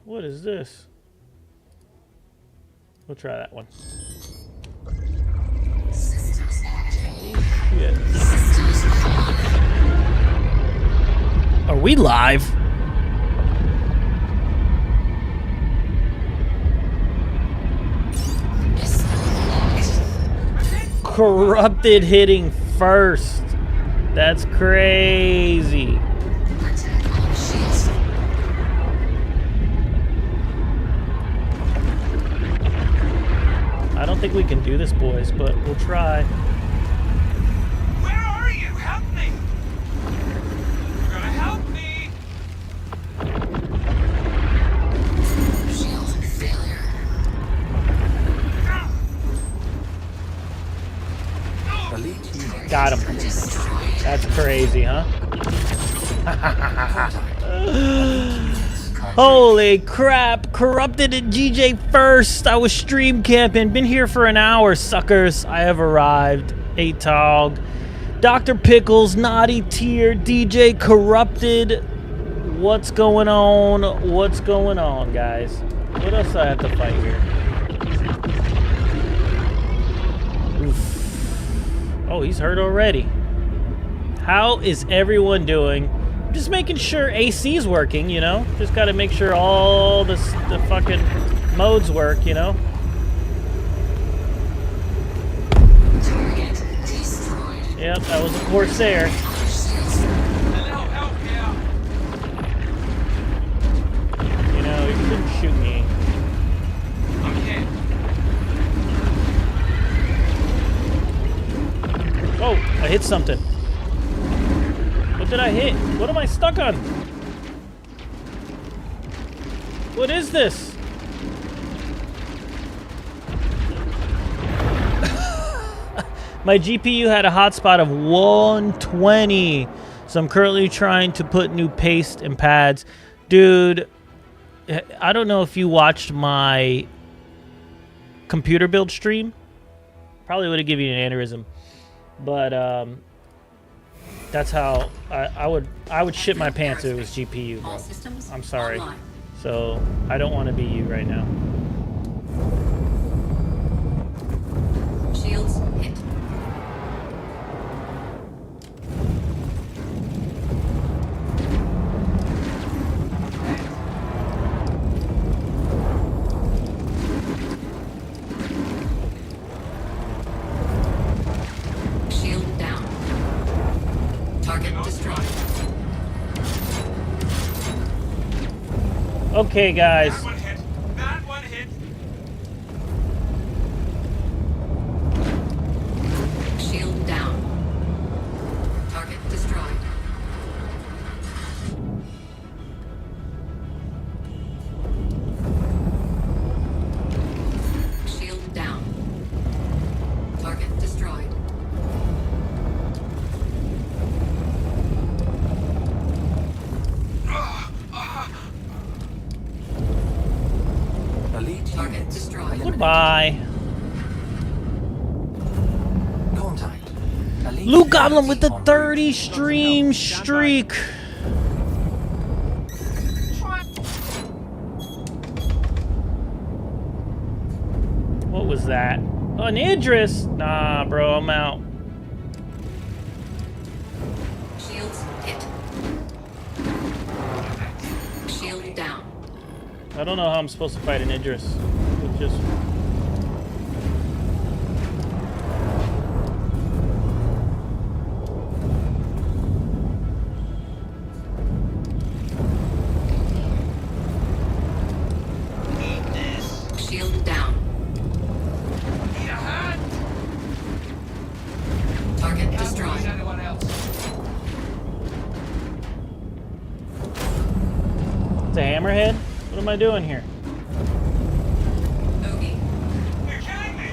What is this? We'll try that one. Shit. Are we live? Corrupted hitting first. That's crazy. I don't think we can do this, boys, but we'll try. Where are you? Help me! You're gonna help me! Shield failure. Got him. That's crazy, huh? Holy crap! Corrupted at GJ first. I was stream camping. Been here for an hour, suckers. I have arrived. ATOG. Dr. Pickles, Naughty Tier, DJ Corrupted. What's going on? What's going on, guys? What else do I have to fight here? Oof. Oh, he's hurt already. How is everyone doing? Just making sure AC's working, you know? Just gotta make sure all the fucking modes work, you know? Target destroyed. Yep, that was a Corsair. Hello, help here. You know, you shouldn't shoot me. I'm hit. Oh, I hit something. What did I hit? What am I stuck on? What is this? My GPU had a hotspot of 120. So I'm currently trying to put new paste and pads. Dude, I don't know if you watched my computer build stream. Probably would have given you an aneurysm. But that's how I would shit my pants if it was GPU, bro. I'm sorry. So I don't want to be you right now. Shields hit. Shield down. Target destroyed. Okay, guys. That one hit. That one hit. Shield down. Target destroyed. Shield down. Target destroyed. Target destroyed. Goodbye. Contact. Luke Goblin with the 30 stream streak. What was that? Oh, an Idris? Nah, bro, I'm out. Shields hit. Shield down. I don't know how I'm supposed to fight an Idris. It's just... Shield down. Need a hand. Target destroyed. Anyone else? It's a hammerhead? What am I doing here? Bogey. You're killing me.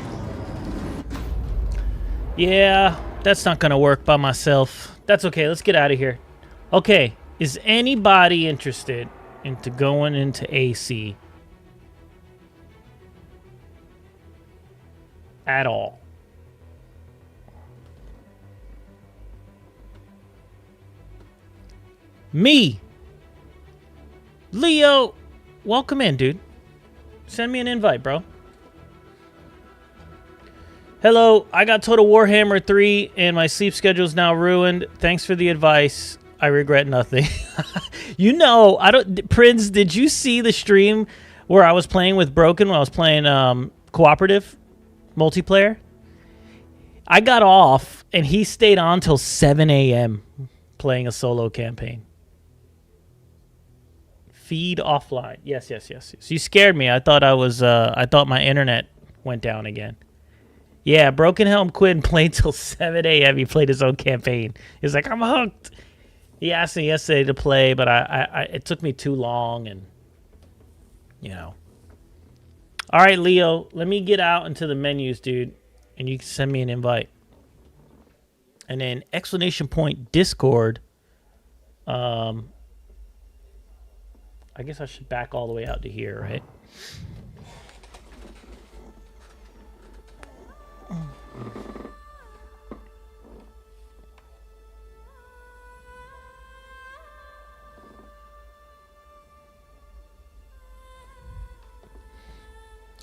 Yeah, that's not gonna work by myself. That's okay, let's get out of here. Okay, is anybody interested into going into AC? At all? Me, Leo, welcome in, dude. Send me an invite, bro. Hello, I got Total Warhammer 3 and my sleep schedule is now ruined. Thanks for the advice. I regret nothing. You know, Prince, did you see the stream where I was playing with Broken when I was playing cooperative multiplayer? I got off and he stayed on till 7 a.m. playing a solo campaign. Feed offline. Yes. You scared me. I thought I thought my internet went down again. Yeah, Broken Helm quit and played till 7 a.m. He played his own campaign. He's like, I'm hooked. He asked me yesterday to play, but it took me too long, and you know. All right, Leo, let me get out into the menus, dude, and you can send me an invite. And then exclamation point Discord. I guess I should back all the way out to here, right?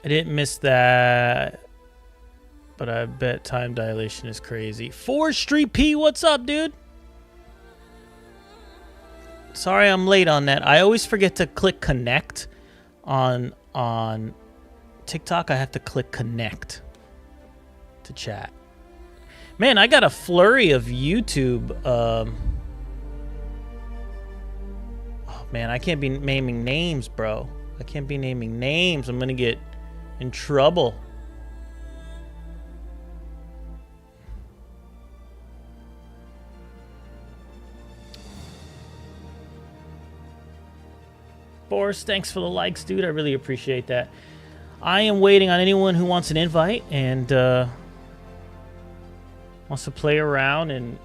I didn't miss that, but I bet time dilation is crazy. 4th Street P, what's up, dude? Sorry I'm late on that. I always forget to click connect on TikTok. I have to click connect to chat. Man, I got a flurry of YouTube. Oh man, I can't be naming names, bro. I can't be naming names. I'm gonna get in trouble. Boris, thanks for the likes, dude. I really appreciate that. I am waiting on anyone who wants an invite and wants to play around. And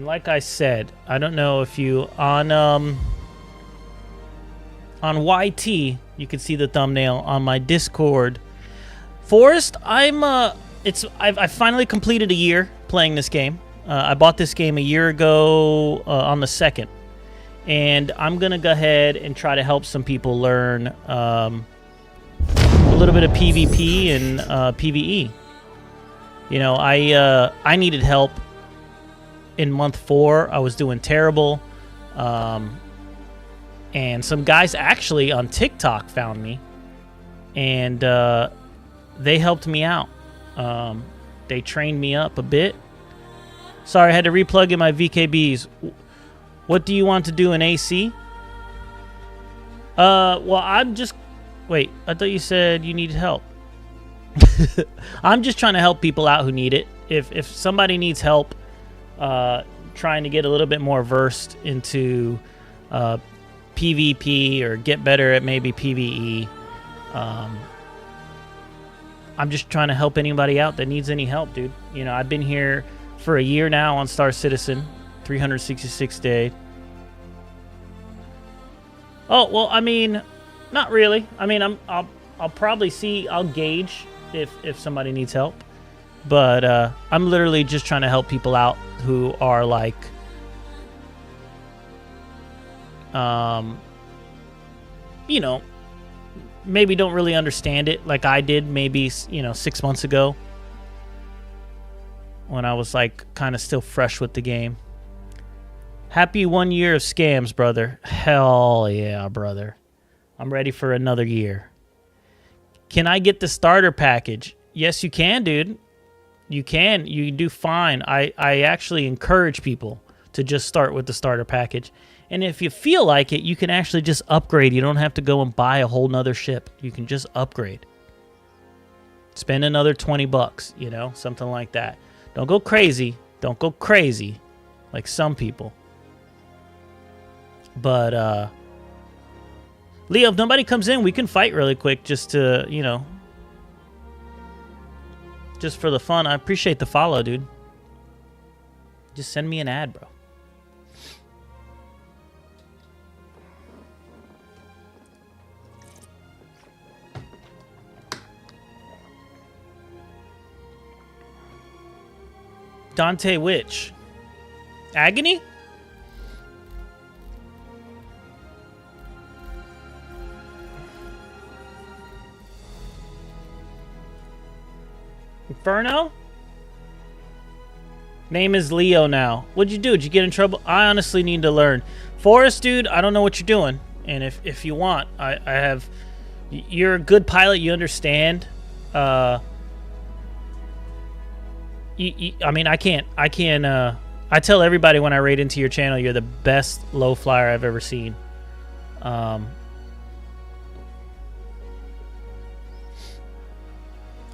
like I said, I don't know if you on YT you can see the thumbnail on my Discord. Forrest, I've finally completed a year playing this game. I bought this game a year ago on the 2nd. And I'm going to go ahead and try to help some people learn a little bit of PvP and PVE. You know, I needed help in month 4. I was doing terrible. And some guys actually on TikTok found me. And they helped me out. They trained me up a bit. Sorry, I had to replug in my VKBs. What do you want to do in AC? Well, wait, I thought you said you needed help. I'm just trying to help people out who need it. If somebody needs help trying to get a little bit more versed into PvP or get better at maybe PvE, I'm just trying to help anybody out that needs any help, dude. You know, I've been here for a year now on Star Citizen. 366 day. Oh, well, I mean, not really. I mean, I'll probably see, I'll gauge if somebody needs help. But I'm literally just trying to help people out who are like you know, maybe don't really understand it like I did maybe, 6 months ago when I was like kind of still fresh with the game. Happy 1 year of scams, brother. Hell yeah, brother. I'm ready for another year. Can I get the starter package? Yes, you can, dude. You can. You do fine. I actually encourage people to just start with the starter package. And if you feel like it, you can actually just upgrade. You don't have to go and buy a whole nother ship. You can just upgrade. Spend another $20, something like that. Don't go crazy. Don't go crazy like some people. But, Leo, if nobody comes in, we can fight really quick just to, just for the fun. I appreciate the follow, dude. Just send me an ad, bro. Dante which? Agony? Inferno? Name is Leo now. What'd you do? Did you get in trouble? I honestly need to learn. Forrest, dude, I don't know what you're doing. And if you want, I have... You're a good pilot. You understand. I mean, I tell everybody when I raid into your channel, you're the best low flyer I've ever seen. Are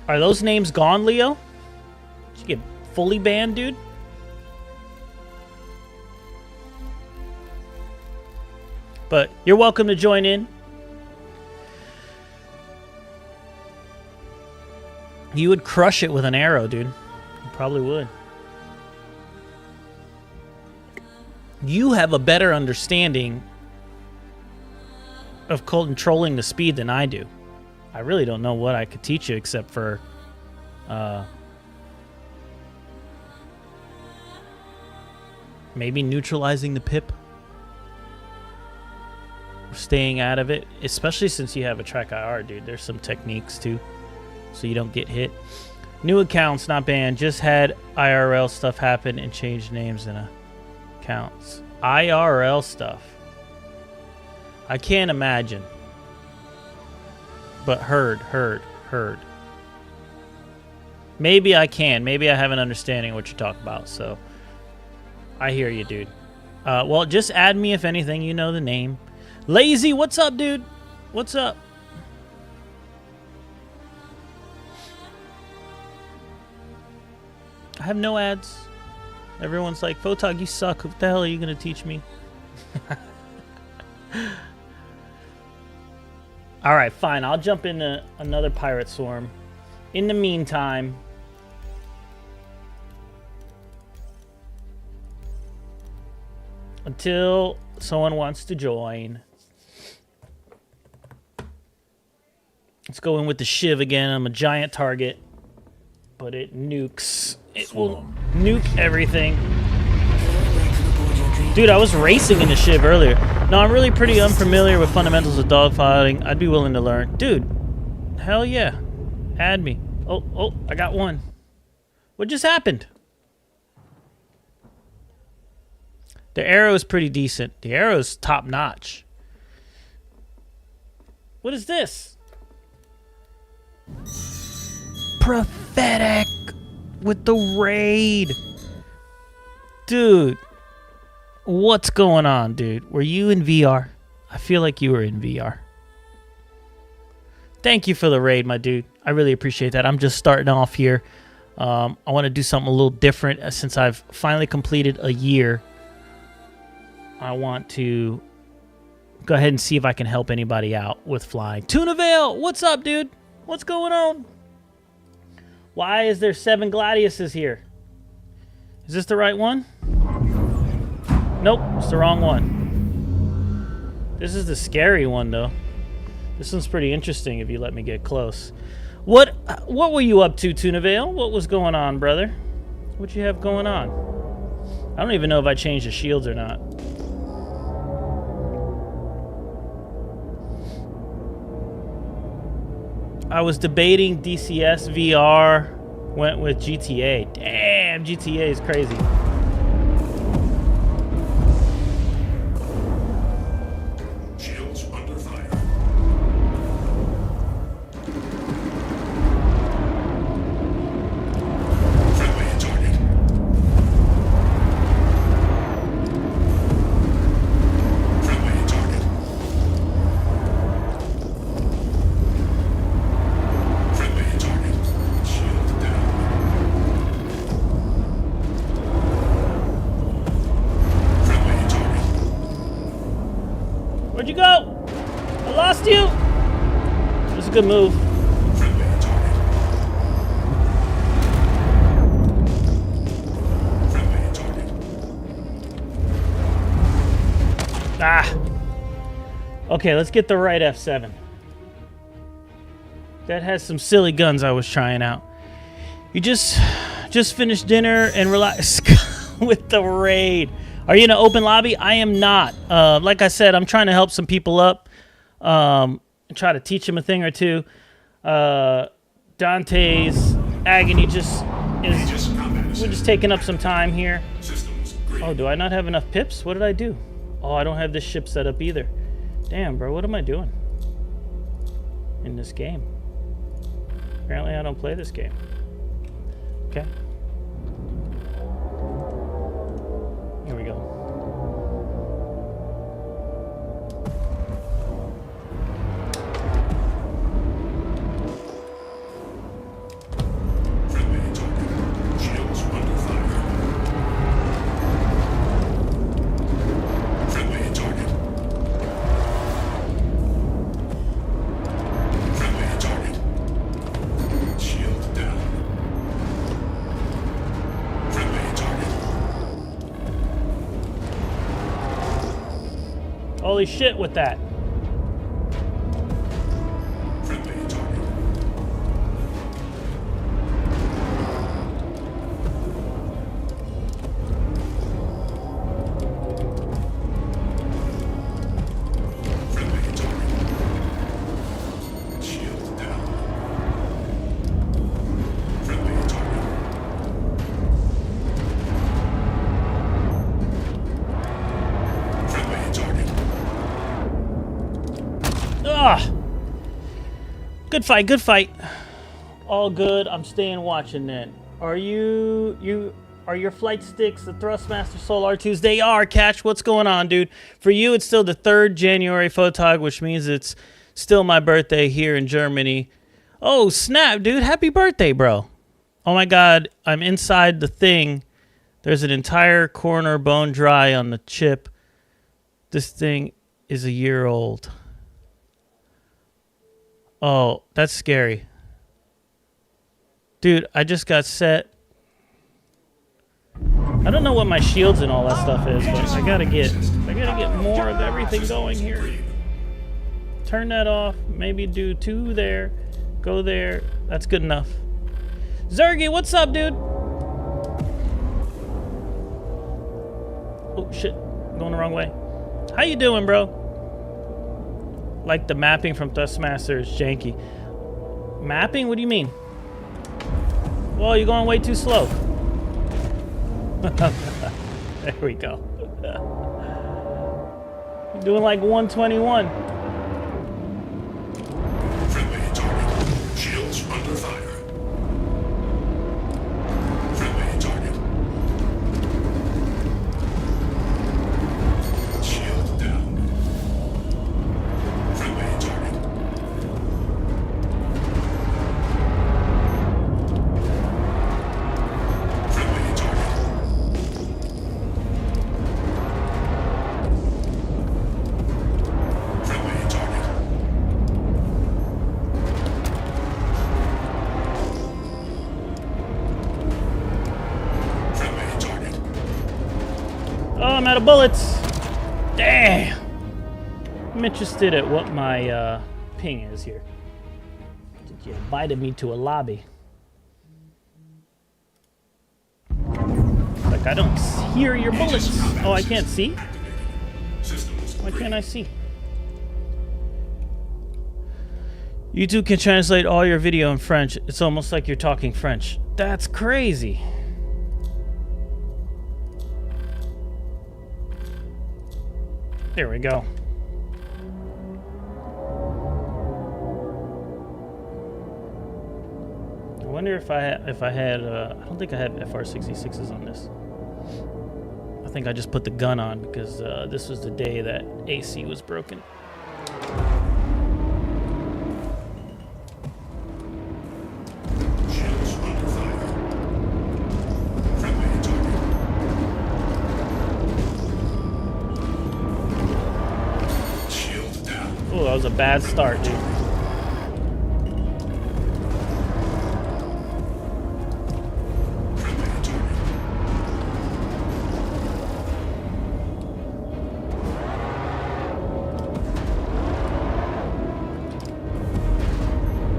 those names gone, Leo? Did you get fully banned, dude? But you're welcome to join in. You would crush it with an arrow, dude. You probably would. You have a better understanding of controlling the speed than I do. I really don't know what I could teach you except for maybe neutralizing the pip. Or staying out of it. Especially since you have a track IR, dude. There's some techniques too. So you don't get hit. New accounts not banned. Just had IRL stuff happen and changed names in accounts. IRL stuff. I can't imagine. But heard. Maybe I can. Maybe I have an understanding of what you're talking about. So I hear you, dude. Well, just add me if anything. You know the name. Lazy, what's up, dude? What's up? I have no ads. Everyone's like, Photog, you suck. What the hell are you going to teach me? All right, fine. I'll jump into another pirate swarm. In the meantime, until someone wants to join, let's go in with the Shiv again. I'm a giant target, but it nukes. It will nuke everything. Dude, I was racing in the Shiv earlier. No, I'm really pretty unfamiliar with fundamentals of dogfighting. I'd be willing to learn. Dude, hell yeah. Add me. Oh, I got one. What just happened? The arrow is pretty decent. The arrow's top notch. What is this? Prophetic with the raid. Dude. What's going on, dude? Were you in VR? I feel like you were in VR. Thank you for the raid, my dude. I really appreciate that. I'm just starting off here. I want to do something a little different since I've finally completed a year. I want to go ahead and see if I can help anybody out with flying. Tuna Veil, what's up, dude? What's going on? Why is there 7 Gladiuses here? Is this the right one? Nope, it's the wrong one. This is the scary one, though. This one's pretty interesting if you let me get close. What were you up to, Tuna Veil? What was going on, brother? What you have going on? I don't even know if I changed the shields or not. I was debating DCS, VR, went with GTA. Damn, GTA is crazy. Shields under fire. Friendly target. Friendly target. Friendly target. Shield down. Friendly target. Where'd you go? I lost you. It was a good move. Friendly target. Friendly target. Ah. Okay, let's get the right F7. That has some silly guns I was trying out. You just finished dinner and relax with the raid. Are you in an open lobby? I am not. Like I said, I'm trying to help some people up. And try to teach them a thing or two. Dante's agony just is. Aegis combat We're assist. just taking up some time here. Systems green. Oh, do I not have enough pips? What did I do? Oh, I don't have this ship set up either. Damn, bro, what am I doing in this game? Apparently, I don't play this game. Okay. Here we go. Friendly target. Shields under fire. Friendly target. Friendly target. Shield down. Friendly target. Holy shit with that. Friendly target. Friendly target. Shield down. Friendly target. Friendly target. Ah! Good fight, good fight. All good. I'm staying watching then. Are are your flight sticks the Thrustmaster Soul R2s? They are. Catch, what's going on, dude? For you, it's still the 3rd January photog, which means it's still my birthday here in Germany. Oh, snap, dude. Happy birthday, bro. Oh my god, I'm inside the thing. There's an entire corner bone dry on the chip. This thing is a year old. Oh, that's scary. Dude, I just got set. I don't know what my shields and all that stuff is, but I gotta get more of everything going here. Turn that off. Maybe do 2 there. Go there. That's good enough. Zergy, what's up, dude? Oh shit, I'm going the wrong way. How you doing, bro? Like the mapping from Thrustmaster is janky. Mapping? What do you mean? Well, you're going way too slow. There we go. You're doing like 121. Friendly target. Shields under fire. Friendly target. Shield down. Friendly target. Friendly target. Friendly target. Friendly target. Oh, I'm out of bullets. Damn. I'm interested at what my ping is here. You invited me to a lobby. Like I don't hear your bullets. Oh, I can't see? Systems Why green. can't I see? YouTube can translate all your video in French. It's almost like you're talking French. That's crazy. There we go. I wonder if I had I don't think I have FR66s on this. I think I just put the gun on because this was the day that AC was broken. Shields under fire. Friendly target. Shield down. Oh, that was a bad start, dude. Friendly target.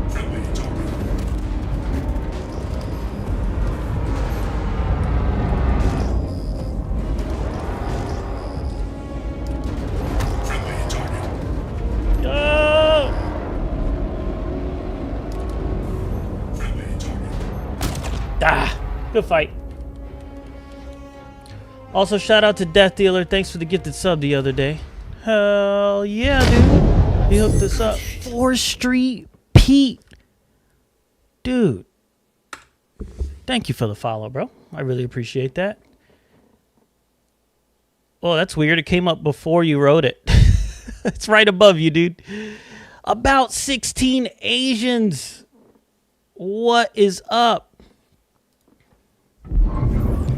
Friendly target. Friendly target. Go! Good fight. Also, shout out to Death Dealer. Thanks for the gifted sub the other day. Hell yeah, dude. He hooked us up. 4th Street Pete. Dude. Thank you for the follow, bro. I really appreciate that. Oh, that's weird. It came up before you wrote it. It's right above you, dude. About 16 Asians. What is up?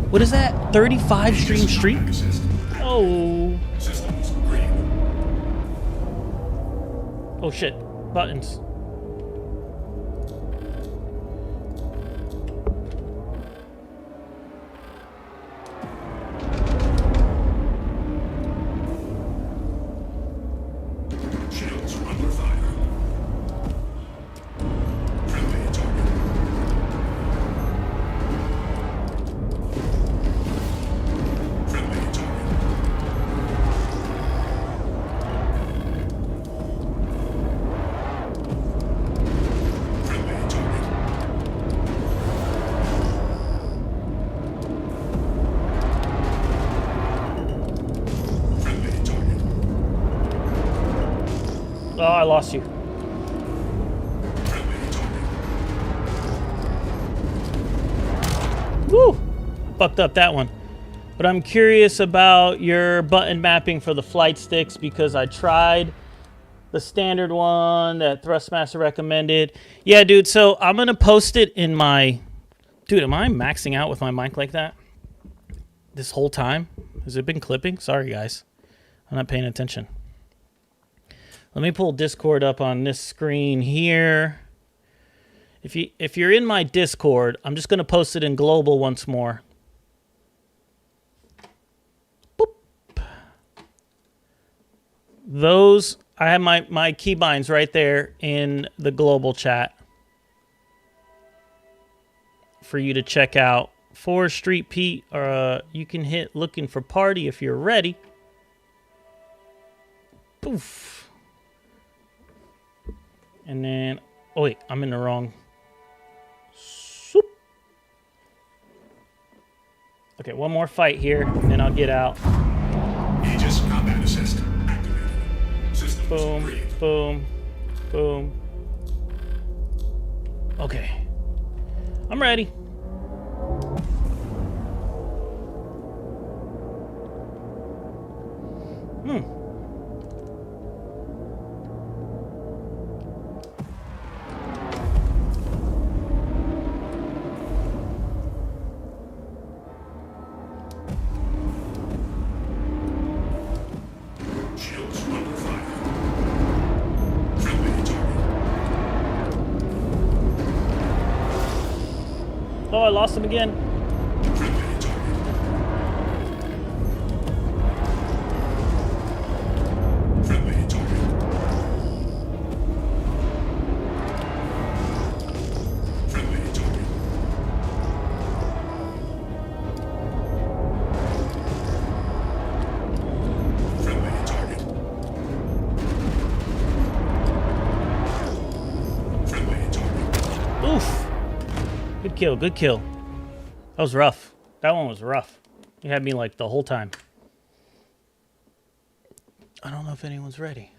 What is that? 35 stream streak? Oh. Oh shit. Buttons. Shields are under fire. Friendly target. Friendly target. Friendly target. Friendly target. Oh, I lost you. Friendly target. Woo! Fucked up that one. But I'm curious about your button mapping for the flight sticks because I tried the standard one that Thrustmaster recommended. Yeah, dude, so I'm going to post it in my... Dude, am I maxing out with my mic like that? This whole time? Has it been clipping? Sorry, guys. I'm not paying attention. Let me pull Discord up on this screen here. If you're in my Discord, I'm just going to post it in global once more. Boop. Those, I have my keybinds right there in the global chat for you to check out. 4th Street Pete, you can hit looking for party if you're ready. Poof. And then, oh wait, I'm in the wrong. Swoop. Okay, one more fight here, and then I'll get out. Aegis combat assist activated. Systems Boom, green. boom, boom. Okay. I'm ready. Shields under fire. Friendly target. Oh, I lost him again. Friendly target. Friendly target. Friendly target. Friendly target. Friendly target. Oof. Good kill, good kill. That was rough. That one was rough. You had me like the whole time. I don't know if anyone's ready.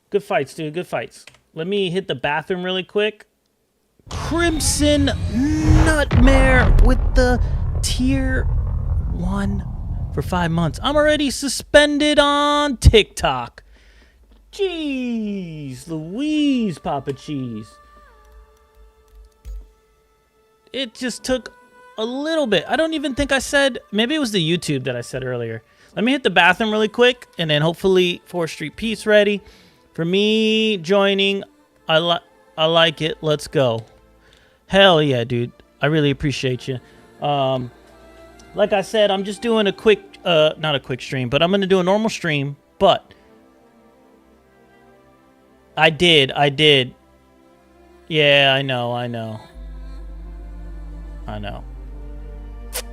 Good fights, dude. Good fights. Let me hit the bathroom really quick. Crimson Nightmare with the tier 1 for 5 months. I'm already suspended on TikTok. Jeez Louise, Papa Cheese. It just took a little bit. I don't even think I said, maybe it was the YouTube that I said earlier. Let me hit the bathroom really quick, and then hopefully 4th Street Pete's ready. For me joining, I like it. Let's go. Hell yeah, dude. I really appreciate you. Like I said, I'm just doing a quick, not a quick stream, but I'm going to do a normal stream, but I did. Yeah, I know.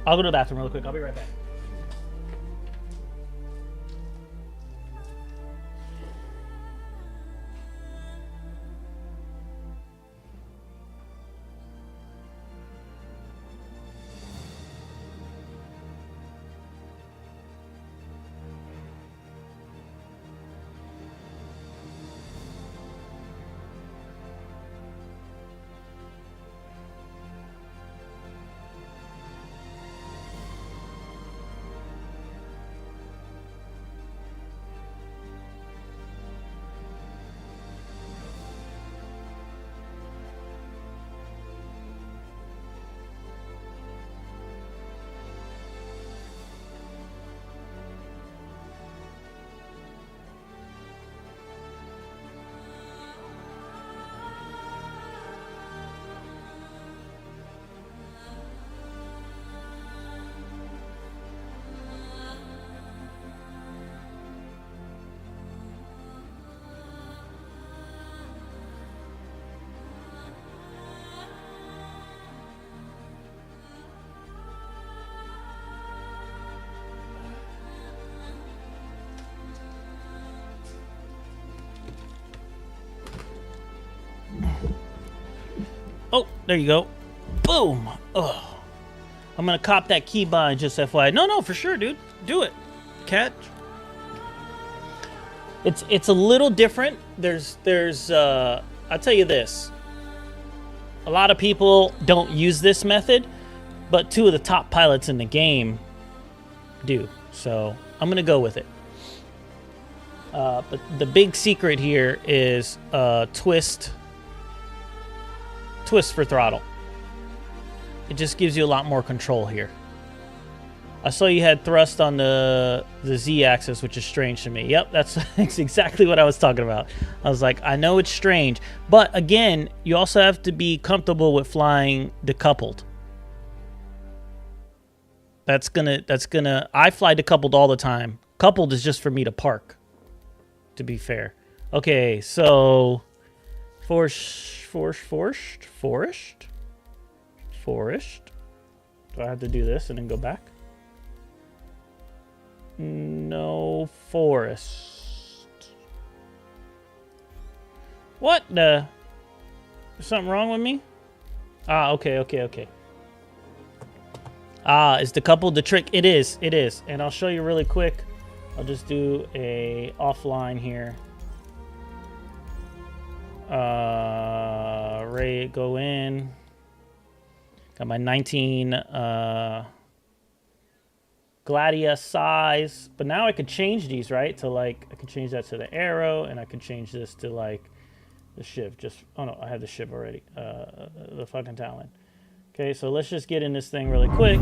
I'll go to the bathroom real quick. I'll be right back. There you go. Boom. Oh, I'm gonna cop that keybind, just FYI. No, for sure, dude. Do it. Catch. It's a little different. There's I'll tell you this. A lot of people don't use this method, but 2 of the top pilots in the game do. So I'm gonna go with it. But the big secret here is twist for throttle. It just gives you a lot more control here. I saw you had thrust on the Z-axis, which is strange to me. Yep, that's exactly what I was talking about. I was like, I know it's strange, but again, you also have to be comfortable with flying decoupled. I fly decoupled all the time. Coupled is just for me to park, to be fair. Okay, so forest. Do I have to do this and then go back? No, forest. What the? Is something wrong with me? Ah, okay. Ah, is decoupled the trick? It is. And I'll show you really quick. I'll just do a offline here. Ray, go in. Got my 19 Gladia size, but now I could change these, right? To like, I could change that to the arrow, and I could change this to like the shiv. Oh no, I have the shiv already. The fucking Talon. Okay, so let's just get in this thing really quick.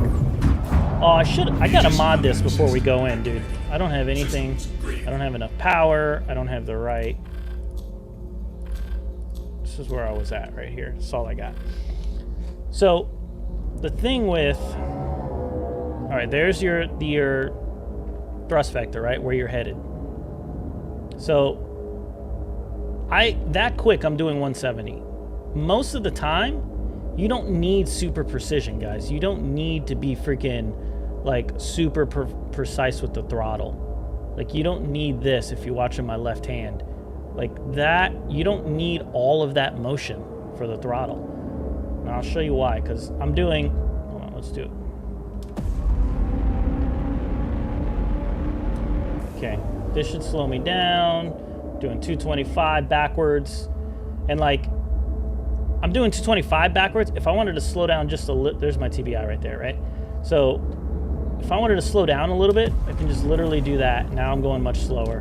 Oh, I gotta mod this before we go in, dude. I don't have anything. I don't have enough power. I don't have the right. This is where I was at right here. That's all I got. So the thing with, all right, there's your thrust vector, right? Where you're headed. So that quick, I'm doing 170. Most of the time, you don't need super precision, guys. You don't need to be freaking like super precise with the throttle. Like you don't need this if you're watching my left hand. Like that, you don't need all of that motion for the throttle. And I'll show you why, because I'm doing, hold on, let's do it. Okay, this should slow me down. Doing 225 backwards. And like, I'm doing 225 backwards. If I wanted to slow down just a little, there's my TBI right there, right? So if I wanted to slow down a little bit, I can just literally do that. Now I'm going much slower.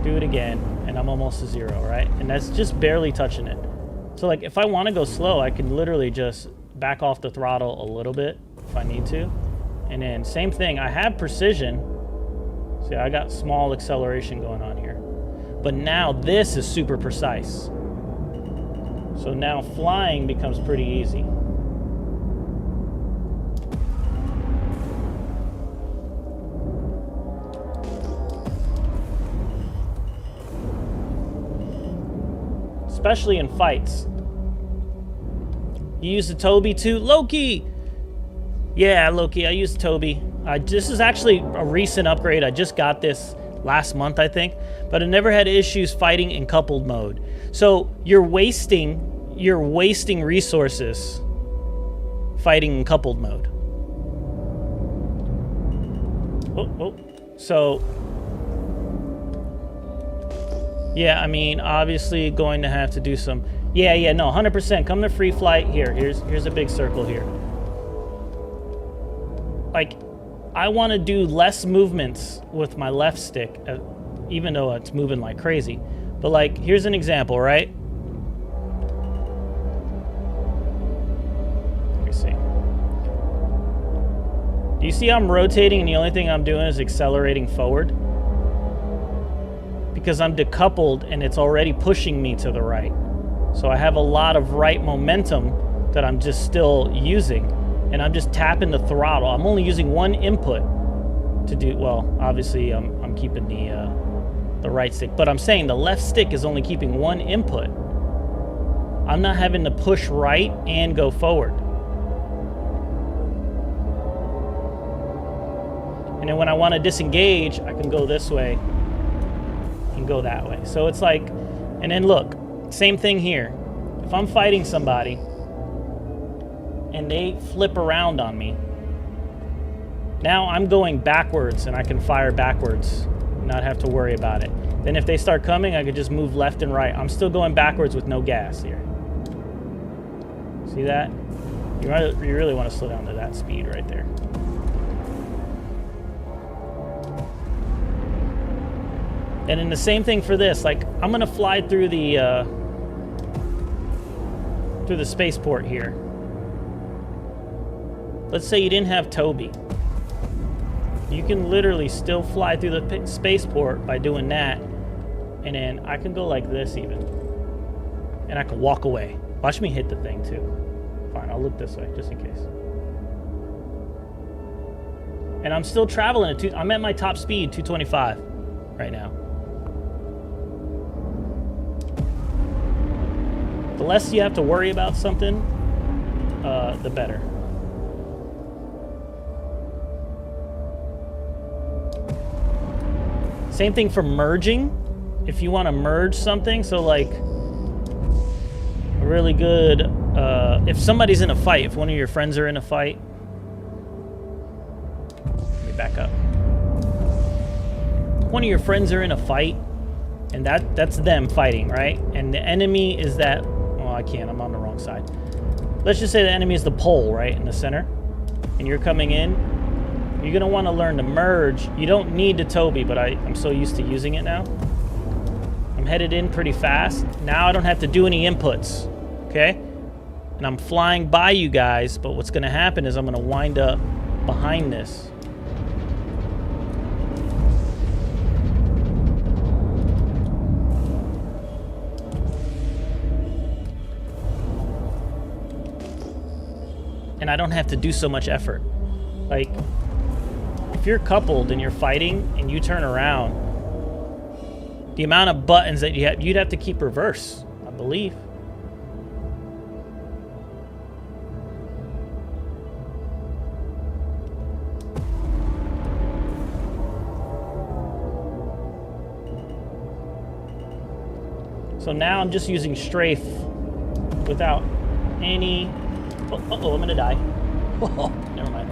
Do it again, and I'm almost to 0, right? And that's just barely touching it. So like, if I want to go slow, I can literally just back off the throttle a little bit if I need to. And then same thing, I have precision. See, I got small acceleration going on here. But now this is super precise. So now flying becomes pretty easy. Especially in fights. You use the Toby too? Loki! Yeah, Loki, I use Toby. This is actually a recent upgrade. I just got this last month, I think. But I never had issues fighting in coupled mode. So you're wasting resources fighting in coupled mode. So yeah, I mean, obviously going to have to do some. Yeah, no, 100%. Come to free flight. Here's a big circle here. Like, I want to do less movements with my left stick, even though it's moving like crazy. But like, here's an example, right? Let me see. Do you see I'm rotating and the only thing I'm doing is accelerating forward? Because I'm decoupled and it's already pushing me to the right. So I have a lot of right momentum that I'm just still using. And I'm just tapping the throttle. I'm only using one input to do, well, obviously I'm keeping the right stick, but I'm saying the left stick is only keeping one input. I'm not having to push right and go forward. And then when I want to disengage, I can go this way and go that way. So it's like, and then look, same thing here. If I'm fighting somebody, and they flip around on me. Now I'm going backwards and I can fire backwards, not have to worry about it. Then if they start coming, I could just move left and right. I'm still going backwards with no gas here. See that? You really want to slow down to that speed right there. And then the same thing for this. Like, I'm gonna fly through the spaceport here. Let's say you didn't have Toby. You can literally still fly through the spaceport by doing that. And then I can go like this even. And I can walk away. Watch me hit the thing too. Fine, I'll look this way just in case. And I'm still traveling at I'm at my top speed, 225 right now. The less you have to worry about something, the better. Same thing for merging. If you want to merge something, so like a really good, if somebody's in a fight, if one of your friends are in a fight, let me back up. One of your friends are in a fight, and that's them fighting, right? And the enemy is that, well, I can't, I'm on the wrong side. Let's just say the enemy is the pole, right, in the center, and you're coming in. You're going to want to learn to merge. You don't need the Toby, but I'm so used to using it now. I'm headed in pretty fast. Now I don't have to do any inputs, okay? And I'm flying by you guys, but what's going to happen is I'm going to wind up behind this. And I don't have to do so much effort. Like, if you're coupled and you're fighting and you turn around, the amount of buttons that you have, you'd have to keep reverse, I believe. So now I'm just using strafe without any... Uh-oh, I'm gonna die. Oh, never mind.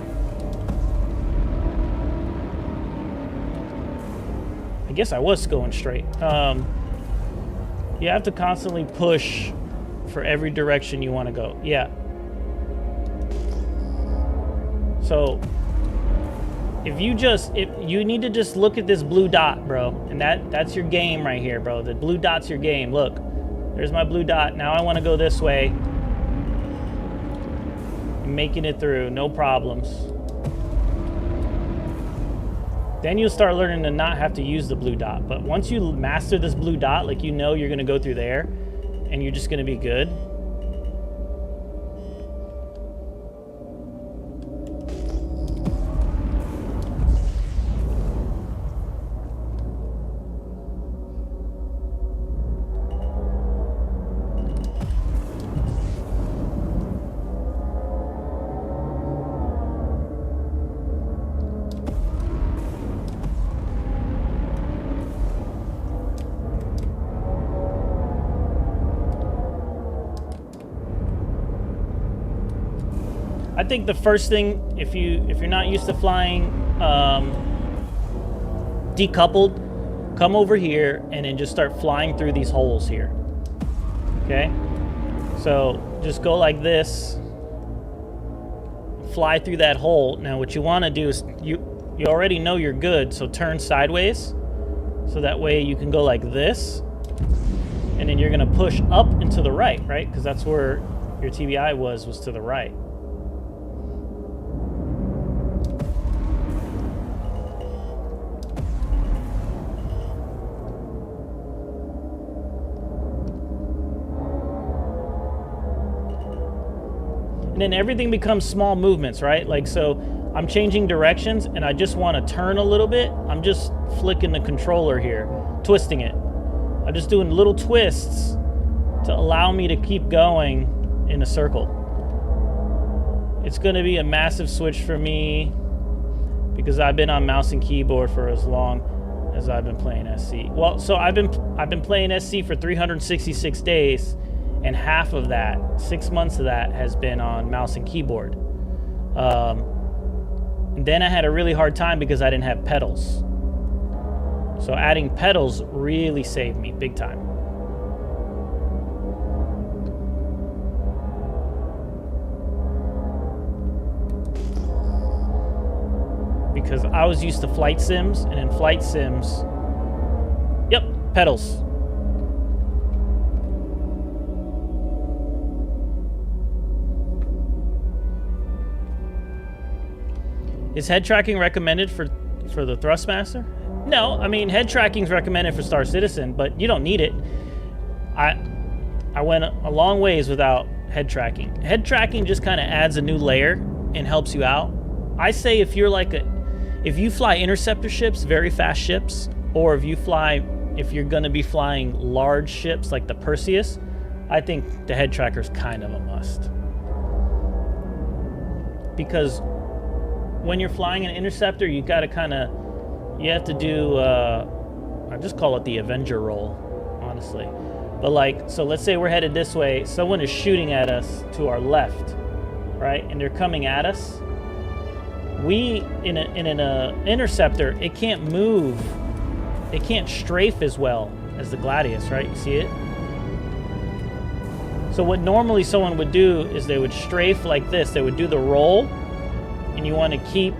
I guess I was going straight. You have to constantly push for every direction you want to go. Yeah. So if you need to just look at this blue dot, bro, and that's your game right here, bro. The blue dot's your game. Look, there's my blue dot. Now I want to go this way. I'm making it through, no problems. Then you'll start learning to not have to use the blue dot. But once you master this blue dot, like, you know you're going to go through there and you're just going to be good. I think the first thing, if you're not used to flying decoupled, come over here and then just start flying through these holes here. Okay? So just go like this, fly through that hole. Now what you want to do is, you already know you're good, so turn sideways, so that way you can go like this, and then you're going to push up and to the right, right? Because that's where your TBI was to the right. And then everything becomes small movements, right? Like, so I'm changing directions and I just want to turn a little bit. I'm just flicking the controller here, twisting it. I'm just doing little twists to allow me to keep going in a circle. It's going to be a massive switch for me because I've been on mouse and keyboard for as long as I've been playing SC. Well, so I've been playing SC for 366 days. and half of that, 6 months of that, has been on mouse and keyboard. And then I had a really hard time because I didn't have pedals. So adding pedals really saved me big time. Because I was used to flight sims, and in flight sims, yep, pedals. Is head tracking recommended for the Thrustmaster? No, I mean, head tracking is recommended for Star Citizen, but you don't need it. I went a long ways without head tracking. Head tracking just kind of adds a new layer and helps you out. I say if you're if you fly interceptor ships, very fast ships, or if you're going to be flying large ships like the Perseus, I think the head tracker is kind of a must. Because when you're flying an interceptor, you got to you have to do, I just call it the Avenger roll, honestly. But so let's say we're headed this way, someone is shooting at us to our left, right? And they're coming at us. In an interceptor, it can't move. It can't strafe as well as the Gladius, right? You see it? So what normally someone would do is they would strafe like this. They would do the roll, and you want to keep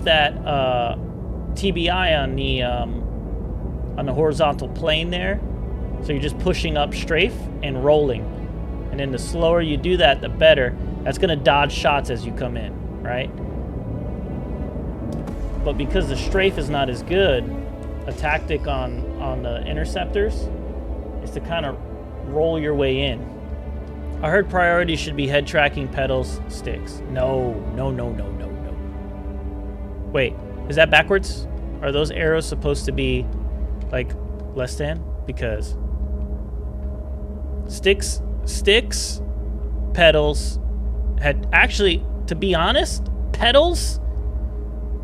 that TBI on the horizontal plane there. So you're just pushing up strafe and rolling. And then the slower you do that, the better. That's going to dodge shots as you come in, right? But because the strafe is not as good, a tactic on the interceptors is to kind of roll your way in. I heard priority should be head tracking, pedals, sticks. No. Wait, is that backwards? Are those arrows supposed to be like less than? Because sticks, pedals, actually, to be honest, pedals,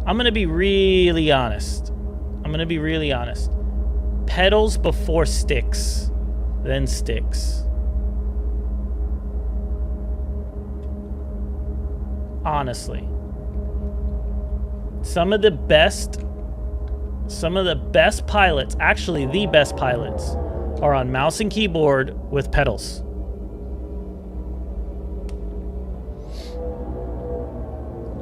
I'm going to be really honest. Pedals before sticks, then sticks. Honestly. Some of the best pilots, actually the best pilots, are on mouse and keyboard with pedals.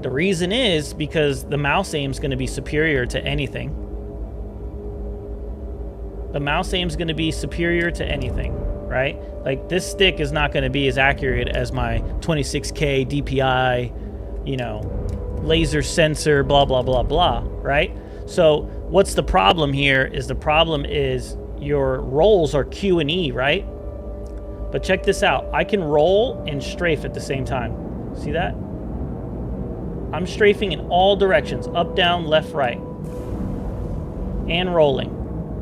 The reason is because the mouse aim is going to be superior to anything. Right? Like, this stick is not going to be as accurate as my 26K DPI, laser sensor, blah, blah, blah, blah, right? So what's the problem here is your rolls are Q and E, right? But check this out. I can roll and strafe at the same time. See that? I'm strafing in all directions, up, down, left, right, and rolling.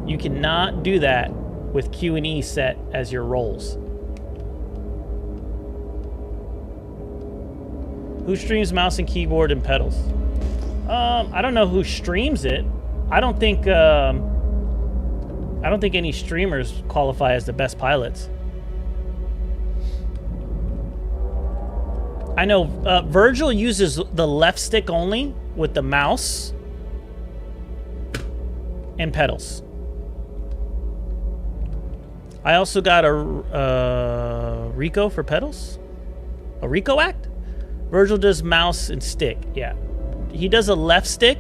You cannot do that with Q and E set as your rolls. Who streams mouse and keyboard and pedals? I don't know who streams it. I don't think any streamers qualify as the best pilots. I know Virgil uses the left stick only with the mouse and pedals. I also got a Rico for pedals. A Rico Act? Virgil does mouse and stick, yeah. He does a left stick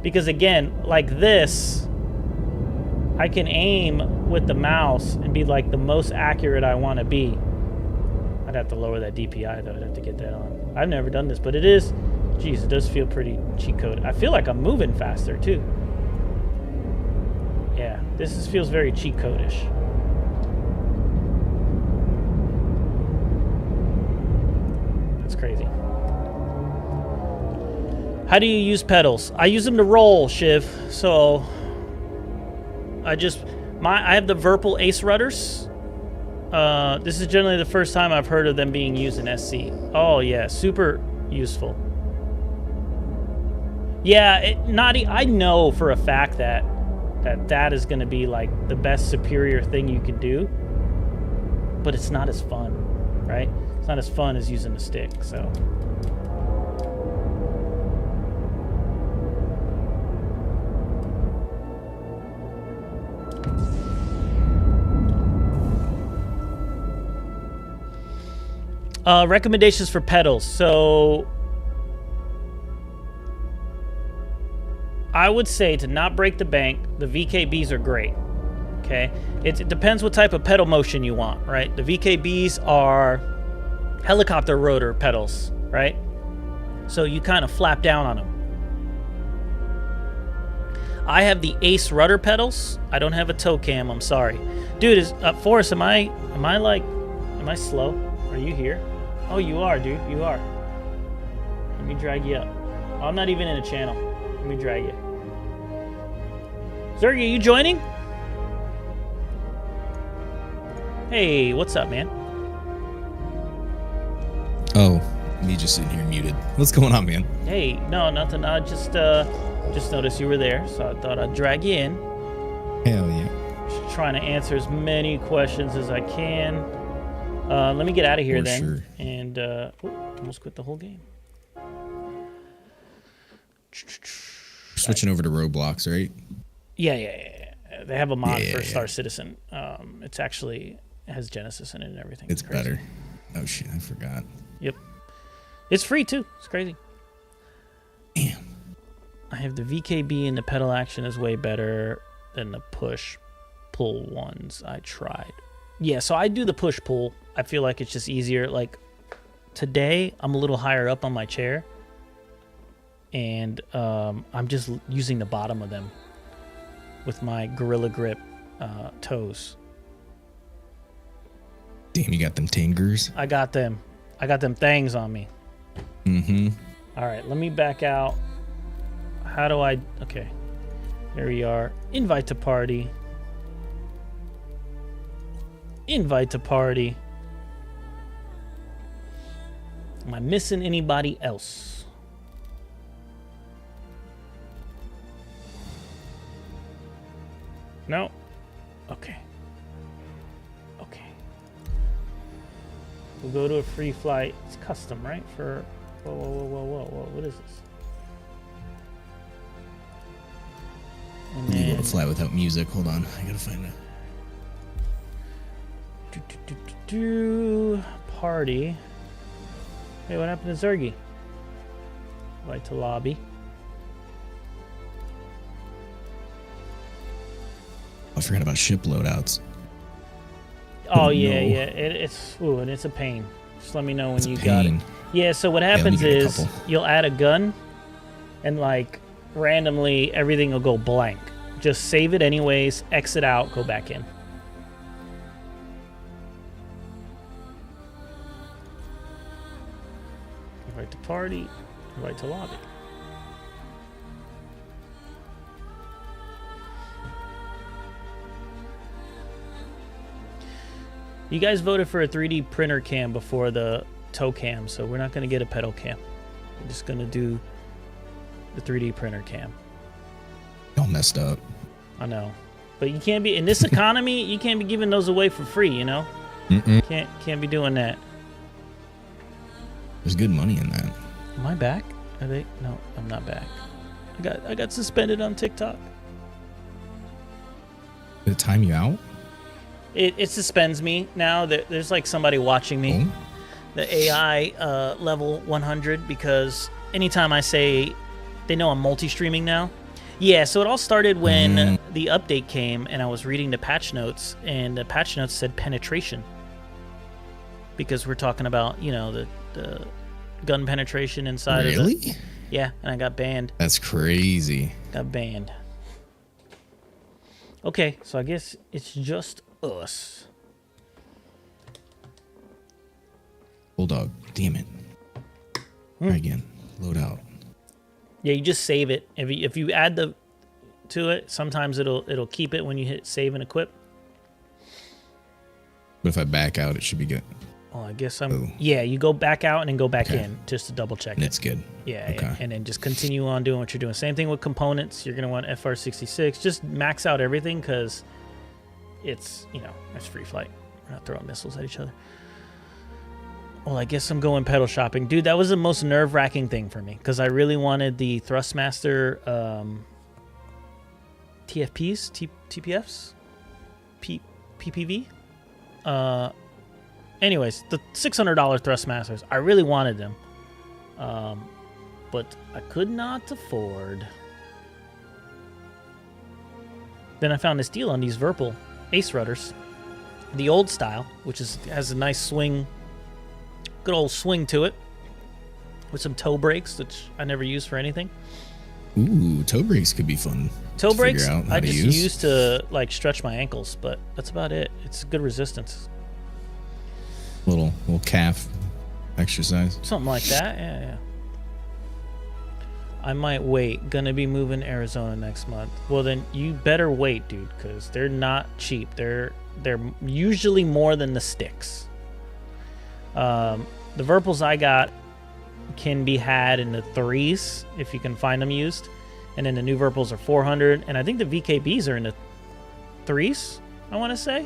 because, again, like this, I can aim with the mouse and be like the most accurate I want to be. I'd have to lower that DPI though. I'd have to get that on. I've never done this, but it is, geez, it does feel pretty cheat code. I feel like I'm moving faster too. Yeah, this feels very cheat code-ish. That's crazy. How do you use pedals? I use them to roll, Shiv. So I have the Virpil Ace rudders. This is generally the first time I've heard of them being used in SC. Oh yeah, super useful. Yeah, I know for a fact that is going to be like the best superior thing you can do. but it's not as fun, right? It's not as fun as using the stick, so. Recommendations for pedals. So I would say to not break the bank, the VKBs are great. Okay, it depends what type of pedal motion you want, right? The VKBs are helicopter rotor pedals, right? So you kind of flap down on them. I have the Ace rudder pedals. I don't have a toe cam. I'm sorry, dude. Is Forrest? Am I slow? Are you here? Oh, you are, dude. You are. Let me drag you up. Oh, I'm not even in a channel. Let me drag you. Zergy, are you joining? Hey, what's up, man? Oh, me just sitting here muted. What's going on, man? Hey, no, nothing. I just noticed you were there, so I thought I'd drag you in. Hell yeah. Just trying to answer as many questions as I can. Let me get out of here then. Sure. And almost quit the whole game. Switching over to Roblox, right? Yeah. They have a mod for Yeah. Star Citizen. It's actually has Genesis in it and everything. It's crazy. better. Oh shit, I forgot. Yep. It's free too. It's crazy. Damn. I have the VKB and the pedal action is way better than the push-pull ones I tried. Yeah, so I do the push-pull. I feel like it's just easier. Like today, I'm a little higher up on my chair, and I'm just using the bottom of them with my Gorilla Grip toes. Damn, you got them tingers. I got them. I got them things on me. Mm-hmm. All right, let me back out. How do I... Okay. There we are. Invite to party. Invite to party. Am I missing anybody else? No? Okay. Okay. We'll go to a free flight. It's custom, right? For... Whoa. What is this? And You want to fly without music? Hold on, I gotta find it. Party. Hey, what happened to Zergy? Right to lobby. I forgot about ship loadouts. Oh no. yeah. It's and it's a pain. Just let me know when It's a you got it. pain. Yeah. So what let me happens get a is couple. you'll add a gun, and like randomly everything will go blank. Just save it anyways. Exit out. Go back in. Invite to party. Invite to lobby. You guys voted for a 3D printer cam before the toe cam, so we're not going to get a pedal cam. We're just going to do the 3D printer cam. Y'all messed up. I know. But you can't be, in this economy, you can't be giving those away for free, you know? Mm-mm. Can't be doing that. There's good money in that. Am I back? Are they? No, I'm not back. I got suspended on TikTok. Did it time you out? It suspends me now. There's like somebody watching me. Oh. The AI level 100, because anytime I say, they know I'm multi-streaming now. Yeah, so it all started when the update came and I was reading the patch notes, and the patch notes said penetration. Because we're talking about, you know, the gun penetration inside of Really? it. Yeah, and I got banned. That's crazy. Got banned. Okay, so I guess it's just us. Bulldog. Damn it. Try again. Load out. Yeah, you just save it. If you add to it, sometimes it'll keep it when you hit save and equip. But if I back out, it should be good. Oh, I guess Oh. Yeah, you go back out and then go back Okay. in just to double check And it. it's good. Yeah, Okay. yeah, and then just continue on doing what you're doing. Same thing with components. You're gonna want FR66. Just max out everything because it's it's free flight, We're not throwing missiles at each other. Well, I guess I'm going pedal shopping. Dude, that was the most nerve-wracking thing for me because I really wanted the Thrustmaster TFPs, TPFs, PPV. Anyways, the $600 Thrustmasters, I really wanted them, but I could not afford. Then I found this deal on these Virpil Ace Rudders, the old style, which has a nice swing. Good old swing to it with some toe brakes, which I never use for anything. Ooh, toe brakes could be fun. Toe brakes, I just use. use to like stretch my ankles, but that's about it. It's good resistance. Little calf exercise. Something like that, yeah. I might wait. Gonna be moving to Arizona next month. Well, then you better wait, dude, because they're not cheap. They're usually more than the sticks. The Virpils I got can be had in the 3s if you can find them used, and then the new Virpils are 400, and I think the VKBs are in the 3s. I want to say.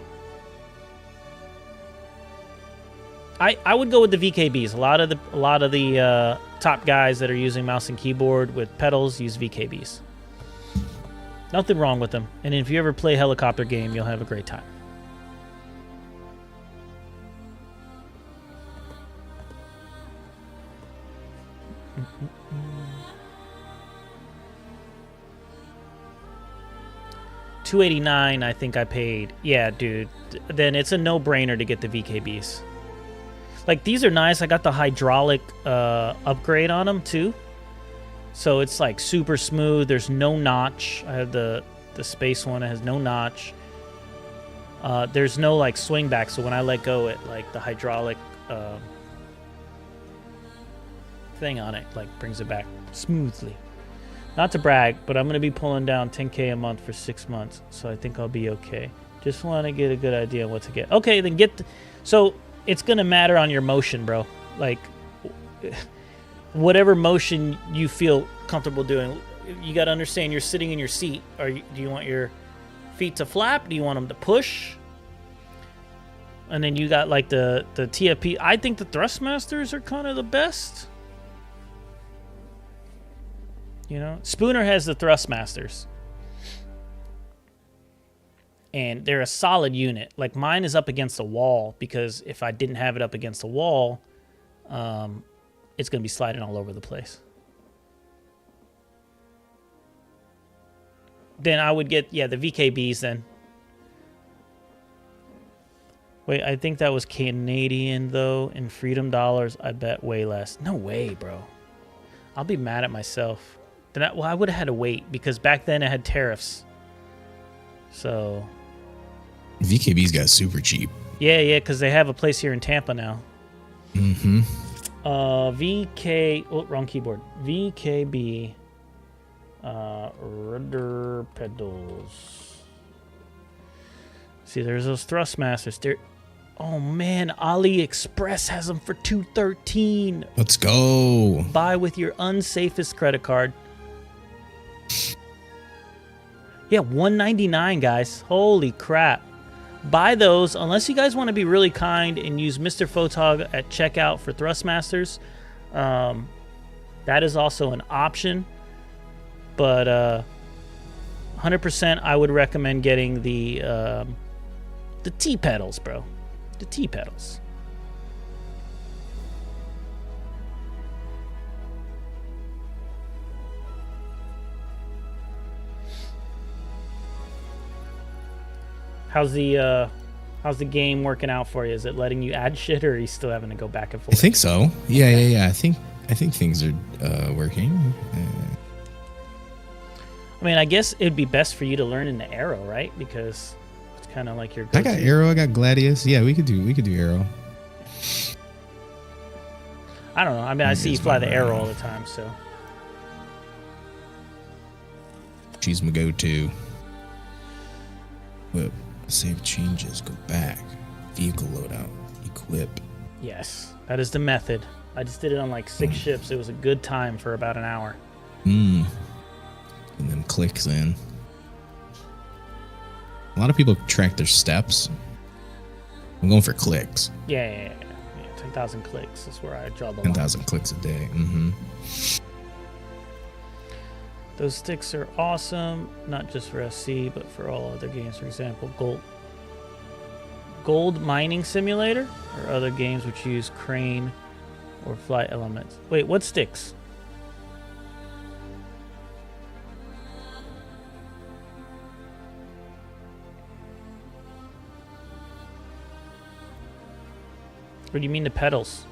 I would go with the VKBs. A lot of the top guys that are using mouse and keyboard with pedals use VKBs. Nothing wrong with them, and if you ever play a helicopter game, you'll have a great time. $289, I think I paid. Yeah, dude. Then it's a no-brainer to get the VKBs. Like, these are nice. I got the hydraulic upgrade on them, too. So it's, like, super smooth. There's no notch. I have the space one. It has no notch. There's no, like, swing back. So when I let go, it, like, the hydraulic thing on it, like, brings it back smoothly. Not to brag, but I'm going to be pulling down 10K a month for 6 months, so I think I'll be okay. Just want to get a good idea of what to get. Okay, then so it's going to matter on your motion, bro. Like, whatever motion you feel comfortable doing. You got to understand you're sitting in your seat. Do you want your feet to flap? Do you want them to push? And then you got, like, the TFP. I think the Thrustmasters are kind of the best. You know, Spooner has the Thrustmasters, and they're a solid unit. Like, mine is up against a wall because if I didn't have it up against a wall, it's going to be sliding all over the place. Then I would get, the VKBs then. Wait, I think that was Canadian, though. In Freedom dollars, I bet way less. No way, bro. I'll be mad at myself. Then I would have had to wait because back then it had tariffs. So VKB's got super cheap. Yeah, because they have a place here in Tampa now. Mm-hmm. Wrong keyboard. VKB rudder pedals. See, there's those Thrustmasters. Oh man, AliExpress has them for $213. Let's go. Buy with your unsafest credit card. Yeah, $199, guys. Holy crap. Buy those, unless you guys want to be really kind and use Mr. Photog at checkout for Thrustmasters. That is also an option. But 100% I would recommend getting the T-pedals, bro. The T-pedals. How's the game working out for you? Is it letting you add shit, or are you still having to go back and forth? I think so. Yeah. I think things are working. I mean, I guess it'd be best for you to learn in the Arrow, right? Because it's kind of like your go-to. I got Arrow. I got Gladius. Yeah, we could do Arrow. I don't know. I mean, I see you fly the Arrow all the time, so. She's my go-to. Whip. Save changes. Go back. Vehicle loadout. Equip. Yes, that is the method. I just did it on like 6 ships. It was a good time for about an hour. And then clicks in. A lot of people track their steps I'm going for clicks. Yeah. 10,000 clicks is where I draw the line. 10,000 clicks a day. Mm-hmm. Those sticks are awesome, not just for SC, but for all other games. For example, Gold Mining Simulator, or other games which use crane or flight elements. Wait, what sticks? Or do you mean the pedals?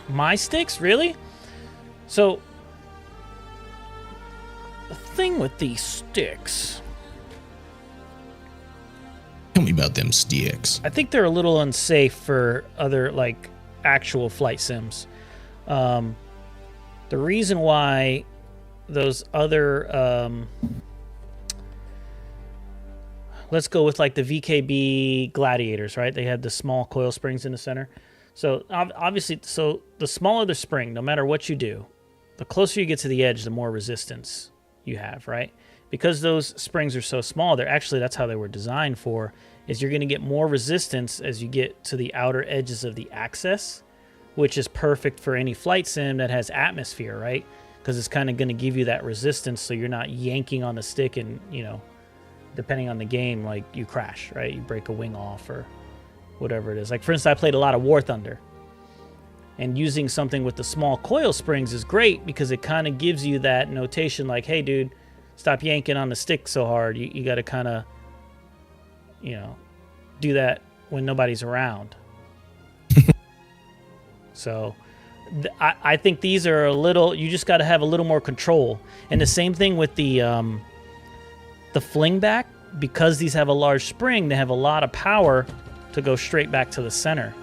My sticks? Really? So, the thing with these sticks, Tell me about them sticks. I think they're a little unsafe for other, like, actual flight sims. The reason why those other, let's go with, like, the VKB Gladiators, right? They had the small coil springs in the center. So, obviously, so the smaller the spring, no matter what you do, the closer you get to the edge, the more resistance you have, right? Because those springs are so small, they're actually, that's how they were designed for, is you're going to get more resistance as you get to the outer edges of the axis, which is perfect for any flight sim that has atmosphere, right? Because it's kind of going to give you that resistance so you're not yanking on the stick and, you know, depending on the game, like you crash, right? You break a wing off or whatever it is. Like, for instance, I played a lot of War Thunder. And using something with the small coil springs is great because it kind of gives you that notation like, hey, dude, stop yanking on the stick so hard. You got to kind of, you know, do that when nobody's around. So I think these are a little, you just got to have a little more control. And the same thing with the fling back, because these have a large spring, they have a lot of power to go straight back to the center,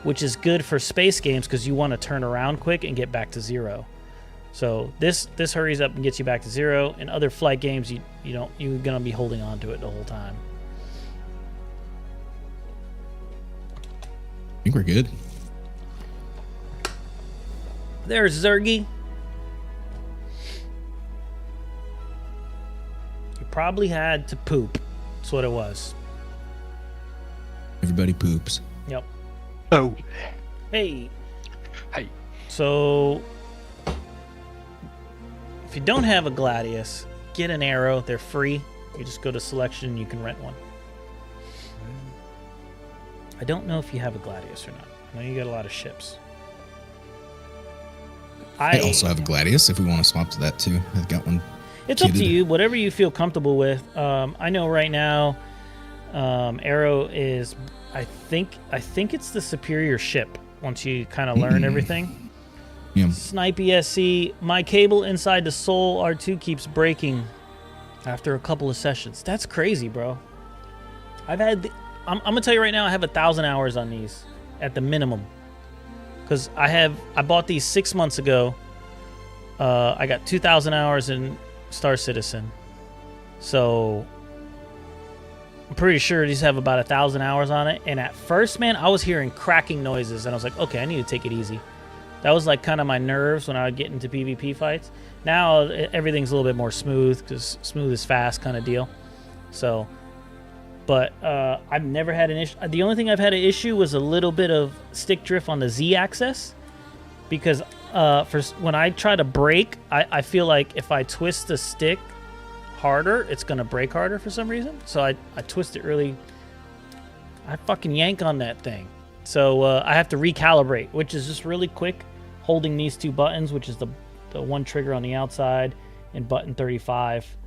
which is good for space games because you want to turn around quick and get back to zero. So this hurries up and gets you back to zero. In other flight games, you're gonna be holding on to it the whole time. I think we're good. There's Zergy. You probably had to poop. That's what it was. Everybody poops. Yep. Oh. Hey. Hey. So, if you don't have a Gladius, get an arrow. They're free. You just go to selection and you can rent one. I don't know if you have a Gladius or not. I know you got a lot of ships. I also have a Gladius if we want to swap to that too. I've got one. It's up to you. Whatever you feel comfortable with. I know right now, Arrow is, I think it's the superior ship once you kind of learn everything. Yeah. Snipey SC. My cable inside the Soul R2 keeps breaking after a couple of sessions. That's crazy, bro. I'm gonna tell you right now, I have 1,000 hours on these at the minimum. Because I bought these 6 months ago. I got 2,000 hours in Star Citizen. So I'm pretty sure these have about 1,000 hours on it. And at first, man, I was hearing cracking noises. And I was like, okay, I need to take it easy. That was like kind of my nerves when I would get into PvP fights. Now everything's a little bit more smooth, because smooth is fast kind of deal. So, but I've never had an issue. The only thing I've had an issue was a little bit of stick drift on the Z-axis, because when I try to brake, I feel like if I twist the stick harder, it's going to brake harder for some reason. So I twist it really, I fucking yank on that thing. So I have to recalibrate, which is just really quick, holding these two buttons, which is the one trigger on the outside and button 35.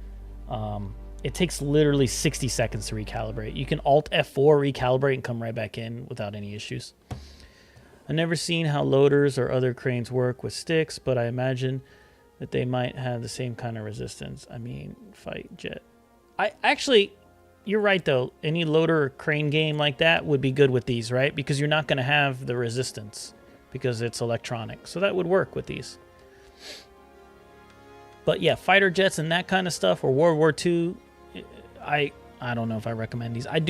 It takes literally 60 seconds to recalibrate. You can Alt F4 recalibrate and come right back in without any issues. I've never seen how loaders or other cranes work with sticks, but I imagine that they might have the same kind of resistance. I mean, fight jet. You're right though. Any loader or crane game like that would be good with these, right? Because you're not going to have the resistance because it's electronic. So that would work with these. But yeah, fighter jets and that kind of stuff, or World War II, I don't know if I recommend these. I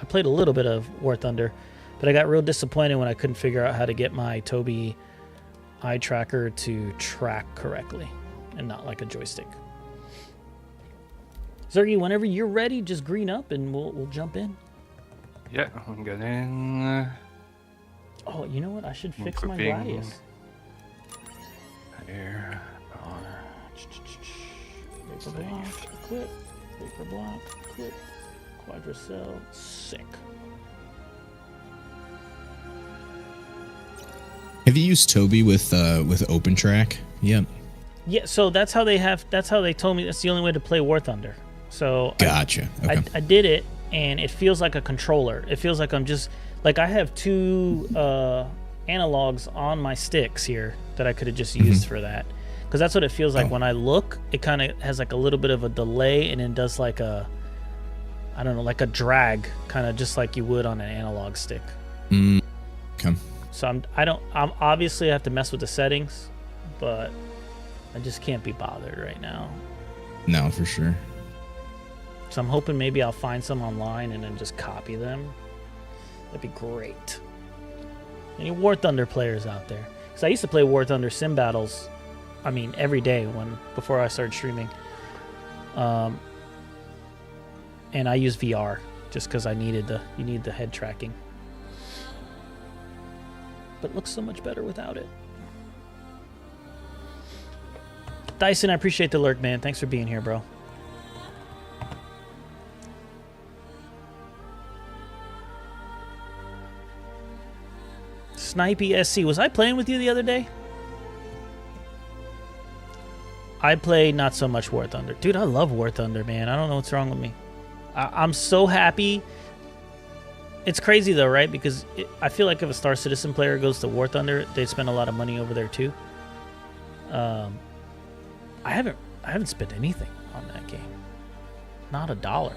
played a little bit of War Thunder, but I got real disappointed when I couldn't figure out how to get my Tobii eye tracker to track correctly and not like a joystick. Zergy, whenever you're ready, just green up and we'll jump in. Yeah, I'm getting Oh, you know what? I should fix my equipping Gladius. here. Vapor block, equip. Vapor block, equip. Quadracell, sick. Have you used Toby with Open Track? Yep. Yeah, so that's how they told me that's the only way to play War Thunder. So Gotcha. Okay. I did it, and it feels like a controller. It feels like I'm just like I have two analogs on my sticks here that I could have just used for that, because that's what it feels like when I look. It kind of has like a little bit of a delay, and then does like a, I don't know, like a drag, kind of just like you would on an analog stick. Okay. So I'm obviously I have to mess with the settings, but I just can't be bothered right now. No, for sure. So I'm hoping maybe I'll find some online and then just copy them. That'd be great. Any War Thunder players out there? Because I used to play War Thunder sim battles, I mean, every day before I started streaming. And I use VR just because you need the head tracking. But it looks so much better without it. Dyson, I appreciate the lurk, man. Thanks for being here, bro. Snipey SC, was I playing with you the other day? I play not so much War Thunder. Dude, I love War Thunder, man. I don't know what's wrong with me. I'm so happy. It's crazy though, right? Because I feel like if a Star Citizen player goes to War Thunder, they spend a lot of money over there too. I haven't spent anything on that game. Not $1.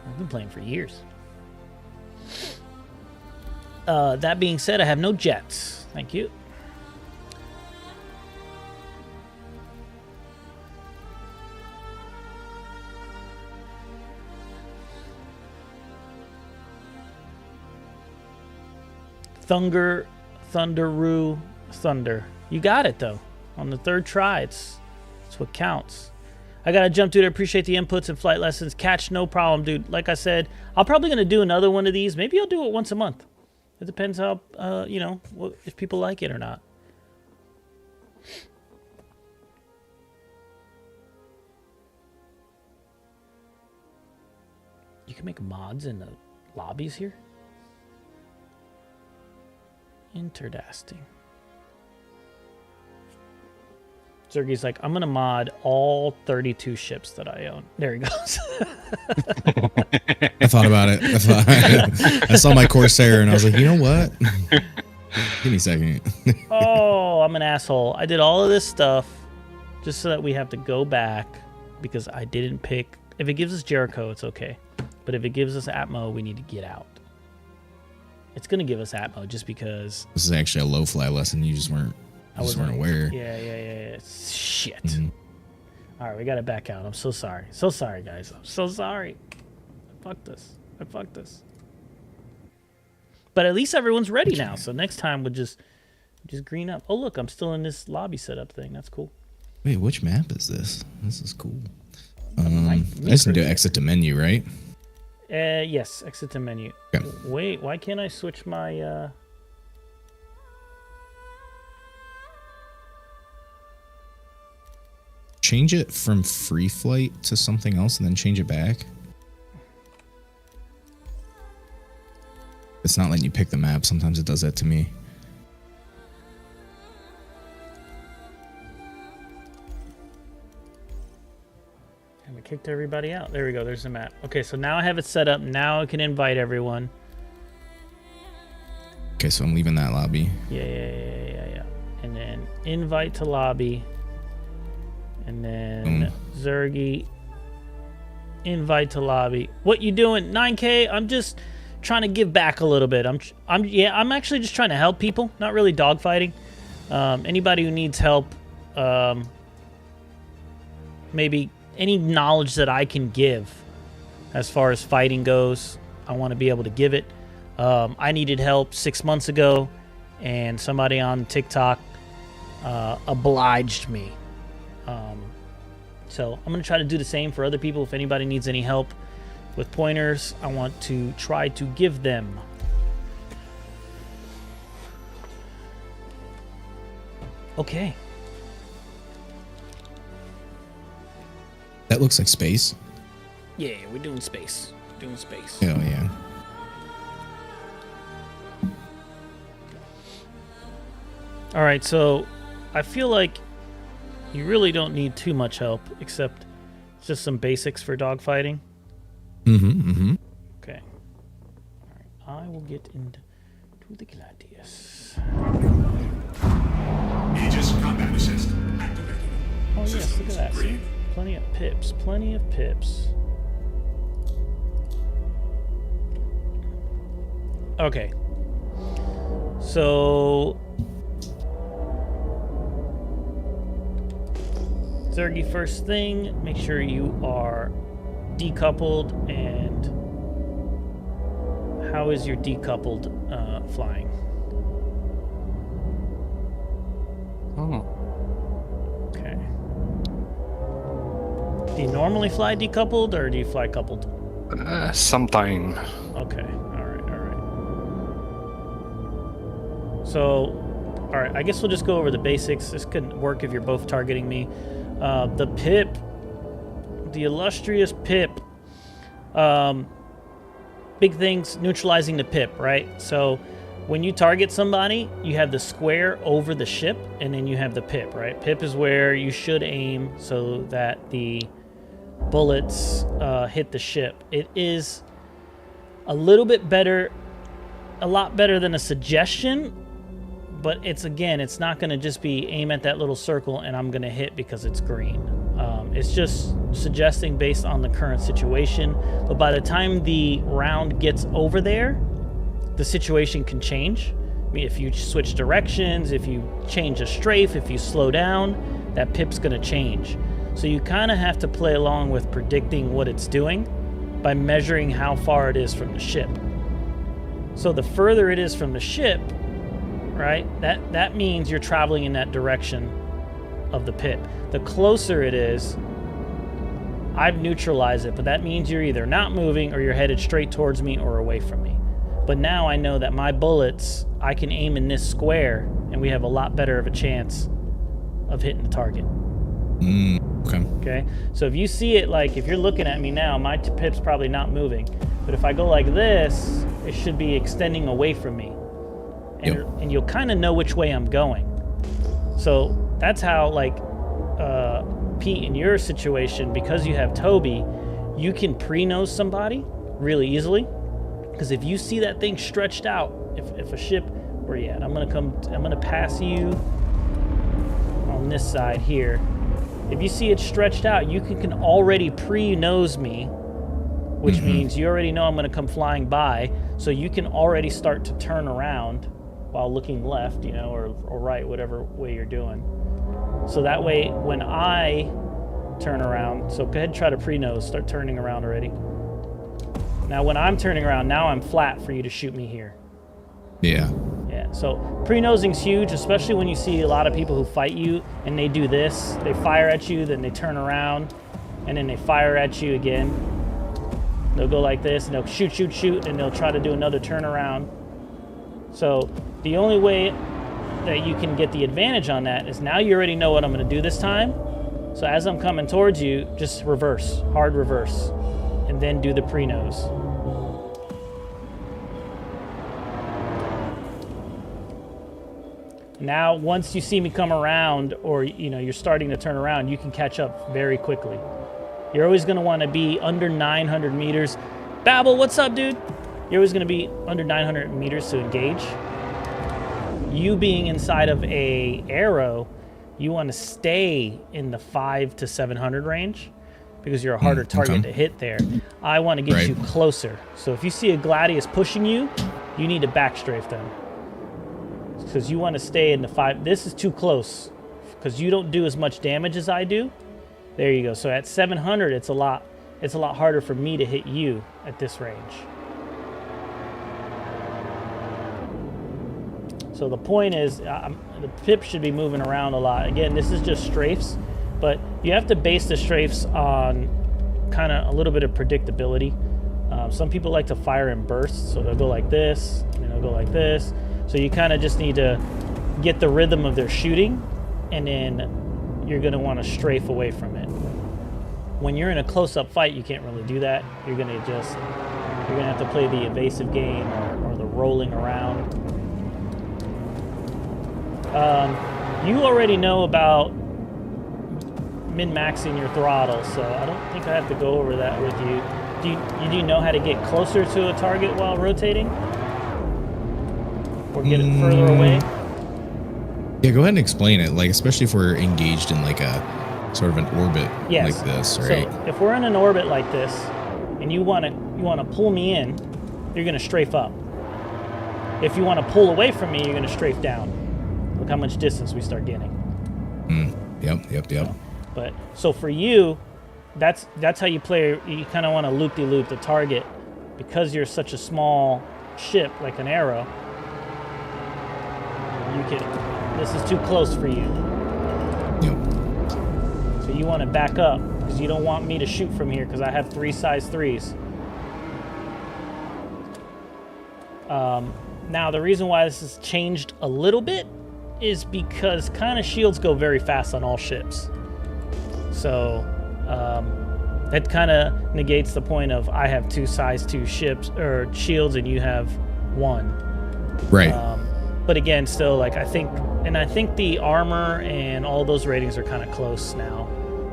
I've been playing for years. That being said, I have no jets. Thank you. Thunderoo, Thunder. You got it, though. On the third try, it's what counts. I got to jump, dude. I appreciate the inputs and flight lessons. Catch, no problem, dude. Like I said, I'm probably going to do another one of these. Maybe I'll do it once a month. It depends how, if people like it or not. You can make mods in the lobbies here? Interesting. Sergey's like, I'm going to mod all 32 ships that I own. There he goes. I thought about it. I saw my Corsair and I was like, you know what? Give me a second. Oh, I'm an asshole. I did all of this stuff just so that we have to go back because I didn't pick. If it gives us Jericho, it's okay. But if it gives us Atmo, we need to get out. It's going to give us Atmo just because. This is actually a low fly lesson. You just weren't aware. Yeah. Shit. Mm-hmm. All right, we got to back out. I'm so sorry. So sorry, guys. I'm so sorry. I fucked this. But at least everyone's ready now. So next time we'll just green up. Oh, look, I'm still in this lobby setup thing. That's cool. Wait, which map is this? This is cool. I just need to exit to menu, right? Yes, exit to menu. Okay. Wait, why can't I switch my... Change it from free flight to something else and then change it back? It's not letting you pick the map. Sometimes it does that to me. And we kicked everybody out. There we go. There's the map. Okay, so now I have it set up. Now I can invite everyone. Okay, so I'm leaving that lobby. Yeah. And then invite to lobby. And then Zergy, invite to lobby. What you doing, 9K? I'm just trying to give back a little bit. I'm actually just trying to help people, not really dogfighting. Anybody who needs help, maybe any knowledge that I can give as far as fighting goes, I want to be able to give it. I needed help 6 months ago, and somebody on TikTok obliged me. So I'm going to try to do the same for other people. If anybody needs any help, With pointers, I want to try to give them. Okay. That looks like space. Yeah, we're doing space. Doing space. Oh, yeah. All right, so I feel like you really don't need too much help, except just some basics for dogfighting. Okay. All right, I will get into the Gladius. Aegis combat assist activated. Oh yes, look at that. See? Plenty of pips. Plenty of pips. Okay. So Zergy, first thing, make sure you are decoupled. And how is your decoupled flying? Oh. Okay. Do you normally fly decoupled or do you fly coupled? Sometime. Okay. All right. So, all right. I guess we'll just go over the basics. This could work if you're both targeting me. The Pip, the illustrious Pip. Big things, neutralizing the Pip, right? So when you target somebody, you have the square over the ship, and then you have the Pip, right? Pip is where you should aim so that the bullets hit the ship. It is a little bit better, a lot better than a suggestion, but it's not going to just be aim at that little circle and I'm going to hit because it's green. It's just suggesting based on the current situation, but by the time the round gets over there, the situation can change. I mean, if you switch directions, if you change a strafe, if you slow down, that Pip's going to change. So you kind of have to play along with predicting what it's doing by measuring how far it is from the ship. So the further it is from the ship, right, that means you're traveling in that direction of the Pip. The closer it is, I've neutralized it, but that means you're either not moving or you're headed straight towards me or away from me. But now I know that my bullets, I can aim in this square, and we have a lot better of a chance of hitting the target. Okay. So if you see it, like if you're looking at me now, my Pip's probably not moving. But if I go like this, it should be extending away from me. And you'll kind of know which way I'm going. So that's how, like, Pete, in your situation, because you have Toby, you can pre-nose somebody really easily. Because if you see that thing stretched out, if a ship, where you at? I'm gonna pass you on this side here. If you see it stretched out, you can already pre-nose me, which means you already know I'm gonna come flying by, so you can already start to turn around while looking left, or right, whatever way you're doing. So that way, when I turn around, so go ahead and try to pre-nose, start turning around already. Now when I'm turning around, now I'm flat for you to shoot me here. Yeah. Yeah, so pre-nosing's huge, especially when you see a lot of people who fight you and they do this. They fire at you, then they turn around, and then they fire at you again. They'll go like this, and they'll shoot, and they'll try to do another turnaround. So the only way that you can get the advantage on that is now you already know what I'm going to do this time. So as I'm coming towards you, just reverse, hard reverse, and then do the pre-nose. Now, once you see me come around, or you're starting to turn around, you can catch up very quickly. You're always going to want to be under 900 meters. Babel, what's up, dude? You're always going to be under 900 meters to engage. You being inside of a arrow, you want to stay in the 500 to 700 range because you're a harder target to hit there. I want to get you closer. So if you see a Gladius pushing you, you need to backstrafe them. Because you want to stay in the 5. This is too close because you don't do as much damage as I do. There you go. So at 700, it's a lot harder for me to hit you at this range. So the point is, the Pip should be moving around a lot. Again, this is just strafes, but you have to base the strafes on kind of a little bit of predictability. Some people like to fire in bursts, so they'll go like this, and then they'll go like this. So you kind of just need to get the rhythm of their shooting, and then you're going to want to strafe away from it. When you're in a close-up fight, you can't really do that. You're going to have to play the evasive game or the rolling around. You already know about min-maxing your throttle, so I don't think I have to go over that with you. Do you know how to get closer to a target while rotating? Or get it further away? Yeah, go ahead and explain it. Like, especially if we're engaged in like a sort of an orbit like this, right? So if we're in an orbit like this, and you want to pull me in, you're going to strafe up. If you want to pull away from me, you're going to strafe down. Look how much distance we start getting. Yep. But so for you, that's how you play. You kind of want to loop-de-loop the target because you're such a small ship, like an arrow. This is too close for you. Yep. So you want to back up because you don't want me to shoot from here because I have 3 size 3s. Now the reason why this has changed a little bit is because kind of shields go very fast on all ships. So that kind of negates the point of I have 2 size 2 ships or shields and you have 1. Right. But again, still, like I think the armor and all those ratings are kind of close now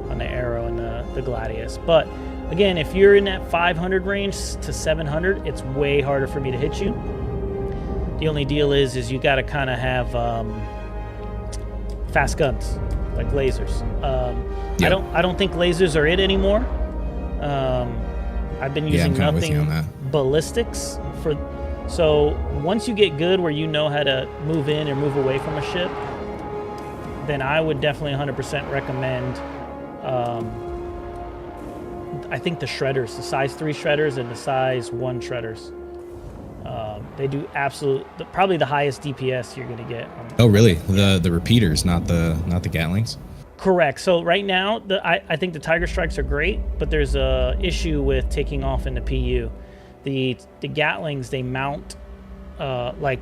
on the Arrow and the Gladius. But again, if you're in that 500 range to 700, it's way harder for me to hit you. The only deal is you got to kind of have fast guns, like lasers. Yep. I don't think lasers are it anymore. I've been using nothing ballistics for. So once you get good where you know how to move in or move away from a ship, then I would definitely 100% recommend. I think the shredders, the size 3 shredders and the size 1 shredders. They do probably the highest DPS you're gonna get. Oh, really? The repeaters, not the Gatlings? Correct. So right now, I think the Tiger Strikes are great, but there's a issue with taking off into PU. The Gatlings, they mount like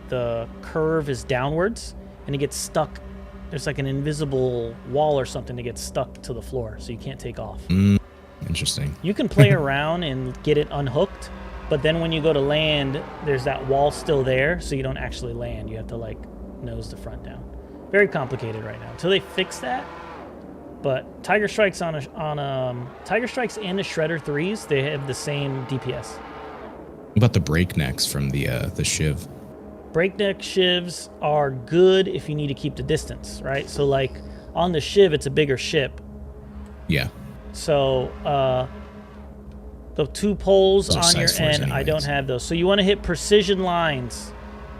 the curve is downwards, and it gets stuck. There's like an invisible wall or something that gets stuck to the floor, so you can't take off. Interesting. You can play around and get it unhooked, but then when you go to land, there's that wall still there, so you don't actually land. You have to like nose the front down. Very complicated right now until they fix that. But Tiger Strikes Tiger Strikes and the Shredder 3s, they have the same DPS. What about the breaknecks from the Shiv? Breakneck Shivs are good if you need to keep the distance, right? So like on the Shiv, it's a bigger ship. Yeah. So the 2 poles Those are on your size 4s end, I anyways. don't have those. So you want to hit precision lines.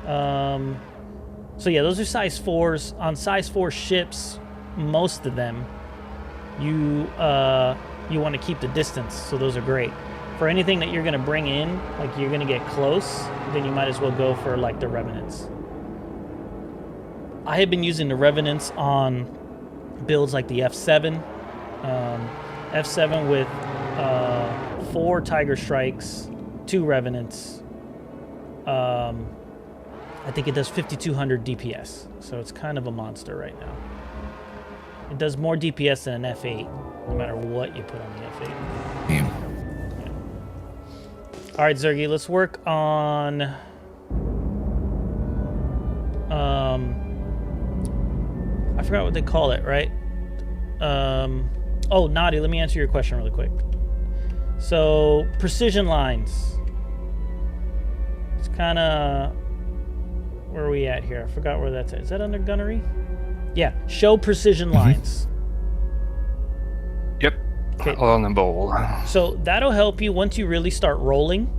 So yeah, those are size 4s. On size 4 ships, most of them, you want to keep the distance. So those are great. For anything that you're going to bring in, like you're going to get close, then you might as well go for like the Revenants. I have been using the Revenants on builds like the F7. F7 with 4 Tiger Strikes, 2 Revenants. I think it does 5,200 DPS, so it's kind of a monster right now. It does more DPS than an F8, no matter what you put on the F8. Damn. Yeah. All right, Zergy, let's work on... I forgot what they call it, right? Oh, Nadi, let me answer your question really quick. So, precision lines. It's kind of... Where are we at here? I forgot where that's at. Is that under gunnery? Yeah, show precision lines. Yep. Okay. On the bowl. So that'll help you once you really start rolling,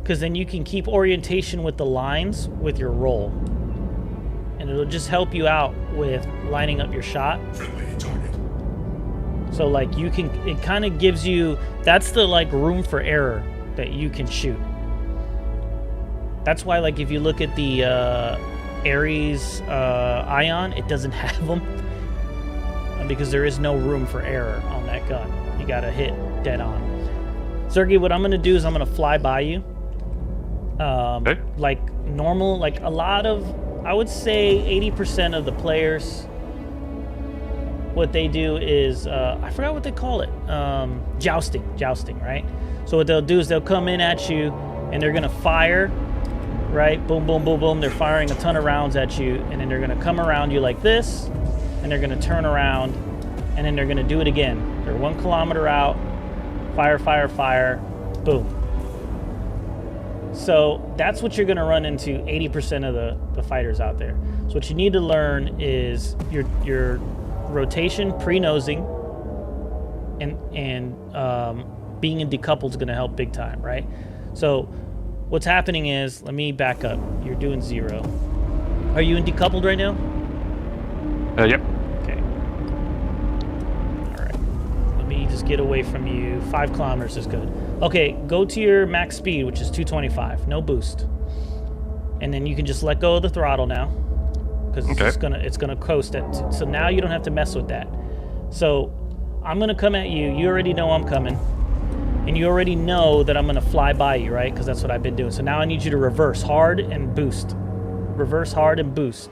because then you can keep orientation with the lines with your roll. And it'll just help you out with lining up your shot. So like you can, it kind of gives you, that's the like room for error that you can shoot. That's why, like, if you look at the Ares Ion, it doesn't have them because there is no room for error on that gun. You gotta hit dead on. Sergey, what I'm gonna do is I'm gonna fly by you. Okay. Like normal, like a lot of, I would say 80% of the players, what they do is, I forgot what they call it, jousting, right? So what they'll do is they'll come in at you and they're gonna fire, right? Boom, boom, boom, boom. They're firing a ton of rounds at you, and then they're gonna come around you like this, and they're gonna turn around, and then they're gonna do it again. They're 1 kilometer out, fire, fire, fire, boom. So that's what you're gonna run into 80% of the fighters out there. So what you need to learn is your rotation, pre-nosing, and being in decoupled is gonna help big time, right? So what's happening is, let me back up. You're doing 0. Are you in decoupled right now? Yep. Okay. All right. Let me just get away from you. 5 kilometers is good. Okay, go to your max speed, which is 225. No boost. And then you can just let go of the throttle now, because it's gonna coast at. So now you don't have to mess with that. So I'm gonna come at you. You already know I'm coming. And you already know that I'm gonna fly by you, right? Because that's what I've been doing. So now I need you to reverse hard and boost. Reverse hard and boost.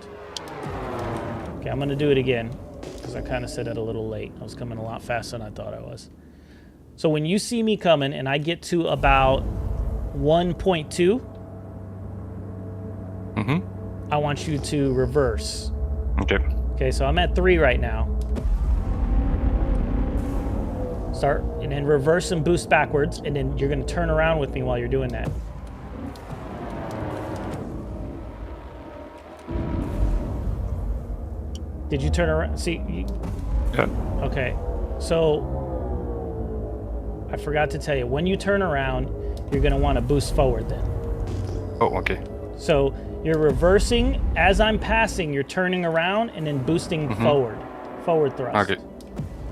Okay, I'm gonna do it again, because I kind of said it a little late. I was coming a lot faster than I thought I was. So when you see me coming and I get to about 1.2, I want you to reverse. Okay. Okay, so I'm at 3 right now. Start, and then reverse and boost backwards, and then you're gonna turn around with me while you're doing that. Did you turn around? See? Yeah. Okay, so I forgot to tell you, when you turn around, you're gonna wanna boost forward then. Oh, okay. So you're reversing, as I'm passing, you're turning around and then boosting forward thrust. Okay.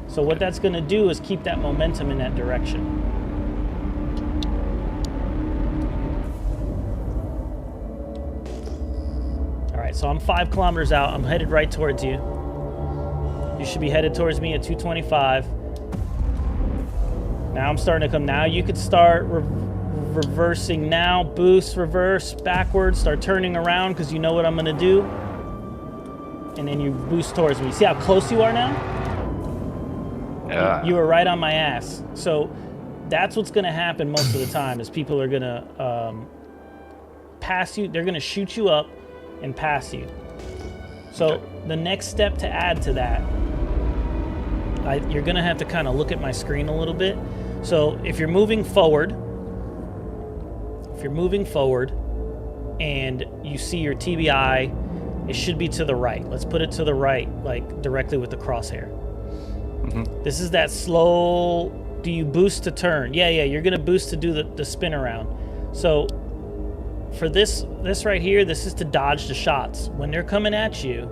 So what that's gonna do is keep that momentum in that direction. All right, so I'm 5 kilometers out. I'm headed right towards you. You should be headed towards me at 225. Now I'm starting to come. Now you could start reversing now. Boost, reverse, backwards. Start turning around, because you know what I'm gonna do. And then you boost towards me. See how close you are now? Yeah. You were right on my ass. So that's what's going to happen most of the time, is people are going to pass you. They're going to shoot you up and pass you. So the next step to add to that, you're going to have to kind of look at my screen a little bit. So if you're moving forward, and you see your TBI, it should be to the right. Let's put it to the right, like directly with the crosshair. This is that slow. Do you boost to turn? Yeah, you're gonna boost to do the spin around. So for this right here, this is to dodge the shots. When they're coming at you,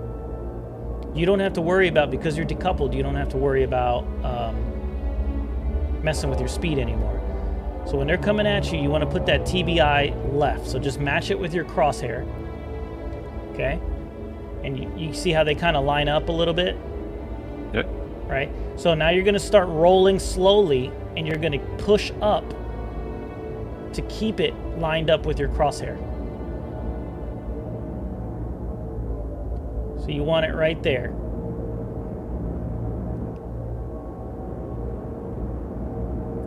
you don't have to worry about, because you're decoupled, you don't have to worry about messing with your speed anymore. So when they're coming at you, you want to put that TBI left. So just match it with your crosshair. Okay? And you see how they kind of line up a little bit? Yep. Right? So now you're going to start rolling slowly, and you're going to push up to keep it lined up with your crosshair. So you want it right there.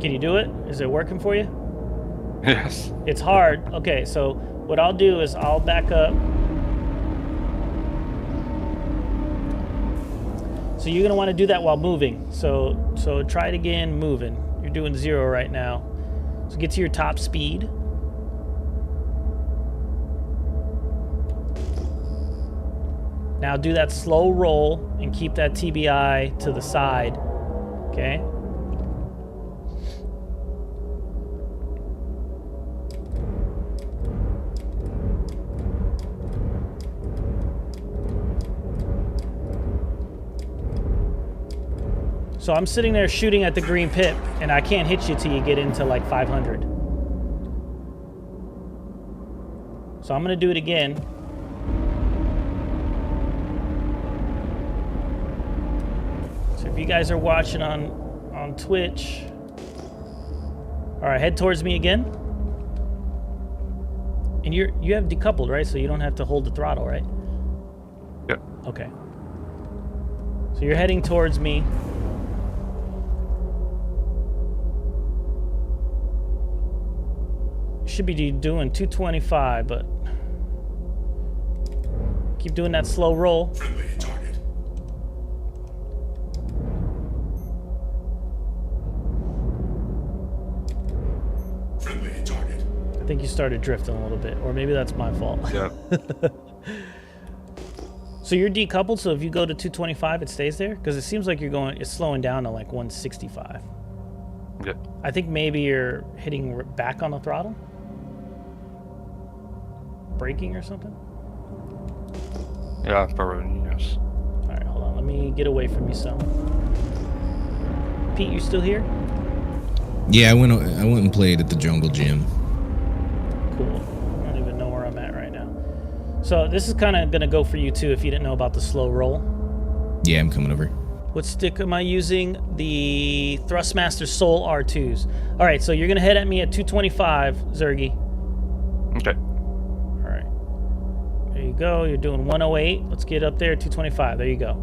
Can you do it? Is it working for you? Yes. It's hard. Okay, so what I'll do is I'll back up. So you're gonna want to do that while moving. So try it again, moving. You're doing 0 right now. So get to your top speed. Now do that slow roll and keep that TBI to the side. Okay? So I'm sitting there shooting at the green pip, and I can't hit you till you get into like 500. So I'm gonna do it again. So if you guys are watching on Twitch, All right, head towards me again. And you have decoupled, right? So you don't have to hold the throttle, right? Yep. Okay. So you're heading towards me. Should be doing 225, but keep doing that slow roll. Friendly target. Friendly target. I think you started drifting a little bit, or maybe that's my fault. Yeah. So you're decoupled, so if you go to 225, it stays there? Because it seems like it's slowing down to like 165. Yeah. I think maybe you're hitting back on the throttle? Braking or something? Yeah, probably, yes. All right, hold on. Let me get away from you some. Pete, you still here? Yeah, I went and played at the jungle gym. Cool. I don't even know where I'm at right now. So this is kind of going to go for you too if you didn't know about the slow roll. Yeah, I'm coming over. What stick am I using? The Thrustmaster Soul R2s. All right, so you're going to head at me at 225, Zergy. Okay. All right. There you go. You're doing 108. Let's get up there, 225. There you go.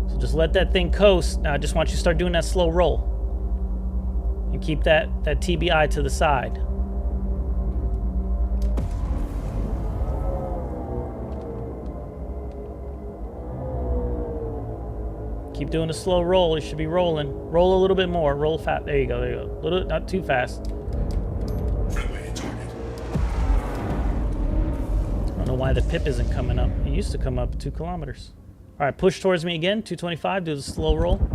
So just let that thing coast. Now I just want you to start doing that slow roll. And keep that TBI to the side. Keep doing a slow roll. You should be rolling. Roll a little bit more. Roll fast. There you go. There you go. Little, not too fast. Friendly target. I don't know why the pip isn't coming up. It used to come up 2 kilometers. All right, push towards me again. 225. Do the slow roll. There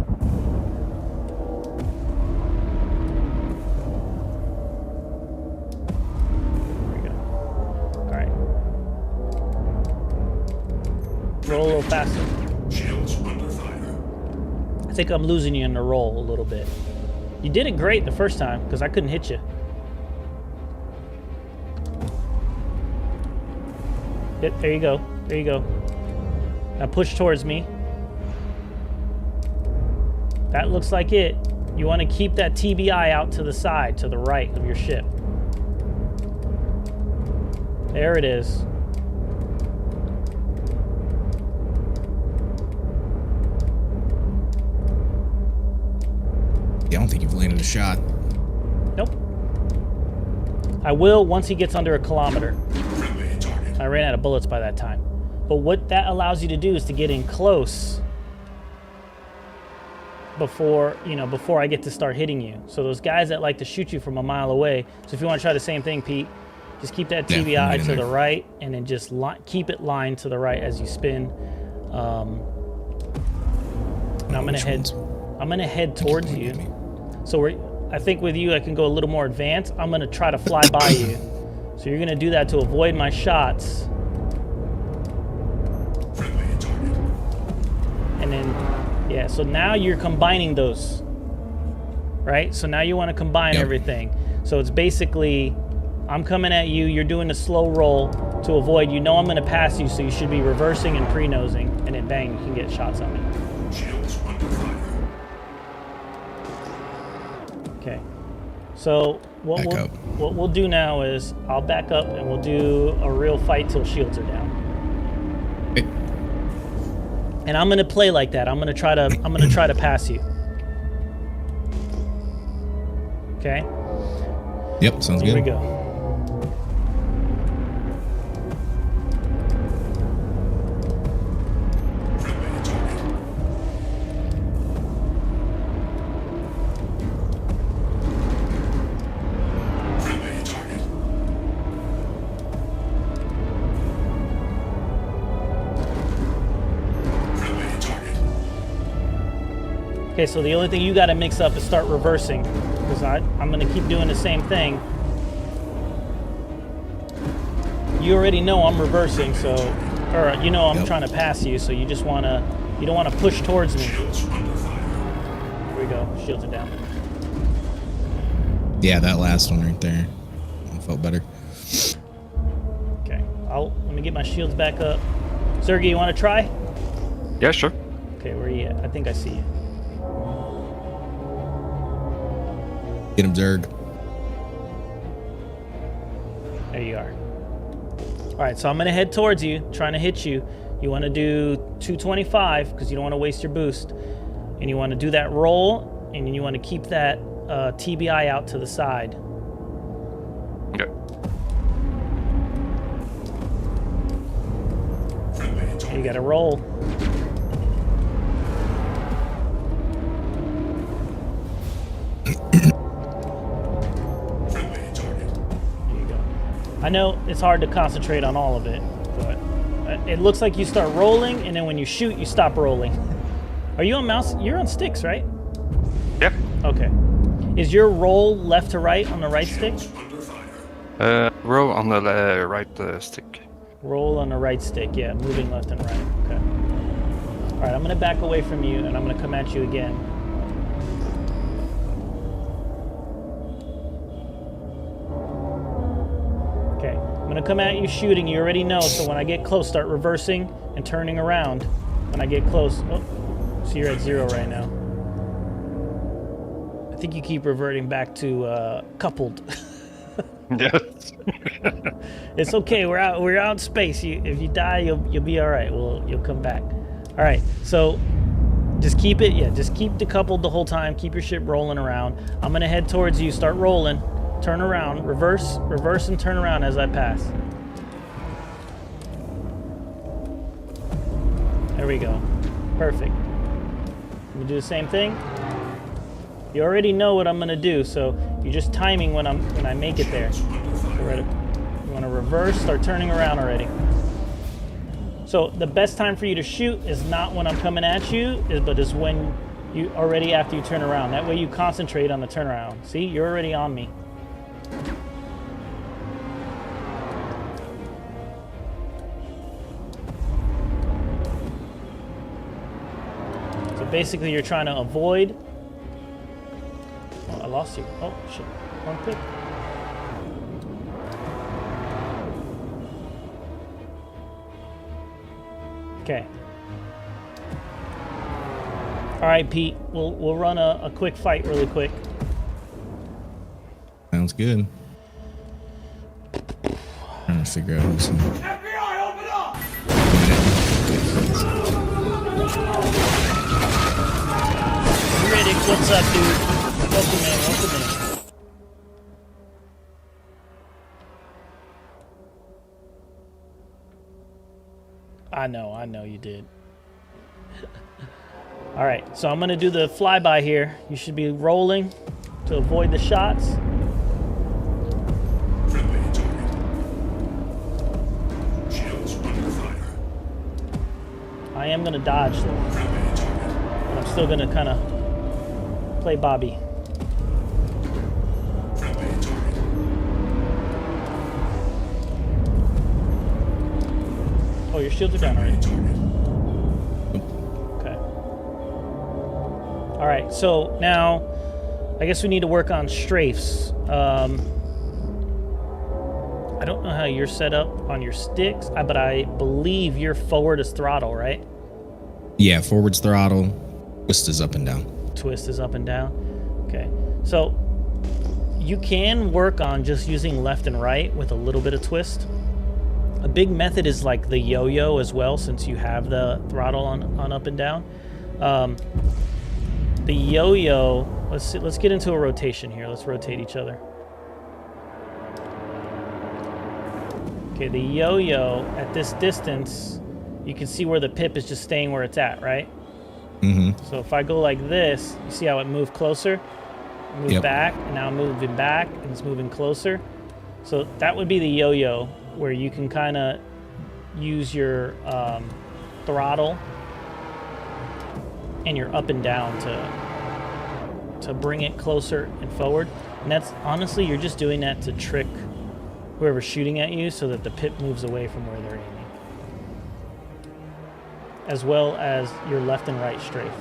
we go. All right. Roll a little faster. Shields under fire. I think I'm losing you in the roll a little bit. You did it great the first time because I couldn't hit you. Yep, there you go. There you go. Now push towards me. That looks like it. You want to keep that TBI out to the side, to the right of your ship. There it is. Yeah, I don't think you've landed a shot. Nope. I will once he gets under a kilometer. Friendly target. I ran out of bullets by that time. But what that allows you to do is to get in close before I get to start hitting you. So those guys that like to shoot you from a mile away. So if you want to try the same thing, Pete, just keep that Yeah, TBI right in to the there. right, and then just keep it lined to the right as you spin. And I'm gonna Which head. ones? I'm gonna head Keep towards pointing you. at me. So I think with you, I can go a little more advanced. I'm gonna try to fly by you. So you're gonna do that to avoid my shots. Friendly target. And then, yeah, so now you're combining those, right? So now you want to combine Yep. everything. So it's basically, I'm coming at you, you're doing a slow roll to avoid, I'm going to pass you, so you should be reversing and pre-nosing, and then bang, you can get shots on me. Shields under fire. Okay. So what Back up. what we'll do now is I'll back up and we'll do a real fight till shields are down. Okay. And I'm gonna play like that. I'm gonna try to pass you. Okay. Yep, sounds Here good. we go. Friendly target. Friendly target. Friendly target. Okay, so the only thing you got to mix up is start reversing, because I'm going to keep doing the same thing. You already know I'm reversing, so, or I'm Yep. trying to pass you, so you don't want to push towards me. Shields under fire. Here we go, shields are down. Yeah, that last one right there. I felt better. Okay, let me get my shields back up. Sergey, you want to try? Yeah, sure. Okay, where are you at? I think I see you. Get him, Zerg. There you are. All right, so I'm gonna head towards you, trying to hit you. You wanna do 225, because you don't wanna waste your boost. And you wanna do that roll, and you wanna keep that TBI out to the side. Okay. You gotta roll. I know it's hard to concentrate on all of it, but it looks like you start rolling, and then when you shoot, you stop rolling. Are you on mouse? You're on sticks, right? Yep. Okay. Is your roll left to right on the right stick? Roll on the right stick. Roll on the right stick, yeah, moving left and right. Okay. All right, I'm gonna back away from you, and I'm gonna come at you again. Okay, I'm gonna come at you shooting. You already know, so when I get close, start reversing and turning around. When I get close, oh, so you're at 0 right now. I think you keep reverting back to coupled. Yes. It's okay. We're out in space. If you die, you'll be all right. You'll come back. All right. So just keep it. Yeah. Just keep decoupled the whole time. Keep your ship rolling around. I'm gonna head towards you. Start rolling. Turn around. Reverse, and turn around as I pass. There we go. Perfect. I'm gonna do the same thing. You already know what I'm gonna do, so you're just timing when I make it there. You want to reverse, start turning around already. So the best time for you to shoot is not when I'm coming at you, but is when you already after you turn around. That way you concentrate on the turnaround. See, you're already on me. So basically you're trying to avoid. Oh, I lost you. Oh, shit. One click. Okay. All right, Pete. We'll run a quick fight really quick. Sounds good. Trying to figure out who's in. FBI, open up! Riddick, what's up, dude? Welcome in. I know you did. All right, so I'm gonna do the flyby here. You should be rolling to avoid the shots. I am gonna dodge though. But I'm still gonna kind of play Bobby. Oh, your shields are down already. Okay. All right, so now I guess we need to work on strafes. I don't know how you're set up on your sticks, but I believe your forward is throttle, right? Yeah, forward's throttle, twist is up and down. Twist is up and down. Okay, so you can work on just using left and right with a little bit of twist. A big method is like the yo-yo as well, since you have the throttle on up and down. The yo-yo, let's get into a rotation here. Let's rotate each other. Okay, the yo-yo at this distance, you can see where the pip is just staying where it's at, right? Mm-hmm. So if I go like this, you see how it moved closer? Move back, and now moving back, and it's moving closer. So that would be the yo-yo, where you can kind of use your throttle and your up and down to bring it closer and forward. And that's honestly, you're just doing that to trick whoever's shooting at you so that the pip moves away from where they're aiming. As well as your left and right strafe.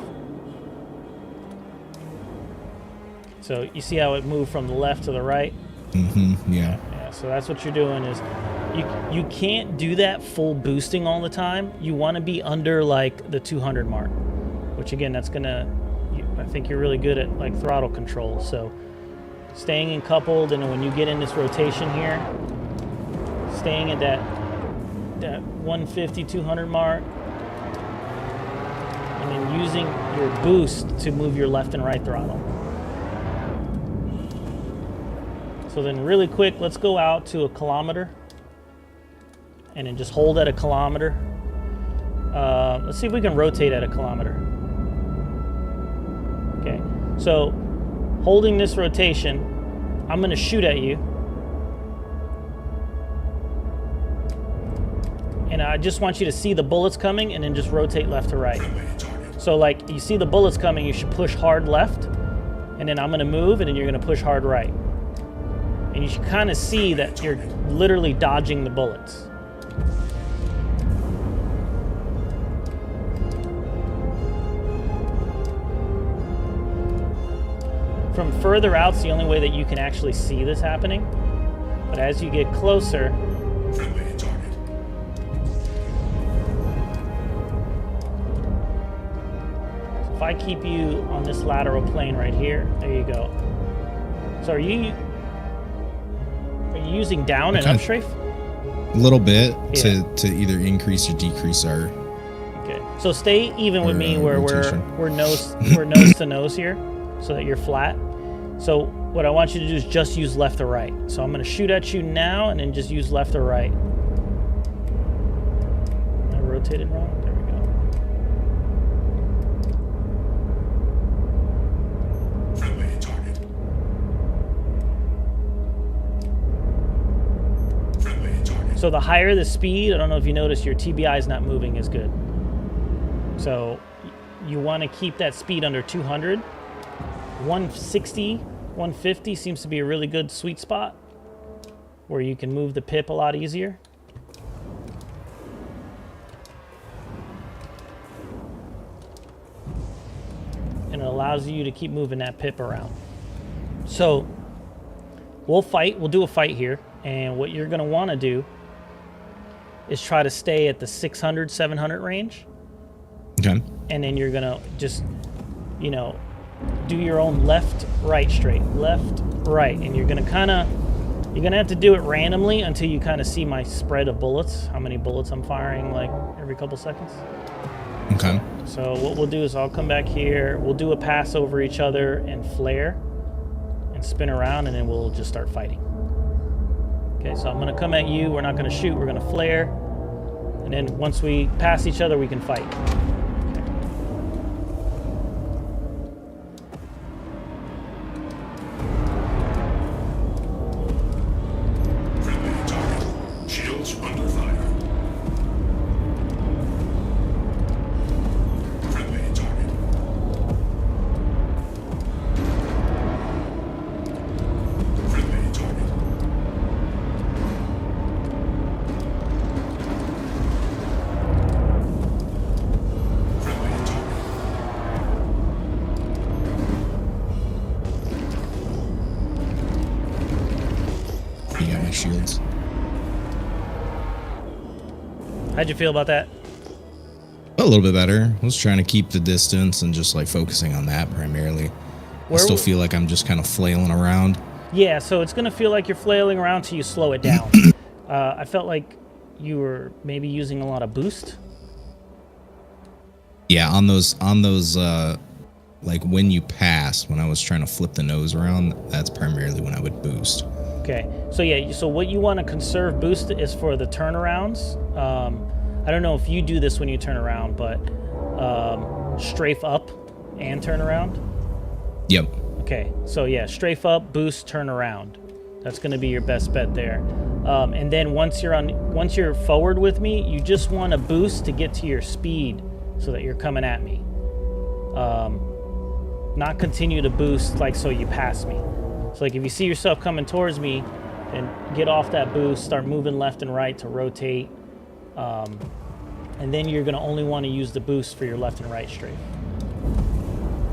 So you see how it moved from the left to the right? Mm-hmm, yeah. Yeah, so that's what you're doing is you can't do that full boosting all the time. You want to be under like the 200 mark, which again, that's gonna, I think you're really good at like throttle control. So staying in coupled, and when you get in this rotation here, staying at that 150, 200 mark. And then using your boost to move your left and right throttle. So then really quick, let's go out to a kilometer. And then just hold at a kilometer. Let's see if we can rotate at a kilometer. Okay, so holding this rotation, I'm gonna shoot at you. And I just want you to see the bullets coming and then just rotate left to right. So like you see the bullets coming, you should push hard left, and then I'm gonna move and then you're gonna push hard right. And you should kind of see that you're literally dodging the bullets. From further out, it's the only way that you can actually see this happening. But as you get closer, if I keep you on this lateral plane right here, there you go. So are you using down and up strafe? A little bit to either increase or decrease our. Okay, so stay even with me where we're nose to nose here, so that you're flat. So what I want you to do is just use left or right. So I'm going to shoot at you now, and then just use left or right. I rotated wrong. There we go. So the higher the speed, I don't know if you notice, your TBI is not moving as good. So you want to keep that speed under 200. 160, 150 seems to be a really good sweet spot where you can move the pip a lot easier. And it allows you to keep moving that pip around. So we'll do a fight here, and what you're going to want to do is try to stay at the 600, 700 range. Okay. And then you're going to just, you know, do your own left, right straight, left, right. And you're going to have to do it randomly until you kind of see my spread of bullets, how many bullets I'm firing like every couple seconds. Okay. So what we'll do is I'll come back here, we'll do a pass over each other and flare and spin around, and then we'll just start fighting. Okay, so I'm going to come at you, we're not going to shoot, we're going to flare, and then once we pass each other, we can fight. Shields. How'd you feel about that? A little bit better. I was trying to keep the distance and just like focusing on that primarily. I still feel like I'm just kind of flailing around. Yeah, so it's going to feel like you're flailing around till you slow it down. I felt like you were maybe using a lot of boost. Yeah, on those like when you pass, when I was trying to flip the nose around, that's primarily when I would boost. Okay, so yeah, so what you want to conserve boost is for the turnarounds. I don't know if you do this when you turn around, but strafe up and turn around. Yep. Okay, so yeah, strafe up, boost, turn around. That's going to be your best bet there. And then once you're forward with me, you just want to boost to get to your speed so that you're coming at me. Not continue to boost like so you pass me. So like if you see yourself coming towards me, then get off that boost, start moving left and right to rotate. And then you're gonna only wanna use the boost for your left and right strafe.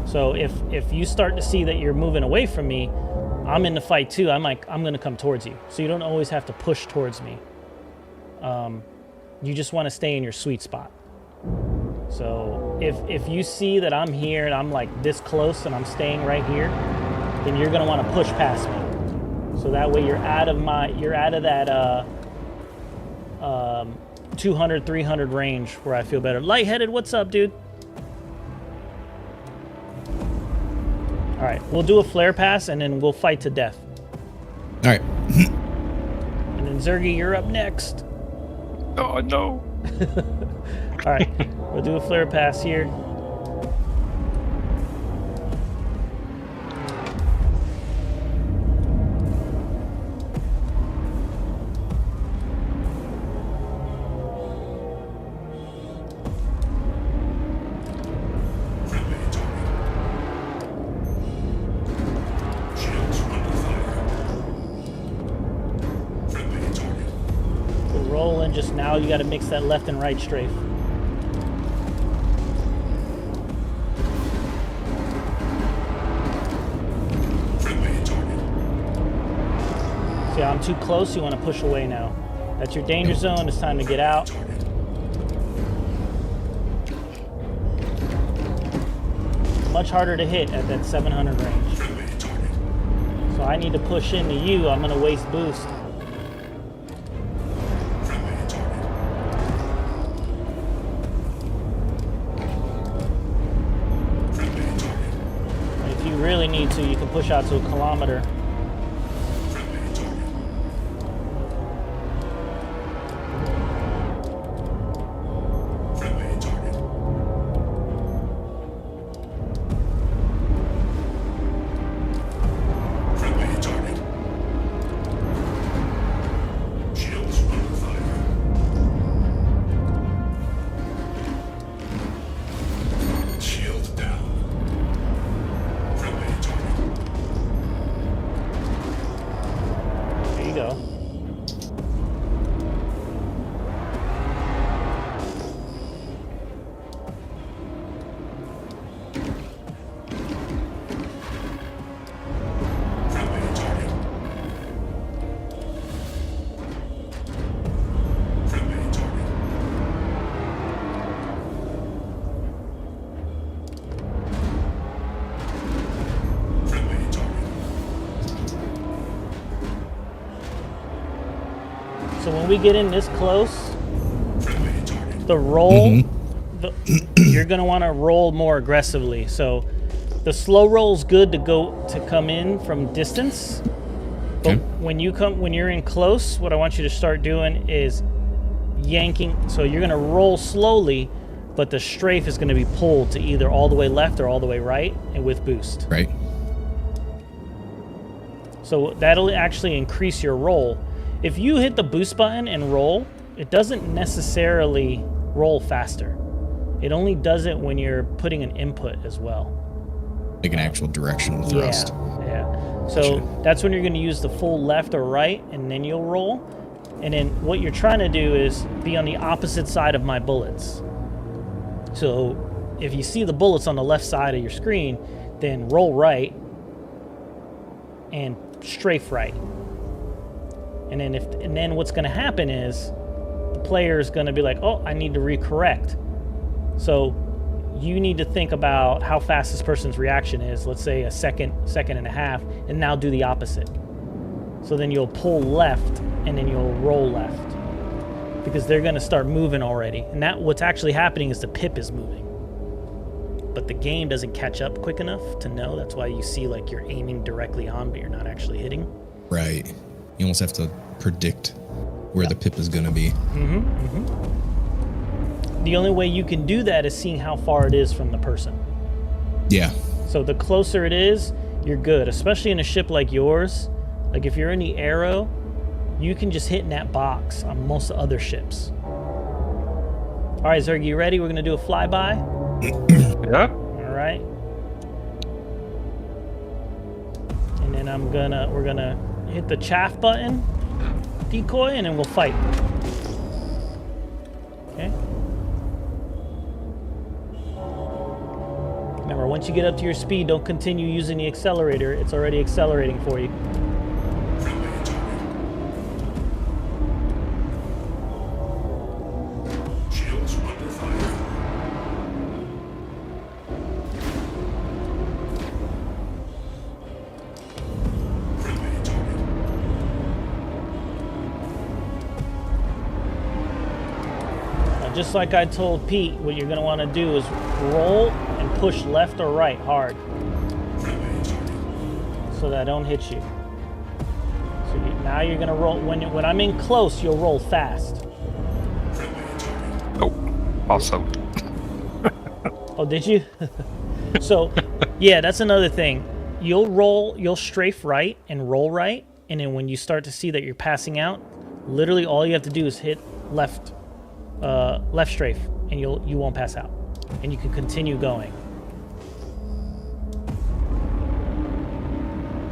So if you start to see that you're moving away from me, I'm in the fight too. I'm gonna come towards you. So you don't always have to push towards me. You just wanna stay in your sweet spot. So if you see that I'm here and I'm like this close and I'm staying right here, then you're gonna want to push past me. So that way you're out of 200, 300 range where I feel better. Lightheaded, what's up, dude? All right, we'll do a flare pass and then we'll fight to death. All right. And then Zergy, you're up next. Oh no. All right, we'll do a flare pass here. Rolling just now, you got to mix that left and right strafe. See, I'm too close, you want to push away now. That's your danger zone, it's time to get out. Much harder to hit at that 700 range. So I need to push into you, I'm going to waste boost. If you really need to, you can push out to a kilometer. So when we get in this close, the roll, you're going to want to roll more aggressively. So the slow roll is good to come in from distance. But when you're in close, what I want you to start doing is yanking. So you're going to roll slowly, but the strafe is going to be pulled to either all the way left or all the way right, and with boost. Right. So that'll actually increase your roll. If you hit the boost button and roll, it doesn't necessarily roll faster. It only does it when you're putting an input as well. Like an actual directional thrust. Yeah. So that's when you're going to use the full left or right, and then you'll roll. And then what you're trying to do is be on the opposite side of my bullets. So if you see the bullets on the left side of your screen, then roll right and strafe right. And then what's going to happen is the player is going to be like, oh, I need to recorrect. So you need to think about how fast this person's reaction is. Let's say a second and a half, and now do the opposite. So then you'll pull left, and then you'll roll left, because they're going to start moving already. And that what's actually happening is the pip is moving. But the game doesn't catch up quick enough to know. That's why you see like you're aiming directly on, but you're not actually hitting. Right. You almost have to predict where the pip is going to be. The only way you can do that is seeing how far it is from the person. Yeah. So the closer it is, you're good, especially in a ship like yours. Like if you're in the Arrow, you can just hit in that box on most other ships. All right, Zerg, you ready? We're going to do a flyby. Yeah. All right. And then we're going to hit the chaff button, decoy, and then we'll fight. Okay. Remember, once you get up to your speed, don't continue using the accelerator. It's already accelerating for you. just like I told Pete, what you're going to want to do is roll and push left or right hard so that I don't hit you. So now you're going to roll. When I'm in close, you'll roll fast. Oh, awesome. Oh, did you? So, yeah, that's another thing. You'll strafe right and roll right, and then when you start to see that you're passing out, literally all you have to do is hit left strafe, and you won't pass out, and you can continue going.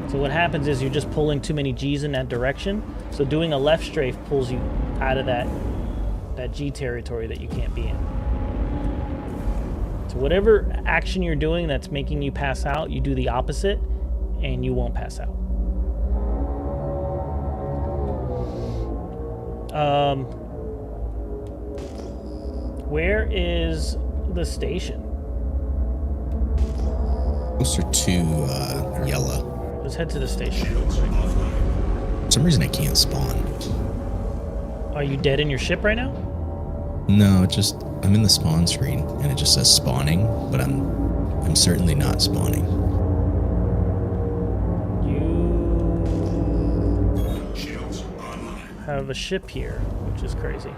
So what happens is you're just pulling too many G's in that direction. So doing a left strafe pulls you out of that G territory that you can't be in. So whatever action you're doing that's making you pass out, you do the opposite, and you won't pass out. Where is the station? Closer to yellow. Let's head to the station. For some reason I can't spawn. Are you dead in your ship right now? No, I'm in the spawn screen and it just says spawning, but I'm certainly not spawning. You have a ship here, which is crazy.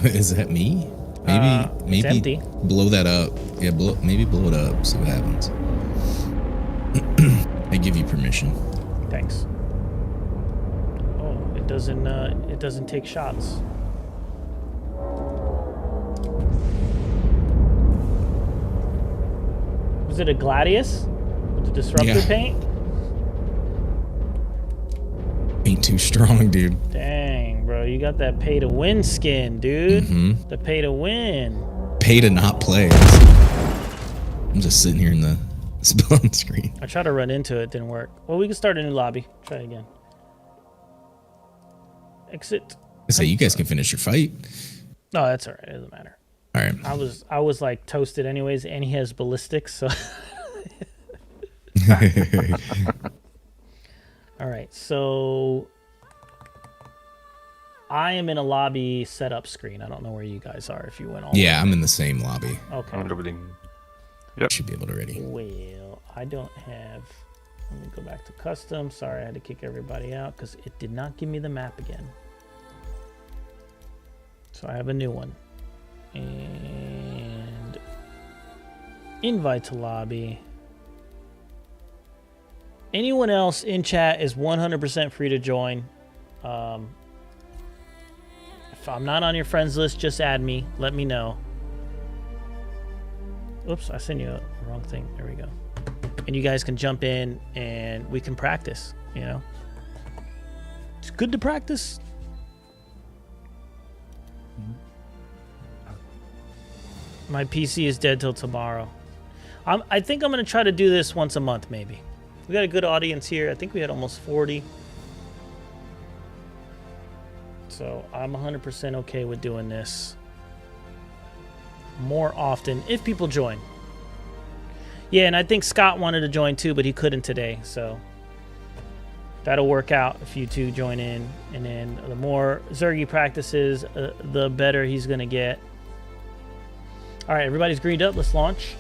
Is that me? Maybe it's empty. Blow that up. Yeah, maybe blow it up. See what happens. I give you permission. Thanks. Oh, it doesn't take shots. Was it a Gladius with the disruptor paint? Ain't too strong, dude. Dang, bro, you got that pay to win skin, dude. Mm-hmm. The pay to win. Pay to not play. I'm just sitting here in the spawn screen. I tried to run into it, didn't work. Well, we can start a new lobby. Try it again. Exit. I say you guys can finish your fight. No, that's all right. It doesn't matter. All right. I was like toasted anyways, and he has ballistics, so. All right, so I am in a lobby setup screen. I don't know where you guys are. If you went all. Yeah, I'm in the same lobby. Okay. Yep. Should be able to ready. Well, I don't have. Let me go back to custom. Sorry, I had to kick everybody out because it did not give me the map again. So I have a new one. And invite to lobby. Anyone else in chat is 100% free to join. If I'm not on your friends list, just add me. Let me know. Oops, I sent you a wrong thing. There we go. And you guys can jump in and we can practice, you know. It's good to practice. My PC is dead till tomorrow. I think I'm going to try to do this once a month, maybe. We got a good audience here. I think we had almost 40. So I'm 100% okay with doing this more often if people join. Yeah, and I think Scott wanted to join too, but he couldn't today. So that'll work out if you two join in. And then the more Zergy practices, the better he's going to get. All right, everybody's greened up. Let's launch.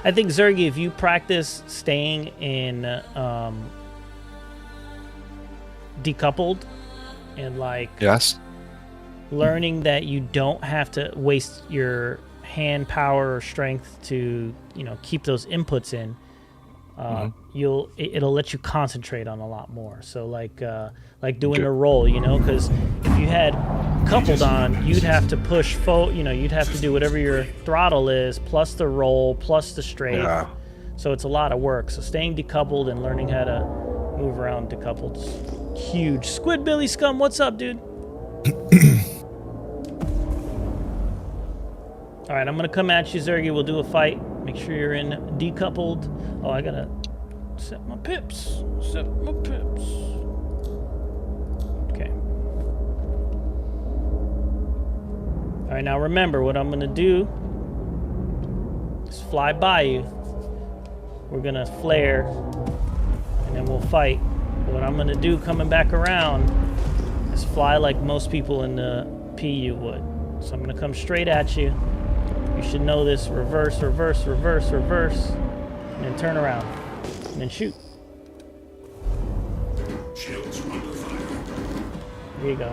I think, Zergy, if you practice staying in decoupled and like yes, learning that you don't have to waste your hand power or strength to, you know, keep those inputs in, it'll let you concentrate on a lot more. So like doing a roll, you know, because if you had coupled on, you'd have to push you'd have to do whatever your throttle is plus the roll plus the strafe. Yeah. So it's a lot of work. So staying decoupled and learning how to move around decoupled's huge. Squid Billy Scum, what's up, dude? All right, I'm gonna come at you, Zergy. We'll do a fight. Make sure you're in decoupled. Oh, I gotta set my pips. Set my pips. Okay. All right, now remember what I'm gonna do just fly by you. We're gonna flare, and then we'll fight. What I'm gonna do coming back around is fly like most people in the PU would. So I'm gonna come straight at you. You should know this. Reverse, reverse, reverse, reverse, and then turn around, and then shoot. Shields under fire. Here you go.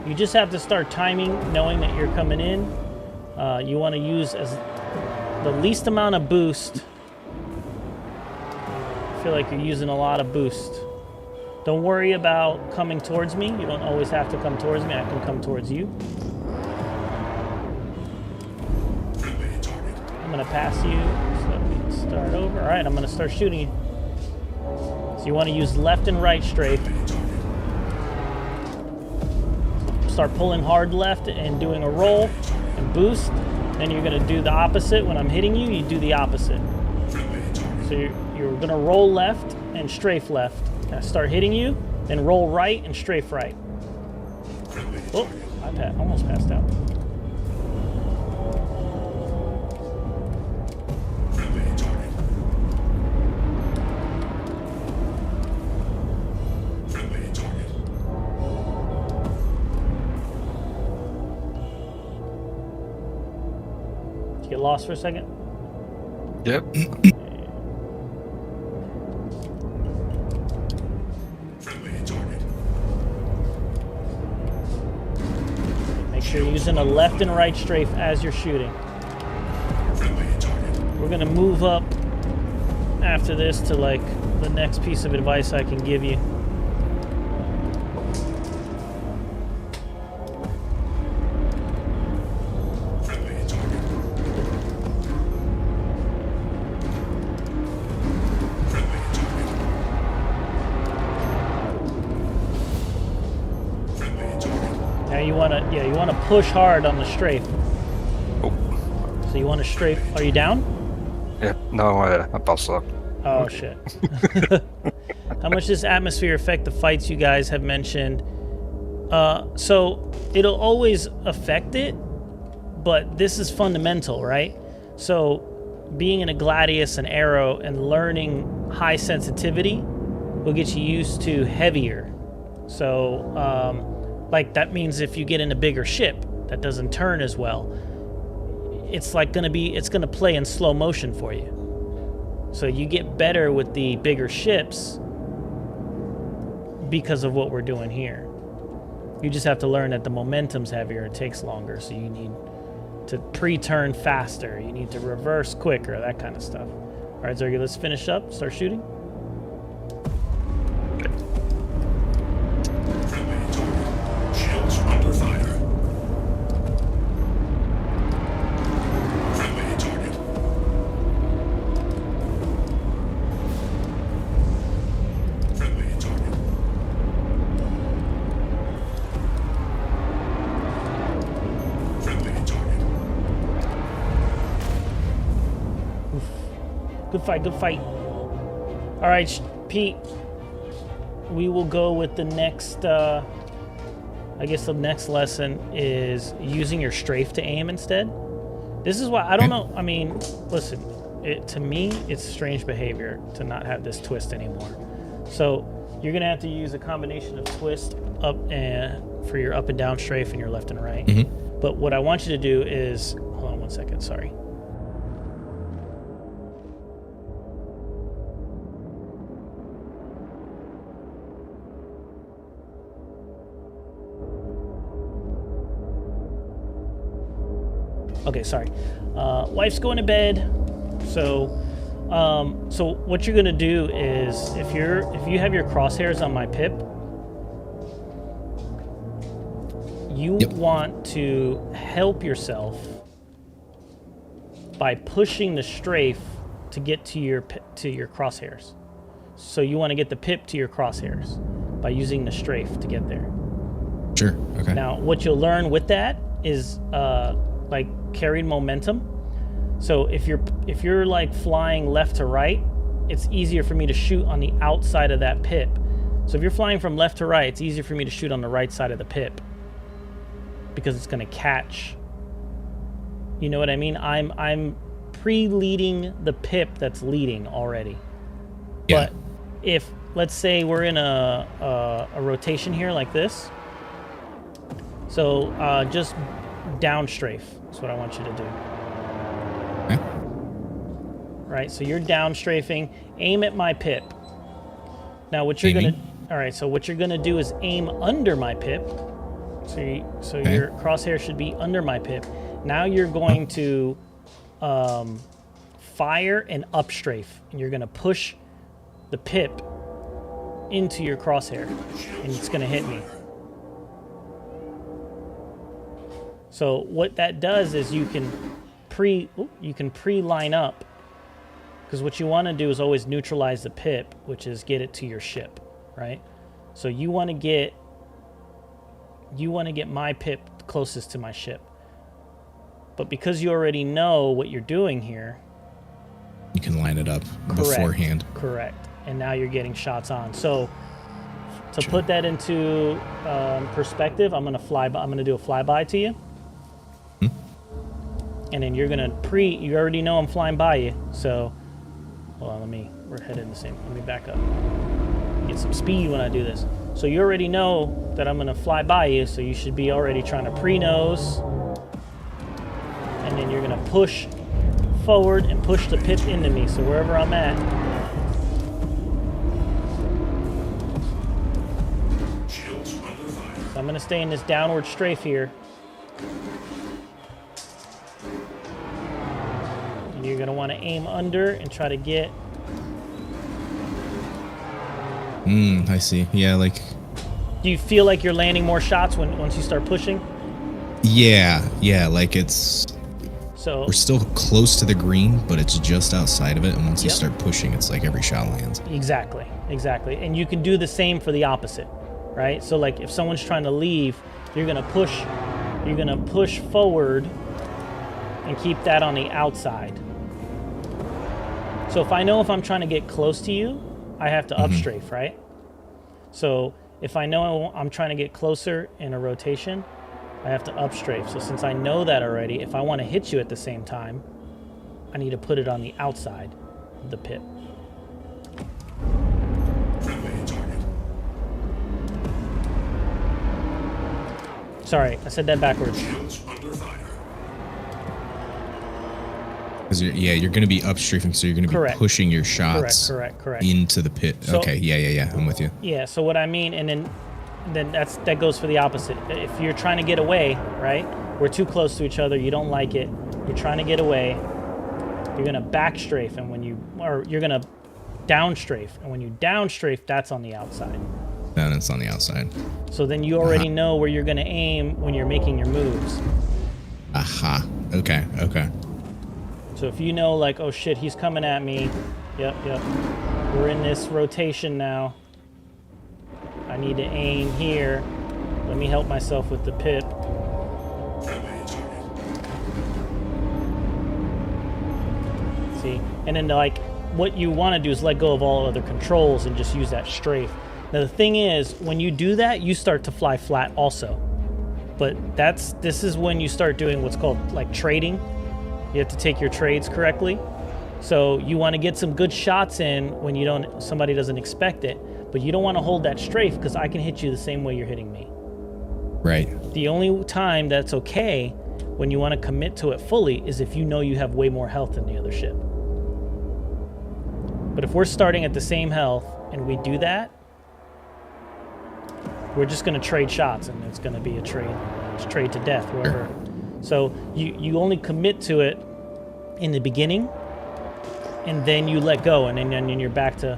You just have to start timing, knowing that you're coming in. You want to use as the least amount of boost. I feel like you're using a lot of boost. Don't worry about coming towards me. You don't always have to come towards me. I can come towards you. I'm going to pass you, so we can start over. All right, I'm going to start shooting you. So you want to use left and right strafe. Start pulling hard left and doing a roll and boost. Then you're going to do the opposite. When I'm hitting you, you do the opposite. So you're going to roll left and strafe left. I start hitting you, then roll right and strafe right. Oh, I almost passed out. Did you get lost for a second? Yep. Make sure you're using a left and right strafe as you're shooting. We're gonna move up after this to like the next piece of advice I can give you. Now you wanna push hard on the strafe. Oh. So you want to strafe. Are you down? Yep. No, I passed up. Oh shit. How much does atmosphere affect the fights you guys have mentioned? So it'll always affect it, but this is fundamental, right? So being in a Gladius and Arrow and learning high sensitivity will get you used to heavier. So like that means if you get in a bigger ship that doesn't turn as well, it's gonna play in slow motion for you. So you get better with the bigger ships because of what we're doing here. You just have to learn that the momentum's heavier, it takes longer, so you need to pre-turn faster, you need to reverse quicker, that kind of stuff. All right, Zergy, let's finish up, start shooting. Shields under fire. Friendly target. Friendly target. Friendly target. Good fight. All right, Pete, we will go with the next, I guess the next lesson is using your strafe to aim instead. This is why, I don't know, I mean, listen, to me, it's strange behavior to not have this twist anymore. So you're gonna have to use a combination of twist up and for your up and down strafe and your left and right. Mm-hmm. But what I want you to do is, hold on one second, sorry. Okay, sorry. Wife's going to bed. So what you're gonna do is, if you have your crosshairs on my pip, you want to help yourself by pushing the strafe to get to your crosshairs. So you want to get the pip to your crosshairs by using the strafe to get there. Sure. Okay. Now, what you'll learn with that is like carried momentum. So if you're like flying left to right, it's easier for me to shoot on the outside of that pip. So if you're flying from left to right, it's easier for me to shoot on the right side of the pip because it's going to catch, You know what I mean? I'm pre-leading the pip that's leading already. Yeah. But if, let's say we're in a rotation here like this, so just down strafe is what I want you to do. Okay. Right, so you're down strafing, aim at my pip. Now what you're Aiming. gonna, all right, so what you're gonna do is aim under my pip. So Okay. your crosshair should be under my pip. Now you're going to fire and up strafe, and you're gonna push the pip into your crosshair, and it's gonna hit me. So what that does is you can pre-line up, because what you want to do is always neutralize the pip, which is get it to your ship, right? So you want to get my pip closest to my ship. But because you already know what you're doing here, You can line it up beforehand. Correct. And now you're getting shots on. So to Sure. put that into perspective, I'm gonna do a flyby to you. And then you're gonna you already know I'm flying by you. So hold on, we're headed the same. Let me back up. Get some speed when I do this. So you already know that I'm gonna fly by you, so you should be already trying to pre-nose. And then you're gonna push forward and push the pip into me. So wherever I'm at, so I'm gonna stay in this downward strafe here. And you're gonna wanna aim under and try to get. I see. Yeah, like, Do you feel like you're landing more shots once you start pushing? yeah, like it's, So we're still close to the green, but it's just outside of it. And once you Yep. start pushing, it's like every shot lands. exactly. And you can do the same for the opposite, right? So like if someone's trying to leave, you're gonna push forward and keep that on the outside. So if I know if I'm trying to get close to you, I have to up strafe, right? So if I know I'm trying to get closer in a rotation, I have to up strafe. So since I know that already, if I want to hit you at the same time, I need to put it on the outside of the pit. Sorry, I said that backwards. Because you're going to be up strafing, so you're going to be Correct. pushing your shots Correct. into the pit. So- Okay, yeah, I'm with you. Yeah, so what I mean, and then that goes for the opposite. If you're trying to get away, right? We're too close to each other, you don't like it, you're trying to get away, you're gonna back strafe, and you're gonna down strafe, and when you down strafe, that's on the outside. Then it's on the outside. So then you already know where you're gonna aim when you're making your moves. Aha. Okay. So if you know, like, oh shit, he's coming at me, yep, we're in this rotation now, I need to aim here, let me help myself with the pip. See, and then like what you want to do is let go of all other controls and just use that strafe. Now the thing is, when you do that, you start to fly flat also. But this is when you start doing what's called like trading. You have to take your trades correctly. So you want to get some good shots in when somebody doesn't expect it, but you don't want to hold that strafe because I can hit you the same way you're hitting me. Right. The only time that's okay when you want to commit to it fully is if you know you have way more health than the other ship. But if we're starting at the same health and we do that, we're just going to trade shots, and it's going to be a trade to death, whoever. So you only commit to it in the beginning, and then you let go, and then you're back to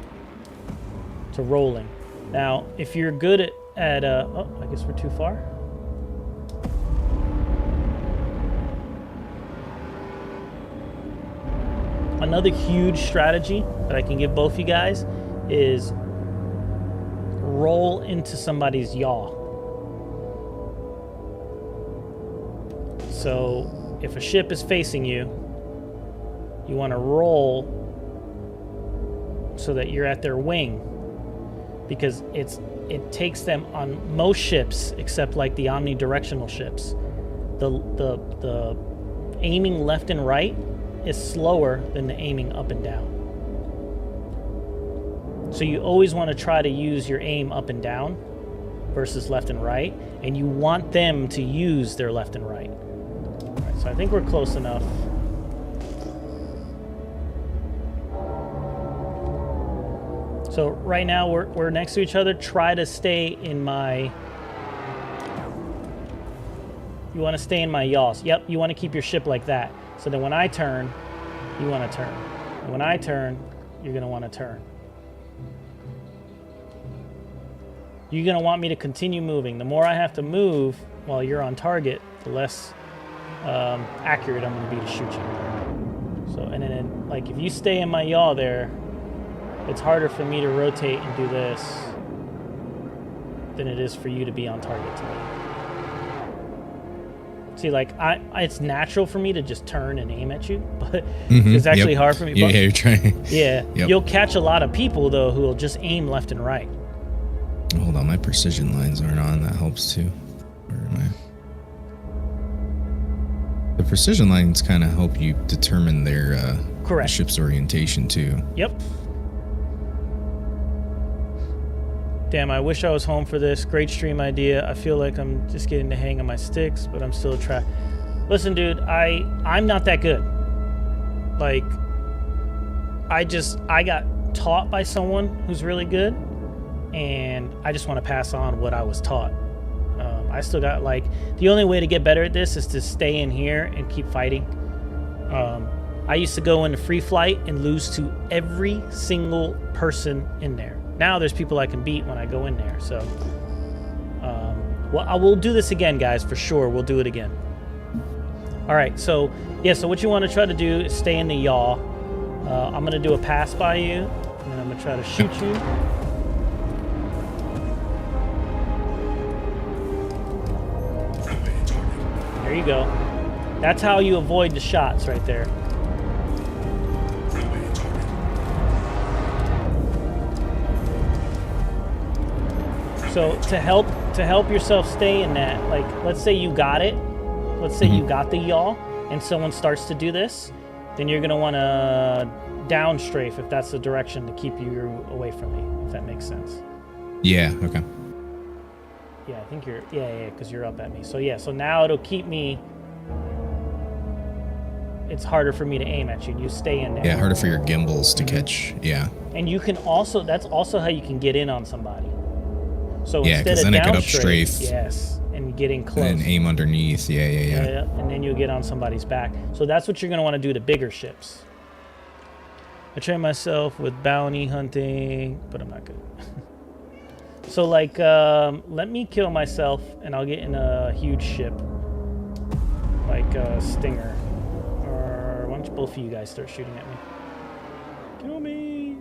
rolling. Now, if you're good at oh, I guess we're too far. Another huge strategy that I can give both you guys is roll into somebody's yaw. So if a ship is facing you, you want to roll so that you're at their wing, because it takes them on most ships except like the omnidirectional ships. The aiming left and right is slower than the aiming up and down. So you always want to try to use your aim up and down versus left and right, and you want them to use their left and right. All right, so I think we're close enough. So right now we're next to each other. Try to stay in my... You want to stay in my yaws. Yep, you want to keep your ship like that. So then when I turn, you want to turn. And when I turn, you're going to want to turn. You're going to want me to continue moving. The more I have to move while you're on target, the less accurate I'm going to be to shoot you. So, and then, like, if you stay in my yaw there, it's harder for me to rotate and do this than it is for you to be on target to me. See, like, it's natural for me to just turn and aim at you, but it's actually hard for me. Yeah, you're trying. Yeah, you'll catch a lot of people, though, who will just aim left and right. Hold on, my precision lines aren't on. That helps, too. Where am I? The precision lines kind of help you determine their Correct. ship's orientation, too. Yep. Damn, I wish I was home for this. Great stream idea. I feel like I'm just getting the hang of my sticks, but I'm still trying. Listen, dude, I'm not that good. Like, I got taught by someone who's really good, and I just want to pass on what I was taught. I still got, like, the only way to get better at this is to stay in here and keep fighting. I used to go into free flight and lose to every single person in there. Now there's people I can beat when I go in there. So, well, I will do this again, guys, for sure. We'll do it again. All right. So, yeah. So what you want to try to do is stay in the yaw. I'm gonna do a pass by you, and then I'm gonna try to shoot you. There you go. That's how you avoid the shots right there. So to help yourself stay in that, like, let's say you got it. Let's say you got the yaw, and someone starts to do this, then you're gonna want to down strafe if that's the direction to keep you away from me. If that makes sense. Yeah. Okay. Yeah, I think you're. Yeah, because you're up at me. So yeah. So now it'll keep me. It's harder for me to aim at you, and you stay in there. Yeah, harder for your gimbals to catch. Yeah. And you can also. That's also how you can get in on somebody. So yeah, instead of then it could down up strafe. yes, and getting close. And aim underneath. Yeah. And then you'll get on somebody's back. So that's what you're going to want to do to bigger ships. I train myself with bounty hunting, but I'm not good. So, like, let me kill myself, and I'll get in a huge ship, like a Stinger. Or why don't both of you guys start shooting at me? Kill me!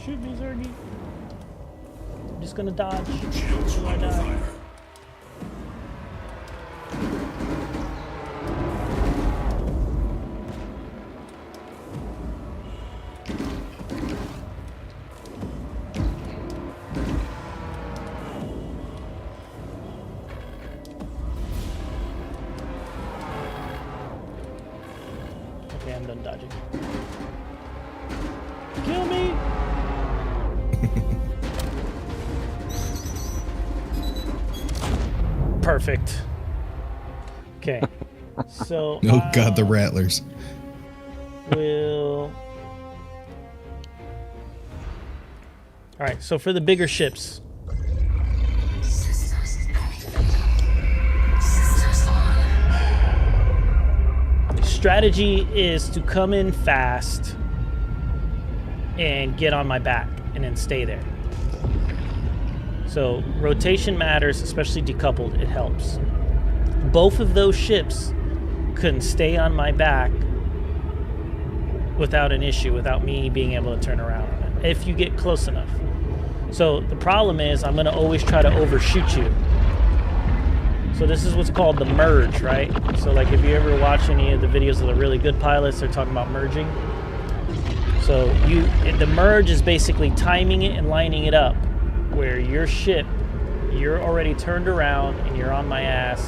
Shoot me, Zergy. I'm just gonna dodge until I die. Okay, I'm done dodging. Kill me! Perfect. Okay. So Oh god, the rattlers. Will. All right. So for the bigger ships. Strategy is to come in fast and get on my back and then stay there. So rotation matters, especially decoupled. It helps. Both of those ships can stay on my back without an issue, without me being able to turn around on it, if you get close enough. So the problem is I'm going to always try to overshoot you. So this is what's called the merge, right? So like if you ever watch any of the videos of the really good pilots, they're talking about merging. So the merge is basically timing it and lining it up where your ship, you're already turned around and you're on my ass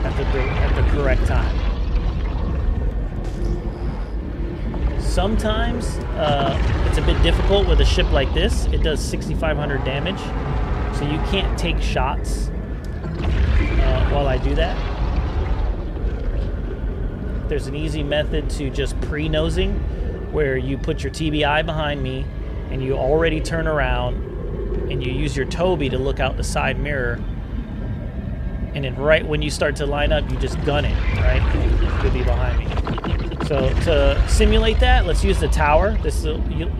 at the correct time. Sometimes it's a bit difficult with a ship like this. It does 6,500 damage, so you can't take shots while I do that. There's an easy method to just pre-nosing, where you put your TBI behind me and you already turn around and you use your Toby to look out the side mirror, and then right when you start to line up, you just gun it, right? You'll be behind me. So to simulate that, let's use the tower. This is a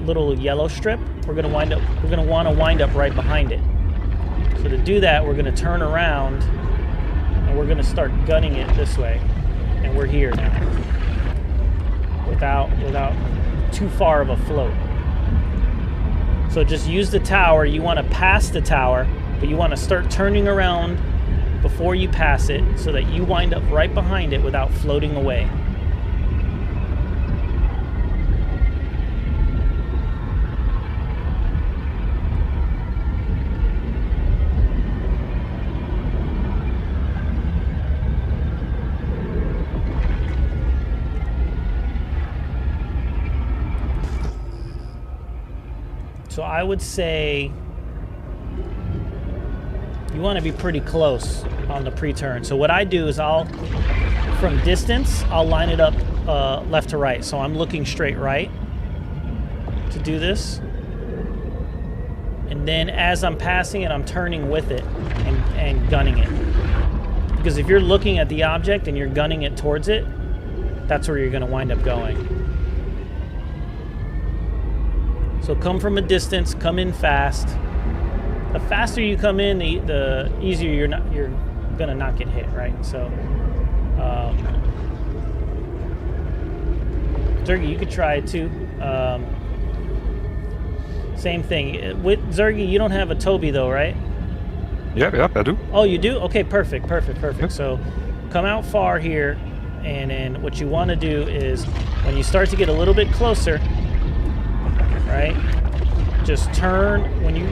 little yellow strip. We're gonna want to wind up right behind it. So to do that, we're gonna turn around and we're gonna start gunning it this way. And we're here now. Without too far of a float. So just use the tower. You want to pass the tower, but you want to start turning around before you pass it so that you wind up right behind it without floating away. So I would say you want to be pretty close on the pre-turn. So what I do is from distance, I'll line it up left to right. So I'm looking straight right to do this. And then as I'm passing it, I'm turning with it and gunning it. Because if you're looking at the object and you're gunning it towards it, that's where you're going to wind up going. So come from a distance, come in fast. The faster you come in, the easier you're gonna not get hit, right? So, Zergy, you could try it too. Same thing. With Zergy, you don't have a Toby though, right? Yep, I do. Oh, you do? Okay, perfect. Yep. So come out far here, and then what you want to do is when you start to get a little bit closer, right? Just turn when you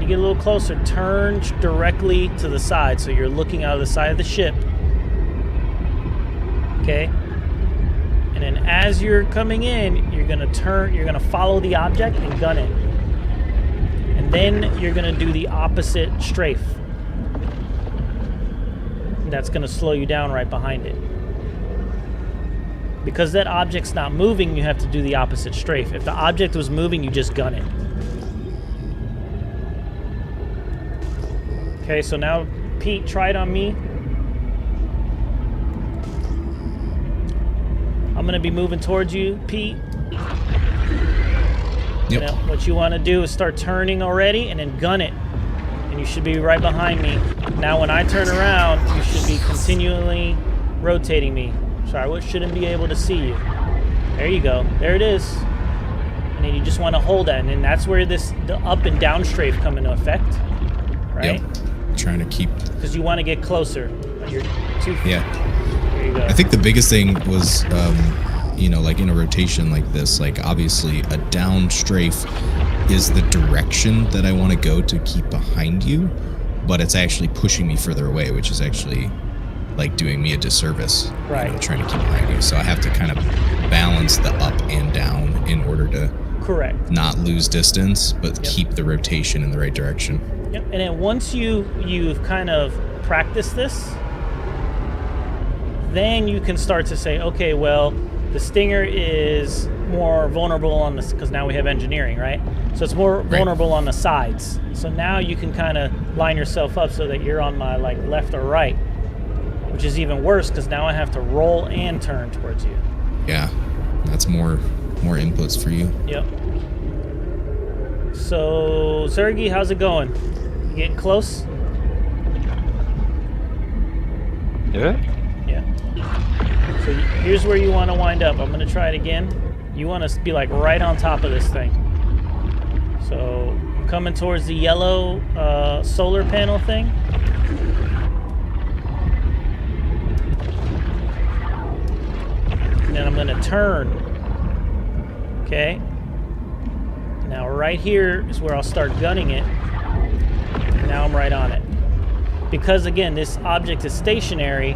get a little closer, turn directly to the side so you're looking out of the side of the ship. Okay? And then as you're coming in, you're going to follow the object and gun it. And then you're going to do the opposite strafe. And that's going to slow you down right behind it. Because that object's not moving, you have to do the opposite strafe. If the object was moving, you just gun it. Okay, so now, Pete, try it on me. I'm going to be moving towards you, Pete. Yep. Now, what you want to do is start turning already and then gun it. And you should be right behind me. Now, when I turn around, you should be continually rotating me. Sorry, I shouldn't be able to see you. There you go. There it is. And then you just want to hold that. And then that's where the up and down strafe come into effect. Right? Yep. Trying to keep... Because you want to get closer. You're too... Yeah. There you go. I think the biggest thing was, like in a rotation like this, like obviously a down strafe is the direction that I want to go to keep behind you, but it's actually pushing me further away, which is actually... like doing me a disservice, right? Trying to keep behind you. So I have to kind of balance the up and down in order to correct not lose distance, but keep the rotation in the right direction. Yep. And then once you've kind of practiced this, then you can start to say, okay, well, the Stinger is more vulnerable on this because now we have engineering, right? So it's more vulnerable on the sides. So now you can kind of line yourself up so that you're on my like left or right. Which is even worse because now I have to roll and turn towards you. Yeah, that's more inputs for you. Yep. So, Zergy, how's it going? You getting close? Yeah? Yeah. So here's where you want to wind up. I'm going to try it again. You want to be like right on top of this thing. So I'm coming towards the yellow solar panel thing. And I'm going to turn. Okay. Now right here is where I'll start gunning it. Now I'm right on it. Because again, this object is stationary,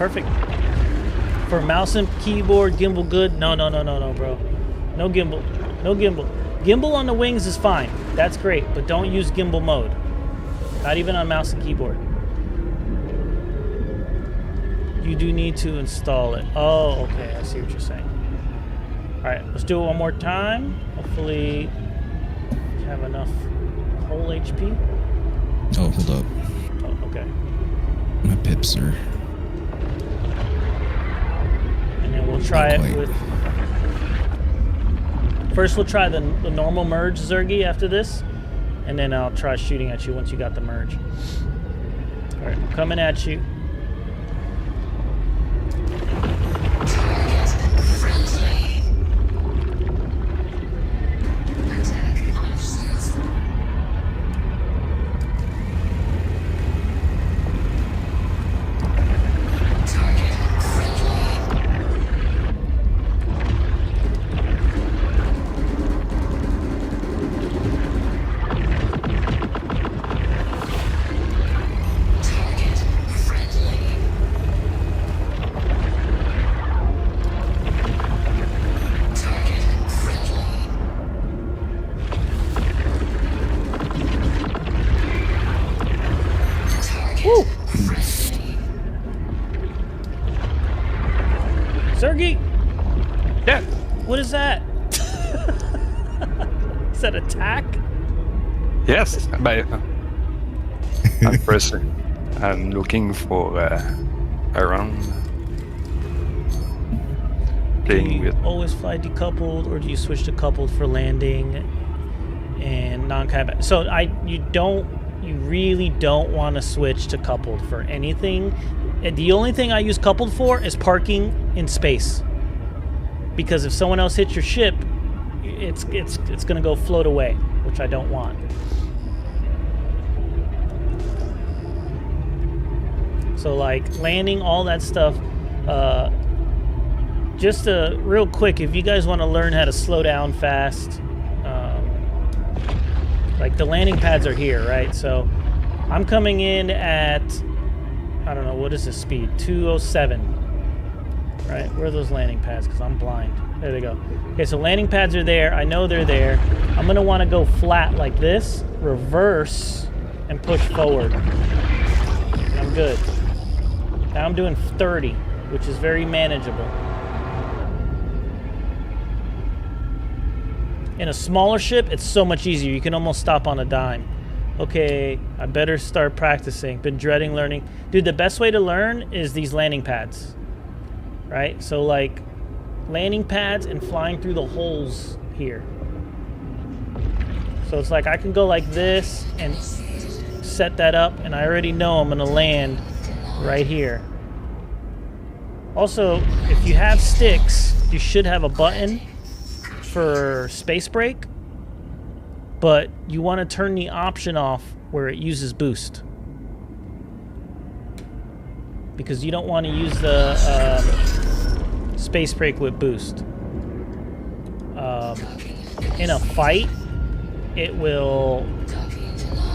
Perfect. For mouse and keyboard, gimbal good. No, bro. No gimbal. No gimbal. Gimbal on the wings is fine. That's great, but don't use gimbal mode. Not even on mouse and keyboard. You do need to install it. Oh, okay. I see what you're saying. All right, let's do it one more time. Hopefully, have enough whole HP. Oh, hold up. Oh, okay. My pips are... And then we'll try Not it quite. with... First, we'll try the normal merge, Zergy, after this. And then I'll try shooting at you once you got the merge. All right, I'm coming at you. Woo! Sergey, Yeah. what is that? Is that attack? Yes. But I'm pressing. I'm looking for around. Do Playing you with. always fly decoupled, or do you switch to coupled for landing and non-combat? So you really don't want to switch to coupled for anything. And the only thing I use coupled for is parking in space. Because if someone else hits your ship, it's gonna go float away, which I don't want. So like landing, all that stuff. Just real quick, if you guys want to learn how to slow down fast, like the landing pads are here, right? So I'm coming in at, I don't know, what is the speed? 207, right? Where are those landing pads? Because I'm blind. There they go. Okay, so landing pads are there. I know they're there. I'm going to want to go flat like this, reverse, and push forward. And I'm good. Now I'm doing 30, which is very manageable. In a smaller ship, it's so much easier. You can almost stop on a dime. Okay, I better start practicing. Been dreading learning. Dude, the best way to learn is these landing pads, right? So like landing pads and flying through the holes here. So it's like I can go like this and set that up, and I already know I'm gonna land right here. Also, if you have sticks, you should have a button for space brake, but you want to turn the option off where it uses boost, because you don't want to use the space brake with boost. In a fight, it will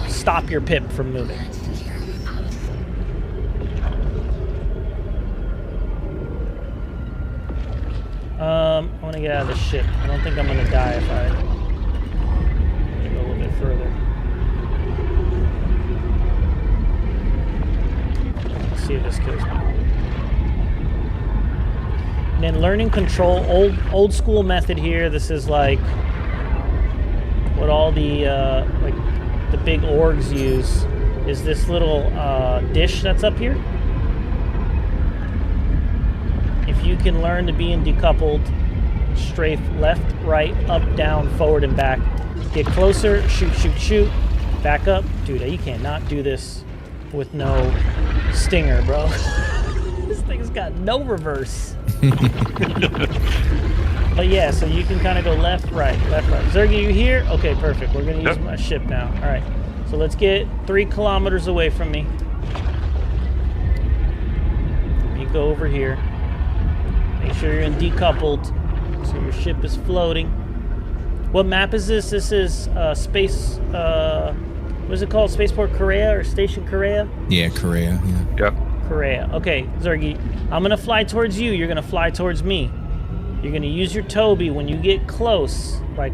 stop your pip from moving. I want to get out of the ship. I don't think I'm going to die if I go a little bit further. Let's see if this kills me. And then learning control, old school method here. This is like what all the like the big orgs use. Is this little dish that's up here? If you can learn to be in decoupled, strafe left, right, up, down, forward, and back. Get closer, shoot, shoot, shoot. Back up. Dude, you cannot do this with no stinger, bro. This thing's got no reverse. But yeah, so you can kind of go left, right, left, right. Zergy, you here? Okay, perfect. We're going to use my ship now. All right. So let's get 3 kilometers away from me. Let me go over here. Make sure you're in decoupled, so your ship is floating. What map is this? This is space. What is it called? Spaceport Korea or Station Korea? Yeah, Korea. Yeah. Yep. Correa. Okay, Zergy, I'm gonna fly towards you. You're gonna fly towards me. You're gonna use your Toby when you get close, like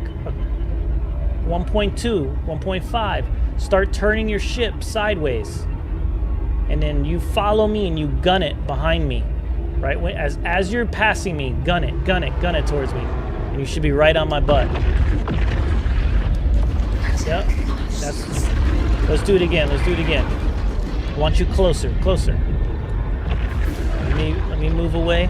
1.2, 1.5. Start turning your ship sideways, and then you follow me and you gun it behind me. Right as you're passing me, gun it towards me, and you should be right on my butt. Yep. Let's do it again. I want you closer. Let me move away.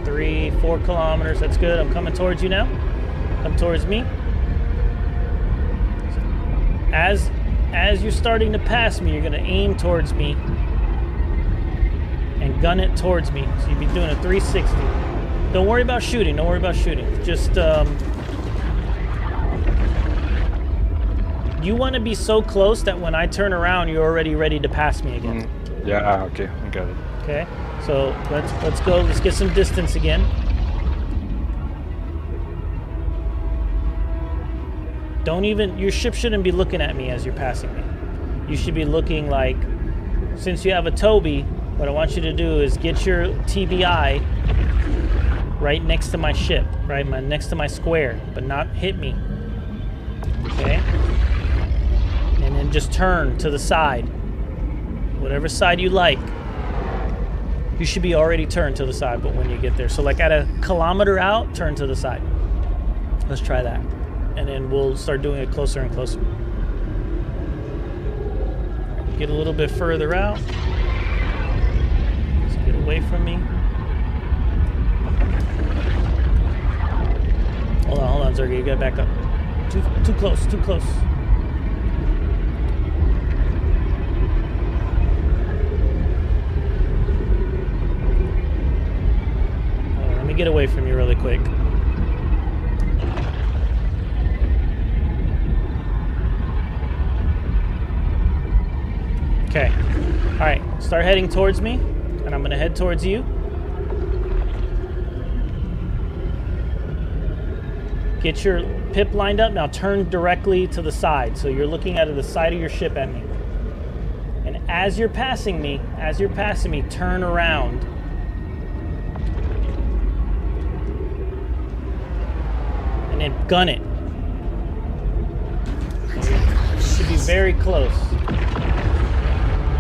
3, 4 kilometers. That's good. I'm coming towards you now. Come towards me. As you're starting to pass me, you're going to aim towards me and gun it towards me. So you'd be doing a 360. Don't worry about shooting. Just you want to be so close that when I turn around, you're already ready to pass me again. Yeah, okay, I got it. Okay, so let's go. Let's get some distance again. Your ship shouldn't be looking at me as you're passing me. You should be looking like, since you have a Toby, what I want you to do is get your TBI right next to my ship, right? Next to my square, but not hit me. Okay? And then just turn to the side. Whatever side you like. You should be already turned to the side, but when you get there. So like at a kilometer out, turn to the side. Let's try that. And then we'll start doing it closer and closer. Get a little bit further out. Let's get away from me. Hold on, Zergy. You gotta back up. Too close. Let me get away from you really quick. Okay. All right. Start heading towards me, and I'm going to head towards you. Get your pip lined up. Now turn directly to the side. So you're looking at the side of your ship at me. And as you're passing me, turn around. And then gun it. You should be very close.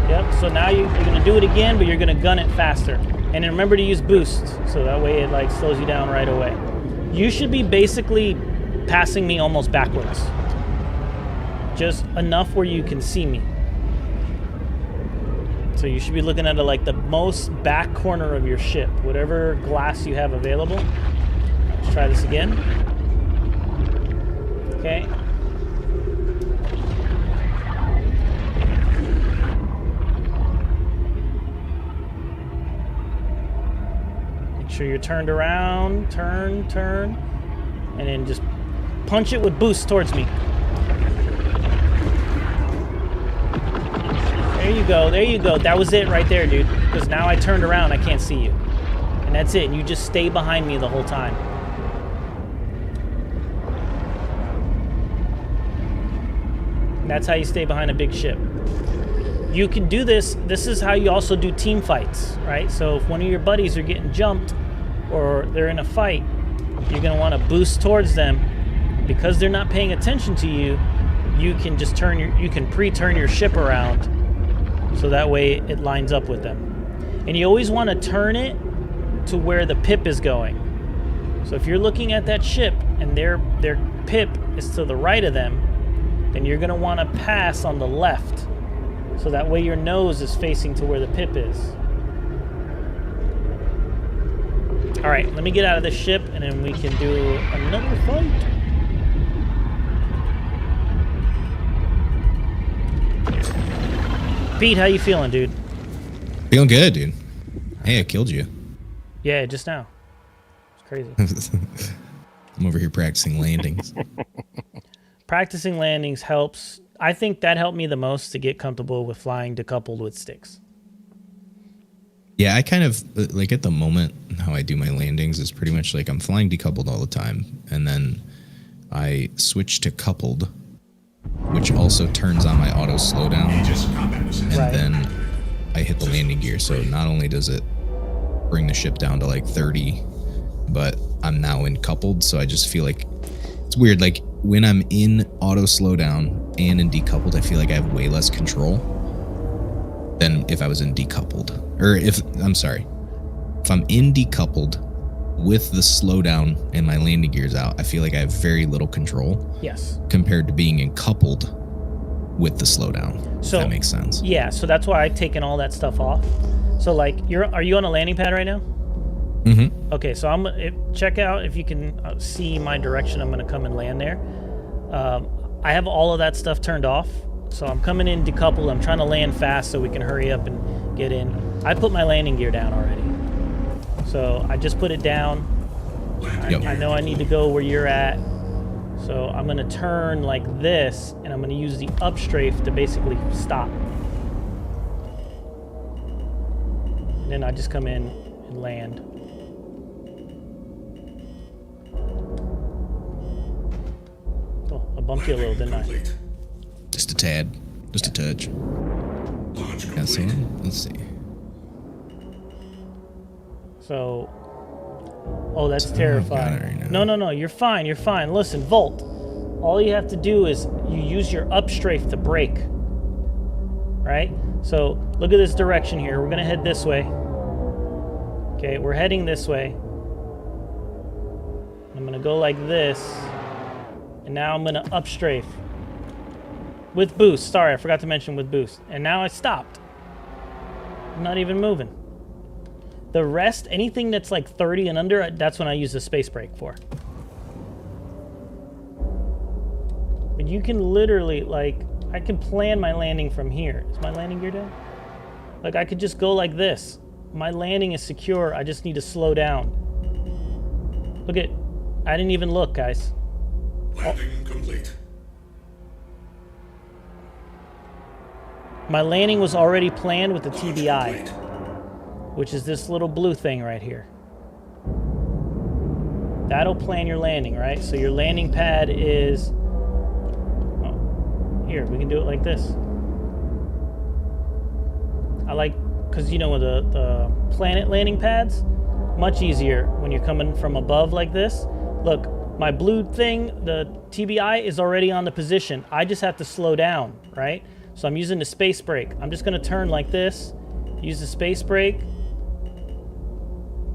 Yep, so now you're going to do it again, but you're going to gun it faster. And then remember to use boost, so that way it like slows you down right away. You should be basically passing me almost backwards. Just enough where you can see me. So you should be looking at like the most back corner of your ship, whatever glass you have available. Let's try this again. Okay. Sure you're turned around, turn, and then just punch it with boost towards me. There you go. That was it right there, dude. Because now I turned around, I can't see you. And that's it, and you just stay behind me the whole time. And that's how you stay behind a big ship. You can do this. This is how you also do team fights, right? So if one of your buddies are getting jumped, or they're in a fight, you're going to want to boost towards them. Because they're not paying attention to you, you can just pre-turn your ship around, so that way it lines up with them. And you always want to turn it to where the pip is going. So if you're looking at that ship and their pip is to the right of them, then you're going to want to pass on the left, so that way your nose is facing to where the pip is. All right, let me get out of this ship, and then we can do another fight. Pete, how you feeling, dude? Feeling good, dude. Hey, I killed you. Yeah, just now. It's crazy. I'm over here practicing landings. Practicing landings helps. I think that helped me the most to get comfortable with flying decoupled with sticks. Yeah, I kind of, like at the moment, how I do my landings is pretty much like I'm flying decoupled all the time. And then I switch to coupled which also turns on my auto slowdown, and Right. then I hit the landing gear. So not only does it bring the ship down to like 30, but I'm now in coupled, so I just feel like it's weird. Like when I'm in auto slowdown and in decoupled, I feel like I have way less control than if I was in decoupled. Or if I'm in decoupled with the slowdown and my landing gears out, I feel like I have very little control. Yes. Compared to being in coupled with the slowdown. So if that makes sense. Yeah, so that's why I've taken all that stuff off. So like, are you on a landing pad right now? Mm-hmm. Okay, so check out if you can see my direction. I'm going to come and land there. I have all of that stuff turned off. So I'm coming in decoupled. I'm trying to land fast so we can hurry up and get in. I put my landing gear down already. So I just put it down. Yep. I know I need to go where you're at. So I'm going to turn like this, and I'm going to use the up strafe to basically stop. And then I just come in and land. Oh, I bumped you a little, didn't I? Just a tad. Just a touch. Got someone? Let's see. So, oh, that's Got terrifying. it right now. No, you're fine, you're fine. Listen, Volt, all you have to do is you use your up strafe to brake, right? So, look at this direction here. We're gonna head this way. Okay, we're heading this way. I'm gonna go like this, and now I'm gonna up strafe. With boost, sorry, I forgot to mention with boost. And now I stopped. I'm not even moving. The rest, anything that's like 30 and under, that's when I use the space brake for. But you can literally, like, I can plan my landing from here. Is my landing gear down? Like, I could just go like this. My landing is secure. I just need to slow down. Look at, I didn't even look, guys. Landing complete. My landing was already planned with the TBI, which is this little blue thing right here. That'll plan your landing, right? So your landing pad is... Oh, here, we can do it like this. I like, because you know the planet landing pads, much easier when you're coming from above like this. Look, my blue thing, the TBI is already on the position. I just have to slow down, right? So I'm using the space brake. I'm just gonna turn like this, use the space brake.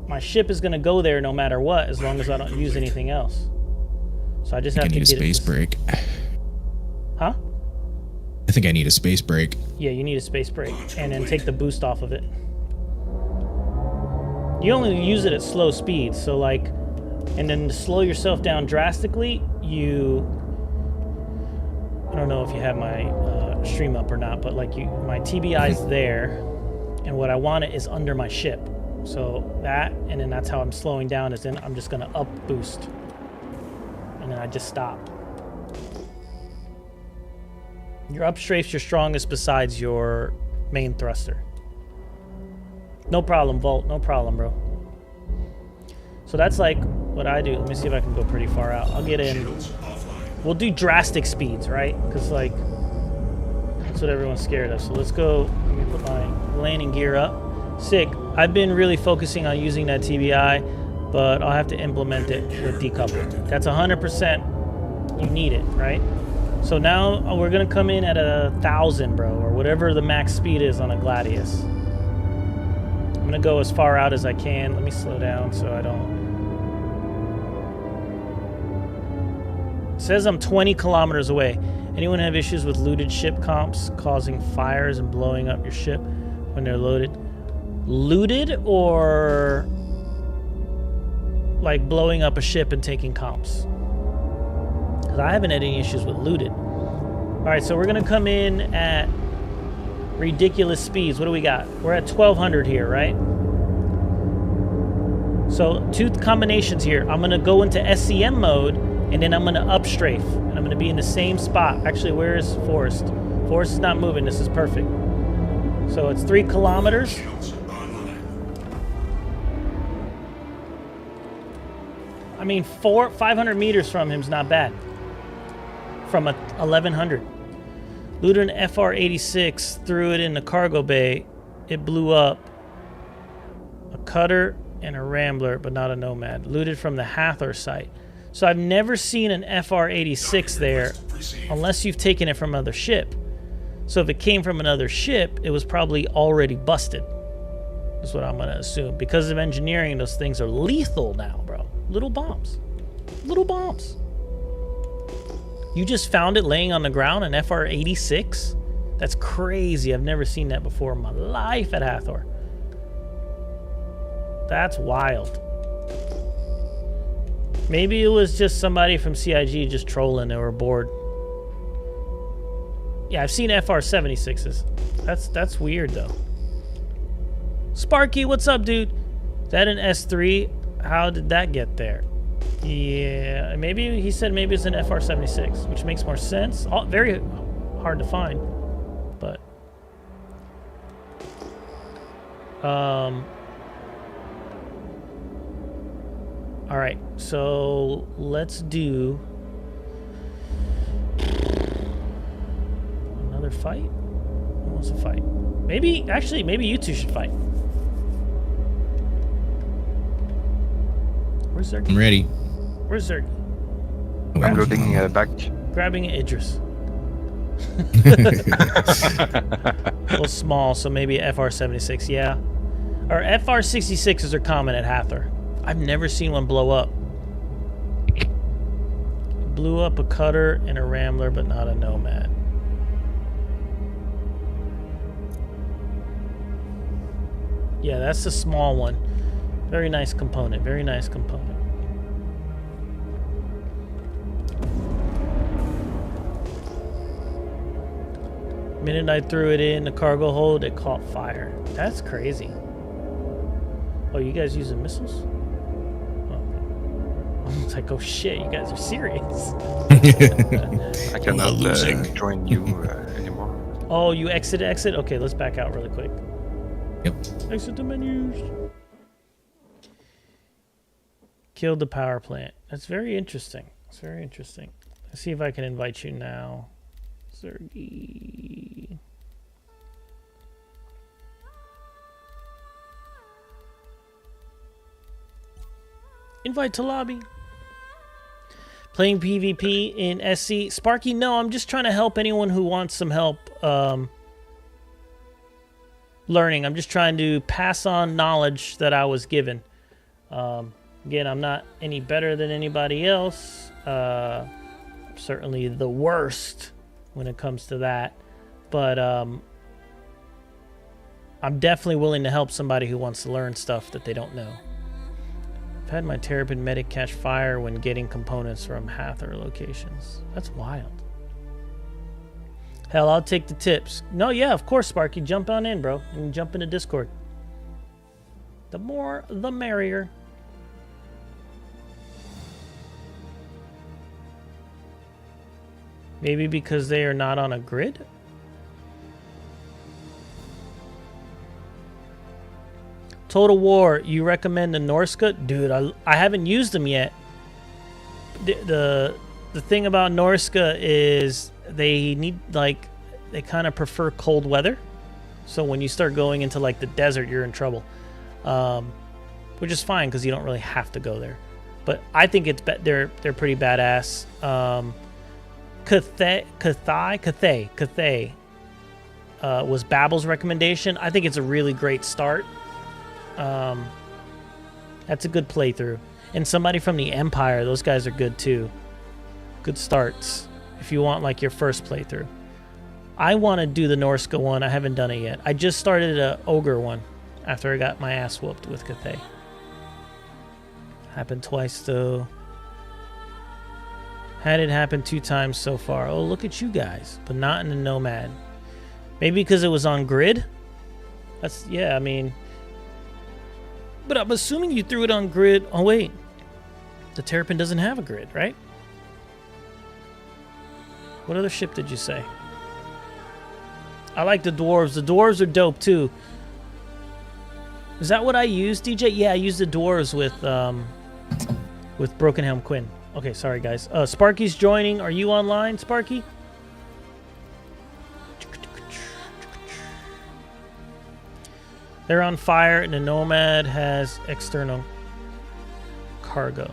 My ship is gonna go there no matter what, as long as I don't use anything else. So I just have to need a get space brake. Huh? I think I need a space brake. Yeah, you need a space brake, and then take the boost off of it. You only use it at slow speeds, so like, and then to slow yourself down drastically, I don't know if you have my stream up or not, but like my TBI is there, and what I want it is under my ship. So that, and then that's how I'm slowing down, is then I'm just gonna up boost, and then I just stop. Your up strafe's your strongest besides your main thruster. No problem, Volt, no problem, bro. So that's like what I do. Let me see if I can go pretty far out. I'll get in. We'll do drastic speeds, right? Because like, that's what everyone's scared of. So let's go, let me put my landing gear up. Sick. I've been really focusing on using that TBI, but I'll have to implement it with decoupling. That's 100%, you need it, right? So now we're gonna come in at 1,000, bro, or whatever the max speed is on a Gladius. I'm gonna go as far out as I can. Let me slow down so I don't. It says I'm 20 kilometers away. Anyone have issues with looted ship comps causing fires and blowing up your ship when they're loaded? Looted or like blowing up a ship and taking comps? Because I haven't had any issues with looted. All right, so we're gonna come in at ridiculous speeds. What do we got? We're at 1,200 here, right? So two combinations here. I'm gonna go into SCM mode, and then I'm gonna up strafe, and I'm gonna be in the same spot. Actually, where is Forrest? Forrest is not moving. This is perfect. So it's 3 kilometers. I mean, 500 meters from him is not bad. From 1,100. Looted an FR-86, threw it in the cargo bay. It blew up. A cutter and a rambler, but not a nomad. Looted from the Hathor site. So I've never seen an FR-86 there unless you've taken it from another ship. So if it came from another ship, it was probably already busted. That's what I'm going to assume. Because of engineering, those things are lethal now, bro. Little bombs. Little bombs. You just found it laying on the ground, an FR-86? That's crazy. I've never seen that before in my life at Hathor. That's wild. Maybe it was just somebody from CIG just trolling. They were bored. Yeah, I've seen FR-76s. That's weird, though. Sparky, what's up, dude? Is that an S3? How did that get there? Yeah, maybe he said maybe it's an FR-76, which makes more sense. Very hard to find, but all right, so let's do another fight. Who wants to fight? Maybe you two should fight. Where's Zergy? I'm ready. Where's Zergy? I'm looking back. Grabbing Idris. A little small, so maybe FR-76, yeah. Or FR-66s are common at Hathor. I've never seen one blow up. Blew up a cutter and a rambler, but not a nomad. Yeah, that's the small one. Very nice component. Very nice component. Minute I threw it in the cargo hold, it caught fire. That's crazy. Oh, you guys using missiles? Oh. I was like, oh shit, you guys are serious. I cannot join you anymore. Oh, you exit? Okay, let's back out really quick. Yep. Exit the menus. Killed the power plant. That's very interesting. It's very interesting. Let's see if I can invite you now. Sergey. Invite to lobby. Playing PvP in SC. Sparky, no, I'm just trying to help anyone who wants some help learning. I'm just trying to pass on knowledge that I was given. Again, I'm not any better than anybody else. Certainly the worst when it comes to that. But I'm definitely willing to help somebody who wants to learn stuff that they don't know. I've had my Terrapin medic catch fire when getting components from Hathor locations. That's wild. Hell, I'll take the tips. No, yeah, of course, Sparky. Jump on in, bro. You can jump into Discord. The more, the merrier. Maybe because they are not on a grid? Total War, you recommend the Norska? Dude, I haven't used them yet. The thing about Norska is they need, like, they kind of prefer cold weather. So when you start going into, like, the desert, you're in trouble. Which is fine because you don't really have to go there. But I think it's they're pretty badass. Cathay was Babel's recommendation. I think it's a really great start. That's a good playthrough. And somebody from the Empire, those guys are good too. Good starts if you want like your first playthrough. I want to do the Norska one. I haven't done it yet. I just started a Ogre one after I got my ass whooped with Cathay. Happened twice though. Had it happen 2 times so far. Oh, look at you guys. But not in the Nomad. Maybe because it was on grid? That's, yeah, I mean. But I'm assuming you threw it on grid. Oh, wait. The Terrapin doesn't have a grid, right? What other ship did you say? I like the Dwarves. The Dwarves are dope, too. Is that what I used, DJ? Yeah, I used the Dwarves with Broken Helm Quinn. Okay, sorry, guys. Sparky's joining. Are you online, Sparky? They're on fire, and the Nomad has external cargo.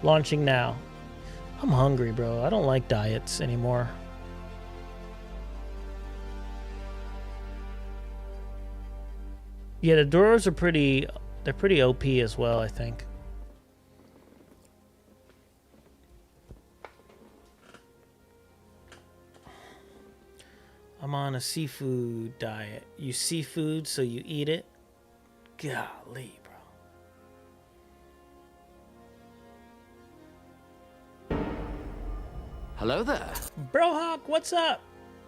Launching now. I'm hungry, bro. I don't like diets anymore. Yeah, the doors are pretty... They're pretty OP as well, I think. I'm on a seafood diet. You seafood, so you eat it? Golly, bro. Hello there. Brohawk, what's up?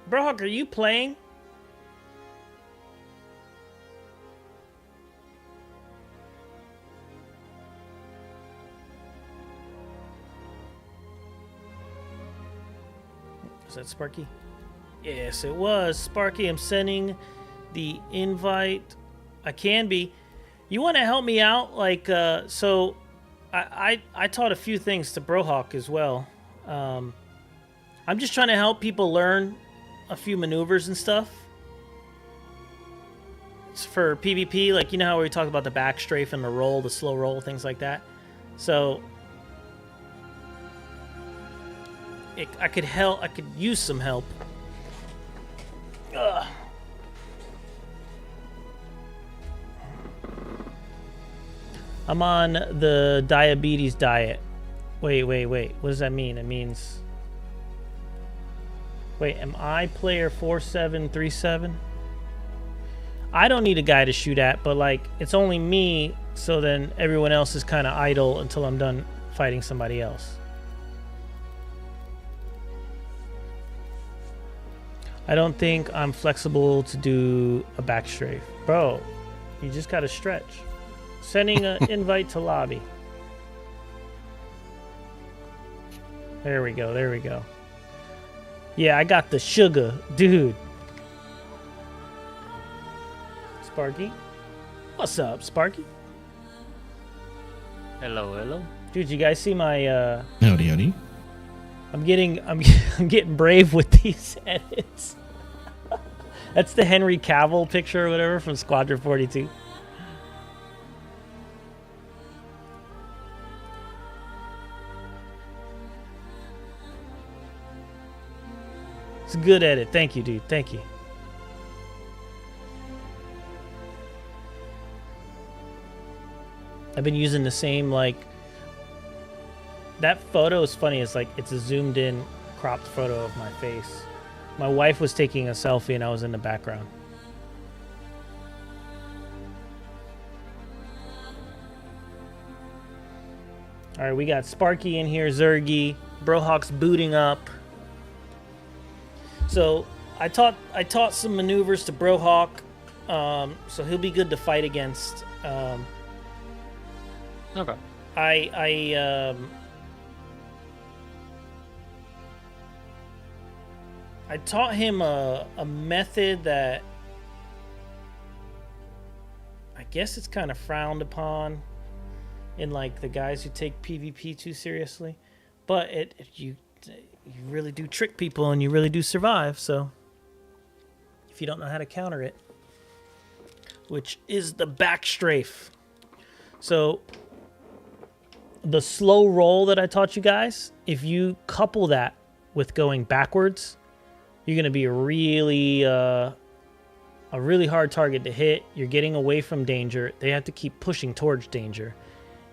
Brohawk, are you playing? Was that Sparky? Yes, it was. Sparky, I'm sending the invite. I can be. You want to help me out? Like, so I taught a few things to Brohawk as well. I'm just trying to help people learn a few maneuvers and stuff. It's for PvP, like, you know how we talk about the back strafe and the roll, the slow roll, things like that. So I could use some help. Ugh. I'm on the diabetes diet. Wait. What does that mean? It means... Wait, am I player 4737? I don't need a guy to shoot at, but, like, it's only me, so then everyone else is kind of idle until I'm done fighting somebody else. I don't think I'm flexible to do a back strafe. Bro, you just gotta stretch. Sending an invite to lobby. There we go. Yeah, I got the sugar, dude. Sparky? What's up, Sparky? Hello. Dude, you guys see my Howdy. I'm getting brave with these edits. That's the Henry Cavill picture or whatever from Squadron 42. It's a good edit. Thank you, dude. Thank you. I've been using the same, like... That photo is funny. It's like, it's a zoomed in, cropped photo of my face. My wife was taking a selfie and I was in the background. All right, we got Sparky in here, Zergy, Brohawk's booting up. So I taught some maneuvers to Brohawk, so he'll be good to fight against. Okay. I taught him a method that I guess it's kind of frowned upon in, like, the guys who take PvP too seriously, but you really do trick people and you really do survive. So if you don't know how to counter it, which is the back strafe. So the slow roll that I taught you guys, if you couple that with going backwards, you're going to be a really hard target to hit. You're getting away from danger. They have to keep pushing towards danger.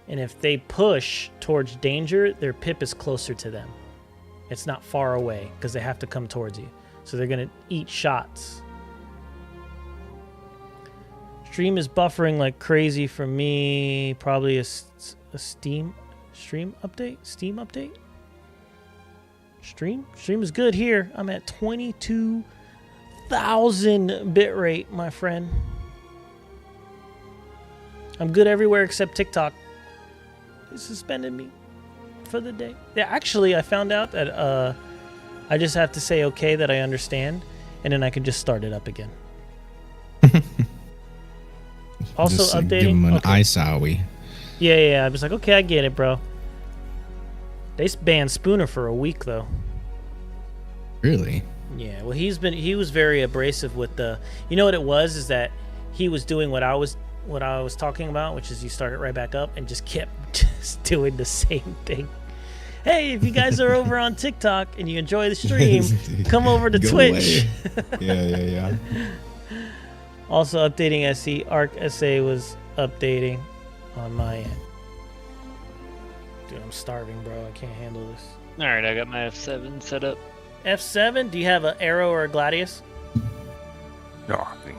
And if they push towards danger, their pip is closer to them. It's not far away because they have to come towards you. So they're going to eat shots. Stream is buffering like crazy for me. Probably a Steam update? Stream is good here. I'm at 22,000 bitrate, my friend. I'm good everywhere except TikTok. It suspended me for the day. Yeah, actually, I found out that I just have to say okay that I understand, and then I can just start it up again. Also Just, updating. give him an Okay. iSowie. Yeah. I was like, okay, I get it, bro. They banned Spooner for a week, though. Really? Yeah, well, he was very abrasive with the. You know what it was is that he was doing what I was talking about, which is you start it right back up and just kept just doing the same thing. Hey, if you guys are over on TikTok and you enjoy the stream, come over to Twitch. Yeah. Also updating SE. Arc SA was updating on my end. Dude, I'm starving, bro. I can't handle this. All right, I got my F7 set up. F7? Do you have an Arrow or a Gladius? No, I think.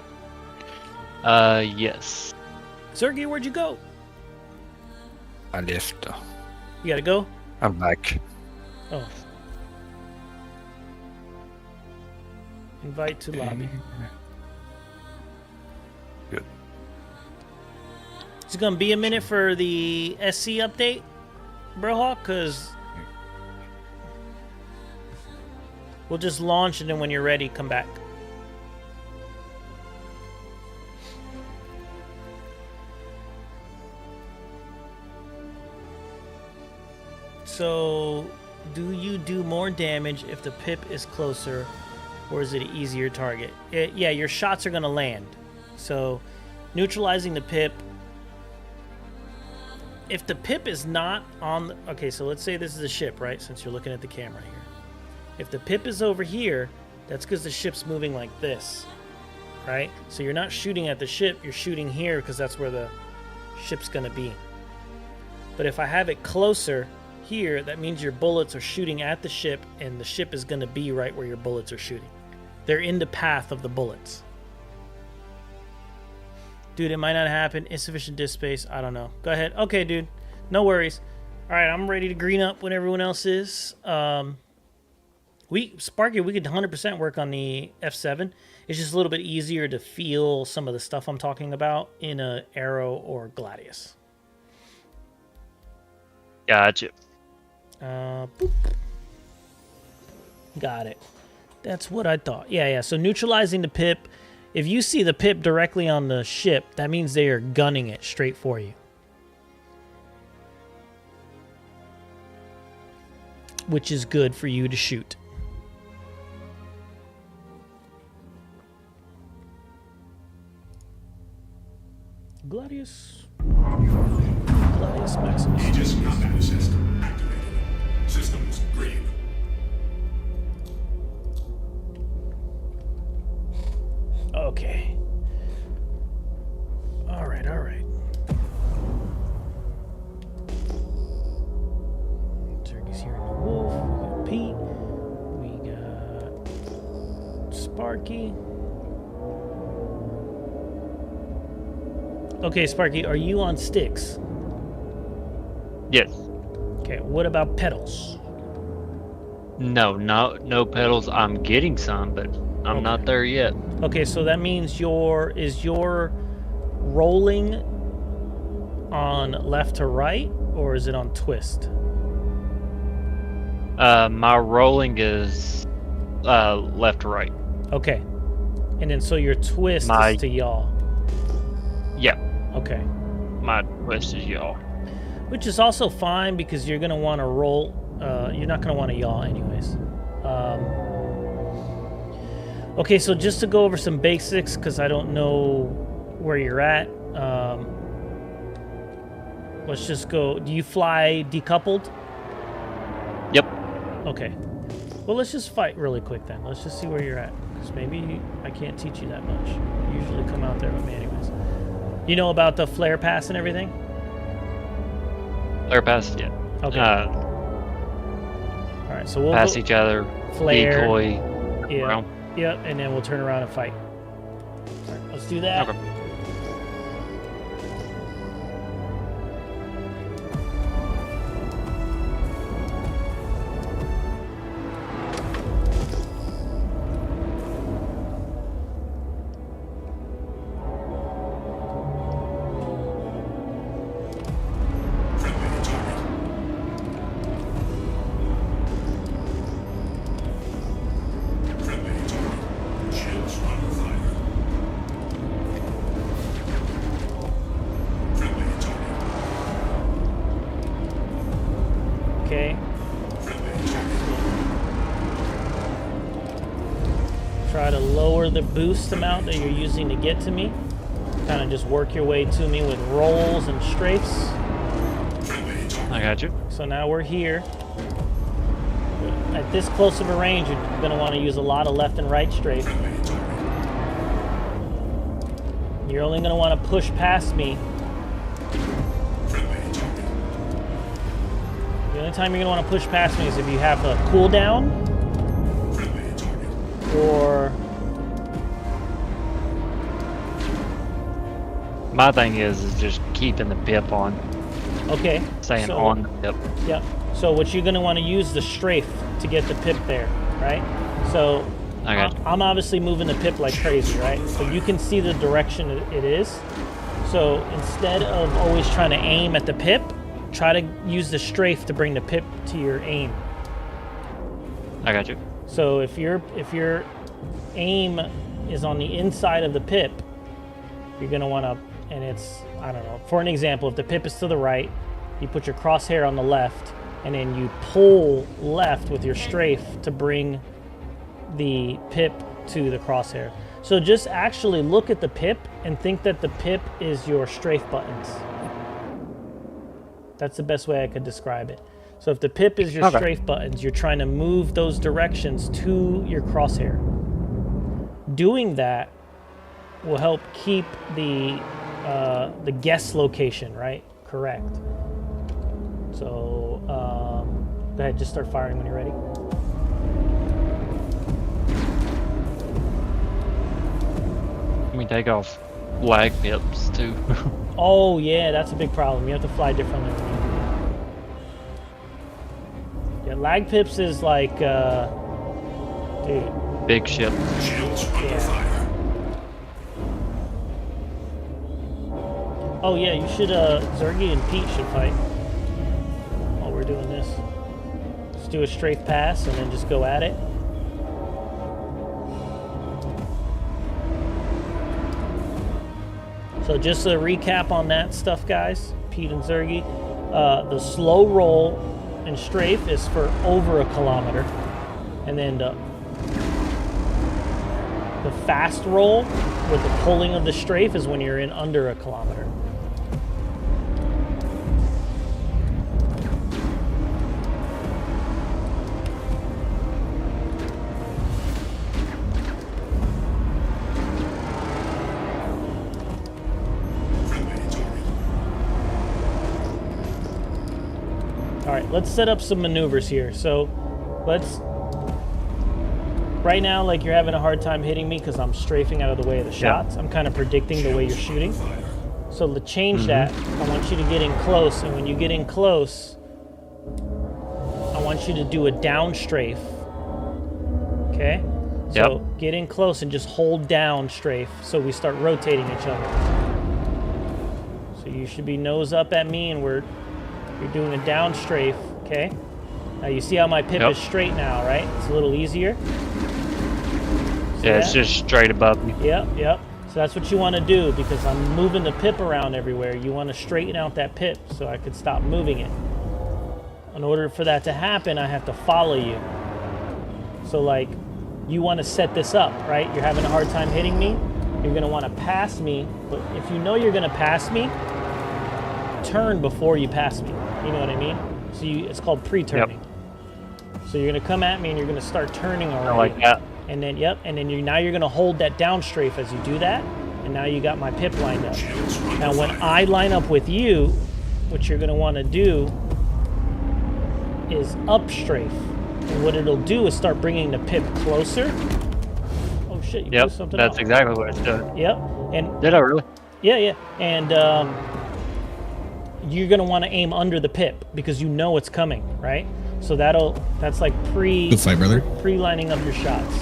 Yes. Sergey, where'd you go? I left. You gotta go? I'm back. Oh. Invite to lobby. Good. It's gonna be a minute for the SC update, Brohawk, because we'll just launch and then when you're ready, come back. So, do you do more damage if the pip is closer, or is it an easier target? Yeah, your shots are going to land. So, neutralizing the pip. If the pip is not on... Okay, so let's say this is a ship, right? Since you're looking at the camera here. If the pip is over here, that's because the ship's moving like this, right? So you're not shooting at the ship, you're shooting here because that's where the ship's going to be. But if I have it closer... here, that means your bullets are shooting at the ship and the ship is going to be right where your bullets are shooting. They're in the path of the bullets. Dude, it might not happen. Insufficient disk space. I don't know. Go ahead. Okay, dude. No worries. All right, I'm ready to green up when everyone else is. Sparky, we could 100% work on the F7. It's just a little bit easier to feel some of the stuff I'm talking about in a Arrow or Gladius. Gotcha. Boop. Got it. That's what I thought. Yeah. So neutralizing the pip. If you see the pip directly on the ship, that means they are gunning it straight for you. Which is good for you to shoot. Gladius Maximus. Aegis combat system activated. Systems green. Okay. All right. Turkey's here in the wolf. We got Pete. We got Sparky. Okay, Sparky, are you on sticks? Yes. Okay, what about pedals? No pedals. I'm getting some, but I'm not there yet. Okay, so that means your rolling on left to right, or is it on twist? My rolling is left to right. Okay. And then so your twist is to yaw. Yeah. Okay. My twist is yaw. Which is also fine because you're going to want to roll. You're not going to want to yaw anyways. Okay, so just to go over some basics, because I don't know where you're at. Let's just go. Do you fly decoupled? Yep. Okay. Well, let's just fight really quick then. Let's just see where you're at. Because maybe I can't teach you that much. You usually come out there with me anyways. You know about the flare pass and everything? Flare pass, yeah. Okay. All right, so we'll pass each other. Flare. Decoy. Yeah. Around. Yep, and then we'll turn around and fight. All right, let's do that. Okay. lower the boost amount that you're using to get to me. Kind of just work your way to me with rolls and strafes. I got you. So now we're here. At this close of a range, you're going to want to use a lot of left and right strafe. You're only going to want to push past me. The only time you're going to want to push past me is if you have a cooldown or... My thing is just keeping the pip on. Okay. Staying so, on the pip. Yep. So what you're going to want to use the strafe to get the pip there, right? So I got you. I'm obviously moving the pip like crazy, right? So you can see the direction it is. So instead of always trying to aim at the pip, try to use the strafe to bring the pip to your aim. I got you. So if your aim is on the inside of the pip, you're going to want to, and it's, I don't know, for an example, if the pip is to the right, you put your crosshair on the left, and then you pull left with your strafe to bring the pip to the crosshair. So just actually look at the pip and think that the pip is your strafe buttons. That's the best way I could describe it. So if the pip is your strafe buttons, you're trying to move those directions to your crosshair. Doing that will help keep the guess location, right, correct. So go ahead, just start firing when you're ready. Let me take off lag pips too. Oh yeah, that's a big problem. You have to fly differently. Yeah, lag pips is like, dude. Big ship. Yeah. Oh yeah, you should, Zergy and Pete should fight while we're doing this. Just do a strafe pass and then just go at it. So just a recap on that stuff, guys, Pete and Zergy. The slow roll and strafe is for over a kilometer. And then the fast roll with the pulling of the strafe is when you're in under a kilometer. All right, let's set up some maneuvers here. So let's, right now, like you're having a hard time hitting me because I'm strafing out of the way of the shots. I'm kind of predicting the way you're shooting. So to change that, I want you to get in close. And when you get in close, I want you to do a down strafe. Okay? So get in close and just hold down strafe so we start rotating each other. So you should be nose up at me and you're doing a down strafe, okay? Now you see how my pip is straight now, right? It's a little easier. Yeah, it's just straight above me. Yep. So that's what you want to do because I'm moving the pip around everywhere. You want to straighten out that pip so I could stop moving it. In order for that to happen, I have to follow you. So like, you want to set this up, right? You're having a hard time hitting me. You're going to want to pass me. But if you know you're going to pass me, turn before you pass me. You know what I mean? So it's called pre-turning. So you're going to come at me and you're going to start turning already. I like that. And then, and then now you're going to hold that down strafe as you do that. And now you got my pip lined up. Now when I line up with you, what you're going to want to do is up strafe. And what it'll do is start bringing the pip closer. Oh shit, you blew something up. That's exactly what it's doing. Yep. And did I really? Yeah. And you're going to want to aim under the pip because you know it's coming, right? So that's like Good fight, brother. pre-lining up your shots.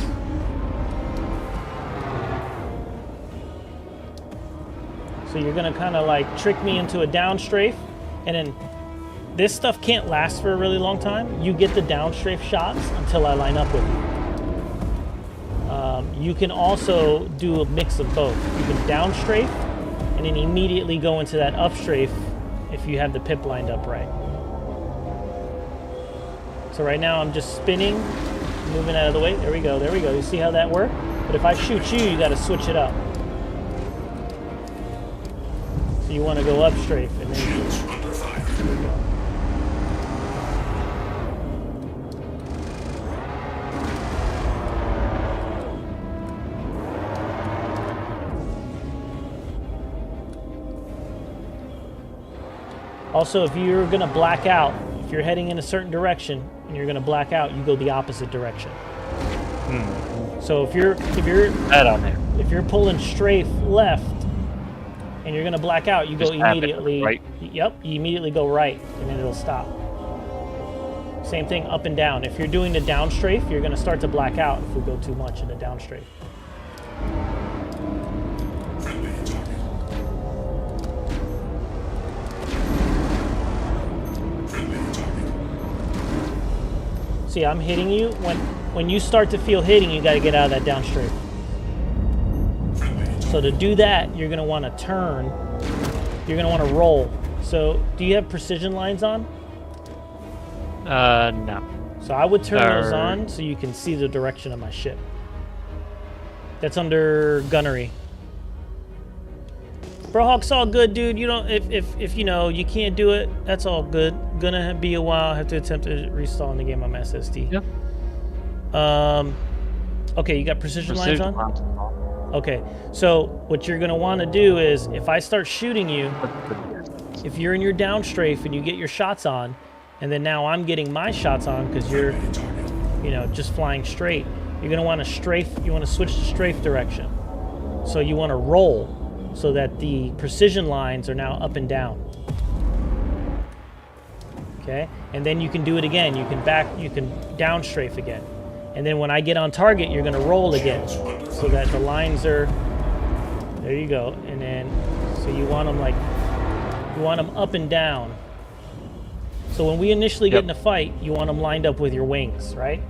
So you're going to kind of like trick me into a down strafe, and then this stuff can't last for a really long time. You get the down strafe shots until I line up with you. You can also do a mix of both. You can down strafe and then immediately go into that up strafe if you have the pip lined up right. So right now I'm just spinning, moving out of the way. There we go. You see how that worked? But if I shoot you, you got to switch it up. So you want to go up strafe and then. Also, if you're gonna black out, if you're heading in a certain direction and you're gonna black out, you go the opposite direction. So if you're That on there. if you're pulling strafe left and you're gonna black out, you Just go tap it, immediately. right? Yep, you immediately go right, and then it'll stop. Same thing up and down. If you're doing the down strafe, you're gonna start to black out if we go too much in the down strafe. See, I'm hitting you. When you start to feel hitting, you got to get out of that down strafe. So to do that, you're going to want to turn. You're going to want to roll. So do you have precision lines on? No. So I would turn those on so you can see the direction of my ship. That's under gunnery. Bro, Hawk's all good, dude. You don't if you know you can't do it, that's all good. Gonna be a while. I have to attempt to restall in the game on my SSD. Yep. Okay, you got precision lines on? Okay, so what you're gonna want to do is if I start shooting you, if you're in your down strafe and you get your shots on, and then now I'm getting my shots on because you're, you know, just flying straight, you're gonna want to strafe. You want to switch to strafe direction. So you want to roll so that the precision lines are now up and down. Okay, and then you can do it again. You can down strafe again. And then when I get on target, you're gonna roll again so that the lines are, there you go. And then, so you want them up and down. So when we initially get in a fight, you want them lined up with your wings, right?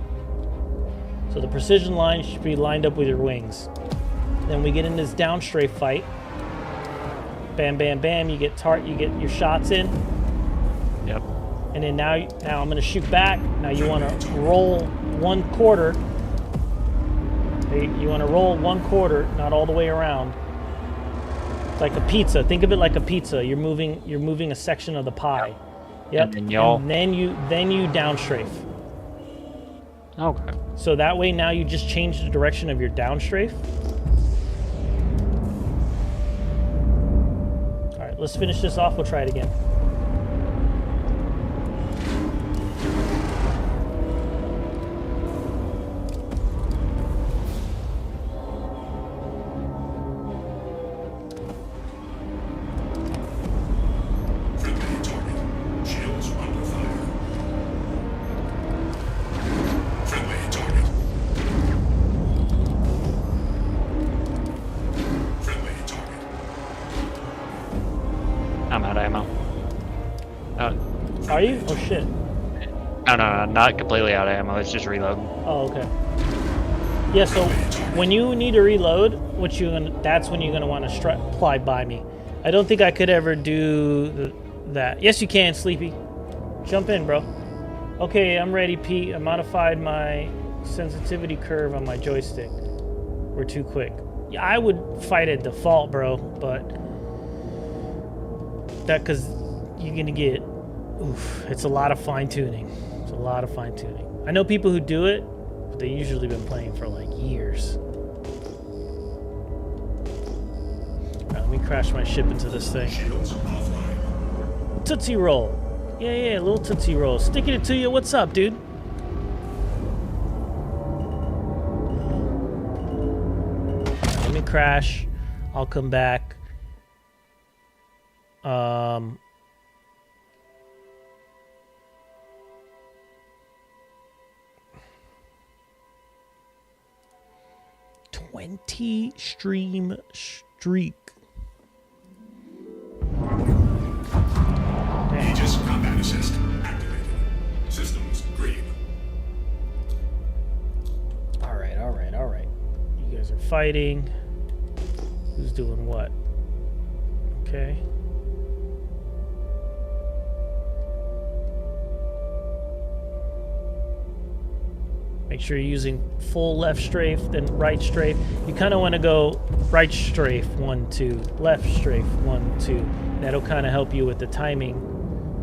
So the precision line should be lined up with your wings. Then we get in this down strafe fight. Bam, bam, bam. You get your shots in. Yep. And then now I'm going to shoot back. Now you want to roll 1/4. You want to roll 1/4, not all the way around. It's like a pizza. Think of it like a pizza. You're moving a section of the pie. Yep. And then you down strafe. Okay. So that way now you just change the direction of your down strafe. All right, let's finish this off. We'll try it again. I'm out of ammo. Are you? Oh shit. No, not completely out of ammo. It's just reloading. Oh, okay. Yeah, so when you need to reload, that's when you're gonna want to fly by me. I don't think I could ever do that. Yes, you can, Sleepy. Jump in, bro. Okay, I'm ready, Pete. I modified my sensitivity curve on my joystick. We're too quick. Yeah, I would fight at default, bro, but that because you're gonna get, it's a lot of fine tuning. It's a lot of fine tuning. I know people who do it, but they usually been playing for like years. All right, let me crash my ship into this thing. Tootsie roll. Yeah, little Tootsie roll. Sticking it to you. What's up, dude? Let me crash. I'll come back. 20 stream streak. Aegis combat assist activated. Systems green. All right. You guys are fighting. Who's doing what? Okay. Make sure you're using full left strafe, then right strafe. You kind of want to go right strafe, 1, 2, left strafe, 1, 2. That'll kind of help you with the timing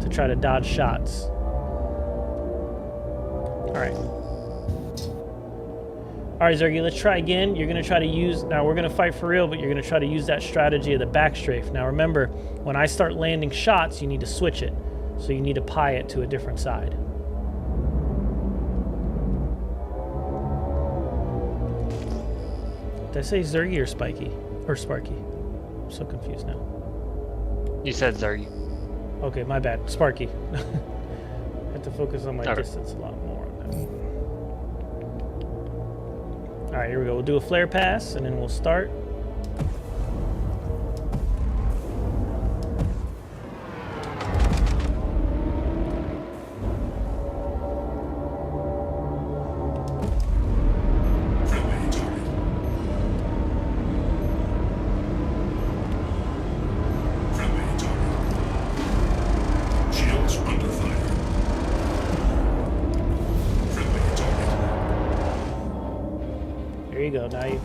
to try to dodge shots. All right. All right, Zergy, let's try again. You're going to try to use, now we're going to fight for real, but you're going to try to use that strategy of the back strafe. Now remember, when I start landing shots, you need to switch it. So you need to pie it to a different side. Did I say Zergy or Spiky? Or Sparky? I'm so confused now. You said Zergy. Okay, my bad. Sparky. I have to focus on my Okay. distance a lot more on that. Alright, here we go. We'll do a flare pass, and then we'll start. Friendly target. Friendly target. Shields under fire. Friendly target. There you go. Now you...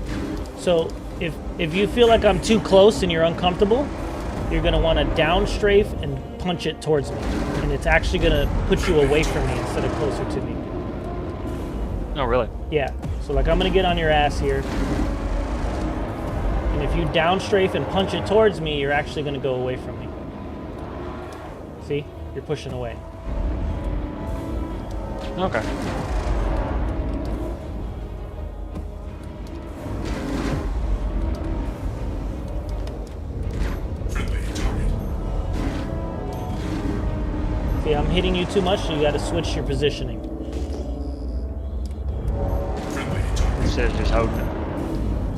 So, if you feel like I'm too close and you're uncomfortable, you're going to want to down strafe and punch it towards me. And it's actually going to put you away from me instead of closer to me. Oh, really? Yeah. So like I'm gonna get on your ass here. And if you down strafe and punch it towards me, you're actually gonna go away from me. See? You're pushing away. Okay. Friendly target. See, I'm hitting you too much, so you gotta switch your positioning. Friendly target. Instead of just holding it.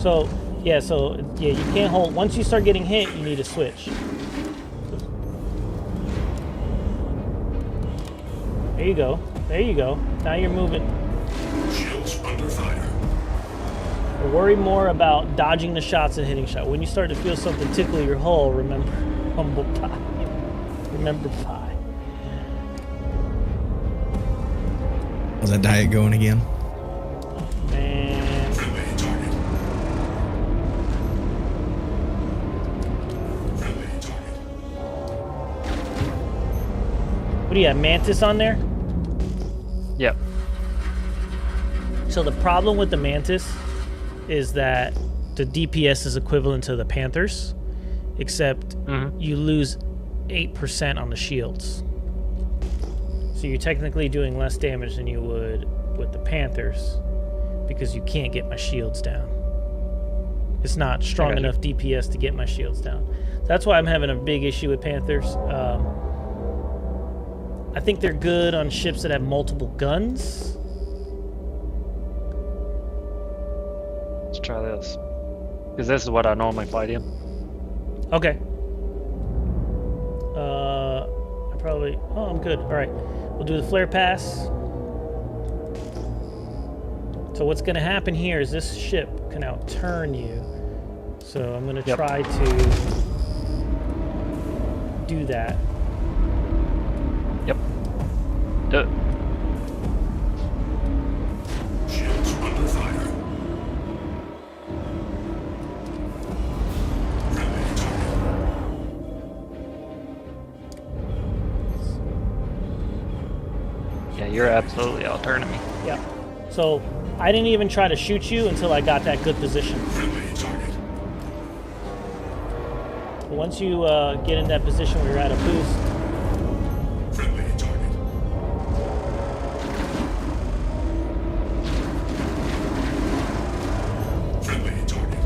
So yeah, you can't hold. Once you start getting hit, you need to switch. There you go. There you go. Now you're moving. Shields under fire. Worry more about dodging the shots and hitting shots. When you start to feel something tickle your hull, remember humble pie. Remember pie. How's that diet going again? Man, Friendly target. Friendly target. what do you have, Mantis on there? Yep. So the problem with the Mantis is that the DPS is equivalent to the Panthers, except you lose 8% on the shields. So you're technically doing less damage than you would with the Panthers because you can't get my shields down. It's not strong gotcha. enough DPS to get my shields down. That's why I'm having a big issue with Panthers. I think they're good on ships that have multiple guns. Let's try this. Because this is what I normally fight in. Okay. I probably... Oh, I'm good. All right. We'll do the flare pass. So what's going to happen here is this ship can outturn you. So I'm going to Yep. try to do that. Yep. Do it. Shields under fire. Friendly target. Yeah, you're absolutely outturning me. Yeah. So I didn't even try to shoot you until I got that good position. Friendly target. Once you get in that position where you're at a boost, Friendly target. Friendly target.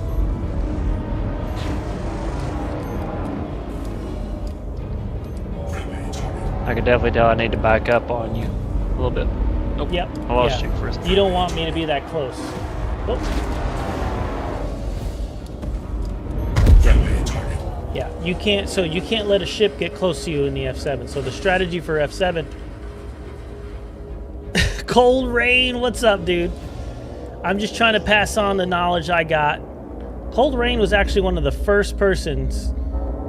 Friendly target. I could definitely tell I need to back up on you a little bit. Nope. yep. I lost yeah. you for a second. You don't want me to be that close. Oh. Friendly target. Yeah, you can't. So you can't let a ship get close to you in the F7. So the strategy for F7. Cold Rain, what's up, dude? I'm just trying to pass on the knowledge I got. Cold Rain was actually one of the first persons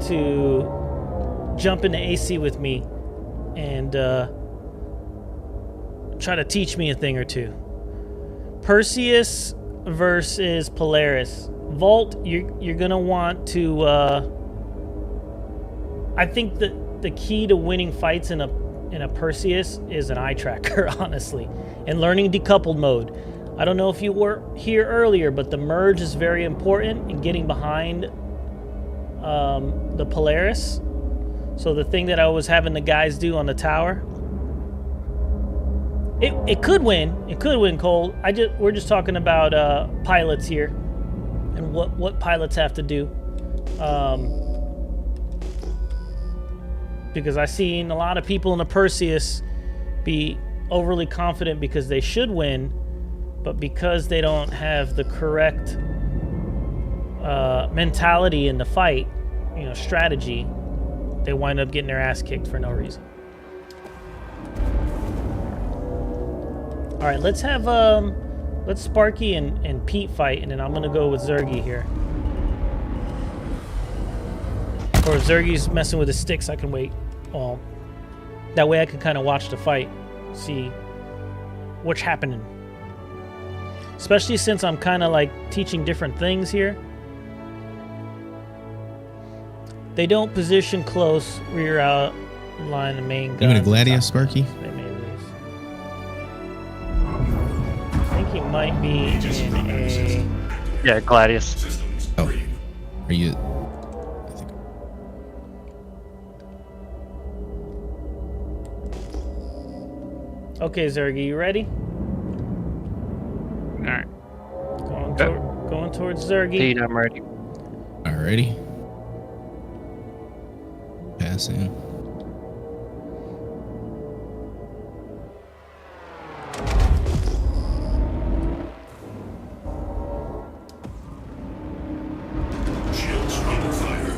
to jump into AC with me and try to teach me a thing or two. Perseus versus Polaris. Vault, you're gonna want to. I think that the key to winning fights in a Perseus is an eye tracker, honestly, and learning decoupled mode. I don't know if you were here earlier, but the merge is very important in getting behind the Polaris. So the thing that I was having the guys do on the tower, it could win. It could win, Cole. We're just talking about pilots here and what pilots have to do. Because I've seen a lot of people in the Perseus be overly confident because they should win, but because they don't have the correct mentality in the fight, strategy, they wind up getting their ass kicked for no reason. All right, let's have let's Sparky and Pete fight, and then I'm gonna go with Zergy here. Or if Zergy's messing with his sticks, I can wait. Well, that way I can kind of watch the fight, see what's happening. Especially since I'm kind of like teaching different things here. They don't position close, rear out, line the main gun. You want a Gladius, Sparky? They may lose. I think he might be in a... Yeah, Gladius. Systems Oh, green. are you? Okay, Zergy, you ready? Alright. Going towards Zergy. Pete, I'm ready. Alrighty. Passing. Shields under fire.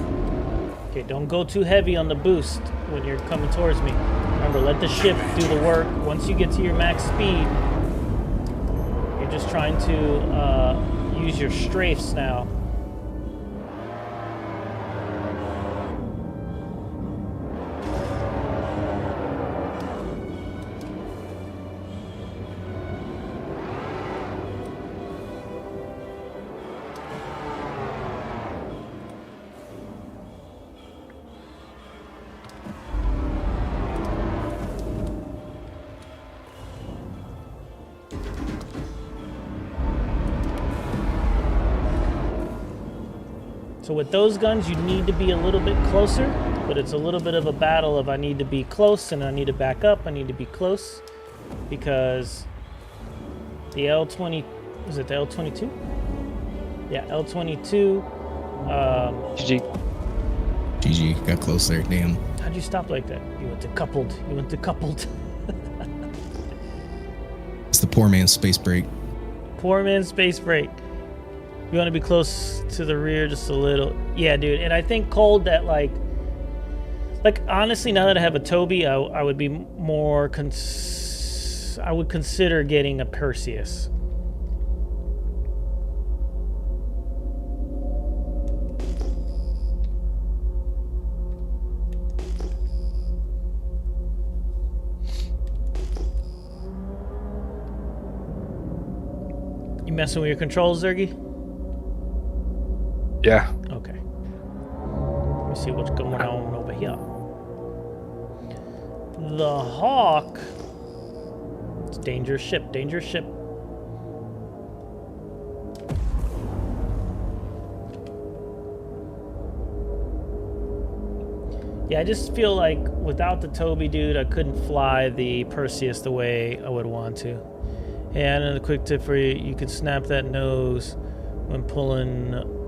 Okay, don't go too heavy on the boost when you're coming towards me. Remember, let the ship do the work. Once you get to your max speed, you're just trying to use your strafes now. So with those guns, you need to be a little bit closer, but it's a little bit of a battle of I need to be close and I need to back up. I need to be close because the L-20, is it the L-22? Yeah, L-22. GG. GG, got close there, damn. How'd you stop like that? You went to coupled. You went to coupled. It's the poor man's space break. Poor man's space break. You want to be close to the rear just a little. Yeah, dude. And I think, Cold, that like honestly, now that I have a Toby, I would be more I would consider getting a Perseus. You messing with your controls, Zergy? Yeah. Okay. Let me see what's going on over here. The Hawk. It's dangerous ship, dangerous ship. Yeah, I just feel like without the Toby, dude, I couldn't fly the Perseus the way I would want to. And another quick tip for you, you can snap that nose when pulling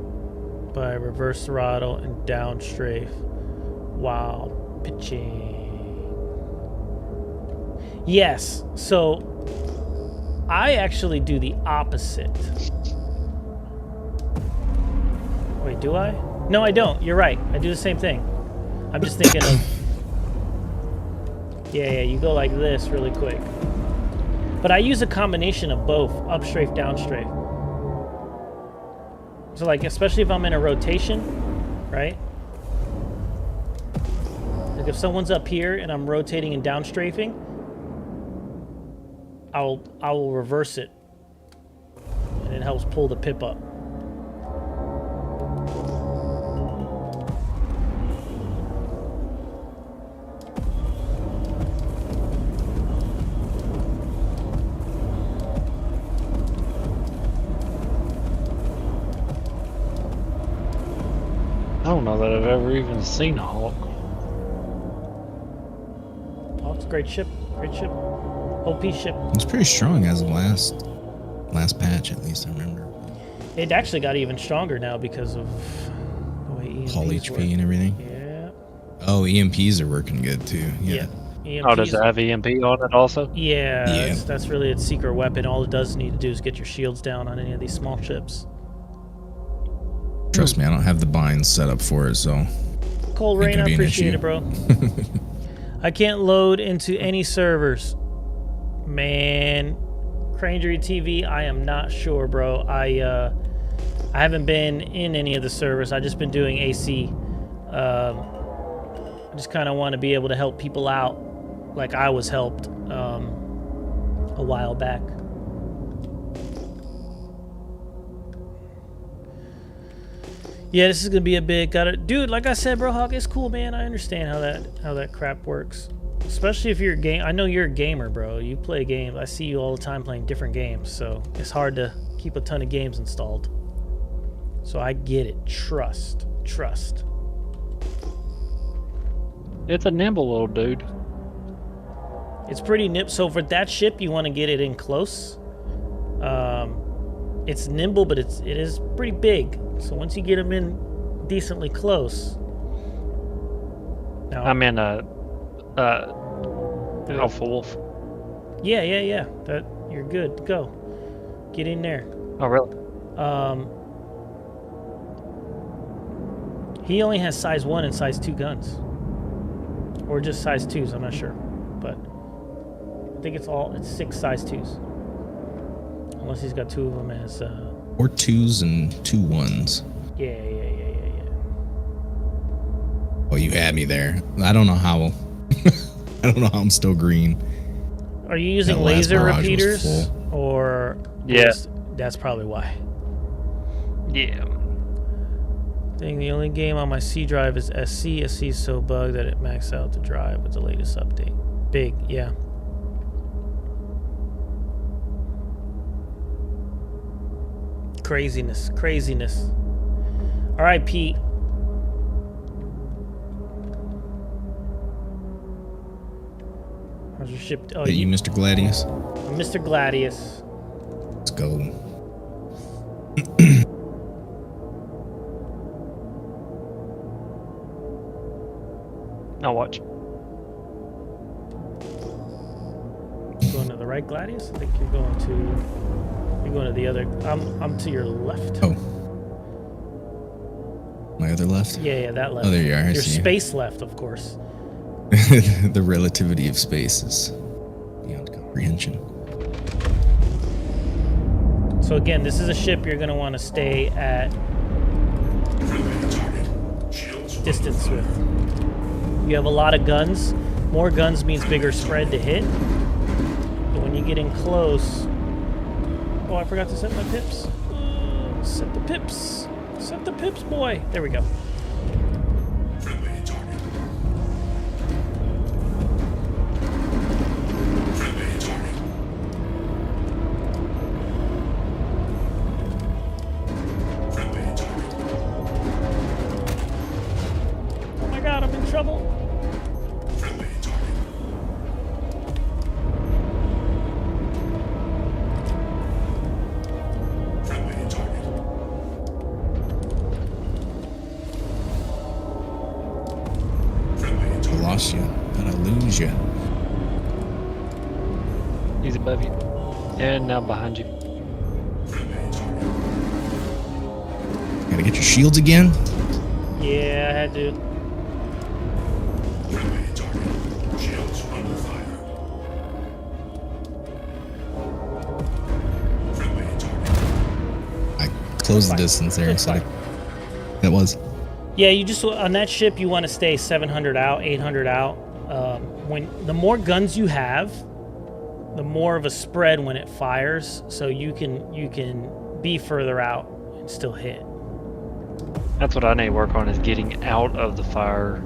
by reverse throttle and down strafe while pitching. Yes, so I actually do the opposite. Wait, do I? No, I don't. You're right. I do the same thing. I'm just thinking of... Yeah, you go like this really quick. But I use a combination of both, up strafe, down strafe. So like, especially if I'm in a rotation, right? Like if someone's up here and I'm rotating and down strafing, I will reverse it it helps pull the pip up. I don't know that I've ever even seen a Hawk. Hawk's a great ship. Great ship. OP ship. It's pretty strong as of last patch, at least I remember. It actually got even stronger now because of the way EMPs Hull HP work. and everything. Yeah. Oh, EMPs are working good too. Yeah. EMPs, Oh, does it have EMP on it also? Yeah, Yeah. that's really its secret weapon. All it does need to do is get your shields down on any of these small ships. Trust me, I don't have the binds set up for it, so Cold Ain't Rain, gonna I be an appreciate issue. it, bro. I can't load into any servers. Man, Crangery TV, I am not sure, bro. I haven't been in any of the servers. I just been doing AC. I just kind of want to be able to help people out like I was helped a while back. Yeah, this is gonna be a big dude. Like I said, bro, Hawk, it's cool, man. I understand how that crap works, especially if you're a game. I know you're a gamer, bro. You play games. I see you all the time playing different games, so it's hard to keep a ton of games installed. So I get it. Trust. It's a nimble little dude. It's pretty nip. So for that ship, you want to get it in close. It's nimble, but it is pretty big. So once you get them in decently close. Now, I'm in a Alpha Wolf. yeah. That you're good to go. Get in there. Oh, really? He only has size 1 and size 2 guns. Or just size 2s, I'm not sure. But I think it's 6 size 2s. Unless he's got 2 of them as or 2s and 2 1s. Yeah. Oh, you had me there. I don't know how. I don't know how I'm still green. Are you using That last laser barrage was repeaters full. or Yeah. that's probably why. Yeah. Dang, the only game on my C drive is SC. SC is so bugged that it maxed out the drive with the latest update. Big, yeah. Craziness. All right, Pete. How's your ship? Oh, That you, Mr. Gladius? Mr. Gladius. Let's go. Now watch. Going to the right, Gladius? I think you're going to the other. I'm to your left. Oh. My other left? Yeah, that left. Oh, there you are. I Your see you. space left, of course. The relativity of space is beyond comprehension. So again, this is a ship you're going to want to stay at Friendly target. Shields distance with. You have a lot of guns. More guns means bigger spread to hit. But when you get in close... Oh, I forgot to set my pips. Set the pips. Set the pips, boy. There we go. friendly target. Friendly target. Friendly target. Oh my god, I'm in trouble. Friendly target. Friendly target. Friendly I target. lost you. Did I lose you? He's above you. And now behind you. Friendly target. Gotta get your shields again? Yeah, I had to. Friendly target. Shields under fire. Friendly target. I closed the distance there. So that was. Yeah, you just on that ship you want to stay 700 out, 800 out. When the more guns you have, the more of a spread when it fires. So you can be further out and still hit. That's what I need to work on, is getting out of the fire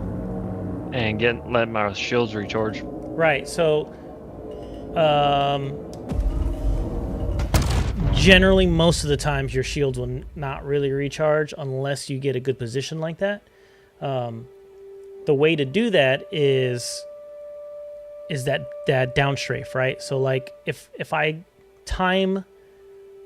and letting my shields recharge. Right. So, generally, most of the times your shields will not really recharge unless you get a good position like that. The way to do that is that down strafe, right? So like if I time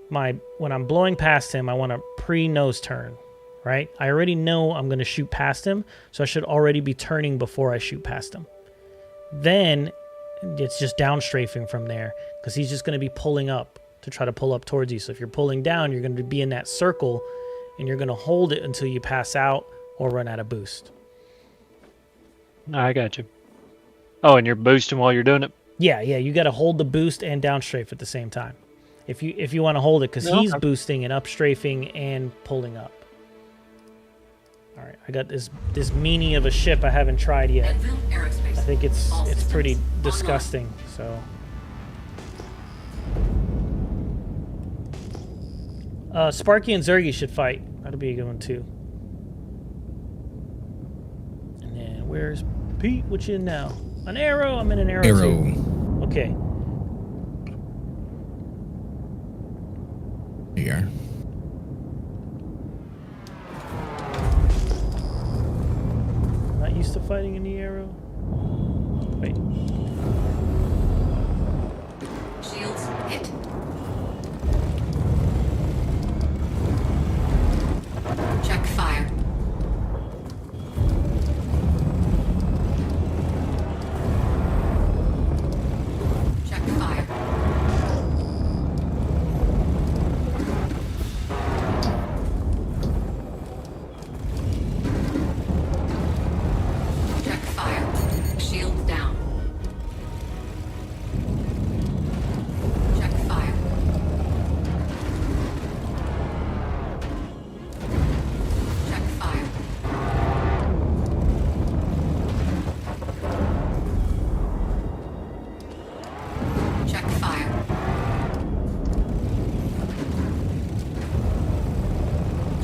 when I'm blowing past him, I want to pre-nose turn, right? I already know I'm going to shoot past him, so I should already be turning before I shoot past him. Then it's just down strafing from there, because he's just going to be pulling up to try to pull up towards you. So if you're pulling down, you're going to be in that circle, and you're going to hold it until you pass out or run out of boost. I got you. Oh, and you're boosting while you're doing it? Yeah, you got to hold the boost and down strafe at the same time. If you want to hold it, because he's boosting and up strafing and pulling up. All right, I got this meanie of a ship I haven't tried yet. I think it's pretty disgusting. So, Sparky and Zergy should fight. That'll be a good one too. And then where's Pete? What you in now? An arrow. I'm in an arrow. Too. Okay. Here you are. Not used to fighting in the arrow. Wait. Shields hit. Check fire. Check fire. Check fire. Shields down. Check fire. Check fire. Check fire.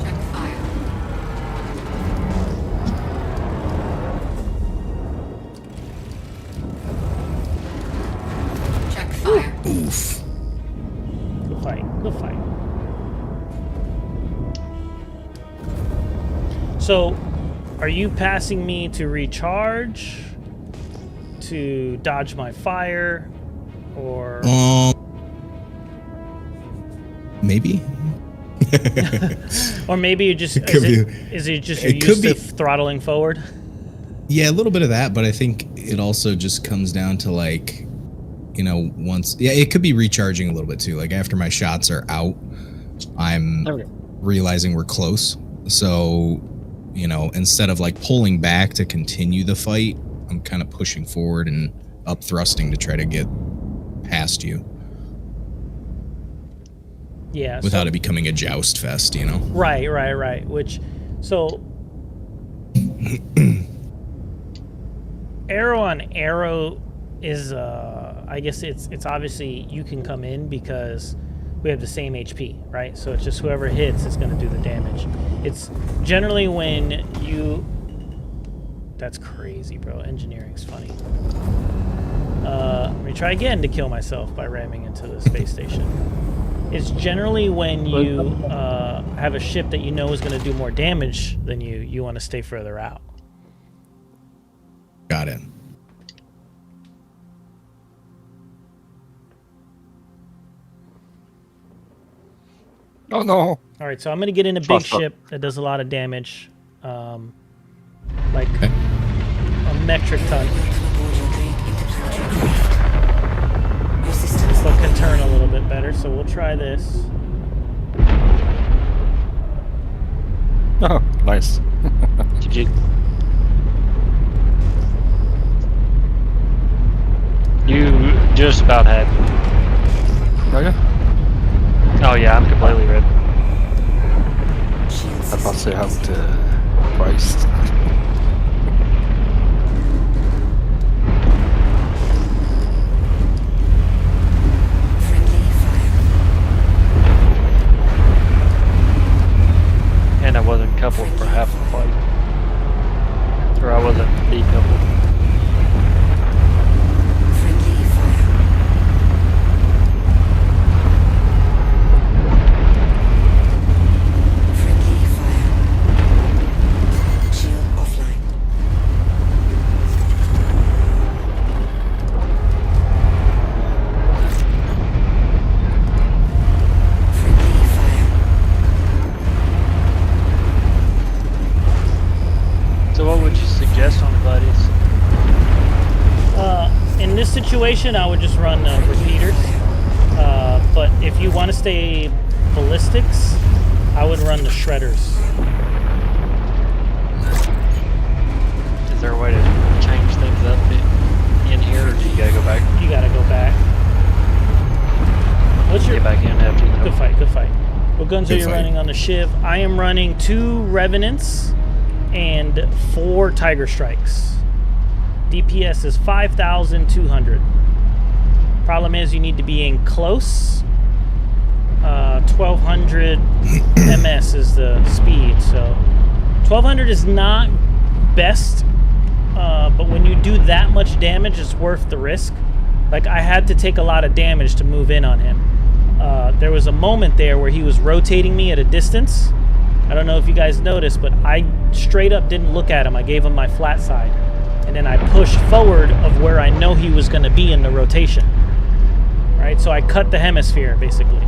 Check fire. Check fire. Oof. Good fight. Good fight. So, are you passing me to recharge, to dodge my fire, or Maybe. or maybe you just could is it just you're it could used to be- throttling forward? Yeah, a little bit of that, but I think it also just comes down to like, it could be recharging a little bit too. Like after my shots are out, I'm realizing we're close. So, instead of like pulling back to continue the fight, I'm kind of pushing forward and up thrusting to try to get past you Yeah. without it becoming a joust fest, Right. So arrow on arrow is I guess it's obviously you can come in because we have the same HP, right? So it's just whoever hits is going to do the damage. It's generally when you... That's crazy, bro. Engineering's funny. Let me try again to kill myself by ramming into the space station. It's generally when you have a ship that you know is going to do more damage than you want to stay further out. Got it. Oh no. All right, so I'm going to get in a big ship that does a lot of damage, like a metric ton, but can turn a little bit better. So we'll try this. Oh, nice. GG. You just about had me. Okay. Oh yeah, I'm completely red. I thought they had Christ. Friendly fire. this situation, I would just run repeaters. But if you want to stay ballistics, I would run the shredders. Is there a way to change things up in here, or do you gotta go back? You gotta go back. What's your Get back in after you good fight? Good fight. What guns Good are you fight. running on the Shiv? I am running 2 Revenants and 4 Tiger Strikes. DPS is 5,200. Problem is you need to be in close. 1,200 MS is the speed, so 1,200 is not best, but when you do that much damage, it's worth the risk. Like, I had to take a lot of damage to move in on him. There was a moment there where he was rotating me at a distance. I don't know if you guys noticed, but I straight up didn't look at him. I gave him my flat side. And then I pushed forward of where I know he was going to be in the rotation. Right? So I cut the hemisphere, basically.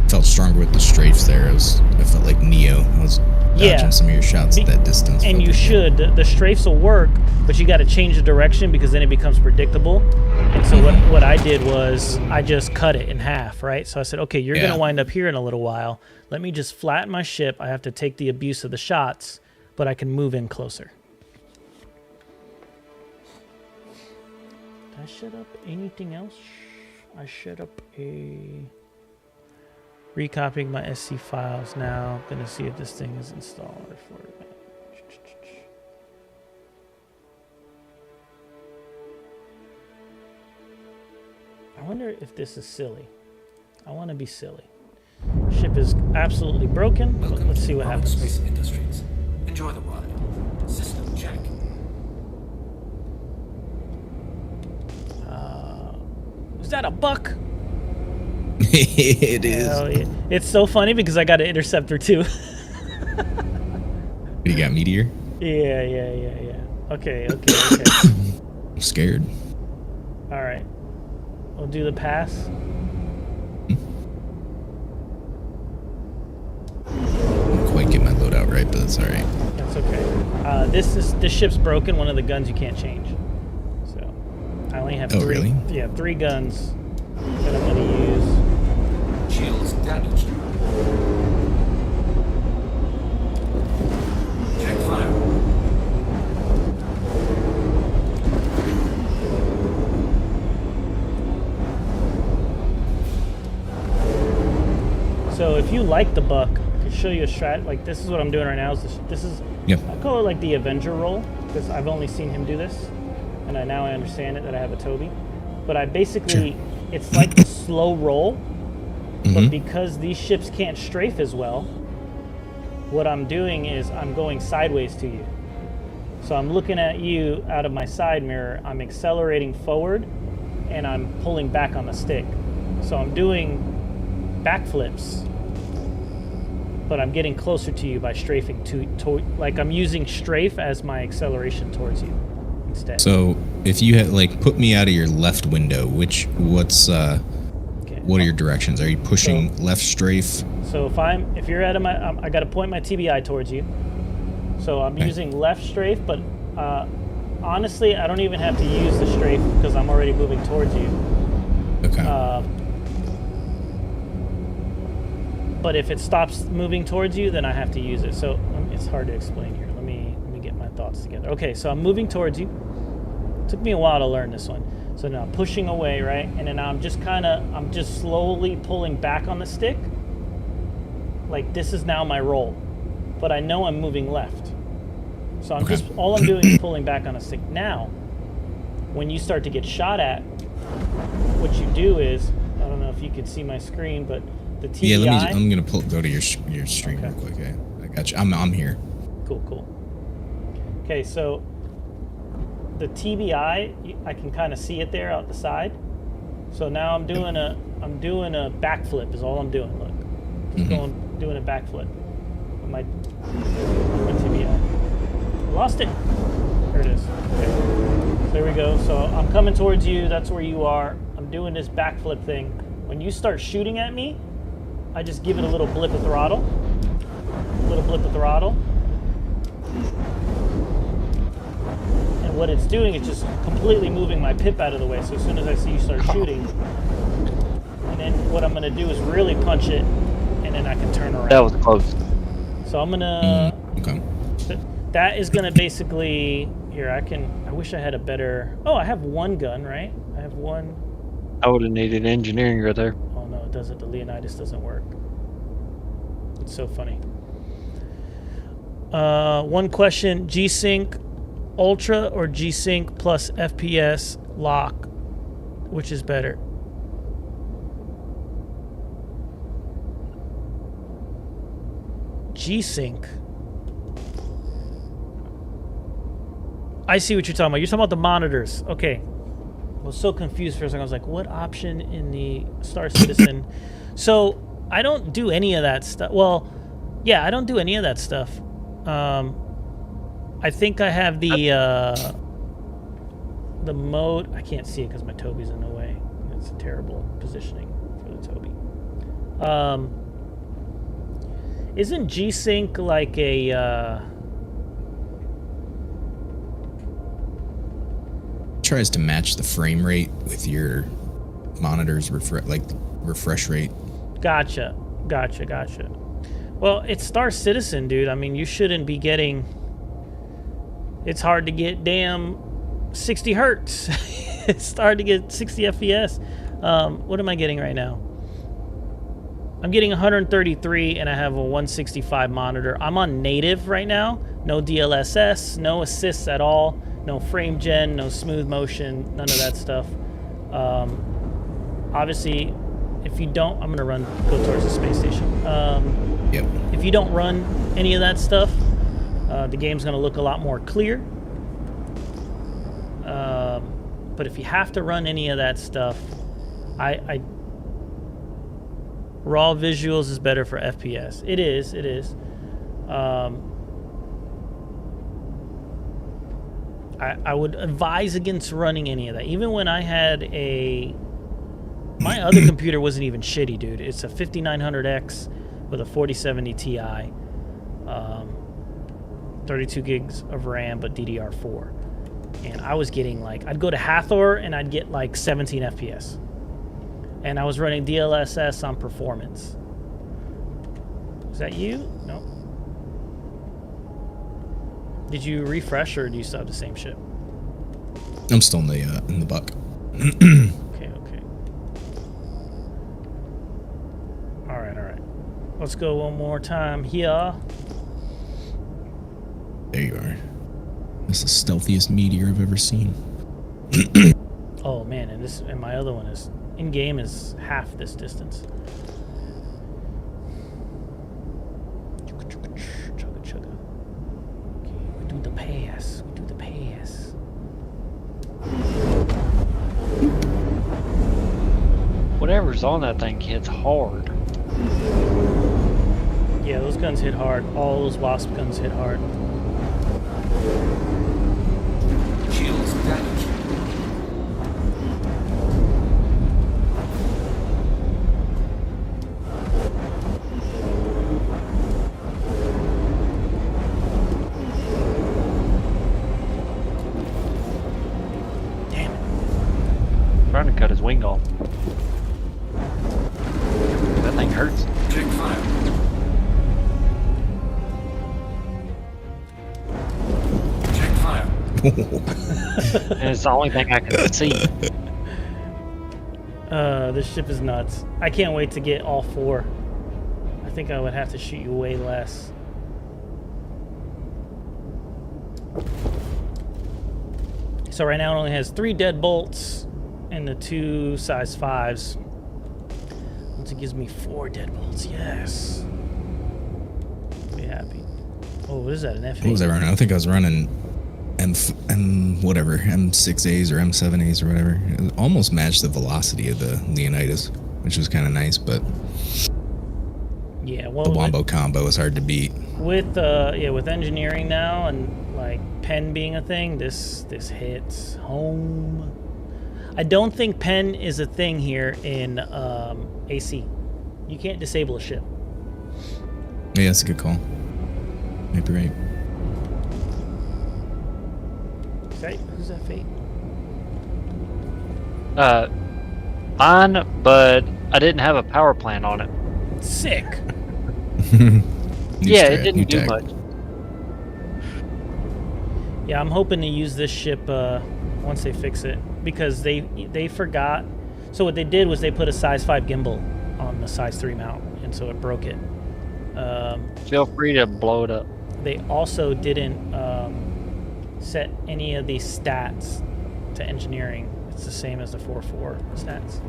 Felt stronger with the strafes there. I felt like Neo. I was dodging some of your shots at that distance. And you Felt should. The strafes will work, but you got to change the direction because then it becomes predictable. And so what I did was I just cut it in half, right? So I said, okay, you're going to wind up here in a little while. Let me just flatten my ship. I have to take the abuse of the shots, but I can move in closer. Did I set up anything else? I set up a... Recopying my SC files now. Gonna see if this thing is installed for it. I wonder if this is silly. I want to be silly. Ship is absolutely broken, but let's see what happens. Space Industries. Enjoy the ride. System check. Is that a buck? it is. Hell yeah. It's so funny because I got an interceptor too. You got Meteor? Yeah. Okay. I'm scared. All right. We'll do the pass. Didn't quite get my loadout right, but it's all right. That's okay. This ship's broken. One of the guns you can't change. So I only have 3. Really? Yeah, 3 guns that I'm gonna use. Shields damaged. Check fire. So if you like the buck, I can show you a strat. Like, this is what I'm doing right now. This is Yep. I call it like the Avenger roll because I've only seen him do this, and now I understand it that I have a Toby. But I basically, it's like a slow roll, but because these ships can't strafe as well, what I'm doing is I'm going sideways to you. So I'm looking at you out of my side mirror, I'm accelerating forward, and I'm pulling back on the stick. So I'm doing backflips, but I'm getting closer to you by strafing like I'm using strafe as my acceleration towards you instead. So if you had put me out of your left window, what are your directions? Are you pushing left strafe? So if you're out of my, I got to point my TBI towards you. So I'm using left strafe, but honestly, I don't even have to use the strafe because I'm already moving towards you. Okay. But if it stops moving towards you, then I have to use it. So it's hard to explain here. Let me get my thoughts together. Okay, so I'm moving towards you. Took me a while to learn this one. So now I'm pushing away, right? And then I'm just slowly pulling back on the stick. Like, this is now my roll. But I know I'm moving left. So all I'm doing is pulling back on a stick. Now, when you start to get shot at, what you do is, I don't know if you can see my screen, but the TBI... Yeah, I'm going to go to your stream real quick. Okay? I got you. I'm here. Cool. Okay, so the TBI, I can kind of see it there out the side. So now I'm doing a backflip is all I'm doing. Look, just doing a backflip with my TBI. I lost it. There it is. Okay. So there we go. So I'm coming towards you. That's where you are. I'm doing this backflip thing. When you start shooting at me, I just give it a little blip of throttle. what it's doing is just completely moving my pip out of the way. So as soon as I see you start shooting, and then what I'm gonna do is really punch it, and then I can turn around. That was close. So I'm gonna. Okay. That is gonna basically. Here, I wish I had a better. Oh, I have one gun, right? I have one. I would have needed engineering right there. Oh no, it doesn't. The Leonidas doesn't work. It's so funny. One question: G-Sync Ultra or G-Sync plus FPS lock, which is better? G-Sync. I see what you're talking about. You're talking about the monitors. Okay. I was so confused for a second. I was like, what option in the Star Citizen? So I don't do any of that stuff. Well, yeah, I don't do any of that stuff. I think I have the mode. I can't see it because my Toby's in the way. It's terrible positioning for the Toby. Isn't G-Sync like a... Tries to match the frame rate with your monitor's refresh rate. Gotcha. Well, it's Star Citizen, dude. I mean, you shouldn't be getting... It's hard to get damn 60 hertz. It's hard to get 60 FPS. What am I getting right now? I'm getting 133 and I have a 165 monitor. I'm on native right now. No DLSS, no assists at all. No frame gen, no smooth motion, none of that stuff. Obviously, if you don't, I'm gonna go towards the space station. Yep. If you don't run any of that stuff, the game's gonna look a lot more clear. But if you have to run any of that stuff, raw visuals is better for FPS. It is. I would advise against running any of that. Even when I had my other computer wasn't even shitty, dude. It's a 5900X with a 4070 Ti, 32 gigs of RAM, but DDR4. And I was getting I'd go to Hathor and I'd get 17 FPS. And I was running DLSS on performance. Is that you? No. Did you refresh or do you still have the same ship? I'm still in the buck. Okay. All right. Let's go one more time here. There you are. That's the stealthiest meteor I've ever seen. Oh man, and my other one is in game is half this distance. Chugga. Okay, we do the pass. Whatever's on that thing hits hard. Yeah, those guns hit hard. All those Wasp guns hit hard. Shields damaged. Damn it. Trying to cut his wing off. That thing hurts. Check fire. Check fire. And it's the only thing I can see. This ship is nuts. I can't wait to get all four. I think I would have to shoot you way less. So right now it only has 3 deadbolts and the 2 size 5s. Once it gives me 4 deadbolts, yes. Be happy. Oh, what is that? An F8? What was I running? I think I was running M6As or M7As or whatever. It almost matched the velocity of the Leonidas, which was kind of nice, but yeah, well, the wombo combo is hard to beat. With engineering now and pen being a thing, this hits home. I don't think pen is a thing here in AC. You can't disable a ship. Yeah, that's a good call. Might be right. Who's that Fate? Mine, but I didn't have a power plant on it. Sick. New Yeah, strat, it didn't new do tech. much. Yeah, I'm hoping to use this ship once they fix it because they forgot. So what they did was they put a size 5 gimbal on the size 3 mount, and so it broke it. Feel free to blow it up. They also didn't set any of the stats to engineering. It's the same as the 4.4 stats.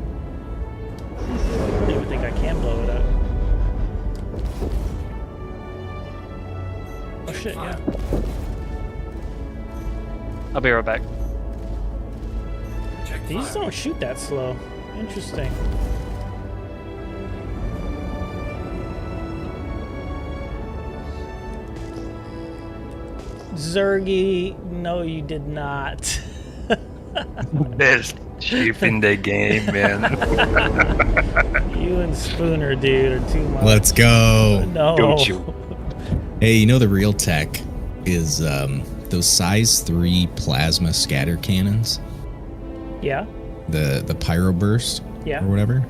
I don't even think I can blow it up. Oh shit, yeah. I'll be right back. These don't shoot that slow. Interesting. Zergy, no you did not. Best ship in the game, man. You and Spooner, dude, are too much. Let's go. No. Don't you? Hey, you know the real tech is those size 3 plasma scatter cannons, Yeah, the pyro burst yeah. or whatever.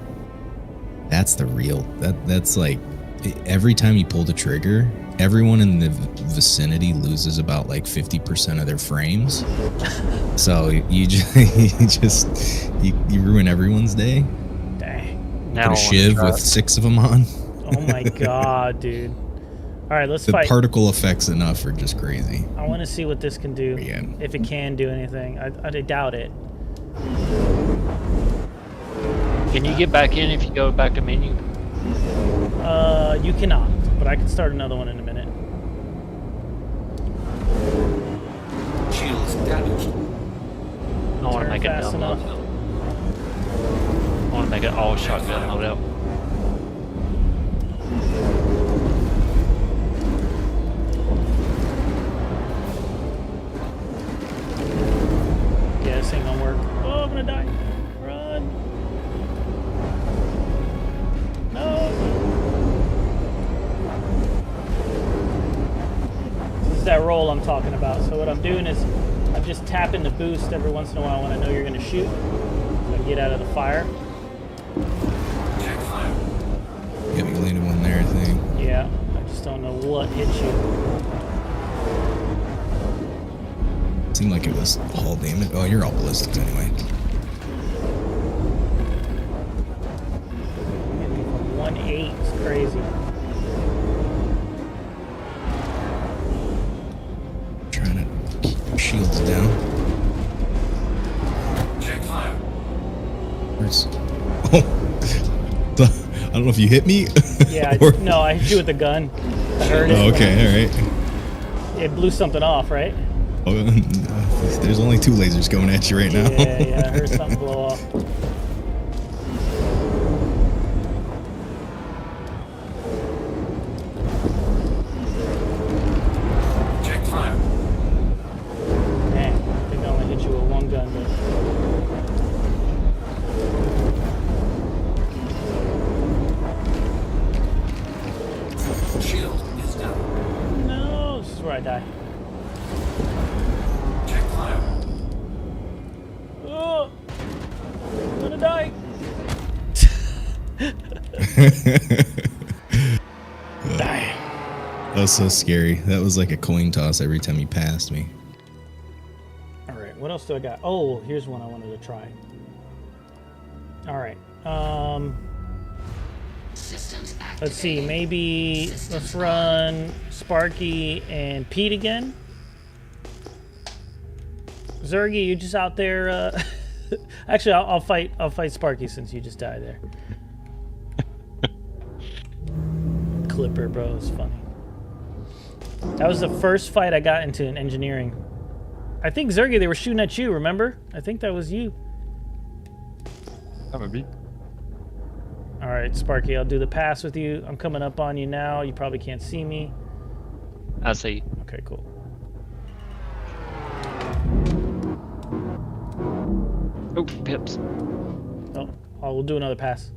That's the real. That's like every time you pull the trigger, everyone in the vicinity loses about like 50% of their frames. So you ruin everyone's day. Dang. Now Put a I wanna shiv try with it. 6 of them on. Oh my god, dude. All right, let's The fight. particle effects enough are just crazy. I want to see what this can do. Yeah. If it can do anything. I doubt it. Can you get back in if you go back to menu? You cannot, but I can start another one in a minute. Shields damaged. I want to Turn make it fast dumb enough. loadout. I want to make it all shotgun loadout. Yeah, this ain't gonna work. Oh, I'm gonna die. Run. No. This is that roll I'm talking about. So what I'm doing is I'm just tapping the boost every once in a while when I know you're gonna shoot. So I get out of the fire. Check fire. Yeah, we landed one there, I think. Yeah, I just don't know what hit you. Seemed like it was all damage. Oh, you're all ballistics anyway. 1-8 is crazy. Trying to keep your shields down. Check fire. Where's... Oh. I don't know if you hit me. Yeah, or... no, I hit you with the gun. I heard it. Oh, okay, all right. It blew something off, right? Oh, there's only 2 lasers going at you right now. Yeah, I heard something blow off. Check fire. Man, I think I only hit you with one gun, Shield is down. but no, this is where I die. Check fire. Oh, I'm gonna die. That was so scary. That was like a coin toss every time you passed me. All right, what else do I got? Oh, here's one I wanted to try. All right, Systems activated. let's see. Maybe let's run Sparky and Pete again. Zergy, you just out there? Actually, I'll fight Sparky since you just died there. Clipper, bro, it's funny. That was the first fight I got into in engineering. I think Zergy, they were shooting at you. Remember? I think that was you. That would be. All right, Sparky, I'll do the pass with you. I'm coming up on you now. You probably can't see me. I see. Okay, cool. Oh, pips. Oh, we'll do another pass.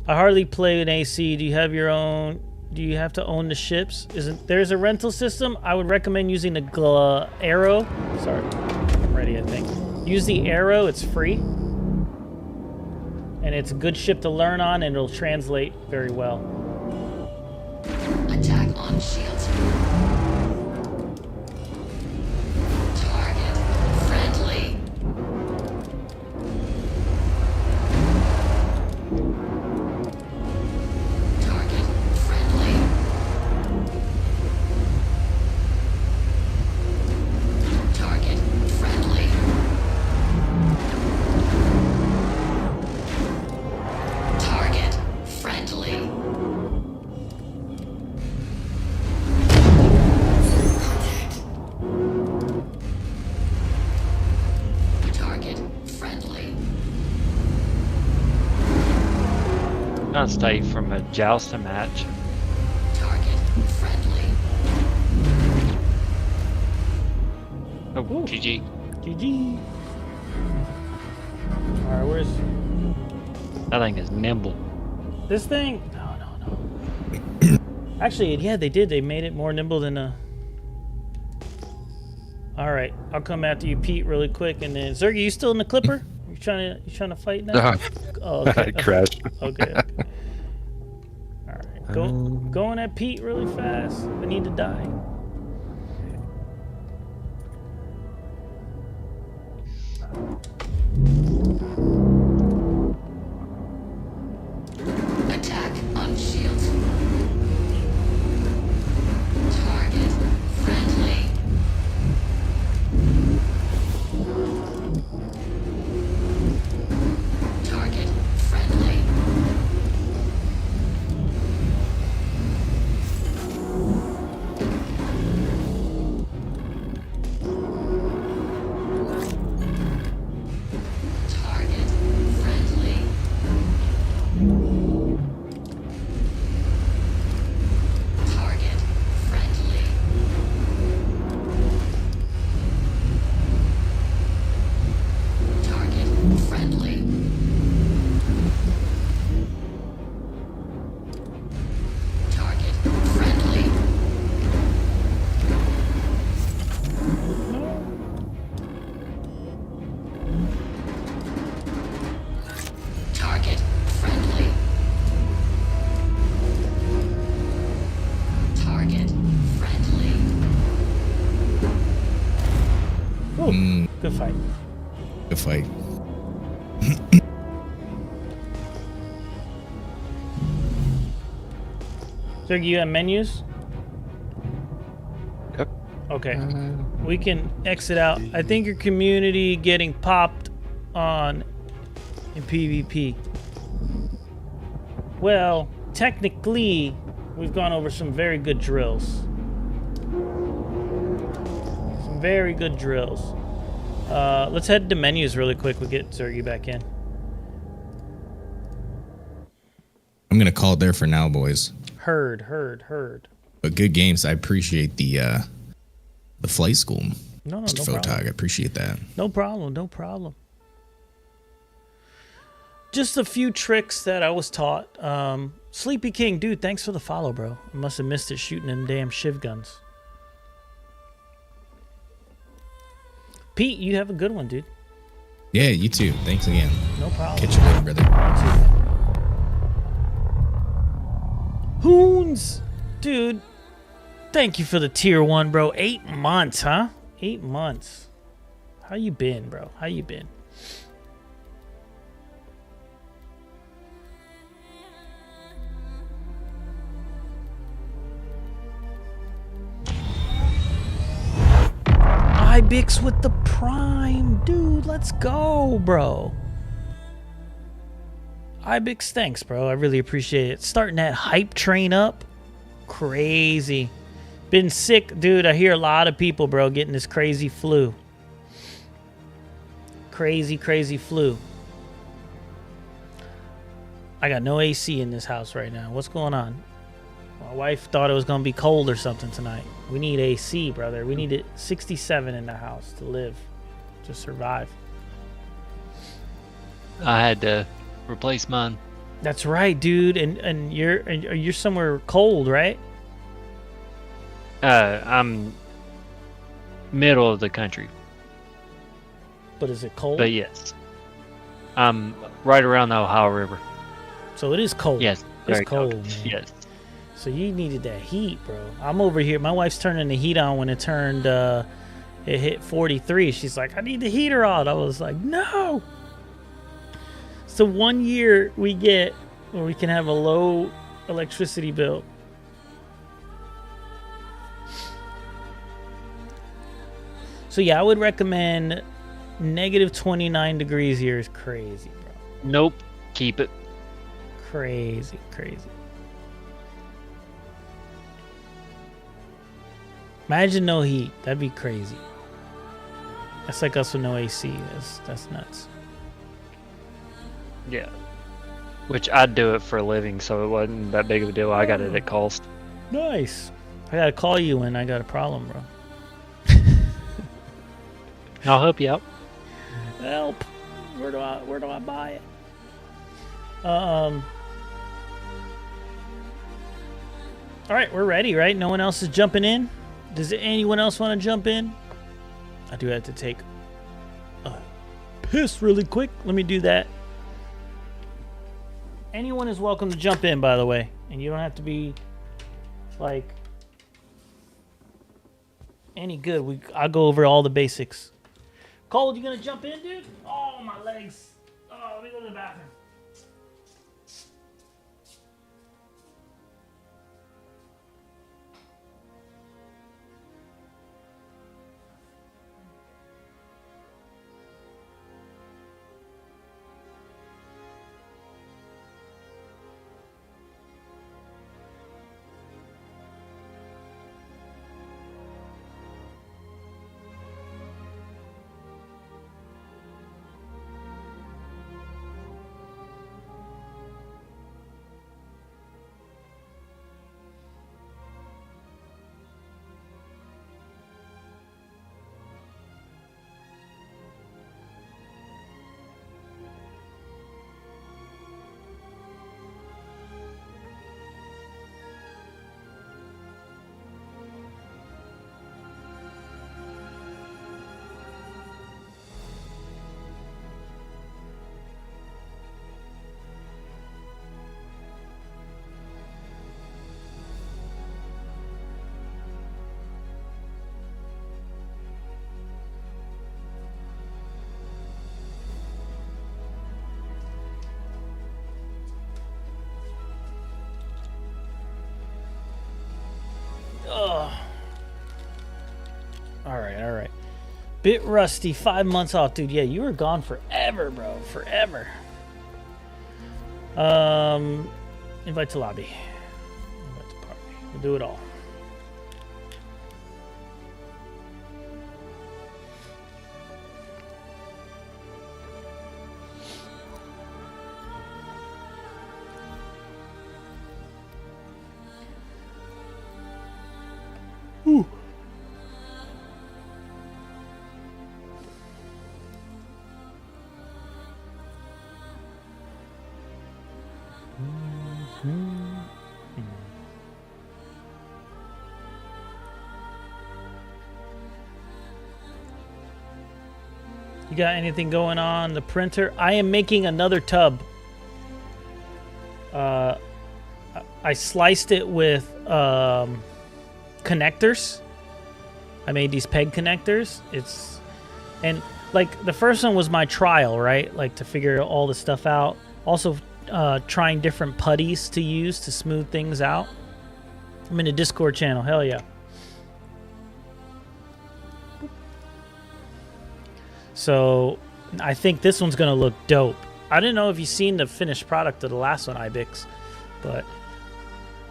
I hardly play an AC. Do you have your own Do you have to own the ships? Isn't there's a rental system? I would recommend using the Arrow. Sorry, I'm ready. I think use the Arrow. It's free, and it's a good ship to learn on, and it'll translate very well. Attack on shields. Target friendly. Target friendly. Target friendly. Target friendly. Target friendly. Trying to stay from a jousting match. Target friendly. Oh, GG. GG. All right, where's That thing is nimble. this thing? No. Actually, yeah, they did. They made it more nimble than a. All right, I'll come after you, Pete, really quick, and then Zergy, you still in the Clipper? You trying to fight now? Oh, okay. I crashed. Okay. All right, going at Pete really fast. I need to die. Attack on shields. Target friendly. Target friendly. Target friendly. Target friendly. Target friendly. Target friendly. Target friendly. Target friendly. Ooh, good fight. Good fight. Zergy, you have menus? Yep. Okay. We can exit out. I think your community getting popped on in PvP. Well, technically, we've gone over some very good drills. Some very good drills. Let's head to menus really quick. We'll get Zergy back in. I'm gonna call it there for now, boys. Heard. But good games. I appreciate the flight school, No, Mr. no Photog. problem. I appreciate that. No problem. Just a few tricks that I was taught. Sleepy King, dude, thanks for the follow, bro. I must have missed it shooting them damn shiv guns. Pete, you have a good one, dude. Yeah, you too. Thanks again. No problem. Catch you later, brother. Hoons, dude. Thank you for the tier 1, bro. 8 months, huh? 8 months. How you been, bro? How you been? Ibix with the prime, dude. Let's go, bro. Ibix, thanks, bro. I really appreciate it. Starting that hype train up. Crazy. Been sick, dude. I hear a lot of people, bro, getting this crazy flu. Crazy flu. I got no AC in this house right now. What's going on? My wife thought it was going to be cold or something tonight. We need AC, brother. We need it 67 in the house to live, to survive. I had to replace mine. That's right, dude. And you're somewhere cold, right? I'm middle of the country, But is it cold? but yes, I'm right around the Ohio River. So it is cold. Yes, it's very cold, cold. man. Yes. So you needed that heat, bro. I'm over here. My wife's turning the heat on when it turned. It hit 43. She's like, I need the heater on. I was like, no. So 1 year we get where we can have a low electricity bill. So yeah, I would recommend negative 29 degrees here is crazy, bro. Nope. Keep it. Crazy. Imagine no heat. That'd be crazy. That's like us with no AC. That's nuts. Yeah. Which I'd do it for a living, so it wasn't that big of a deal. I got it at cost. Nice. I gotta call you when I got a problem, bro. I'll help you out. Help. Where do I buy it? All right, we're ready, right? No one else is jumping in. Does anyone else want to jump in? I do have to take a piss really quick. Let me do that. Anyone is welcome to jump in, by the way, and you don't have to be like any good. I'll go over all the basics. Cole, you gonna jump in, dude? Oh, my legs. Oh, let me go to the bathroom. All right. Bit rusty, 5 months off, dude. Yeah, you were gone forever, bro. Forever. Invite to lobby. Invite to party. We'll do it all. Ooh. You got anything going on the printer? I am making another tub. I sliced it with connectors. I made these peg connectors. And like the first one was my trial, right? Like to figure all the stuff out. Also trying different putties to use to smooth things out. I'm in a Discord channel. Hell yeah. So I think this one's going to look dope. I didn't know if you've seen the finished product of the last one, Ibix, but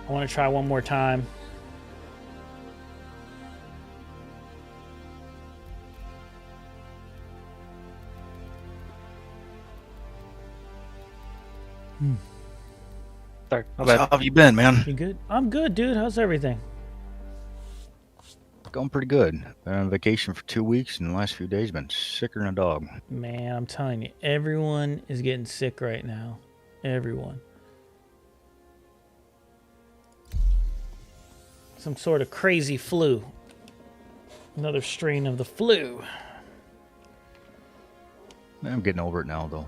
I want to try one more time. Sorry, my How bad. have you been, man? You good? I'm good, dude. How's everything? Going pretty good. Been on vacation for 2 weeks, and the last few days been sicker than a dog. Man, I'm telling you, everyone is getting sick right now. Everyone. some sort of crazy flu. Another strain of the flu. I'm getting over it now, though.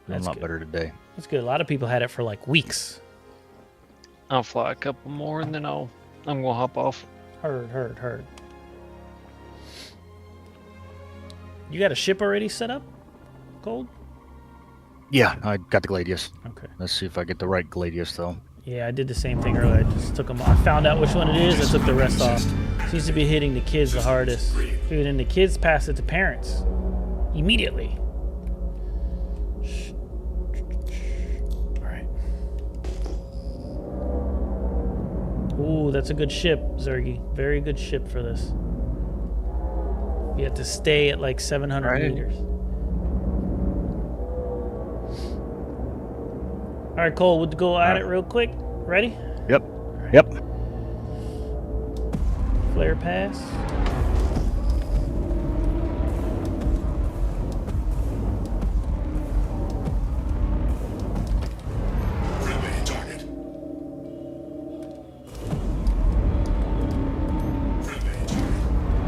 Feeling That's a lot good. better today. That's good. A lot of people had it for like weeks. I'll fly a couple more and then I'm gonna hop off. Heard. You got a ship already set up? Cold? Yeah, I got the Gladius. Okay. Let's see if I get the right Gladius, though. Yeah, I did the same thing earlier. I just took them off. I found out which one it is. I took the rest off. Seems to be hitting the kids the hardest. Dude, and the kids pass it to parents. Immediately. Alright. Ooh, that's a good ship, Zergy. Very good ship for this. You have to stay at like 700 Right. meters. Alright, Cole, we'll go at it real quick. Ready? Yep. Yep. Flare pass. Friendly target. Friendly target.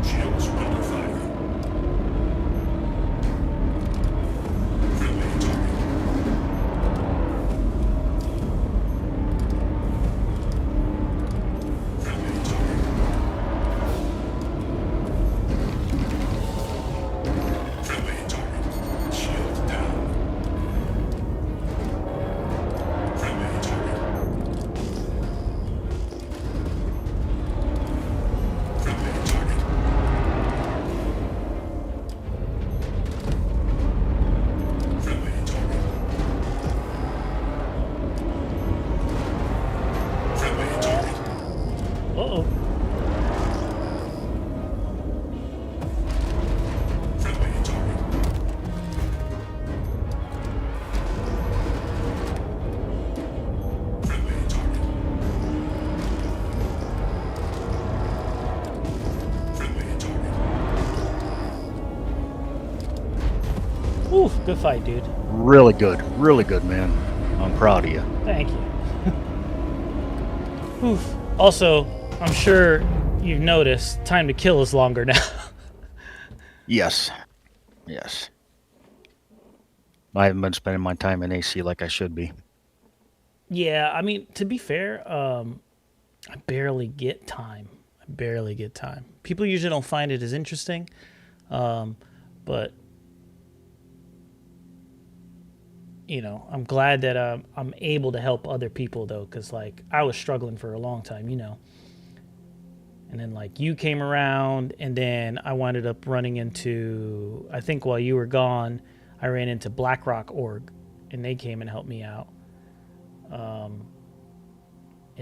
Shields under fire. Friendly target. Friendly target. Friendly target. Shield down. Friendly target. Friendly target. Friendly target. Friendly target. Uh-oh. Friendly target. Friendly target. Friendly target. Oof, good fight, dude. Really good, man. I'm proud of you. Thank you. Oof. Also, I'm sure you've noticed time to kill is longer now. Yes. Yes. I haven't been spending my time in AC like I should be. Yeah, I mean, to be fair, I barely get time. People usually don't find it as interesting, but you know, I'm glad that I'm able to help other people though, because like I was struggling for a long time, you know. And then like you came around, and then I wound up running into, I think while you were gone, I ran into BlackRock Org, and they came and helped me out. And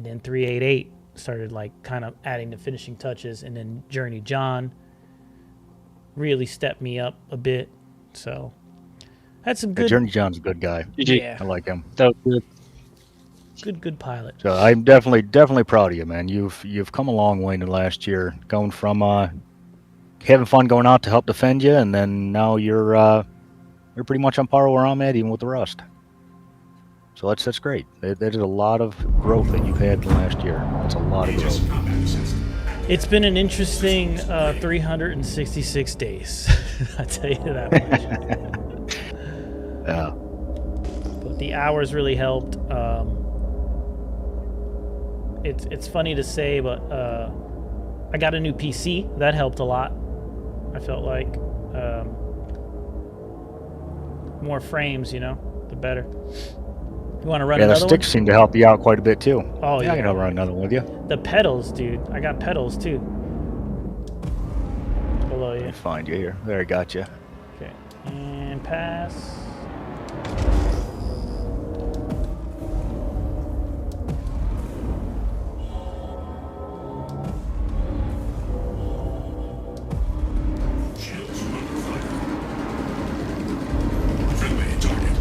then 388 started like kind of adding the finishing touches, and then Journey John really stepped me up a bit. So had some Yeah, good, Journey John's a good guy. yeah, I like him. That was good. good pilot. So I'm definitely proud of you, man. You've come a long way in the last year, going from having fun going out to help defend you, and then now you're pretty much on par where I'm at, even with the rust. So that's great. That is a lot of growth that you've had the last year. That's a lot of growth. Combat system. It's been an interesting 366 days. I tell you that much. Yeah. But the hours really helped. It's funny to say, but I got a new PC. That helped a lot. I felt like more frames, you know, the better. You want to run Yeah, the another sticks seem to help you out quite a bit too. Oh, yeah, I yeah. can help run another one with you. one? The pedals, dude. I got pedals too. Below you. Find you here. There, I got you. Okay. And pass. Shields under fire. Friendly target.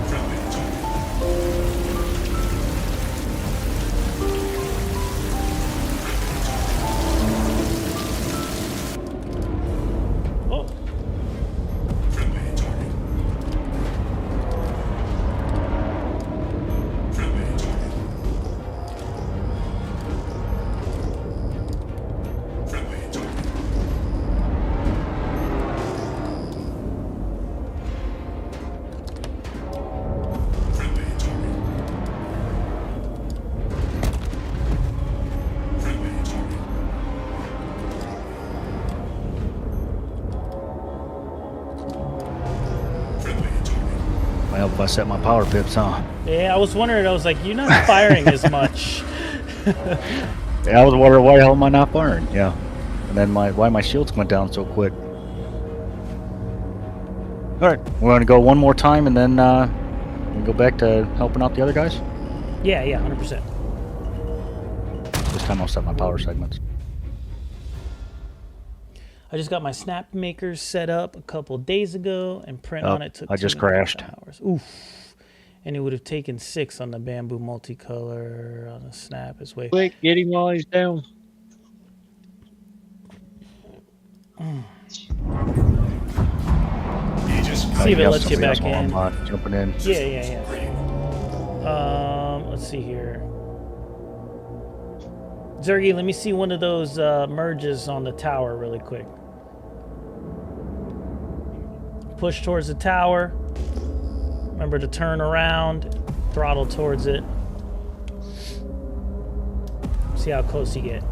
Friendly target. if I set my power pips, huh? Yeah, I was wondering. I was like, you're not firing as much. Yeah, I was wondering why the hell am I not firing? Yeah. And then why my shields went down so quick. Alright, we're gonna go one more time and then we go back to helping out the other guys. Yeah, 100%. This time I'll set my power segments. I just got my snap makers set up a couple days ago, and print Oh, on it took I just 2.5 crashed. hours. Oof. And it would have taken 6 on the bamboo multicolor on the snap as well. Quick, get him while he's down. Aegis See if it Yep, lets you somebody back else in. while I'm jumping in. Yeah. Let's see here. Zergy, let me see one of those merges on the tower really quick. Push towards the tower. Remember to turn around, throttle towards it. See how close you get.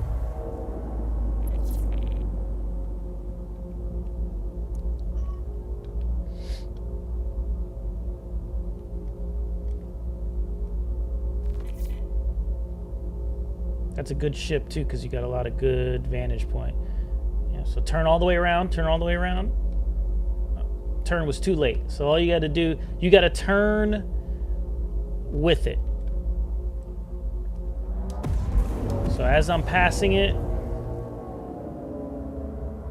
That's a good ship too, because you got a lot of good vantage point. Yeah, so turn all the way around, turn all the way around. Turn was too late. So all you got to do, you got to turn with it. So as I'm passing it,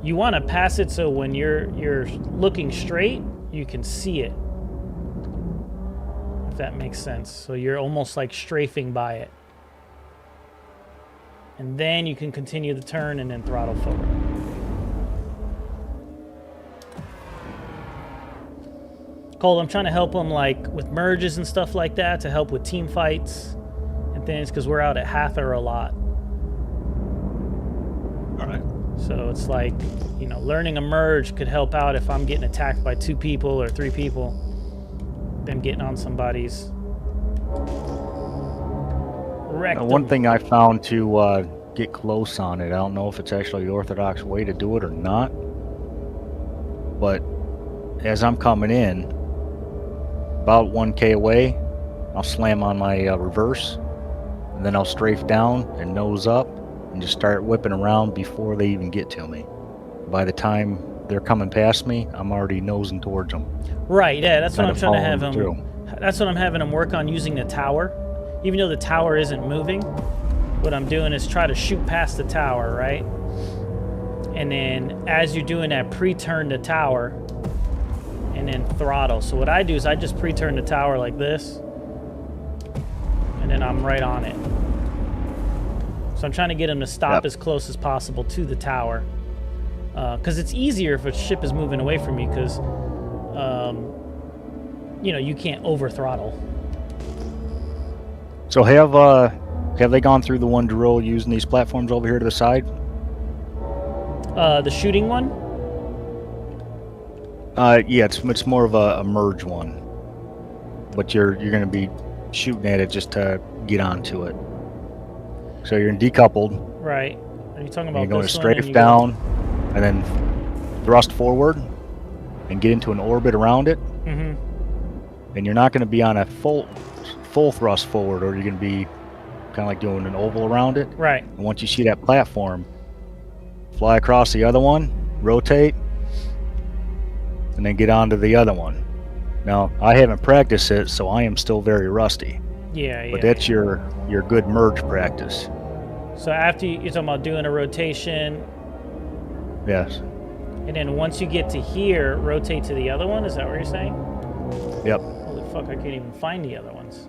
you want to pass it so when you're looking straight, you can see it. If that makes sense. So you're almost like strafing by it. And then you can continue the turn and then throttle forward. Cole, I'm trying to help him like with merges and stuff like that to help with team fights and things because we're out at Hather a lot. All right. So it's like, you know, learning a merge could help out if I'm getting attacked by 2 people or 3 people. Them getting on somebody's rectum. One thing I found to get close on it, I don't know if it's actually the orthodox way to do it or not, but as I'm coming in, about 1K away, I'll slam on my reverse, and then I'll strafe down and nose up, and just start whipping around before they even get to me. By the time they're coming past me, I'm already nosing towards them. Right, yeah, that's what I'm trying to have him. Through. That's what I'm having him work on, using the tower. Even though the tower isn't moving, what I'm doing is try to shoot past the tower, right? And then as you're doing that, pre-turn the tower and then throttle. So what I do is I just pre-turn the tower like this, and then I'm right on it. So I'm trying to get him to stop as close as possible to the tower. Because it's easier if a ship is moving away from you, because you know, you can't over throttle. So have they gone through the one drill using these platforms over here to the side? The shooting one? Yeah, it's more of a merge one, but you're going to be shooting at it just to get onto it. So you're in decoupled. Right. Are you talking about You're going to this one, and strafe you down, and then thrust forward, and get into an orbit around it. Mm-hmm. And you're not going to be on a full thrust forward, or you're going to be kind of like doing an oval around it. Right. And once you see that platform, fly across the other one, rotate, and then get onto the other one. Now, I haven't practiced it, so I am still very rusty. Yeah. But that's your good merge practice. So after you're talking about doing a rotation, Yes. and then once you get to here, rotate to the other one. Is that what you're saying? Yep. Holy fuck! I can't even find the other ones.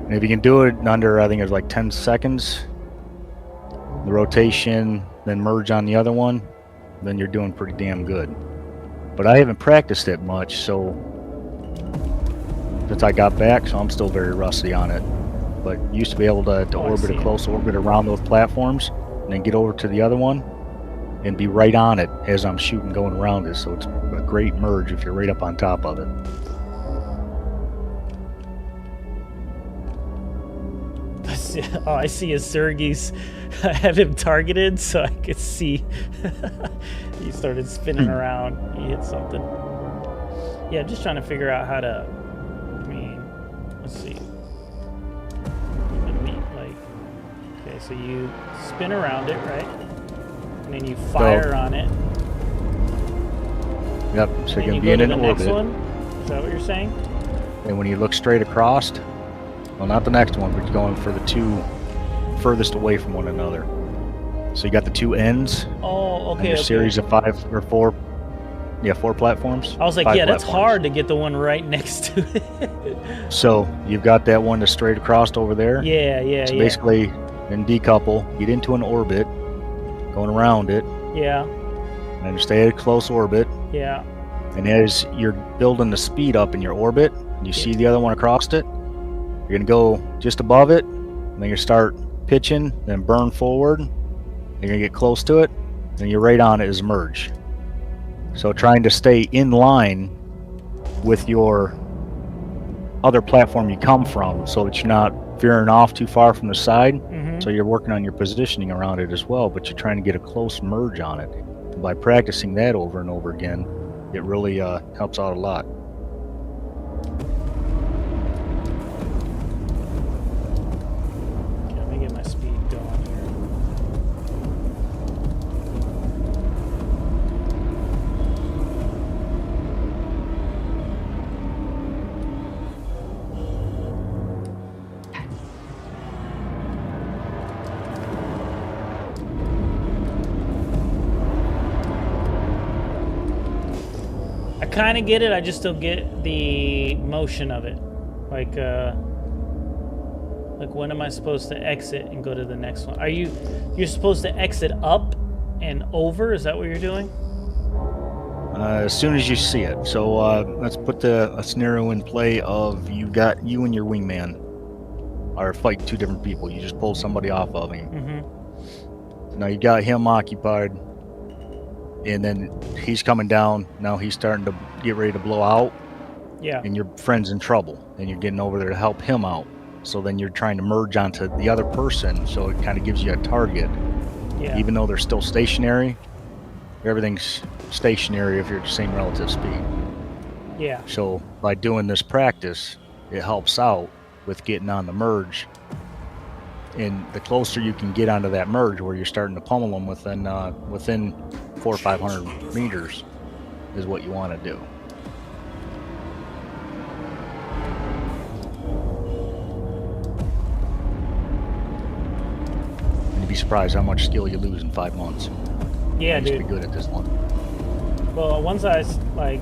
And if you can do it in under, I think it's like 10 seconds, the rotation, then merge on the other one, then you're doing pretty damn good. But I haven't practiced it much, so since I got back, so I'm still very rusty on it. But used to be able to orbit a close orbit around those platforms, and then get over to the other one, and be right on it as I'm shooting going around it. So it's a great merge if you're right up on top of it. see, all I see is Sergey's. I have him targeted, so I could see. He started spinning around. He hit something. Yeah, just trying to figure out how to. I mean, let's see. Like, okay, so you spin around it, right? And then you fire on it. Yep. So And you're you gonna be go in to an the next orbit, one. Is that what you're saying? and when you look straight across, well, not the next one, but you're going for the two furthest away from one another. So you got the two ends. Oh, And okay. your Okay. series of 5 or 4. Yeah, 4 platforms. I was like, 5 yeah, that's platforms. hard to get the one right next to it. So you've got that one that's straight across over there. Yeah. So basically, then decouple, get into an orbit, going around it, Yeah. and then stay at a close orbit. Yeah. And as you're building the speed up in your orbit, and you see the other one across it, you're gonna go just above it, and then you start pitching, then burn forward. You're gonna get close to it, and you're right on it as merge. So trying to stay in line with your other platform you come from, so that you're not veering off too far from the side. Mm-hmm. So you're working on your positioning around it as well, but you're trying to get a close merge on it. And by practicing that over and over again, it really helps out a lot. Okay, let me get my speed going here. I kind of get it. I just don't get the motion of it. Like when am I supposed to exit and go to the next one? You're supposed to exit up and over? Is that what you're doing? As soon as you see it. So let's put a scenario in play of you and your wingman are fighting two different people. You just pulled somebody off of him. Mm-hmm. Now you got him occupied, and then he's coming down. Now he's starting to get ready to blow out, Yeah. and your friend's in trouble, and you're getting over there to help him out. So then you're trying to merge onto the other person, so it kind of gives you a target. Yeah. Even though they're still stationary, everything's stationary if you're at the same relative speed. Yeah. So by doing this practice, it helps out with getting on the merge. And the closer you can get onto that merge, where you're starting to pummel them within 400 or 500 meters, is what you want to do. And you'd be surprised how much skill you lose in 5 months. Yeah, I used to dude. be good at this one. Well, once I like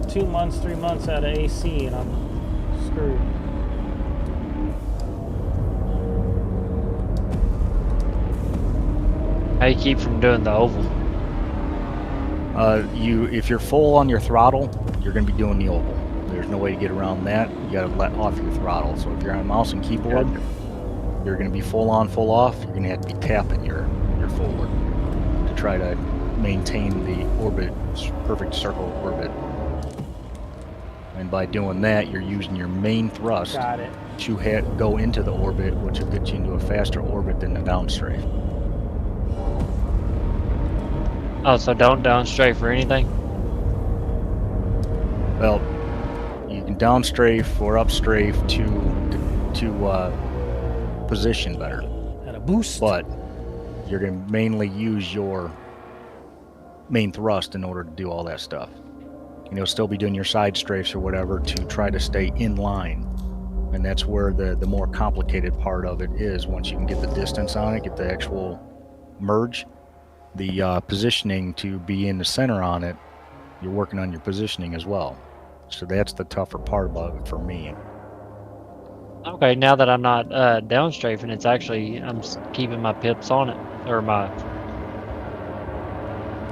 2 months, 3 months out of AC, and I'm screwed. How you keep from doing the oval? If you're full on your throttle, you're going to be doing the oval. There's no way to get around that. You got to let off your throttle. So if you're on mouse and keyboard, you're going to be full on, full off. You're going to have to be tapping your forward to try to maintain the orbit, perfect circle orbit. And by doing that, you're using your main thrust Got it. to go into the orbit, which will get you into a faster orbit than the downstrafe. Oh, so don't downstrafe for anything? Well, you can downstrafe or upstrafe to position better, At a boost. but you're going to mainly use your main thrust in order to do all that stuff. And you'll still be doing your side strafes or whatever to try to stay in line. And that's where the more complicated part of it is. Once you can get the distance on it, get the actual merge, the positioning to be in the center on it, you're working on your positioning as well. So that's the tougher part about it for me. Okay, now that I'm not downstrafing, it's actually, I'm keeping my pips on it, or my...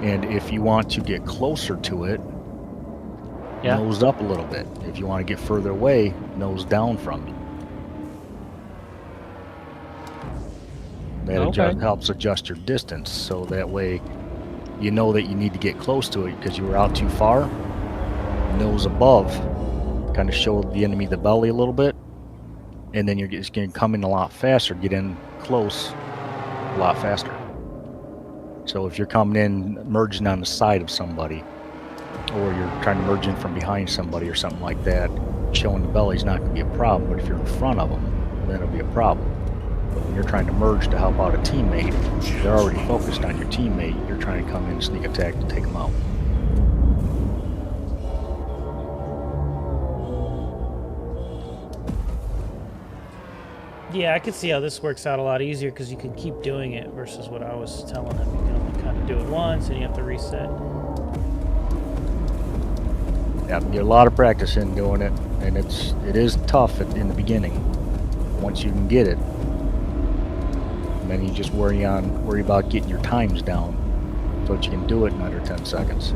And if you want to get closer to it, Yeah. nose up a little bit. If you want to get further away, nose down from it. That Okay. helps adjust your distance, so that way you know that you need to get close to it because you were out too far. Nose above, kind of show the enemy the belly a little bit, and then you're just going to come in a lot faster, get in close a lot faster. So if you're coming in, merging on the side of somebody, or you're trying to merge in from behind somebody or something like that, showing the belly's not going to be a problem. But if you're in front of them, then it'll be a problem. But when you're trying to merge to help out a teammate, they're already focused on your teammate. You're trying to come in, sneak attack, to take them out. Yeah, I could see how this works out a lot easier because you can keep doing it versus what I was telling them. You can only kind of do it once and you have to reset. Yeah, you get a lot of practice in doing it, and it is tough in the beginning. Once you can get it, and then you just worry about getting your times down so that you can do it in under 10 seconds.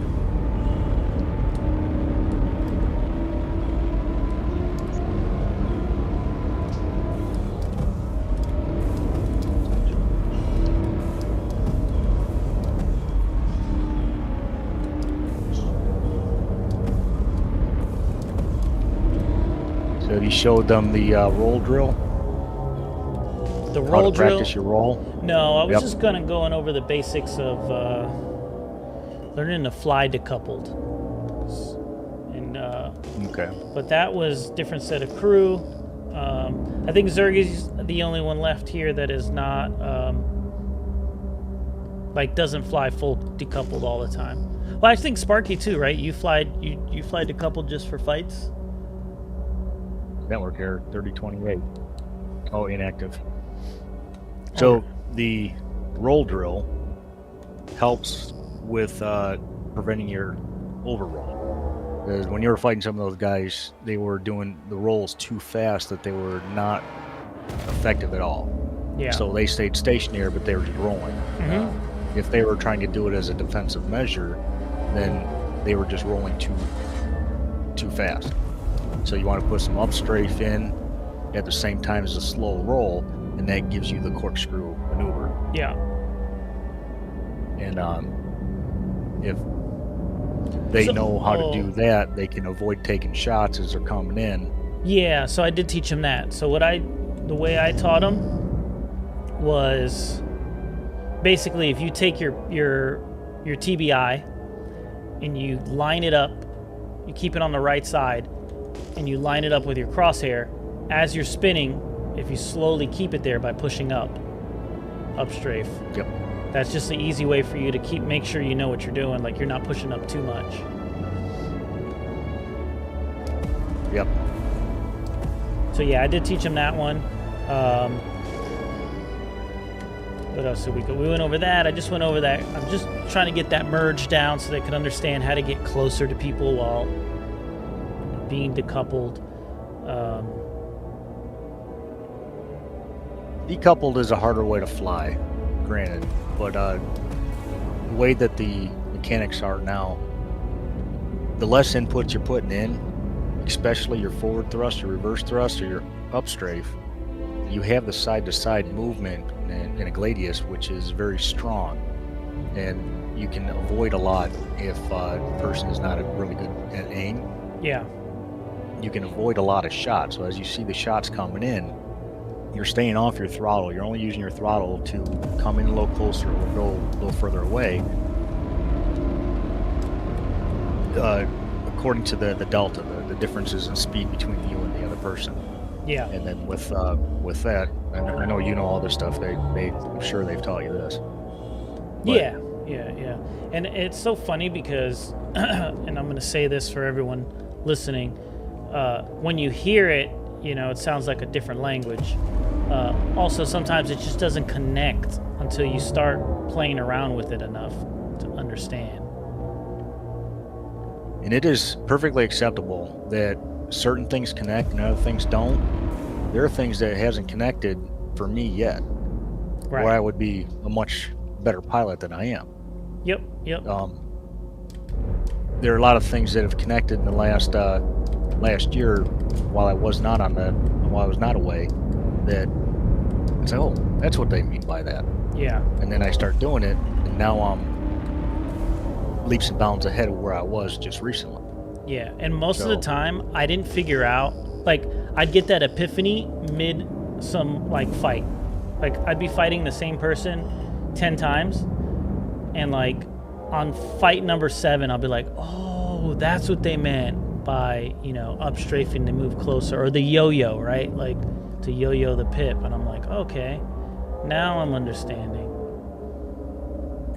So he showed them the roll drill. The How roll to drill? practice your roll. No, I was Yep. just going over the basics of learning to fly decoupled. And Okay. but that was different set of crew. I think Zergy's the only one left here that is not like doesn't fly full decoupled all the time. Well, I think Sparky too, right? You fly decoupled just for fights. Network error 3028. Oh, inactive. So the roll drill helps with preventing your overroll. Because when you were fighting some of those guys, they were doing the rolls too fast that they were not effective at all. Yeah. So they stayed stationary, but they were just rolling. Mhm. If they were trying to do it as a defensive measure, then they were just rolling too fast. So you want to put some up strafe in at the same time as a slow roll, and that gives you the corkscrew maneuver. Yeah. And if they know how to do that, they can avoid taking shots as they're coming in. Yeah, so I did teach him that. So the way I taught him was basically if you take your TBI and you line it up, you keep it on the right side, and you line it up with your crosshair, as you're spinning, if you slowly keep it there by pushing up strafe. Yep. That's just the easy way for you to make sure you know what you're doing, like you're not pushing up too much. Yep. So yeah, I did teach him that one. What else did we go? We went over that. I just went over that. I'm just trying to get that merge down so they can understand how to get closer to people while being decoupled. Decoupled is a harder way to fly, granted, but the way that the mechanics are now, the less inputs you're putting in, especially your forward thrust, your reverse thrust, or your up strafe, you have the side-to-side movement in a gladius, which is very strong, and you can avoid a lot if the person is not really good at aim. Yeah. You can avoid a lot of shots. So as you see the shots coming in, you're staying off your throttle. You're only using your throttle to come in a little closer or go a little further away. According to the delta, the differences in speed between you and the other person. Yeah. And then with that, I know you know all this stuff. I'm sure they've taught you this. But Yeah. And it's so funny because, and I'm going to say this for everyone listening, when you hear it, it sounds like a different language. Also, sometimes it just doesn't connect until you start playing around with it enough to understand. And it is perfectly acceptable that certain things connect and other things don't. There are things that hasn't connected for me yet, Right. where I would be a much better pilot than I am. Yep. There are a lot of things that have connected in the last year while I was not away, that it's like, oh, that's what they mean by that. Yeah. And then I start doing it, and now I'm leaps and bounds ahead of where I was just recently. Yeah. And most of the time, I didn't figure out, like, I'd get that epiphany mid some like fight. Like I'd be fighting the same person 10 times, and like on fight number 7, I'll be like, oh, that's what they meant by, you know, up strafing to move closer, or the yo-yo, right? Like to yo-yo the pip, and I'm like, okay, now I'm understanding.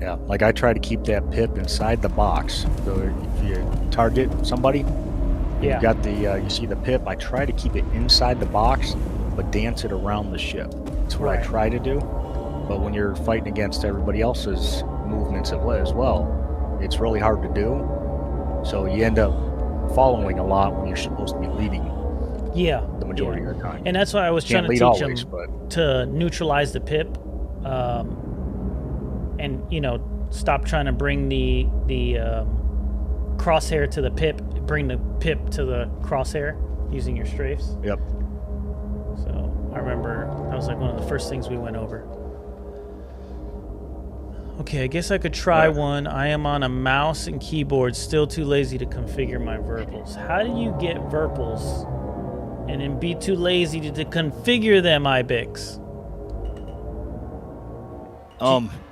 Yeah, like I try to keep that pip inside the box. So if you target somebody, Yeah. you got the you see the pip. I try to keep it inside the box, but dance it around the ship. That's what Right. I try to do. But when you're fighting against everybody else's movements as well, it's really hard to do. So you end up following a lot when you're supposed to be leading Yeah. the majority of the time. And that's why I was Can't trying to lead teach always, him but to neutralize the pip, and you know, stop trying to bring the crosshair to the pip, bring the pip to the crosshair using your strafes. yep. So I remember that was like one of the first things we went over. Okay, I guess I could try one. I am on a mouse and keyboard, still too lazy to configure my Virples. How do you get Virples and then be too lazy to configure them, Ibix?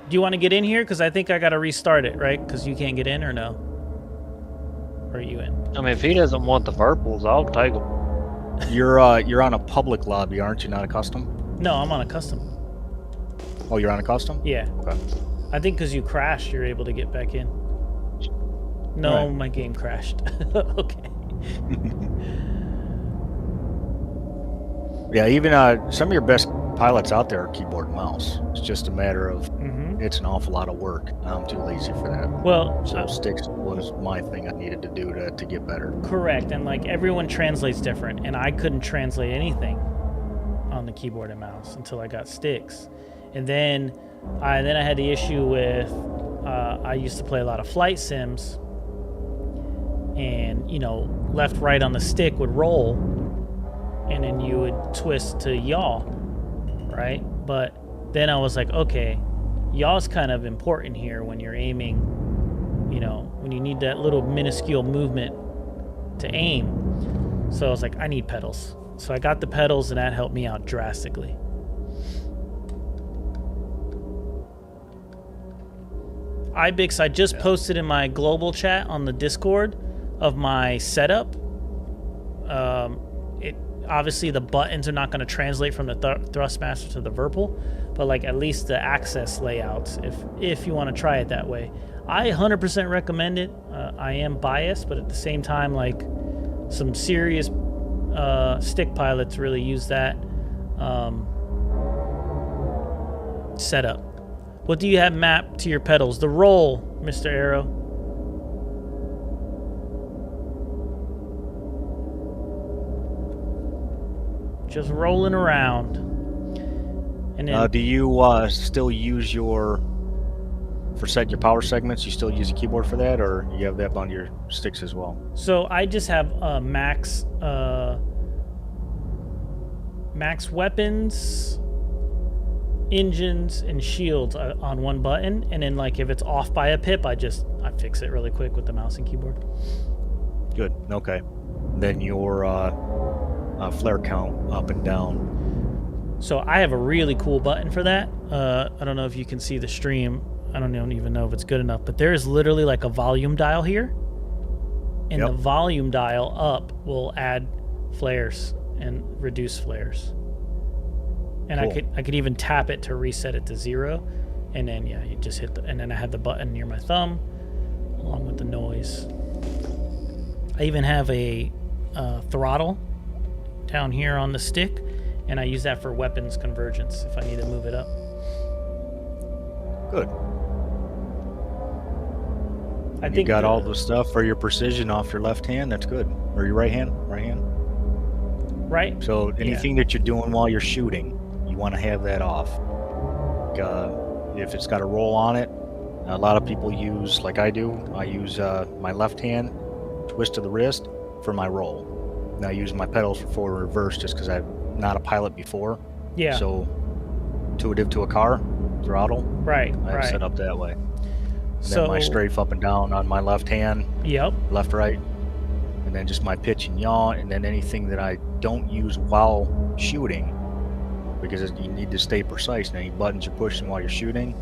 Do you want to get in here? Because I think I got to restart it, right? Because you can't get in, or no? Or are you in? I mean, if he doesn't want the purples, I'll take them. You're on a public lobby, aren't you? Not a custom? No, I'm on a custom. Oh, you're on a custom? Yeah. Okay. I think because you crashed, you're able to get back in. No, Right. my game crashed. Okay. Yeah, even some of your best pilots out there are keyboard and mouse. It's just a matter of it's an awful lot of work. I'm too lazy for that. Well, So sticks was my thing I needed to do to get better. correct. And like everyone translates different, and I couldn't translate anything on the keyboard and mouse until I got sticks. And then I had the issue with I used to play a lot of flight sims, and you know, left right on the stick would roll, and then you would twist to yaw, right? But then I was like, okay, yaw's kind of important here when you're aiming, you know, when you need that little minuscule movement to aim. So I was like, I need pedals. So I got the pedals, and that helped me out drastically. Ibix, I just posted in my global chat on the Discord of my setup. It obviously the buttons are not going to translate from the Thrustmaster to the Virpal, but like at least the access layouts, if you want to try it that way. I 100% recommend it. I am biased, but at the same time, like some serious stick pilots really use that setup. What do you have mapped to your pedals? The roll, Mr. Arrow. Just rolling around. And then Do you still use your power segments? You still use a keyboard for that, or you have that on your sticks as well? so I just have max weapons, engines, and shields on one button, and then like if it's off by a pip, I fix it really quick with the mouse and keyboard. Good. Okay. Then your flare count up and down. So I have a really cool button for that. I don't know if you can see the stream. I don't even know if it's good enough, but there is literally like a volume dial here, and Yep. the volume dial up will add flares and reduce flares. And Cool. I could even tap it to reset it to 0, and then yeah, you just hit and then I have the button near my thumb, along with the noise. I even have a throttle down here on the stick, and I use that for weapons convergence if I need to move it up. Good. I You think got all the stuff for your precision off your left hand. That's good. Or your right hand. Right hand. right. So anything that you're doing while you're shooting, you want to have that off. If it's got a roll on it, a lot of people use, like I do, I use my left hand twist to the wrist for my roll. And I use my pedals for forward and reverse just because I'm not a pilot before. Yeah. So intuitive to a car, throttle, Right. I have Right. set up that way. And So then my strafe up and down on my left hand, Yep. left, right. And then just my pitch and yaw, and then anything that I don't use while shooting, because you need to stay precise, and any buttons you're pushing while you're shooting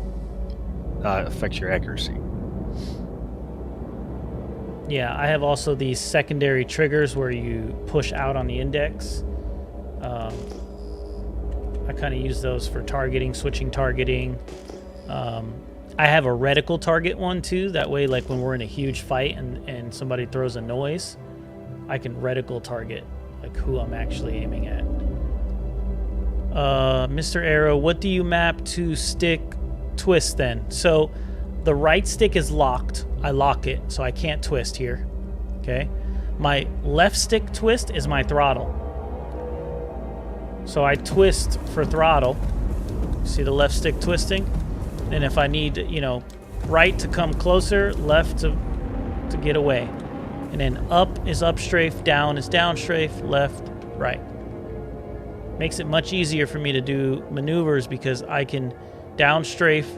affects your accuracy. Yeah, I have also these secondary triggers where you push out on the index. I kind of use those for targeting, switching targeting. I have a reticle target one too. That way, like when we're in a huge fight and somebody throws a noise, I can reticle target like who I'm actually aiming at. Mr. Arrow, what do you map to stick twist then? So the right stick is locked. I lock it, so I can't twist here. Okay. My left stick twist is my throttle. So I twist for throttle. See the left stick twisting? And if I need, you know, right to come closer, left to get away. And then up is up strafe, down is down strafe, left, right. Makes it much easier for me to do maneuvers because I can down strafe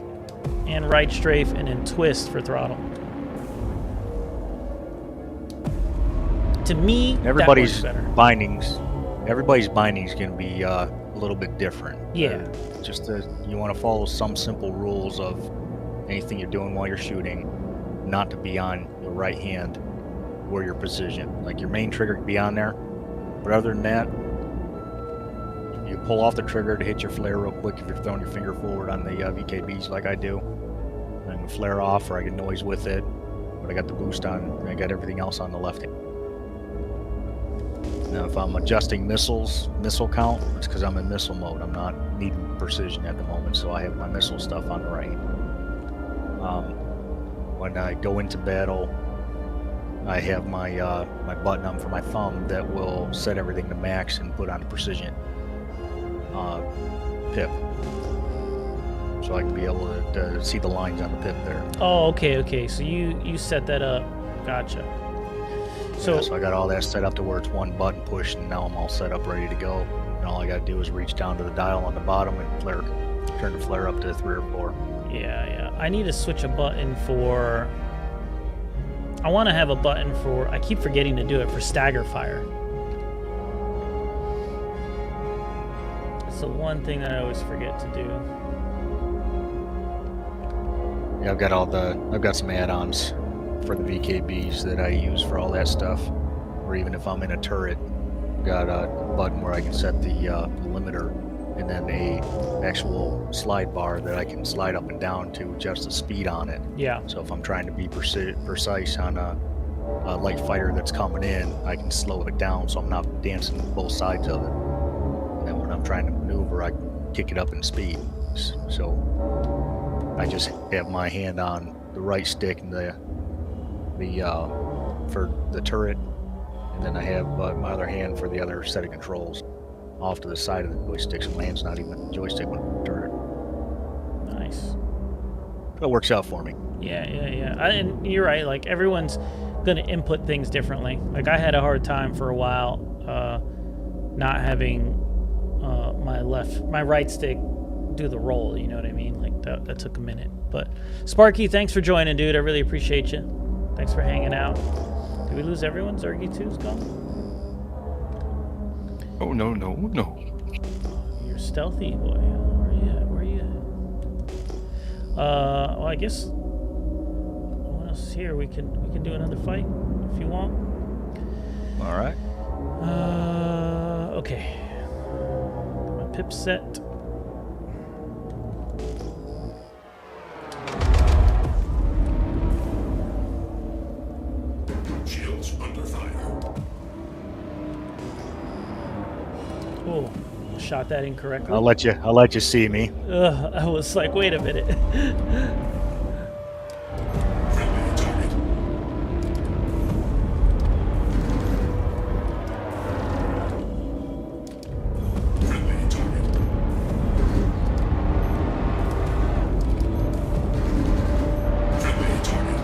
and right strafe and then twist for throttle. To me, Everybody's that works better. bindings going to be a little bit different. Yeah. You want to follow some simple rules of anything you're doing while you're shooting, not to be on your right hand where your position. Like your main trigger can be on there, but other than that, you pull off the trigger to hit your flare real quick if you're throwing your finger forward on the VKBs like I do. I can flare off or I get noise with it, but I got the boost on and I got everything else on the left hand. Now if I'm adjusting missile count, it's because I'm in missile mode. I'm not needing precision at the moment, so I have my missile stuff on the right. When I go into battle, I have my my button on for my thumb that will set everything to max and put on precision pip, so I can be able to see the lines on the pip there. Oh, okay. So you set that up. Gotcha. So I got all that set up to where it's one button push, and now I'm all set up, ready to go. And all I got to do is reach down to the dial on the bottom and turn the flare up to 3 or 4. Yeah. I need to switch a button for. I want to have a button for. I keep forgetting to do it for stagger fire. It's the one thing that I always forget to do. Yeah, I've got some add-ons for the VKBs that I use for all that stuff. Or even if I'm in a turret, got a button where I can set the limiter, and then a actual slide bar that I can slide up and down to adjust the speed on it. Yeah. So if I'm trying to be precise on a light fighter that's coming in, I can slow it down so I'm not dancing both sides of it. And then when I'm trying to maneuver, I can kick it up in speed. So I just have my hand on the right stick and the for the turret, and then I have my other hand for the other set of controls off to the side of the joystick, so my hand's not even the joystick when the turret. Nice. It works out for me. Yeah. And you're right. Like everyone's gonna input things differently. Like I had a hard time for a while not having my right stick do the roll. You know what I mean? Like that took a minute. But Sparky, thanks for joining, dude. I really appreciate you. Thanks for hanging out. Did we lose everyone? Zergy 2's gone? Oh, no. You're stealthy, boy. Where are you at? Well, I guess what else is here? We can do another fight if you want. All right. Okay. My pip set. Shields under fire. Oh, shot that incorrectly. I'll let you see me. I was like, wait a minute. Friendly target. Friendly target. Friendly target. Friendly target.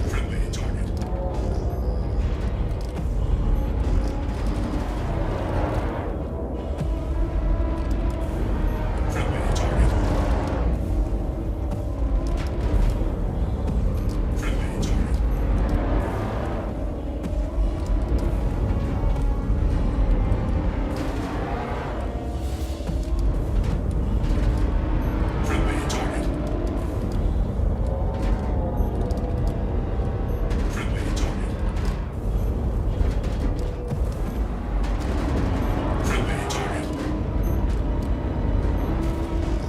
Friendly target.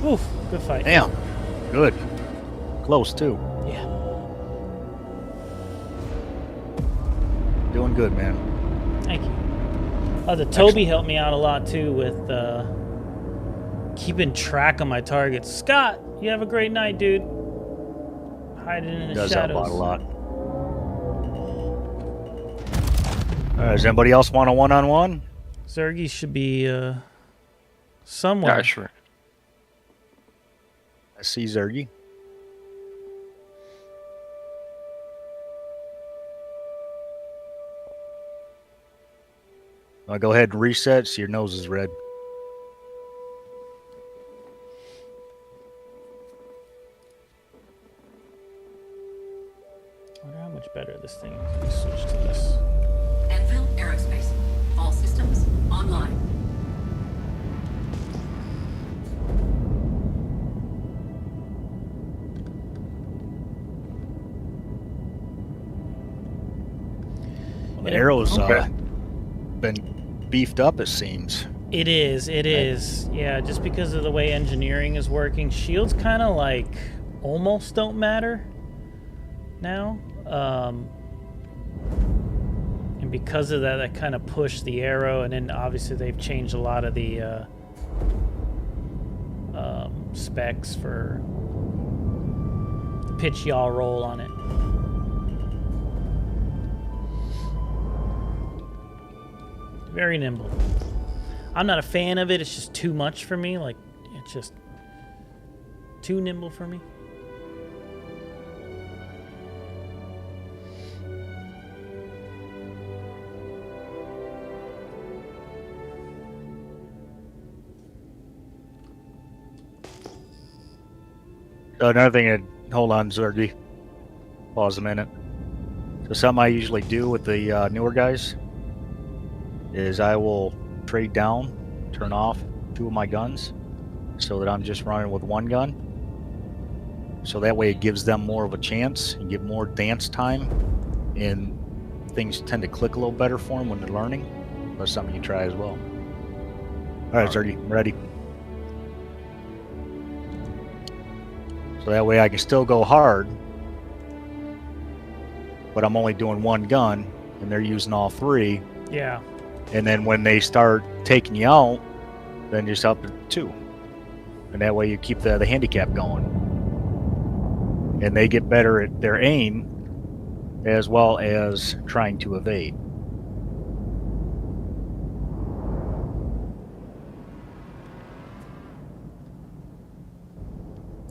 Oof, good fight. Damn. Good. Close, too. Yeah. Doing good, man. Thank you. The Toby helped me out a lot too with keeping track of my targets. Scott, you have a great night, dude. Hiding in the Does help shadows. out a lot. All right, does anybody else want a one-on-one? Zergy should be somewhere. Yeah, sure. I see Zergy. I'll go ahead and reset so your nose is red. I wonder how much better this thing is if we switch to this. Enfield Aerospace. All systems online. The arrows been beefed up, it seems. It is, it is. Yeah, just because of the way engineering is working, shields kind of like almost don't matter now. And because of that, that kind of pushed the arrow, and then obviously they've changed a lot of the specs for the pitch yaw roll on it. Very nimble. I'm not a fan of it. It's just too much for me. Like, it's just too nimble for me. Another thing, hold on, Zergy. Pause a minute. So something I usually do with the newer guys is I will trade down, turn off 2 of my guns so that I'm just running with 1 gun. So that way it gives them more of a chance and get more dance time, and things tend to click a little better for them when they're learning. That's something you try as well. All right, Zergy, I'm ready. So that way I can still go hard, but I'm only doing 1 gun and they're using all 3. Yeah. And then when they start taking you out, then just up to 2. And that way you keep the handicap going. And they get better at their aim as well as trying to evade.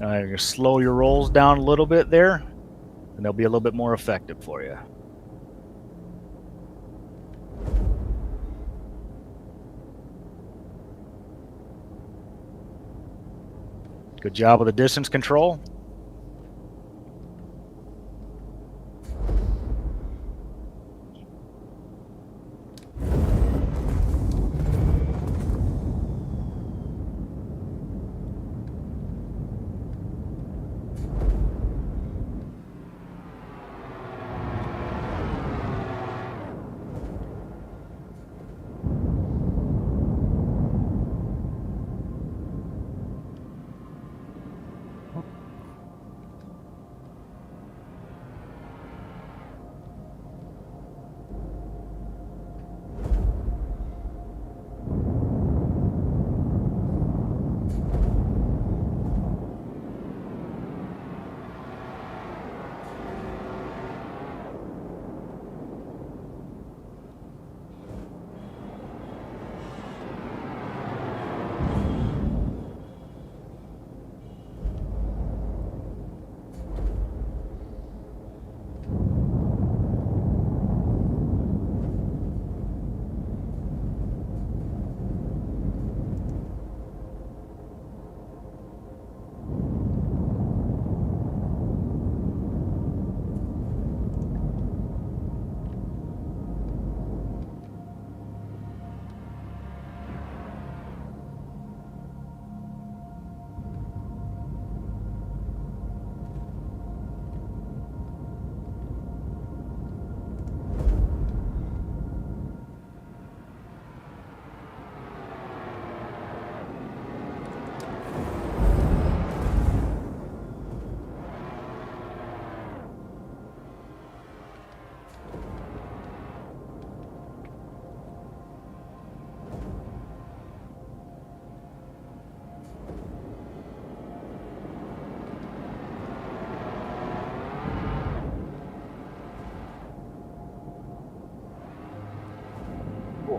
You're going to slow your rolls down a little bit there, and they'll be a little bit more effective for you. Good job with the distance control.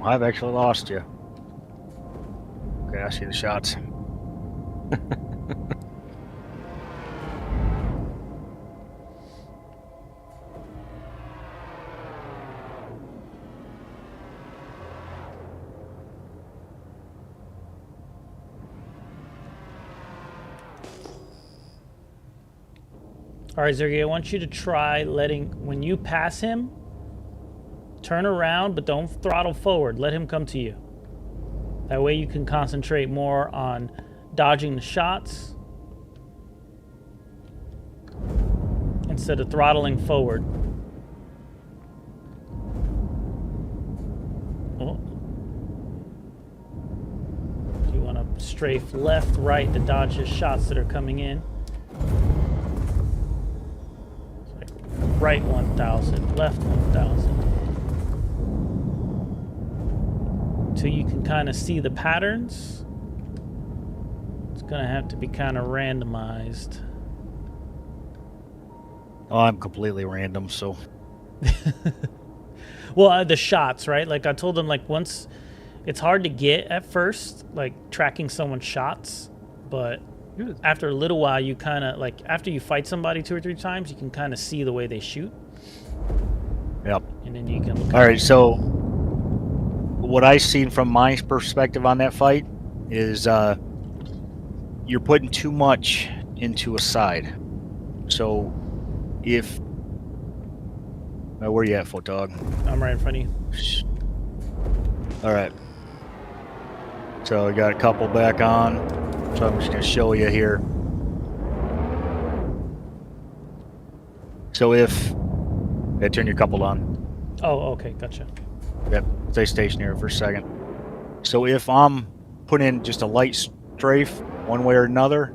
I've actually lost you. Okay, I see the shots. All right, Zergy, I want you to try letting, when you pass him, turn around, but don't throttle forward. Let him come to you. That way you can concentrate more on dodging the shots instead of throttling forward. Oh. You want to strafe left, right to dodge his shots that are coming in. Right 1,000, left 1,000. Till you can kind of see the patterns. It's gonna have to be kind of randomized. Oh, I'm completely random, so. Well, the shots, right? Like I told them, like once, it's hard to get at first, like tracking someone's shots, but after a little while, you kind of like after you fight somebody 2 or 3 times, you can kind of see the way they shoot. Yep. And then you can look. All right, so what I seen from my perspective on that fight is you're putting too much into a side. So if where you at, Photog? I'm right in front of you. All right. So we got a couple back on. So I'm just going to show you here. So if... Yeah, turn your couple on. Oh, okay, gotcha. Yep, stay stationary for a second. So if I'm putting in just a light strafe one way or another,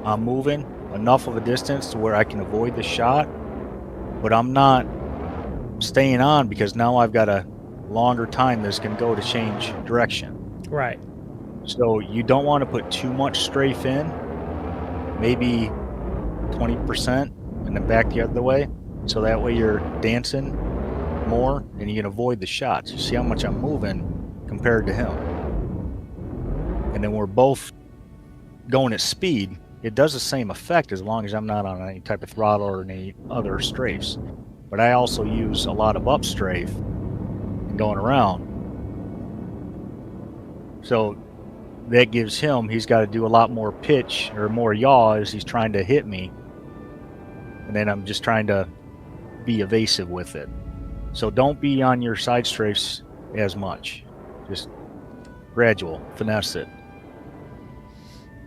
I'm moving enough of a distance to where I can avoid the shot, but I'm not staying on because now I've got a longer time that's going to go to change direction. Right. So you don't want to put too much strafe in, maybe 20%, and then back the other way. So that way you're dancing more and you can avoid the shots. You see how much I'm moving compared to him. And then we're both going at speed. It does the same effect as long as I'm not on any type of throttle or any other strafes. But I also use a lot of up strafe and going around. So that gives him, he's got to do a lot more pitch or more yaw as he's trying to hit me. And then I'm just trying to be evasive with it. So don't be on your side strafes as much. Just gradual, finesse it.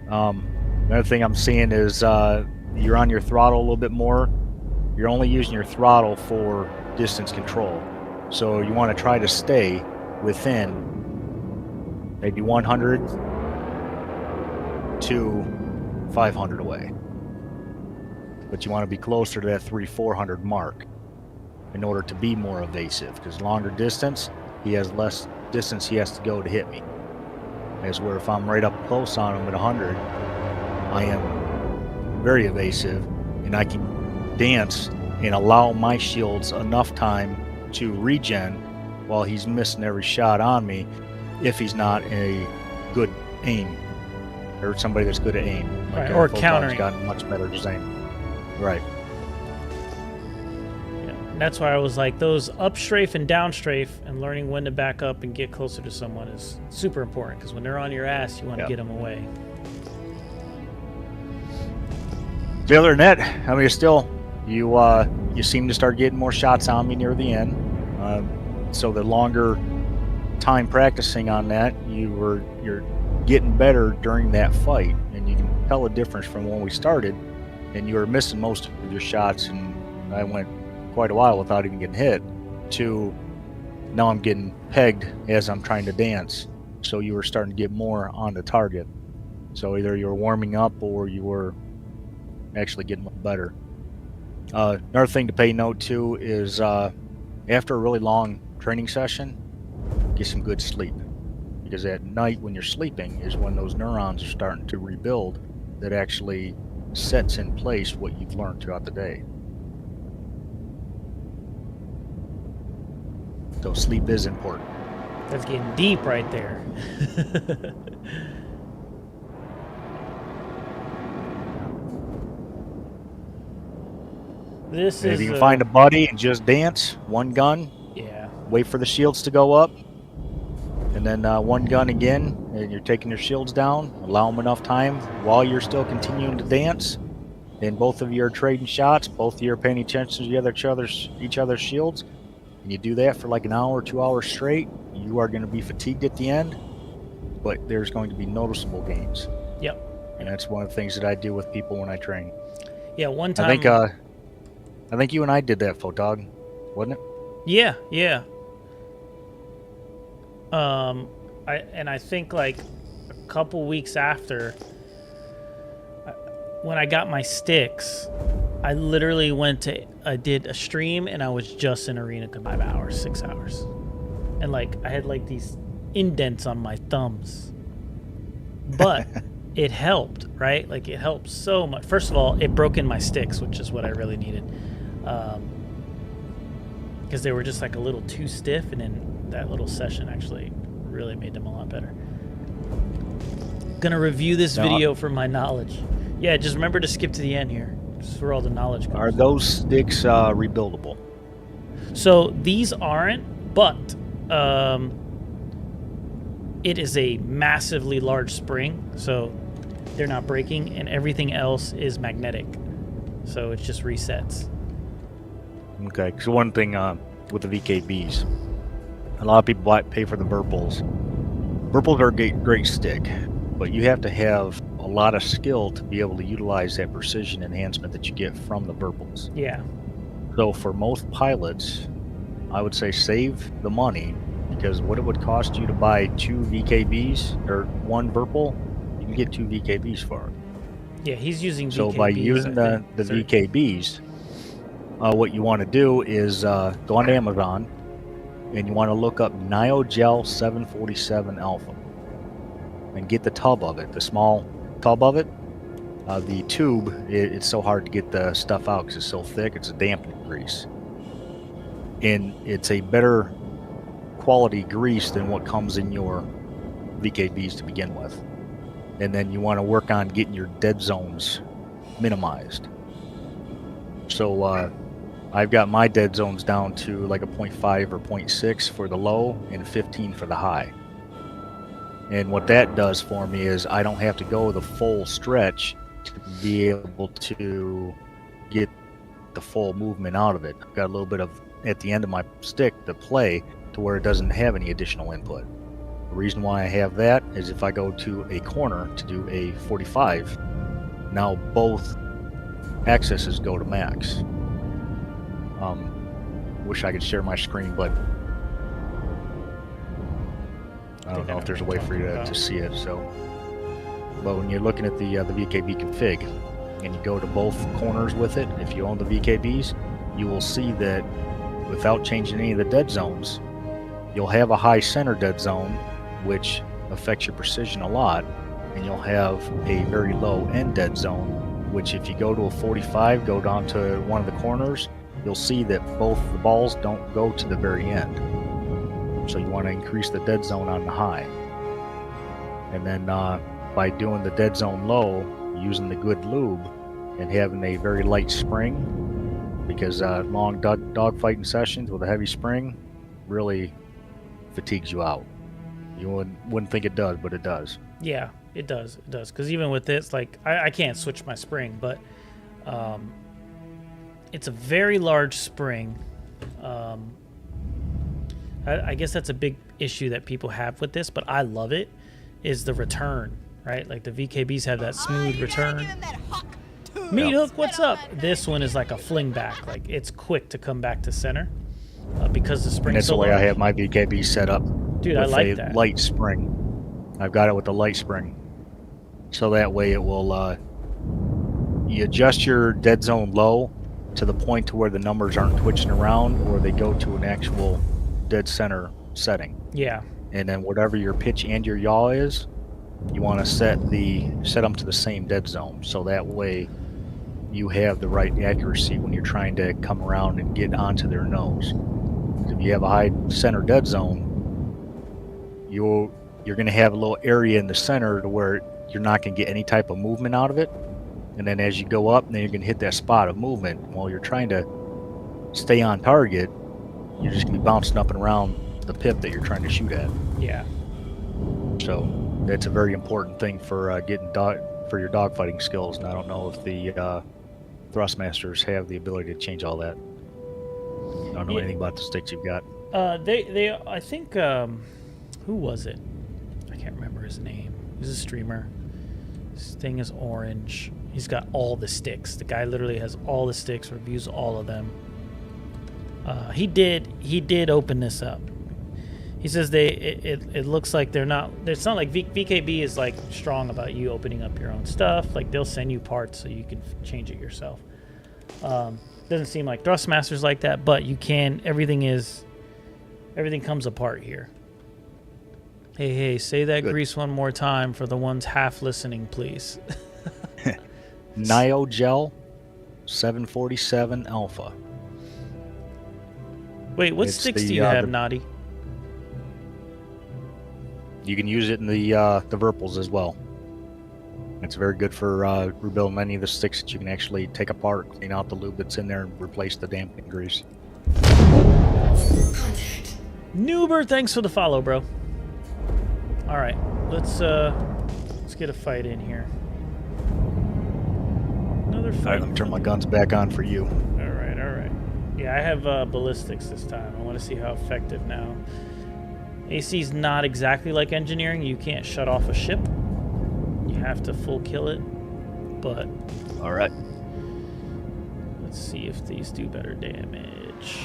Another thing I'm seeing is you're on your throttle a little bit more. You're only using your throttle for distance control. So you want to try to stay within maybe 100 to 500 away. But you want to be closer to that 300-400 mark in order to be more evasive, because longer distance, he has less distance he has to go to hit me. As where if I'm right up close on him at 100, I am very evasive, and I can dance and allow my shields enough time to regen while he's missing every shot on me if he's not a good aim, or somebody that's good at aim. Right, or countering. Got much better design. Right. Yeah, and that's why I was like, those up strafe and down strafe and learning when to back up and get closer to someone is super important, because when they're on your ass, you want to get them away. The other than that, I mean, still, you seem to start getting more shots on me near the end. So the longer time practicing on that, you're getting better during that fight, and you can tell a difference from when we started, and you were missing most of your shots, and I went quite a while without even getting hit, to now I'm getting pegged as I'm trying to dance. So you were starting to get more on the target. So either you were warming up or you were actually getting better. Another thing to pay note to is after a really long training session, get some good sleep, because at night when you're sleeping is when those neurons are starting to rebuild. That actually sets in place what you've learned throughout the day. So sleep is important. That's getting deep right there. This And is. if you can find a buddy and just dance, one gun, Yeah. wait for the shields to go up, and then one gun again, and you're taking your shields down. Allow them enough time while you're still continuing to dance. And both of you are trading shots. Both of you are paying attention to each other's shields. And you do that for like an hour, 2 hours straight. You are going to be fatigued at the end, but there's going to be noticeable gains. Yep. And that's one of the things that I do with people when I train. Yeah. One time. I think you and I did that, Photog, wasn't it? Yeah. Yeah. I think like a couple weeks after, when I got my sticks, I literally I did a stream and I was just in arena for 5 hours, 6 hours. And like, I had like these indents on my thumbs, but it helped, right? Like it helped so much. First of all, it broke in my sticks, which is what I really needed. Because they were just like a little too stiff, and then that little session actually really made them a lot better. Gonna review this video for my knowledge. Yeah, just remember to skip to the end here. Just for all the knowledge comes. Are those sticks rebuildable? So these aren't, but it is a massively large spring, so they're not breaking, and everything else is magnetic. So it just resets. Okay, because one thing with the VKBs, a lot of people pay for the Burples. Burples are a great stick, but you have to have a lot of skill to be able to utilize that precision enhancement that you get from the Burples. Yeah. So for most pilots, I would say save the money, because what it would cost you to buy 2 VKBs or 1 Burple, you can get 2 VKBs for it. Yeah, he's using VKBs. So by using the VKBs, what you want to do is go on Amazon, and you want to look up Niogel 747 Alpha and get the tub of it, the small tub of it. The tube, it's so hard to get the stuff out because it's so thick. It's a dampening grease, and it's a better quality grease than what comes in your VKBs to begin with. And then you want to work on getting your dead zones minimized. So I've got my dead zones down to like a 0.5 or 0.6 for the low and 15 for the high. And what that does for me is I don't have to go the full stretch to be able to get the full movement out of it. I've got a little bit of at the end of my stick to play to where it doesn't have any additional input. The reason why I have that is if I go to a corner to do a 45, now both accesses go to max. Wish I could share my screen, but I don't know if there's a way for you to see it. So, but when you're looking at the VKB config and you go to both corners with it, if you own the VKBs, you will see that without changing any of the dead zones, you'll have a high center dead zone, which affects your precision a lot, and you'll have a very low end dead zone, which if you go to a 45, go down to one of the corners, you'll see that both the balls don't go to the very end. So you want to increase the dead zone on the high. And then by doing the dead zone low, using the good lube, and having a very light spring, because long dogfighting sessions with a heavy spring really fatigues you out. You wouldn't think it does, but it does. Yeah, it does. It does. Because even with this, like, I can't switch my spring, but it's a very large spring. I guess that's a big issue that people have with this, but I love it, is the return, right? Like the VKBs have that smooth return. Meat Hook, what's up? This one is like a fling back. Like it's quick to come back to center because the spring. And that's the way I have my VKB set up. Dude, I like that. Light spring. I've got it with the light spring. So that way it will, you adjust your dead zone low to the point to where the numbers aren't twitching around or they go to an actual dead center setting. Yeah. And then whatever your pitch and your yaw is, you want to set them to the same dead zone. So that way you have the right accuracy when you're trying to come around and get onto their nose. If you have a high center dead zone, you're going to have a little area in the center to where you're not going to get any type of movement out of it. And then as you go up, then you're going to hit that spot of movement. While you're trying to stay on target, you're just going to be bouncing up and around the pip that you're trying to shoot at. Yeah. So that's a very important thing for for your dogfighting skills. And I don't know if the Thrustmasters have the ability to change all that. I don't know anything about the sticks you've got. I think, who was it? I can't remember his name. He's a streamer. His thing is orange. He's got all the sticks. The guy literally has all the sticks, reviews all of them. He did open this up. He says it looks like they're not. It's not like VKB is like strong about you opening up your own stuff. Like they'll send you parts so you can change it yourself. Doesn't seem like Thrustmaster's like that, but you can. Everything comes apart here. Hey, say that Good. grease one more time for the ones half listening, please. Niogel 747 Alpha. Wait, what It's sticks the, do you have, the- Naughty? You can use it in the Verpals as well. It's very good for rebuilding any of the sticks that you can actually take apart, clean out the lube that's in there, and replace the dampening grease. Noober, thanks for the follow, bro. All right, let's get a fight in here. Another All right, fight. let me turn my guns back on for you. All right. Yeah, I have ballistics this time. I want to see how effective now. AC's not exactly like engineering. You can't shut off a ship. You have to full kill it. But All right. let's see if these do better damage.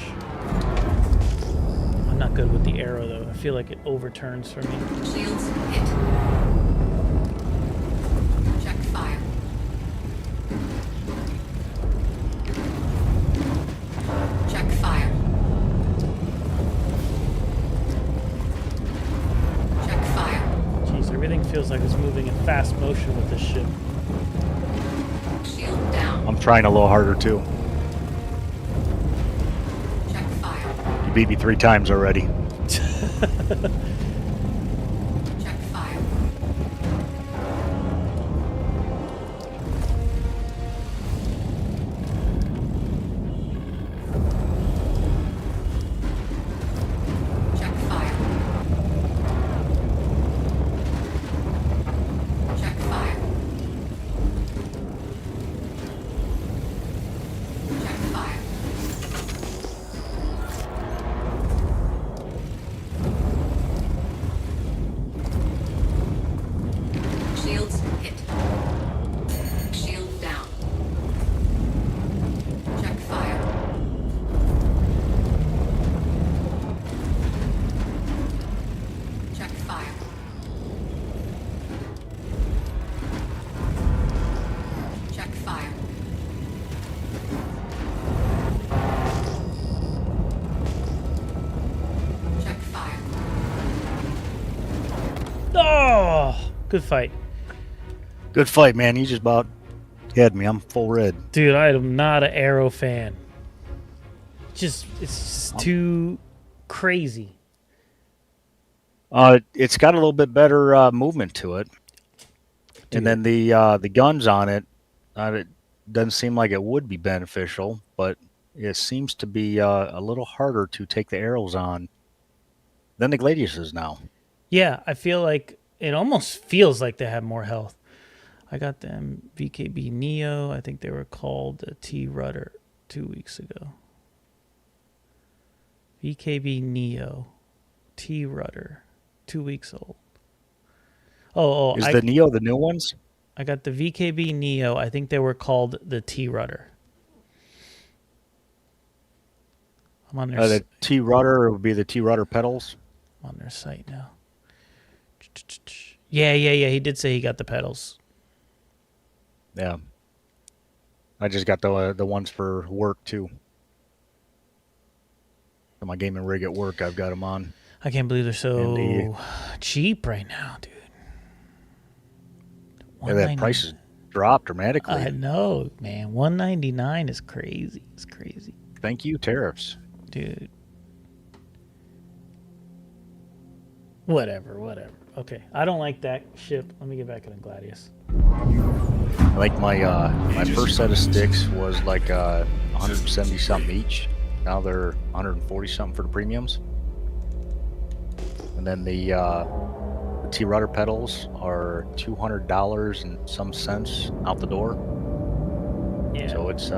I'm not good with the arrow though. I feel like it overturns for me. Shields hit. Check fire. Check fire. Check fire. Jeez, everything feels like it's moving in fast motion with this ship. Shield down. I'm trying a little harder too. Check fire. You beat me 3 times already. Check fire. Check fire. Check fire. Check fire. Shields hit. Shield down. Check fire. Check fire. Check fire. Check fire. Oh, good fight. Good fight, man. You just about had me. I'm full red. Dude, I am not an arrow fan. It's just too crazy. It's got a little bit better movement to it. And then the guns on it, it doesn't seem like it would be beneficial, but it seems to be a little harder to take the arrows on than the Gladiuses now. Yeah, I feel like it almost feels like they have more health. I got them VKB Neo. I think they were called the T Rudder 2 weeks ago. VKB Neo, T Rudder, 2 weeks old. Is the Neo the new ones? I got the VKB Neo. I think they were called the T Rudder. I'm on their The T Rudder would be the T Rudder pedals. I'm on their site now. Yeah. He did say he got the pedals. Yeah. I just got the ones for work too. For my gaming rig at work, I've got them on. I can't believe they're so cheap right now, dude. Yeah, that price has dropped dramatically. I know, man. $199 is crazy. It's crazy, Thank you, tariffs. dude. Whatever. Okay, I don't like that ship. Let me get back in the Gladius. Like my first set of sticks was like 170 something each. Now they're 140 something for the premiums. And then the T-rudder pedals are $200 and some cents out the door. Yeah. So it's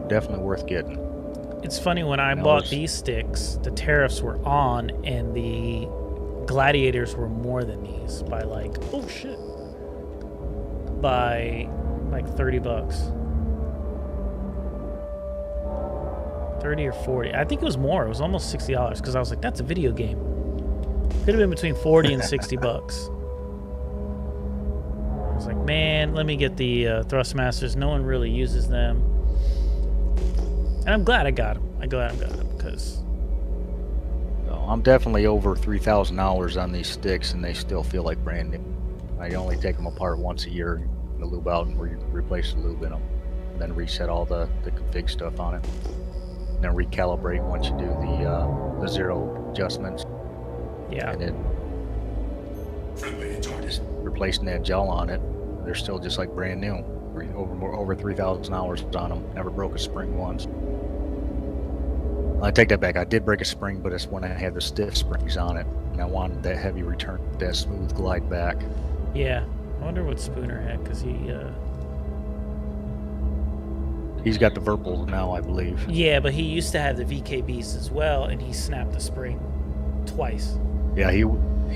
definitely worth getting. It's funny, when I bought these sticks, the tariffs were on, and the Gladiators were more than these by like, oh shit, by like $30. 30 or 40. I think it was more. It was almost $60 because I was like, that's a video game. Could have been between 40 and 60 bucks. I was like, man, let me get the Thrustmasters. No one really uses them. And I'm glad I got them. I'm glad I got them because... I'm definitely over 3,000 hours on these sticks, and they still feel like brand new. I only take them apart once a year, the lube out, and replace the lube in them. And then reset all the config stuff on it. And then recalibrate once you do the zero adjustments. Yeah. And then just replacing that gel on it, they're still just like brand new. Over 3,000 hours on them. Never broke a spring once. I take that back. I did break a spring, but it's when I had the stiff springs on it, and I wanted that heavy return, that smooth glide back. Yeah. I wonder what Spooner had, because he's got the Virpils now, I believe. Yeah, but he used to have the VKBs as well, and he snapped the spring twice. Yeah, he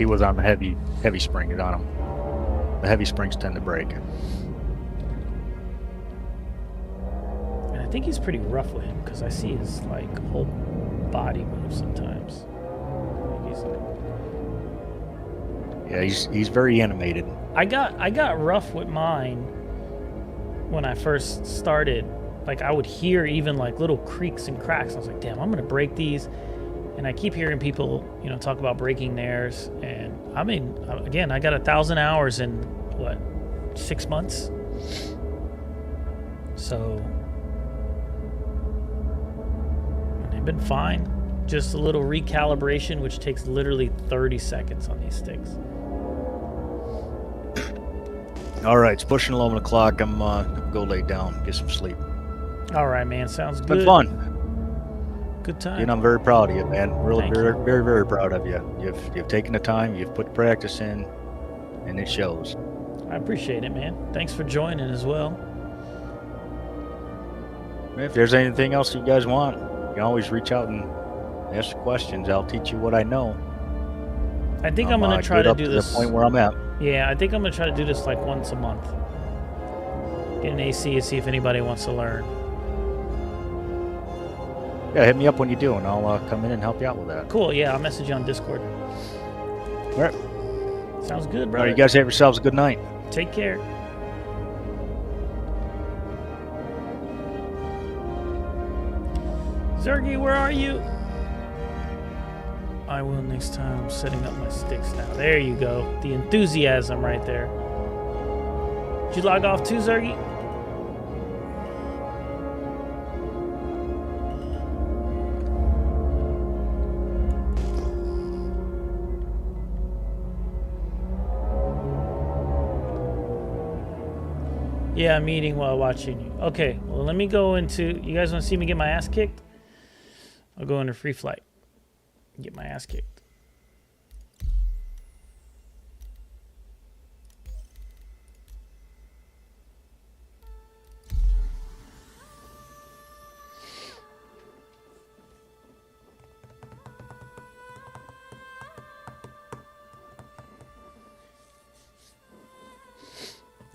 was on the heavy springs on him. The heavy springs tend to break. And I think he's pretty rough with him, because I see his like whole body move sometimes. Yeah, he's very animated. I got rough with mine when I first started. Like, I would hear even like little creaks and cracks. I was like, damn, I'm gonna break these. And I keep hearing people, talk about breaking theirs. And I mean, again, I got 1,000 hours in what, 6 months? So they've been fine. Just a little recalibration, which takes literally 30 seconds on these sticks. All right, it's pushing 11 o'clock. I'm gonna go lay down, get some sleep. All right, man. Sounds good. Been fun. Good time. And I'm very proud of you, man. Really, Thank very, you. very, very proud of you. You've taken the time, you've put practice in, and it shows. I appreciate it, man. Thanks for joining as well. If there's anything else you guys want, you can always reach out and ask questions. I'll teach you what I know. I think I'm gonna try to do this. The point where I'm at. Yeah, I think I'm gonna try to do this like once a month. Get an AC and see if anybody wants to learn. Yeah, hit me up when you do, and I'll come in and help you out with that. Cool. Yeah, I'll message you on Discord. All right. Sounds good, All brother. right, you guys have yourselves a good night. Take care. Zergy, where are you? I will next time. I'm setting up my sticks now. There you go. The enthusiasm right there. Did you log off too, Zergy? Yeah, I'm eating while watching you. Okay, well, let me go into... You guys want to see me get my ass kicked? I'll go into free flight. Get my ass kicked.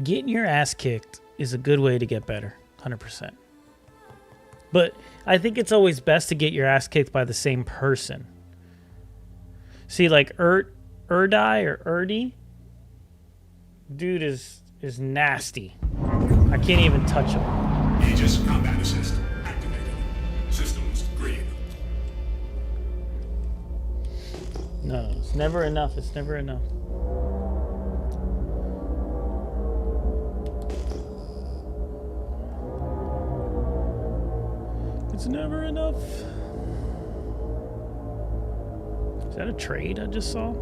Getting your ass kicked is a good way to get better, 100%. But I think it's always best to get your ass kicked by the same person. See, like Erdi or Erdi, dude is nasty. I can't even touch him. Aegis combat assist activated. Systems green. No, it's never enough. It's never enough. It's never enough. Is that a trade I just saw?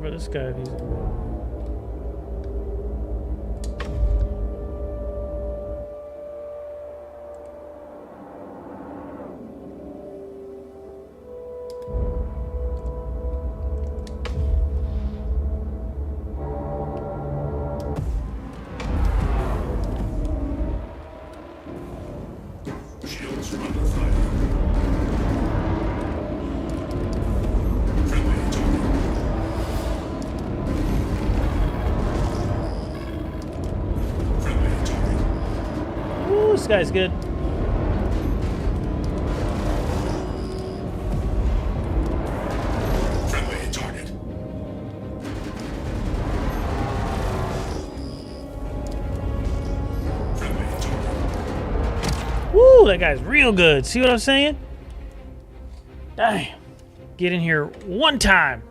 about this guy. He's... Shields are under fire. Friendly target. Friendly target. Ooh, this guy's good. Friendly target. Friendly target. Woo, that guy's real good. See what I'm saying? Damn. Get in here one time.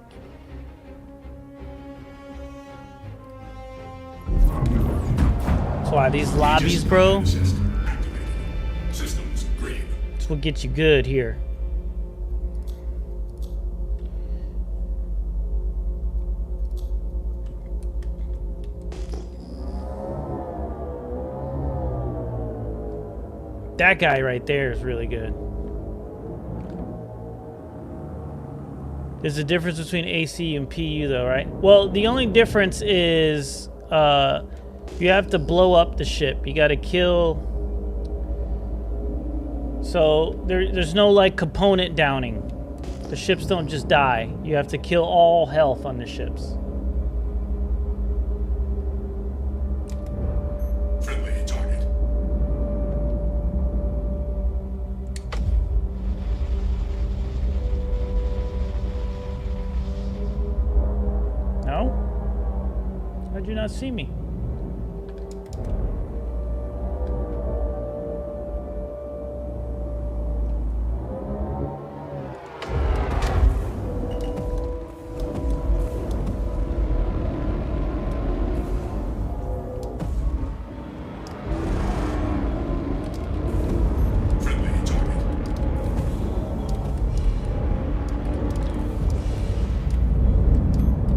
That's why these lobbies, bro, Assist activated. Systems green. that's what gets you good here. That guy right there is really good. There's a difference between AC and PU though, right? Well, the only difference is you have to blow up the ship. You gotta kill... So there's no like component downing. The ships don't just die. You have to kill all health on the ships. Friendly target. No? How'd you not see me? Friendly target.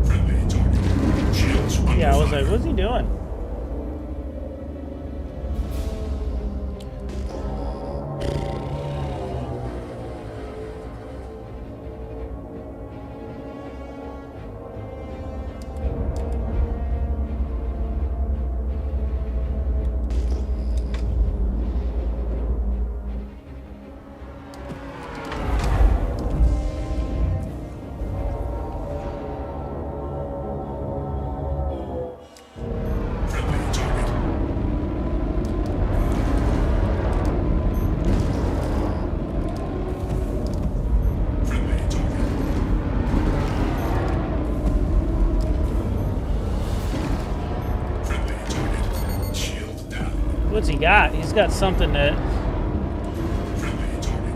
Friendly target. Shields under Yeah, I was fire. like, what's he doing? Friendly target. Friendly target. Friendly target. Shield down. What's he got? He's got something that... Friendly target.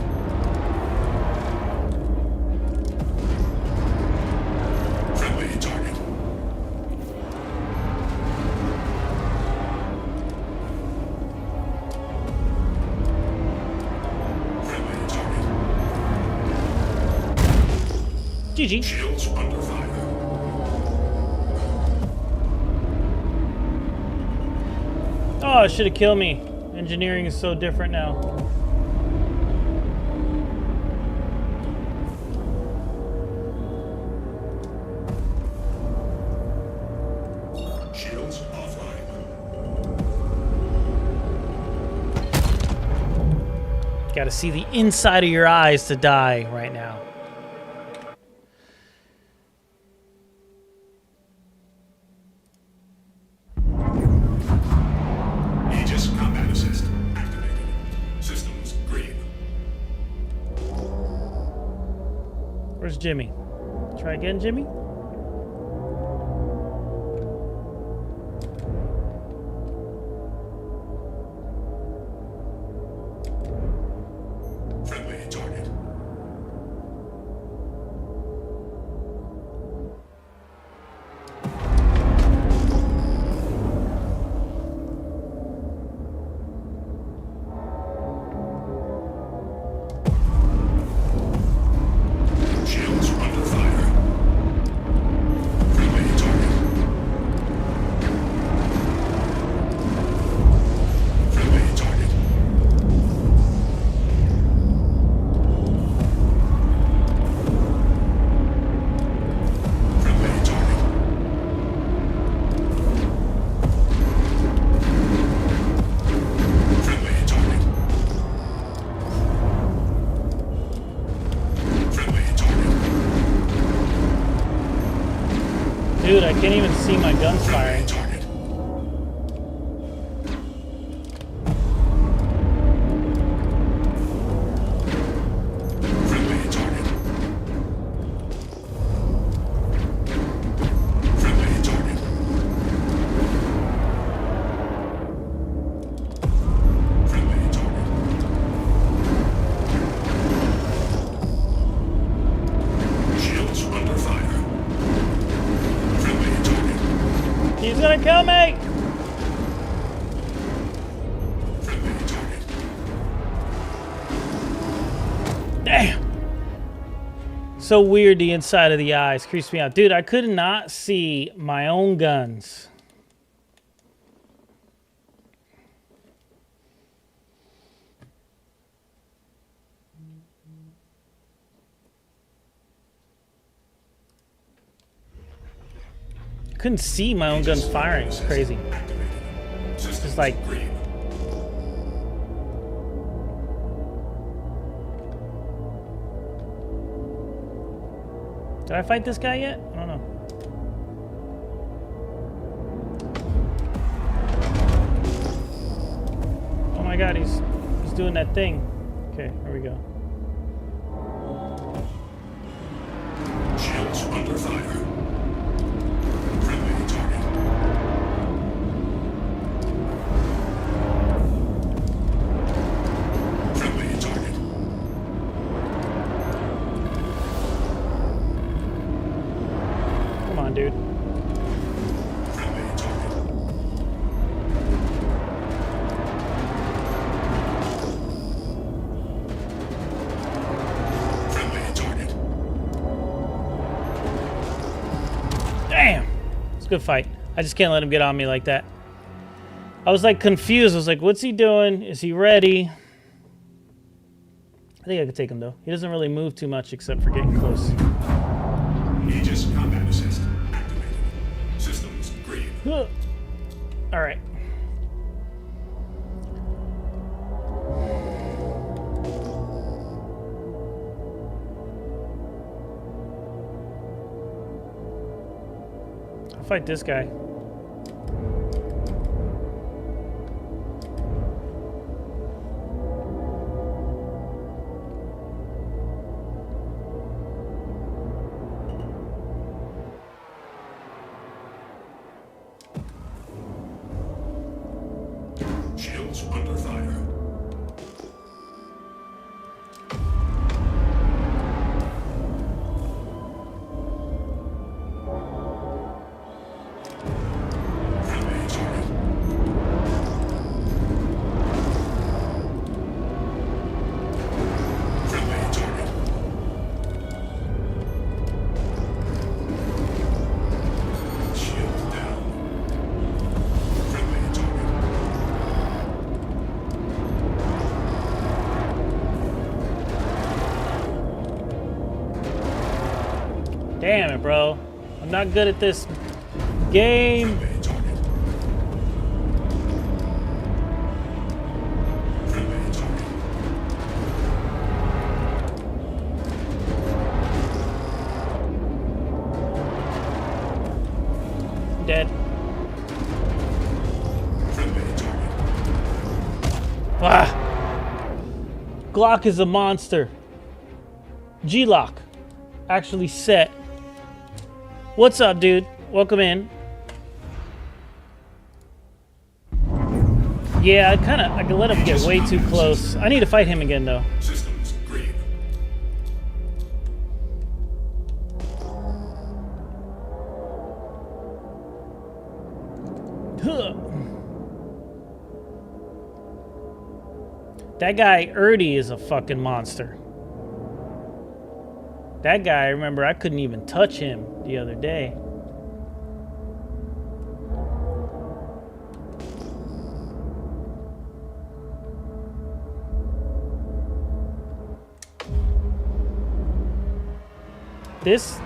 Friendly target. Friendly target. GG. Shields under fire. Oh, it should have killed me. Engineering is so different now. Shields offline. Got to see the inside of your eyes to die right now. Aegis combat assist activated. Systems green. Where's Jimmy? Try again, Jimmy? Friendly target. Shields under fire. Dude, I can't even see my guns firing. Target. Friendly target. Friendly target. Friendly target. Shields under fire. Friendly target. He's gonna kill me! Friendly target. Damn! So weird, the inside of the eyes creeps me out. Dude, I could not see my own guns. Couldn't see my own guns firing. It's crazy. Just like, Green. did I fight this guy yet? I don't know. Oh my god, he's doing that thing. Okay, here we go. Shields under fire. Friendly target. Friendly target. Come on, dude. Friendly target. Friendly target. Damn! It's a good fight. I just can't let him get on me like that. I was like confused. I was like, what's he doing? Is he ready? I think I could take him though. He doesn't really move too much except for getting close. Aegis combat assist activated. Systems green. All right. I'll fight this guy. Shields under fire. Friendly target. Friendly target. Shield down. Friendly target. Damn it, bro. I'm not good at this game. Friendly target. Friendly target. Dead. Friendly target. Ah. Glock is a monster. G-Lock. Actually set. What's up, dude? Welcome in. Yeah, I can let him get way too close. I need to fight him again, though. Systems green. Huh. That guy, Erdy, is a fucking monster. That guy, I remember I couldn't even touch him the other day.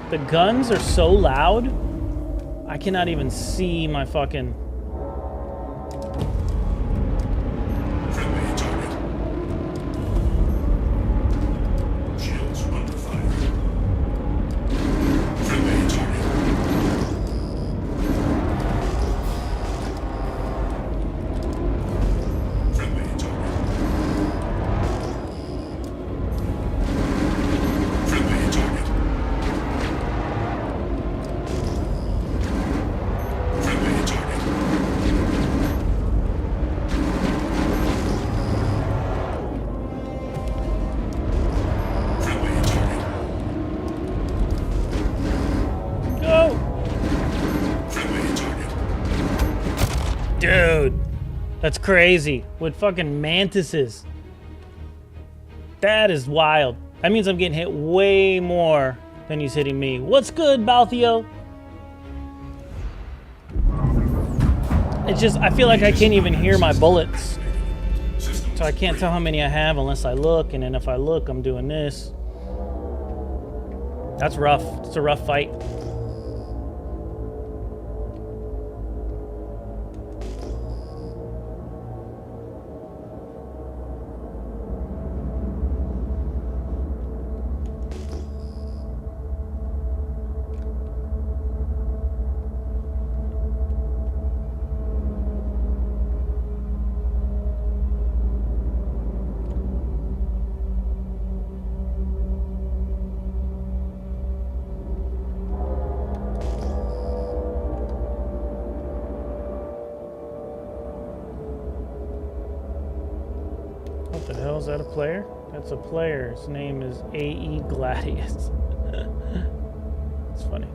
The guns are so loud, I cannot even see my fucking... Friendly target. Shields under fire. Friendly target. That's crazy. With fucking mantises. That is wild. That means I'm getting hit way more than he's hitting me. What's good, Balthio? It's just, I feel like I can't even hear my bullets. So I can't tell how many I have unless I look, and then if I look, I'm doing this. That's rough. It's a rough fight. What the hell, is that a player? That's a player. His name is AE Gladius. It's funny.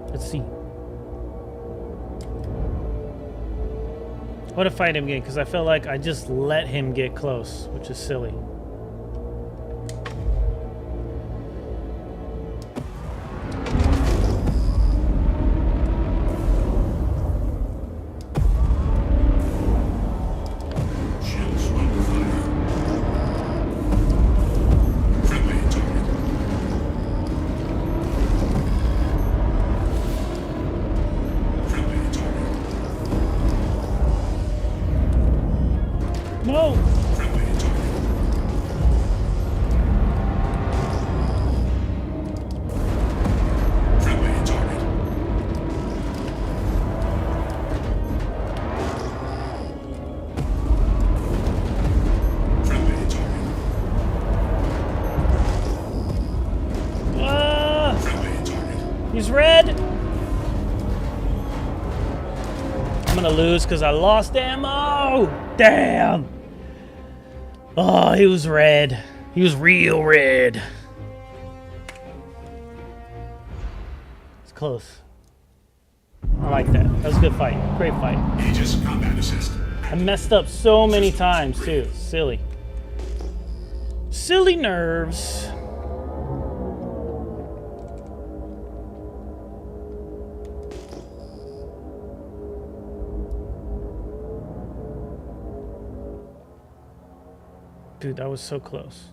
Let's see. I want to fight him again because I feel like I just let him get close, which is silly. Shields under fire. Friendly target. Friendly target. No! Friendly target. Friendly target. Friendly target. Ah! Friendly target. He's red! I'm gonna lose because I lost ammo! Damn! Oh, he was red. He was real red. It's close. I like that. That was a good fight. Great fight. Aegis combat assist. I messed up so many times, too. Silly. Silly nerves. Dude, that was so close.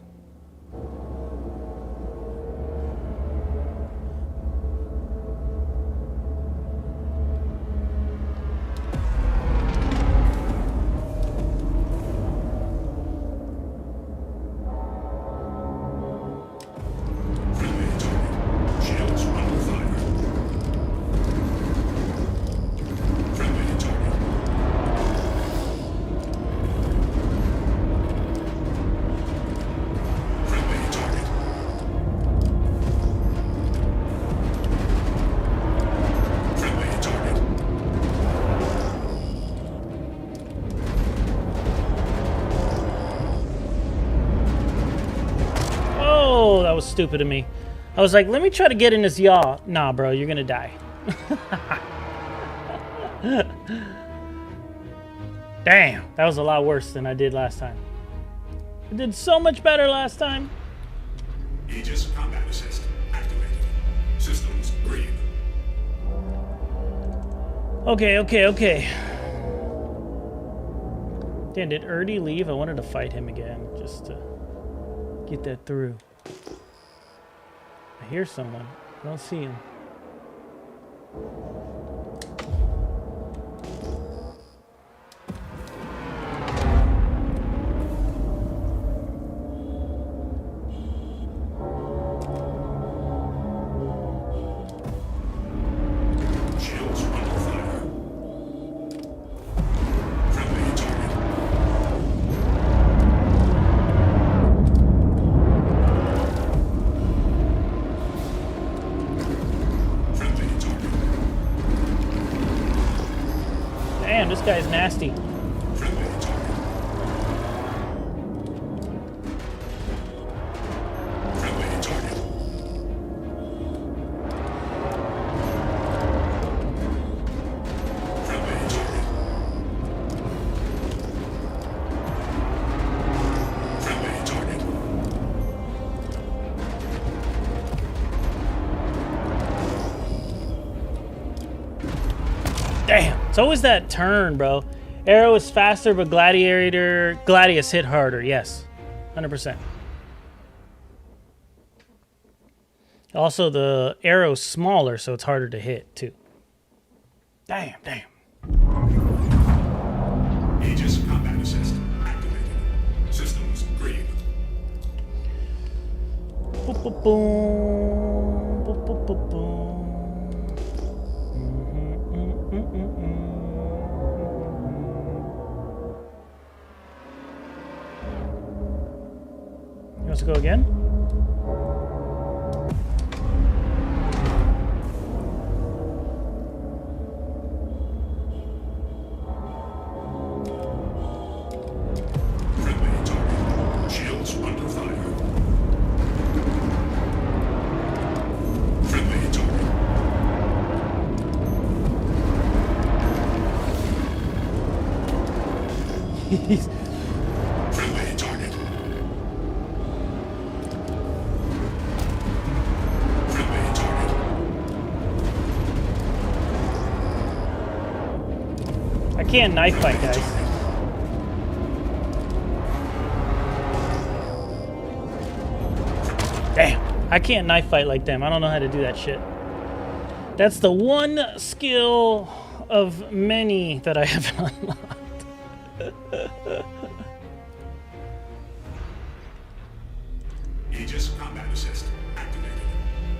Friendly target. Shields under fire. Friendly target. Friendly target. Friendly target. Oh, that was stupid of me. I was like, let me try to get in his yaw. Nah, bro, you're gonna die. Damn, that was a lot worse than I did last time. I did so much better last time. Aegis combat assist activated. Systems green. Okay, okay, okay. Damn, did Erdy leave? I wanted to fight him again, just to get that through. I hear someone. I don't see him. Shields under fire. Friendly target. Friendly target. guy's nasty. Friendly target. Friendly target. Friendly target. Friendly target. Damn, it's always that turn, bro. Arrow is faster, but Gladius hit harder. Yes, 100%. Also, the arrow's smaller, so it's harder to hit too. Damn. Aegis combat assist activated. Systems green. Boop, boop, boom. Boop, boop, boop, boom. You want to go again? Friendly target. Shields under fire. Friendly target. Friendly target. Friendly target. I can't knife fight, guys. Damn, I can't knife fight like them. I don't know how to do that shit. That's the one skill of many that I have unlocked. Aegis combat assist activated.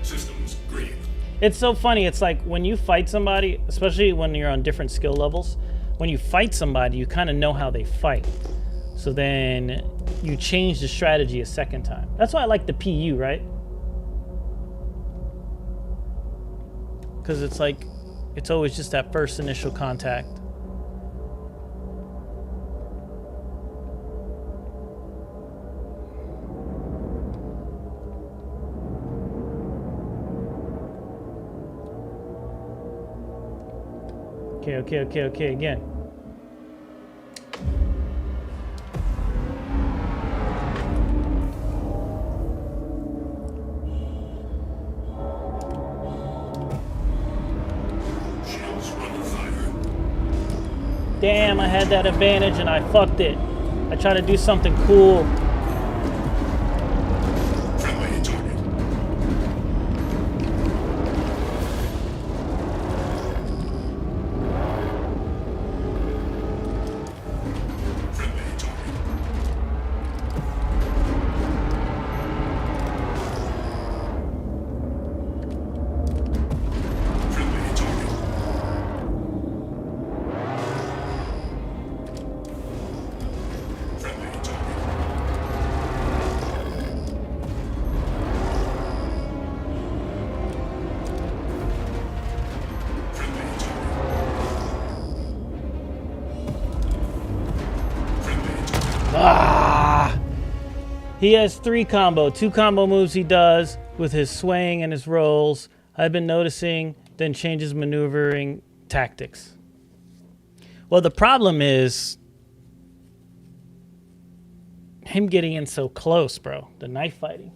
Systems green. It's so funny. It's like when you fight somebody, especially when you're on different skill levels, when you fight somebody, you kind of know how they fight. So then you change the strategy a second time. That's why I like the PU, right? Because it's like, it's always just that first initial contact. Okay, again. Shields under fire. Damn, I had that advantage and I fucked it. I tried to do something cool. Friendly target. Friendly target. Friendly target. Friendly target. Friendly target. Friendly target. Ah! He has 3 combo. 2 combo moves he does with his swaying and his rolls. I've been noticing, then changes maneuvering tactics. Well, the problem is him getting in so close, bro. The knife fighting.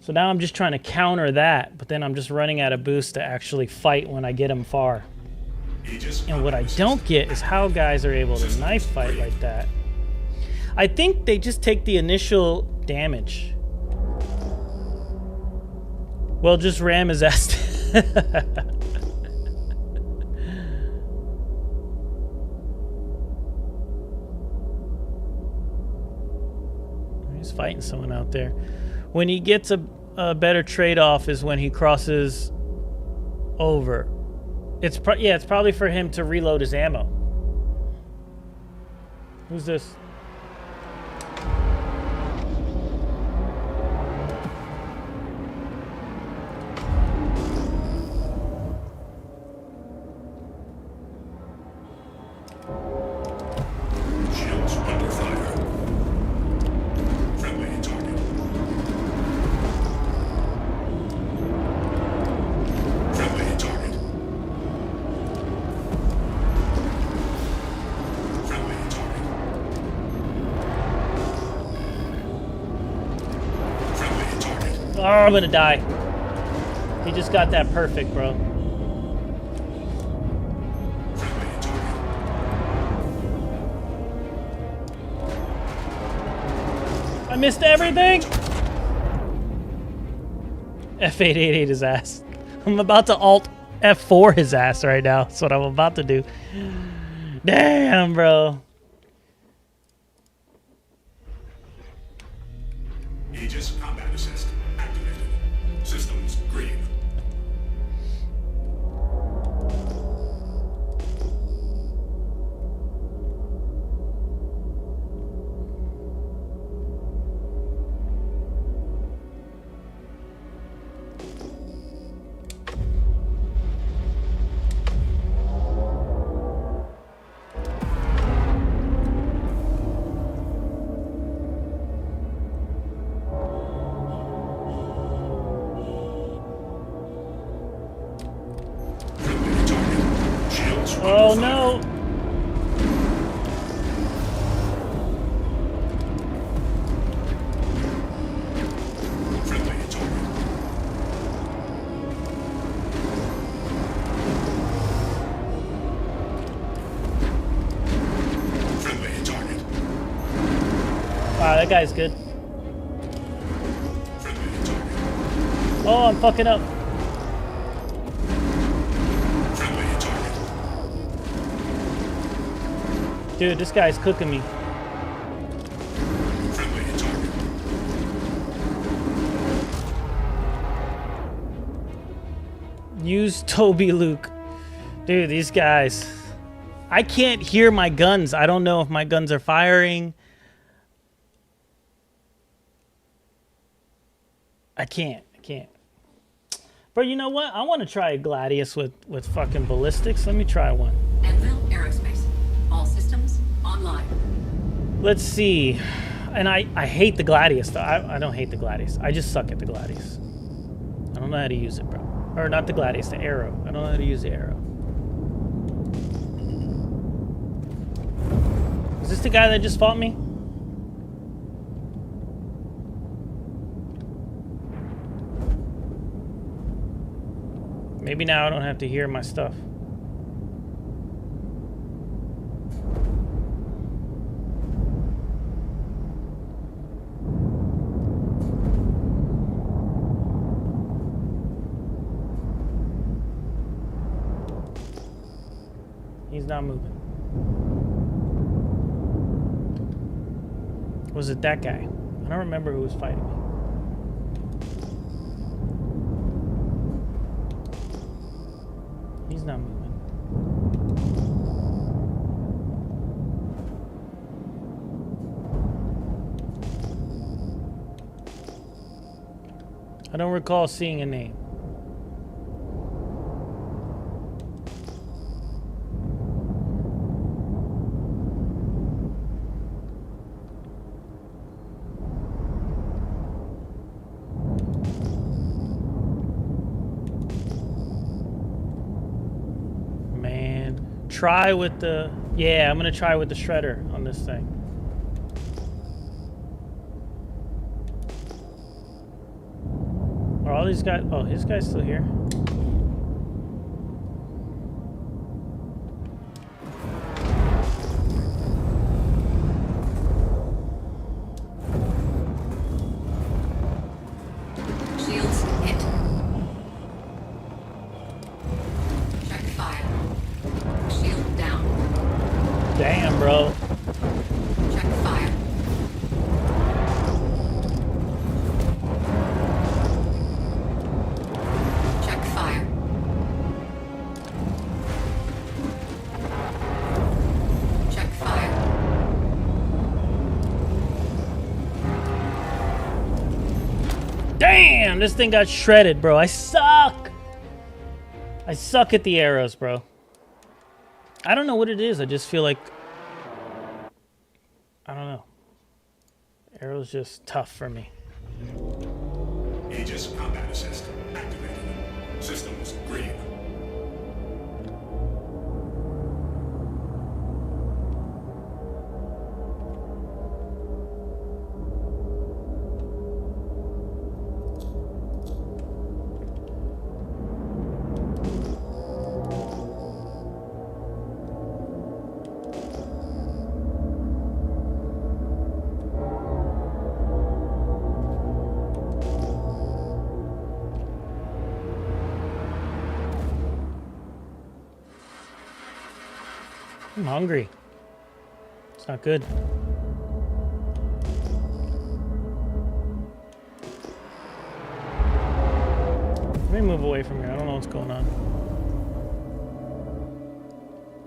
So now I'm just trying to counter that, but then I'm just running out of boost to actually fight when I get him far. Aegis And what I combat don't assist. get is how guys are able to knife fight like that. I think they just take the initial damage. Well, just ram his ass. He's fighting someone out there. When he gets a better trade-off is when he crosses over. It's probably for him to reload his ammo. Who's this? Oh, I'm gonna die. He just got that perfect, bro. I missed everything! F888 his ass. I'm about to alt F4 his ass right now. That's what I'm about to do. Damn, bro. Aegis combat assist activated. Systems green. Friendly target. Shields Oh under no. fire. Friendly target. Friendly target. Wow, that guy's good. Friendly target. Oh, I'm fucking up. Friendly target. Dude, this guy's cooking me. Friendly target. Use Toby Luke. Dude, these guys. I can't hear my guns. I don't know if my guns are firing. I can't. But you know what? I want to try a Gladius with fucking ballistics. Let me try one. Anvil Aerospace. All systems online. Let's see. And I hate the Gladius, though. I don't hate the Gladius. I just suck at the Gladius. I don't know how to use it, bro. Or not the Gladius, the arrow. I don't know how to use the arrow. Is this the guy that just fought me? Maybe now I don't have to hear my stuff. He's not moving. Was it that guy? I don't remember who was fighting me. He's not moving. I don't recall seeing a name. Try with the... Yeah, I'm gonna try with the shredder on this thing. Are all these guys... Oh, his guy's still here. Shields hit. Check fire. Shield down. Damn, bro. Check fire. Check fire. Check fire. Damn, this thing got shredded, bro. I suck. I suck at the arrows, bro. I don't know what it is. I just feel like... I don't know. Arrows just tough for me. Aegis combat assist activated. Systems green. I'm hungry. It's not good. Let me move away from here. I don't know what's going on.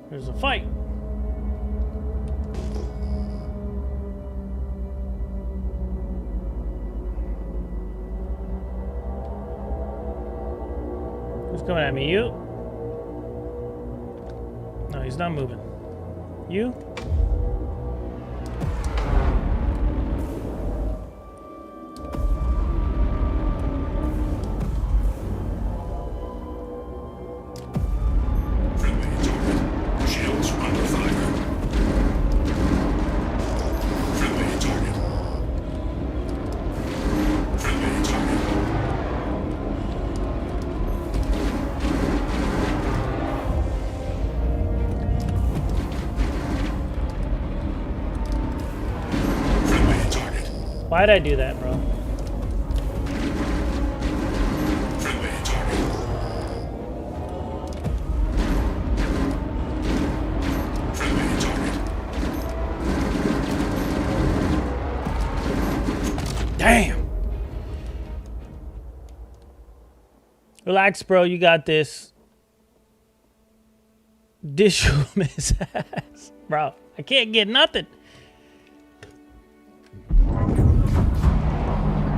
There's a fight. Who's coming at me? You? No, he's not moving. You? Shields under fire. Friendly target. Friendly target. Friendly target. Why'd I do that, bro? Friendly target. Friendly target. Damn! Relax, bro. You got this. Dish room his ass. Bro, I can't get nothing.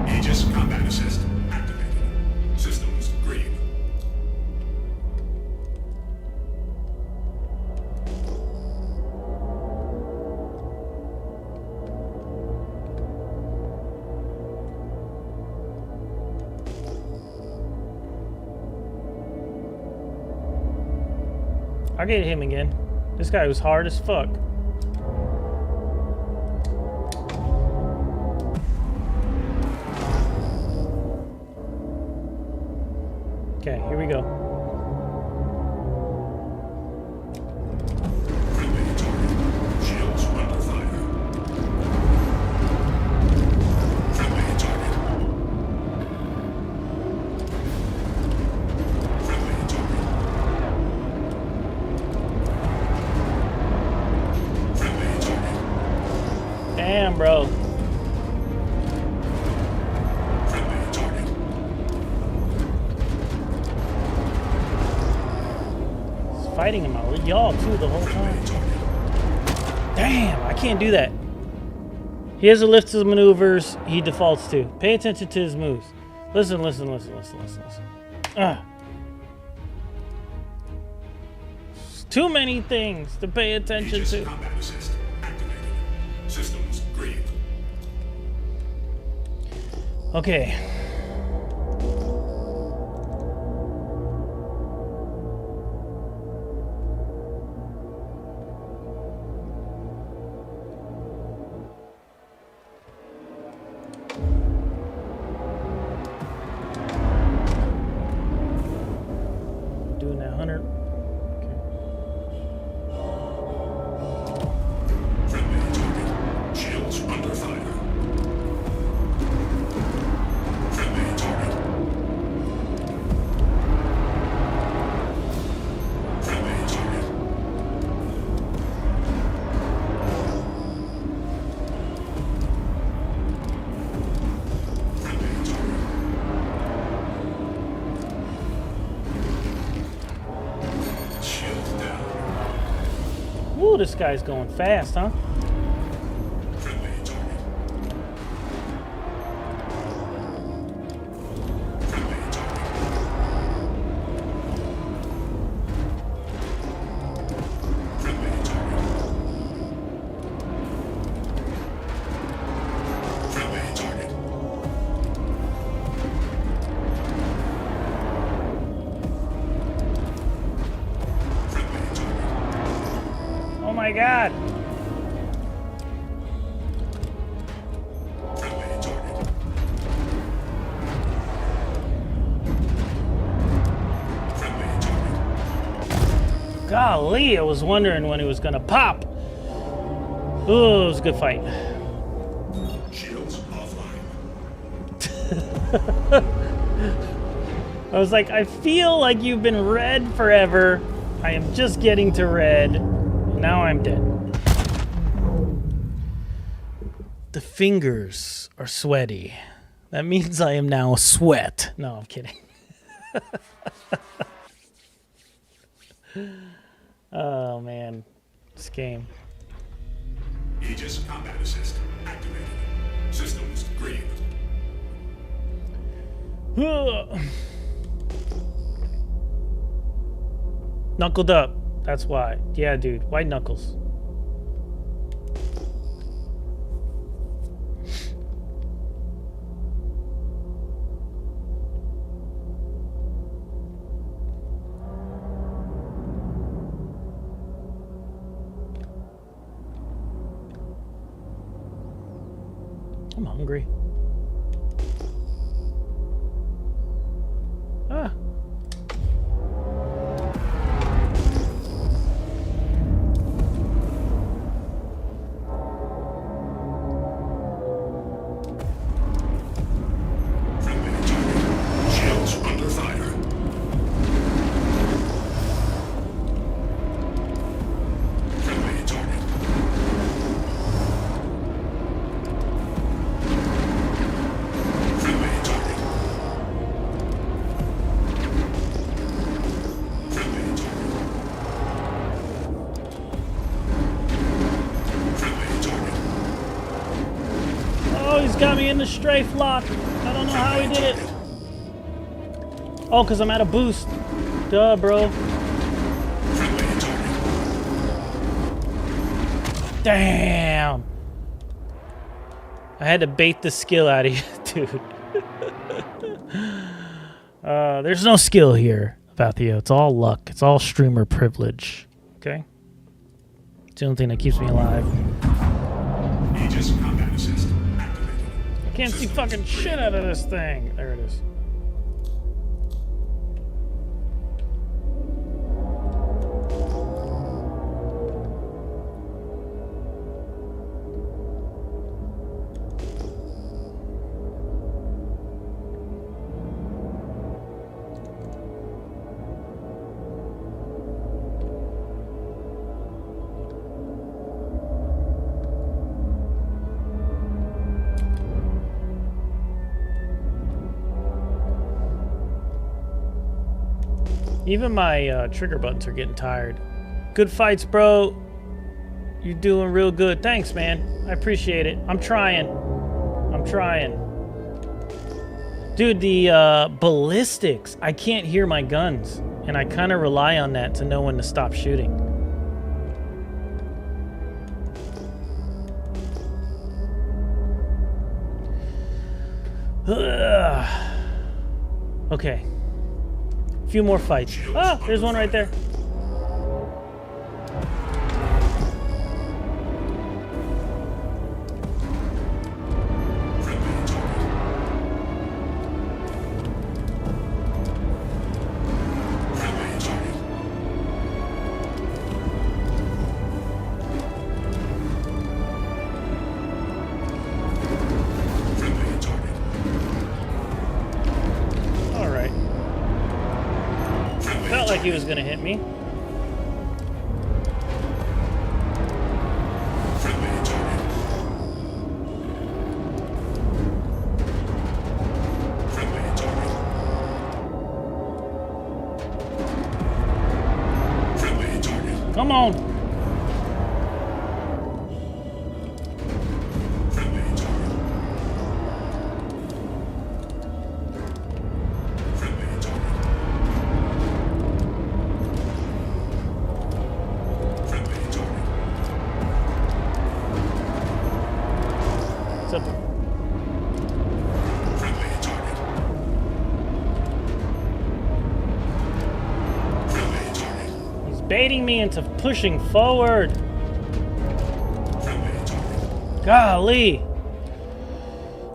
Aegis combat assist activated. Systems green. I'll get him again. This guy was hard as fuck. Okay, here we go. Friendly target. Shields under fire. Friendly target. Friendly target. Friendly target. Damn, bro. Friendly target. He's fighting him out. Y'all too the whole time. Friendly target. Damn, I can't do that. He has a list of maneuvers he defaults to. Pay attention to his moves. Listen. Ah. There's too many things to pay attention Aegis to. combat assist activated. Systems green. Okay. Doing that 100. Okay. Friendly target. Shields under fire. Friendly target. Friendly target. Friendly target. Shield down. Woo, this guy's going fast, huh? Friendly target. Friendly target. Friendly target. Friendly target. Friendly target. Oh my god. Friendly target. Friendly target. Golly, I was wondering when he was gonna pop. Ooh, it was a good fight. Shields offline. I was like, I feel like you've been red forever. I am just getting to red. And now I'm dead. The fingers are sweaty. That means I am now sweat. No, I'm kidding. Oh, man. This game. Aegis combat assist activated. Systems green. Knuckled up. That's why. Yeah, dude. White knuckles. I'm hungry. Ah. Shields under fire. Friendly target. Friendly target. Friendly target. Friendly target. Oh, he's got me in the strafe lock. I don't know how he did it. Oh, because I'm at a boost. Duh, bro. Friendly target. Damn. I had to bait the skill out of you, dude. There's no skill here, Vathio. It's all luck. It's all streamer privilege. Okay? It's the only thing that keeps me alive. Aegis combat assist activated. I can't see fucking shit out of this thing. There it is. Even my trigger buttons are getting tired. Good fights, bro. You're doing real good. Thanks, man. I appreciate it. I'm trying. I'm trying. Dude, the ballistics. I can't hear my guns. And I kind of rely on that to know when to stop shooting. Ugh. Okay. Few more fights. Ah, there's one right there. All right. Felt like he was gonna hit me. Come on. What's up? He's baiting me into pushing forward. Golly.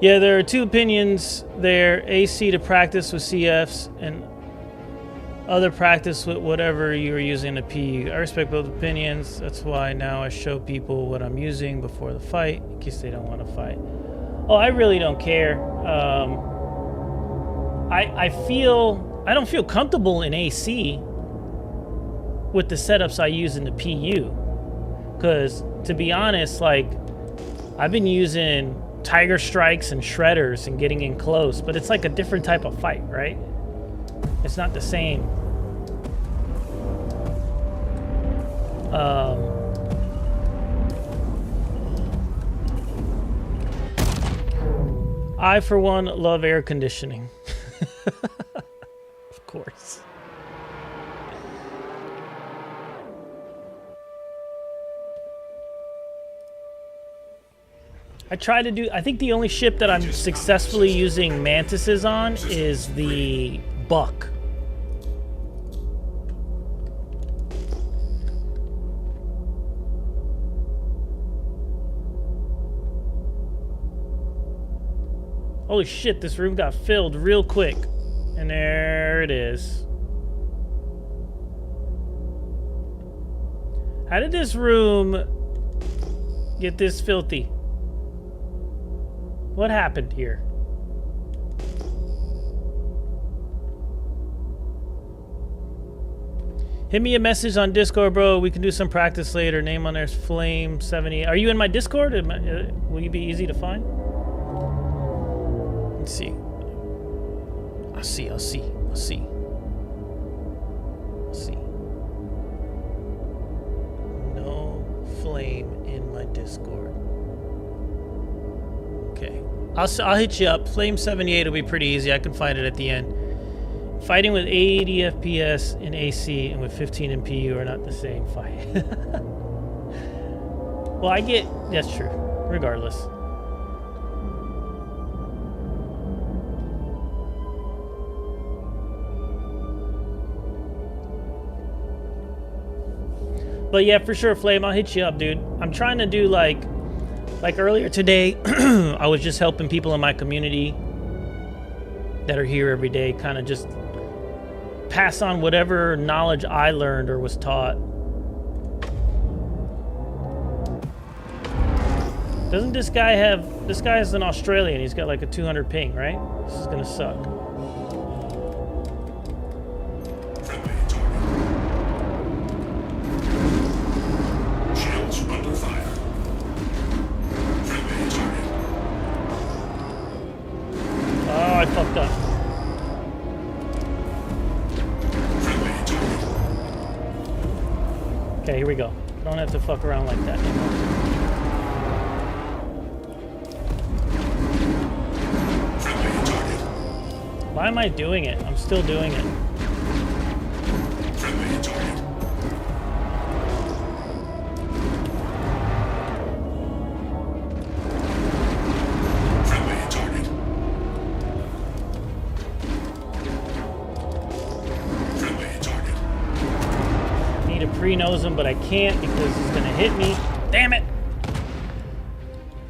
Yeah, there are two opinions there. AC to practice with CFs and other practice with whatever you are using to PU. I respect both opinions. That's why now I show people what I'm using before the fight in case they don't want to fight. Oh, I really don't care. I don't feel comfortable in AC with the setups I use in the PU. Because, to be honest, like, I've been using Tiger Strikes and Shredders and getting in close, but it's like a different type of fight, right? It's not the same. I, for one, love air conditioning. Of course. I try to do... I think the only ship that I'm successfully using mantises on is the Buck. Holy shit, this room got filled real quick. And there it is. How did this room get this filthy? What happened here? Hit me a message on Discord, bro. We can do some practice later. Name on there's Flame70. Are you in my Discord? Will you be easy to find? Let's see. I'll see. No Flame in my Discord. Okay. I'll hit you up. Flame78 will be pretty easy. I can find it at the end. Fighting with 80 FPS in AC and with 15 in PU are not the same fight. Well, that's true. Regardless. But yeah, for sure, Flame, I'll hit you up, dude. I'm trying to do like earlier today, I was just helping people in my community that are here every day, kind of just pass on whatever knowledge I learned or was taught. Doesn't this guy is an Australian, he's got like a 200 ping, right? This is gonna suck. I fucked up. Okay, here we go. Don't have to fuck around like that anymore. Why am I doing it? I'm still doing it. Knows him, but I can't because he's gonna hit me. Damn it!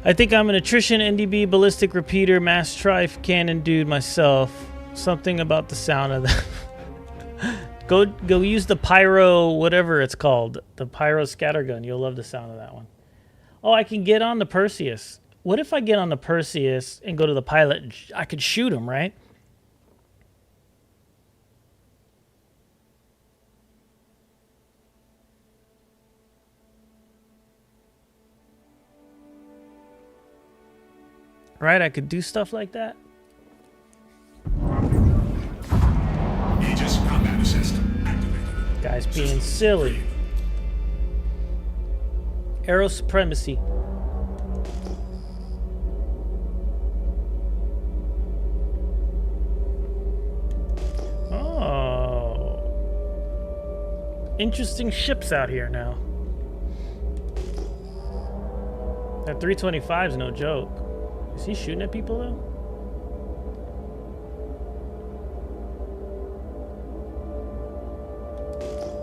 I think I'm an attrition, NDB, ballistic repeater, mass trife, cannon dude myself. Something about the sound of that. Go use the pyro, whatever it's called, the pyro scattergun. You'll love the sound of that one. Oh, I can get on the Perseus. What if I get on the Perseus and go to the pilot? I could shoot him, right? Right, I could do stuff like that. Aegis combat assist activated. Guys being silly. Aero supremacy. Oh. Interesting ships out here now. That 325 is no joke. Is he shooting at people though?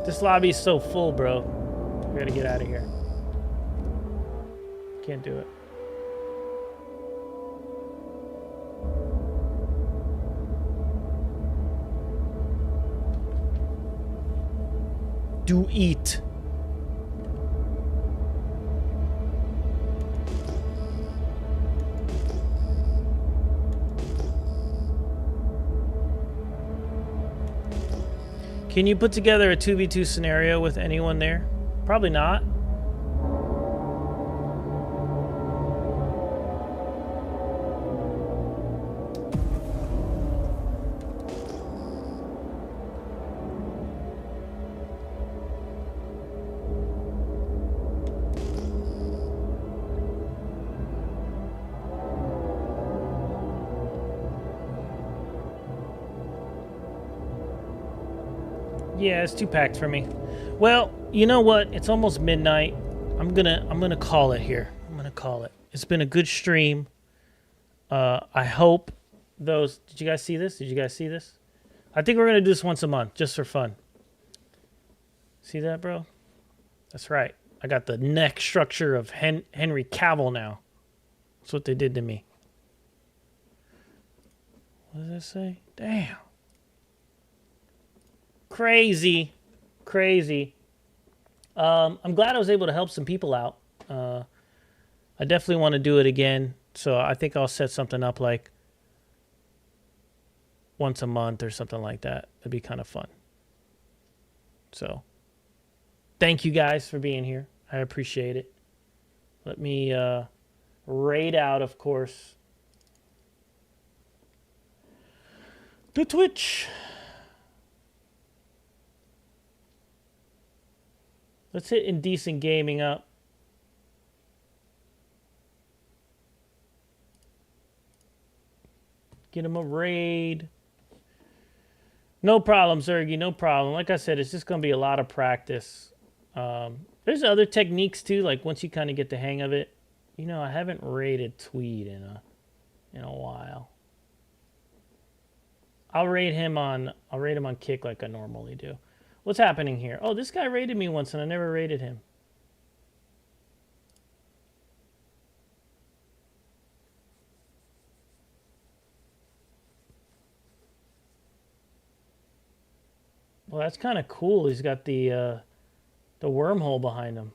This lobby is so full, bro. We gotta get out of here. Can't do it. Do eat. Can you put together a 2v2 scenario with anyone there? Probably not. Yeah, it's too packed for me. Well, you know what? It's almost midnight. I'm gonna call it here. I'm gonna call it. It's been a good stream. I hope those. Did you guys see this? Did you guys see this? I think we're gonna do this once a month, just for fun. See that, bro? That's right. I got the neck structure of Henry Cavill now. That's what they did to me. What does that say? Damn. Crazy. Crazy. I'm glad I was able to help some people out. I definitely want to do it again. So I think I'll set something up like once a month or something like that. It'd be kind of fun. So thank you guys for being here. I appreciate it. Let me raid out, of course, the Twitch. Let's hit Indecent Gaming up. Get him a raid. No problem, Zergy, no problem. Like I said, it's just going to be a lot of practice. There's other techniques too, like once you kind of get the hang of it. You know, I haven't raided Tweed in a while. I'll raid him on Kick like I normally do. What's happening here? Oh, this guy raided me once and I never raided him. Well, that's kind of cool. He's got the wormhole behind him.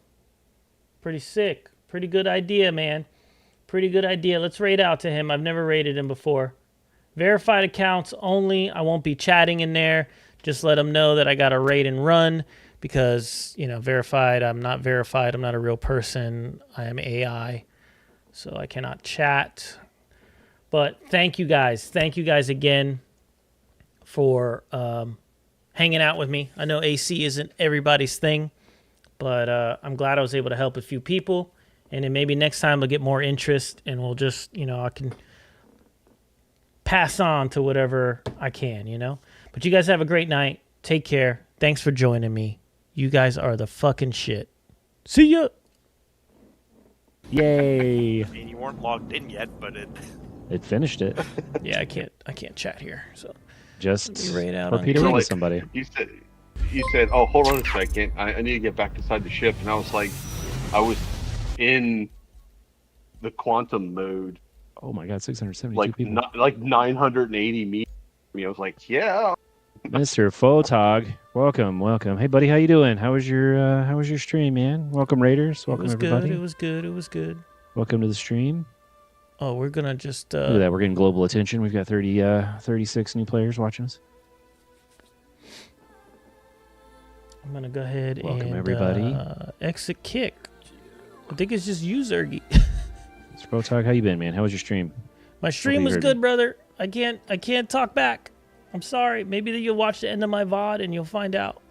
Pretty sick. Pretty good idea, man. Pretty good idea. Let's raid out to him. I've never raided him before. Verified accounts only. I won't be chatting in there. Just let them know that I got a raid and run because, you know, verified. I'm not verified. I'm not a real person. I am AI, so I cannot chat. But thank you guys. Thank you guys again for hanging out with me. I know AC isn't everybody's thing, but I'm glad I was able to help a few people. And then maybe next time I'll get more interest and we'll just, you know, I can pass on to whatever I can, you know. But you guys have a great night. Take care. Thanks for joining me. You guys are the fucking shit. See ya. Yay. I mean, you weren't logged in yet, but It finished it. Yeah, I can't chat here. So just raid out torpedo on into somebody. You said, oh, hold on a second. I need to get back inside the ship. And I was like, I was in the quantum mode. Oh my god, 672 like, people. Like 980 meters. I was like, yeah. Mr. Photog, welcome. Hey buddy, how you doing? How was your stream, man? Welcome Raiders. Welcome everybody. It was good. Welcome to the stream. Oh, we're gonna just look at that, we're getting global attention. We've got 36 new players watching us. I'm gonna go ahead and everybody. Exit Kick. I think it's just you, Zergy. Mr. Photog, how you been, man? How was your stream? My stream was good, brother. I can't talk back. I'm sorry. Maybe you'll watch the end of my VOD and you'll find out.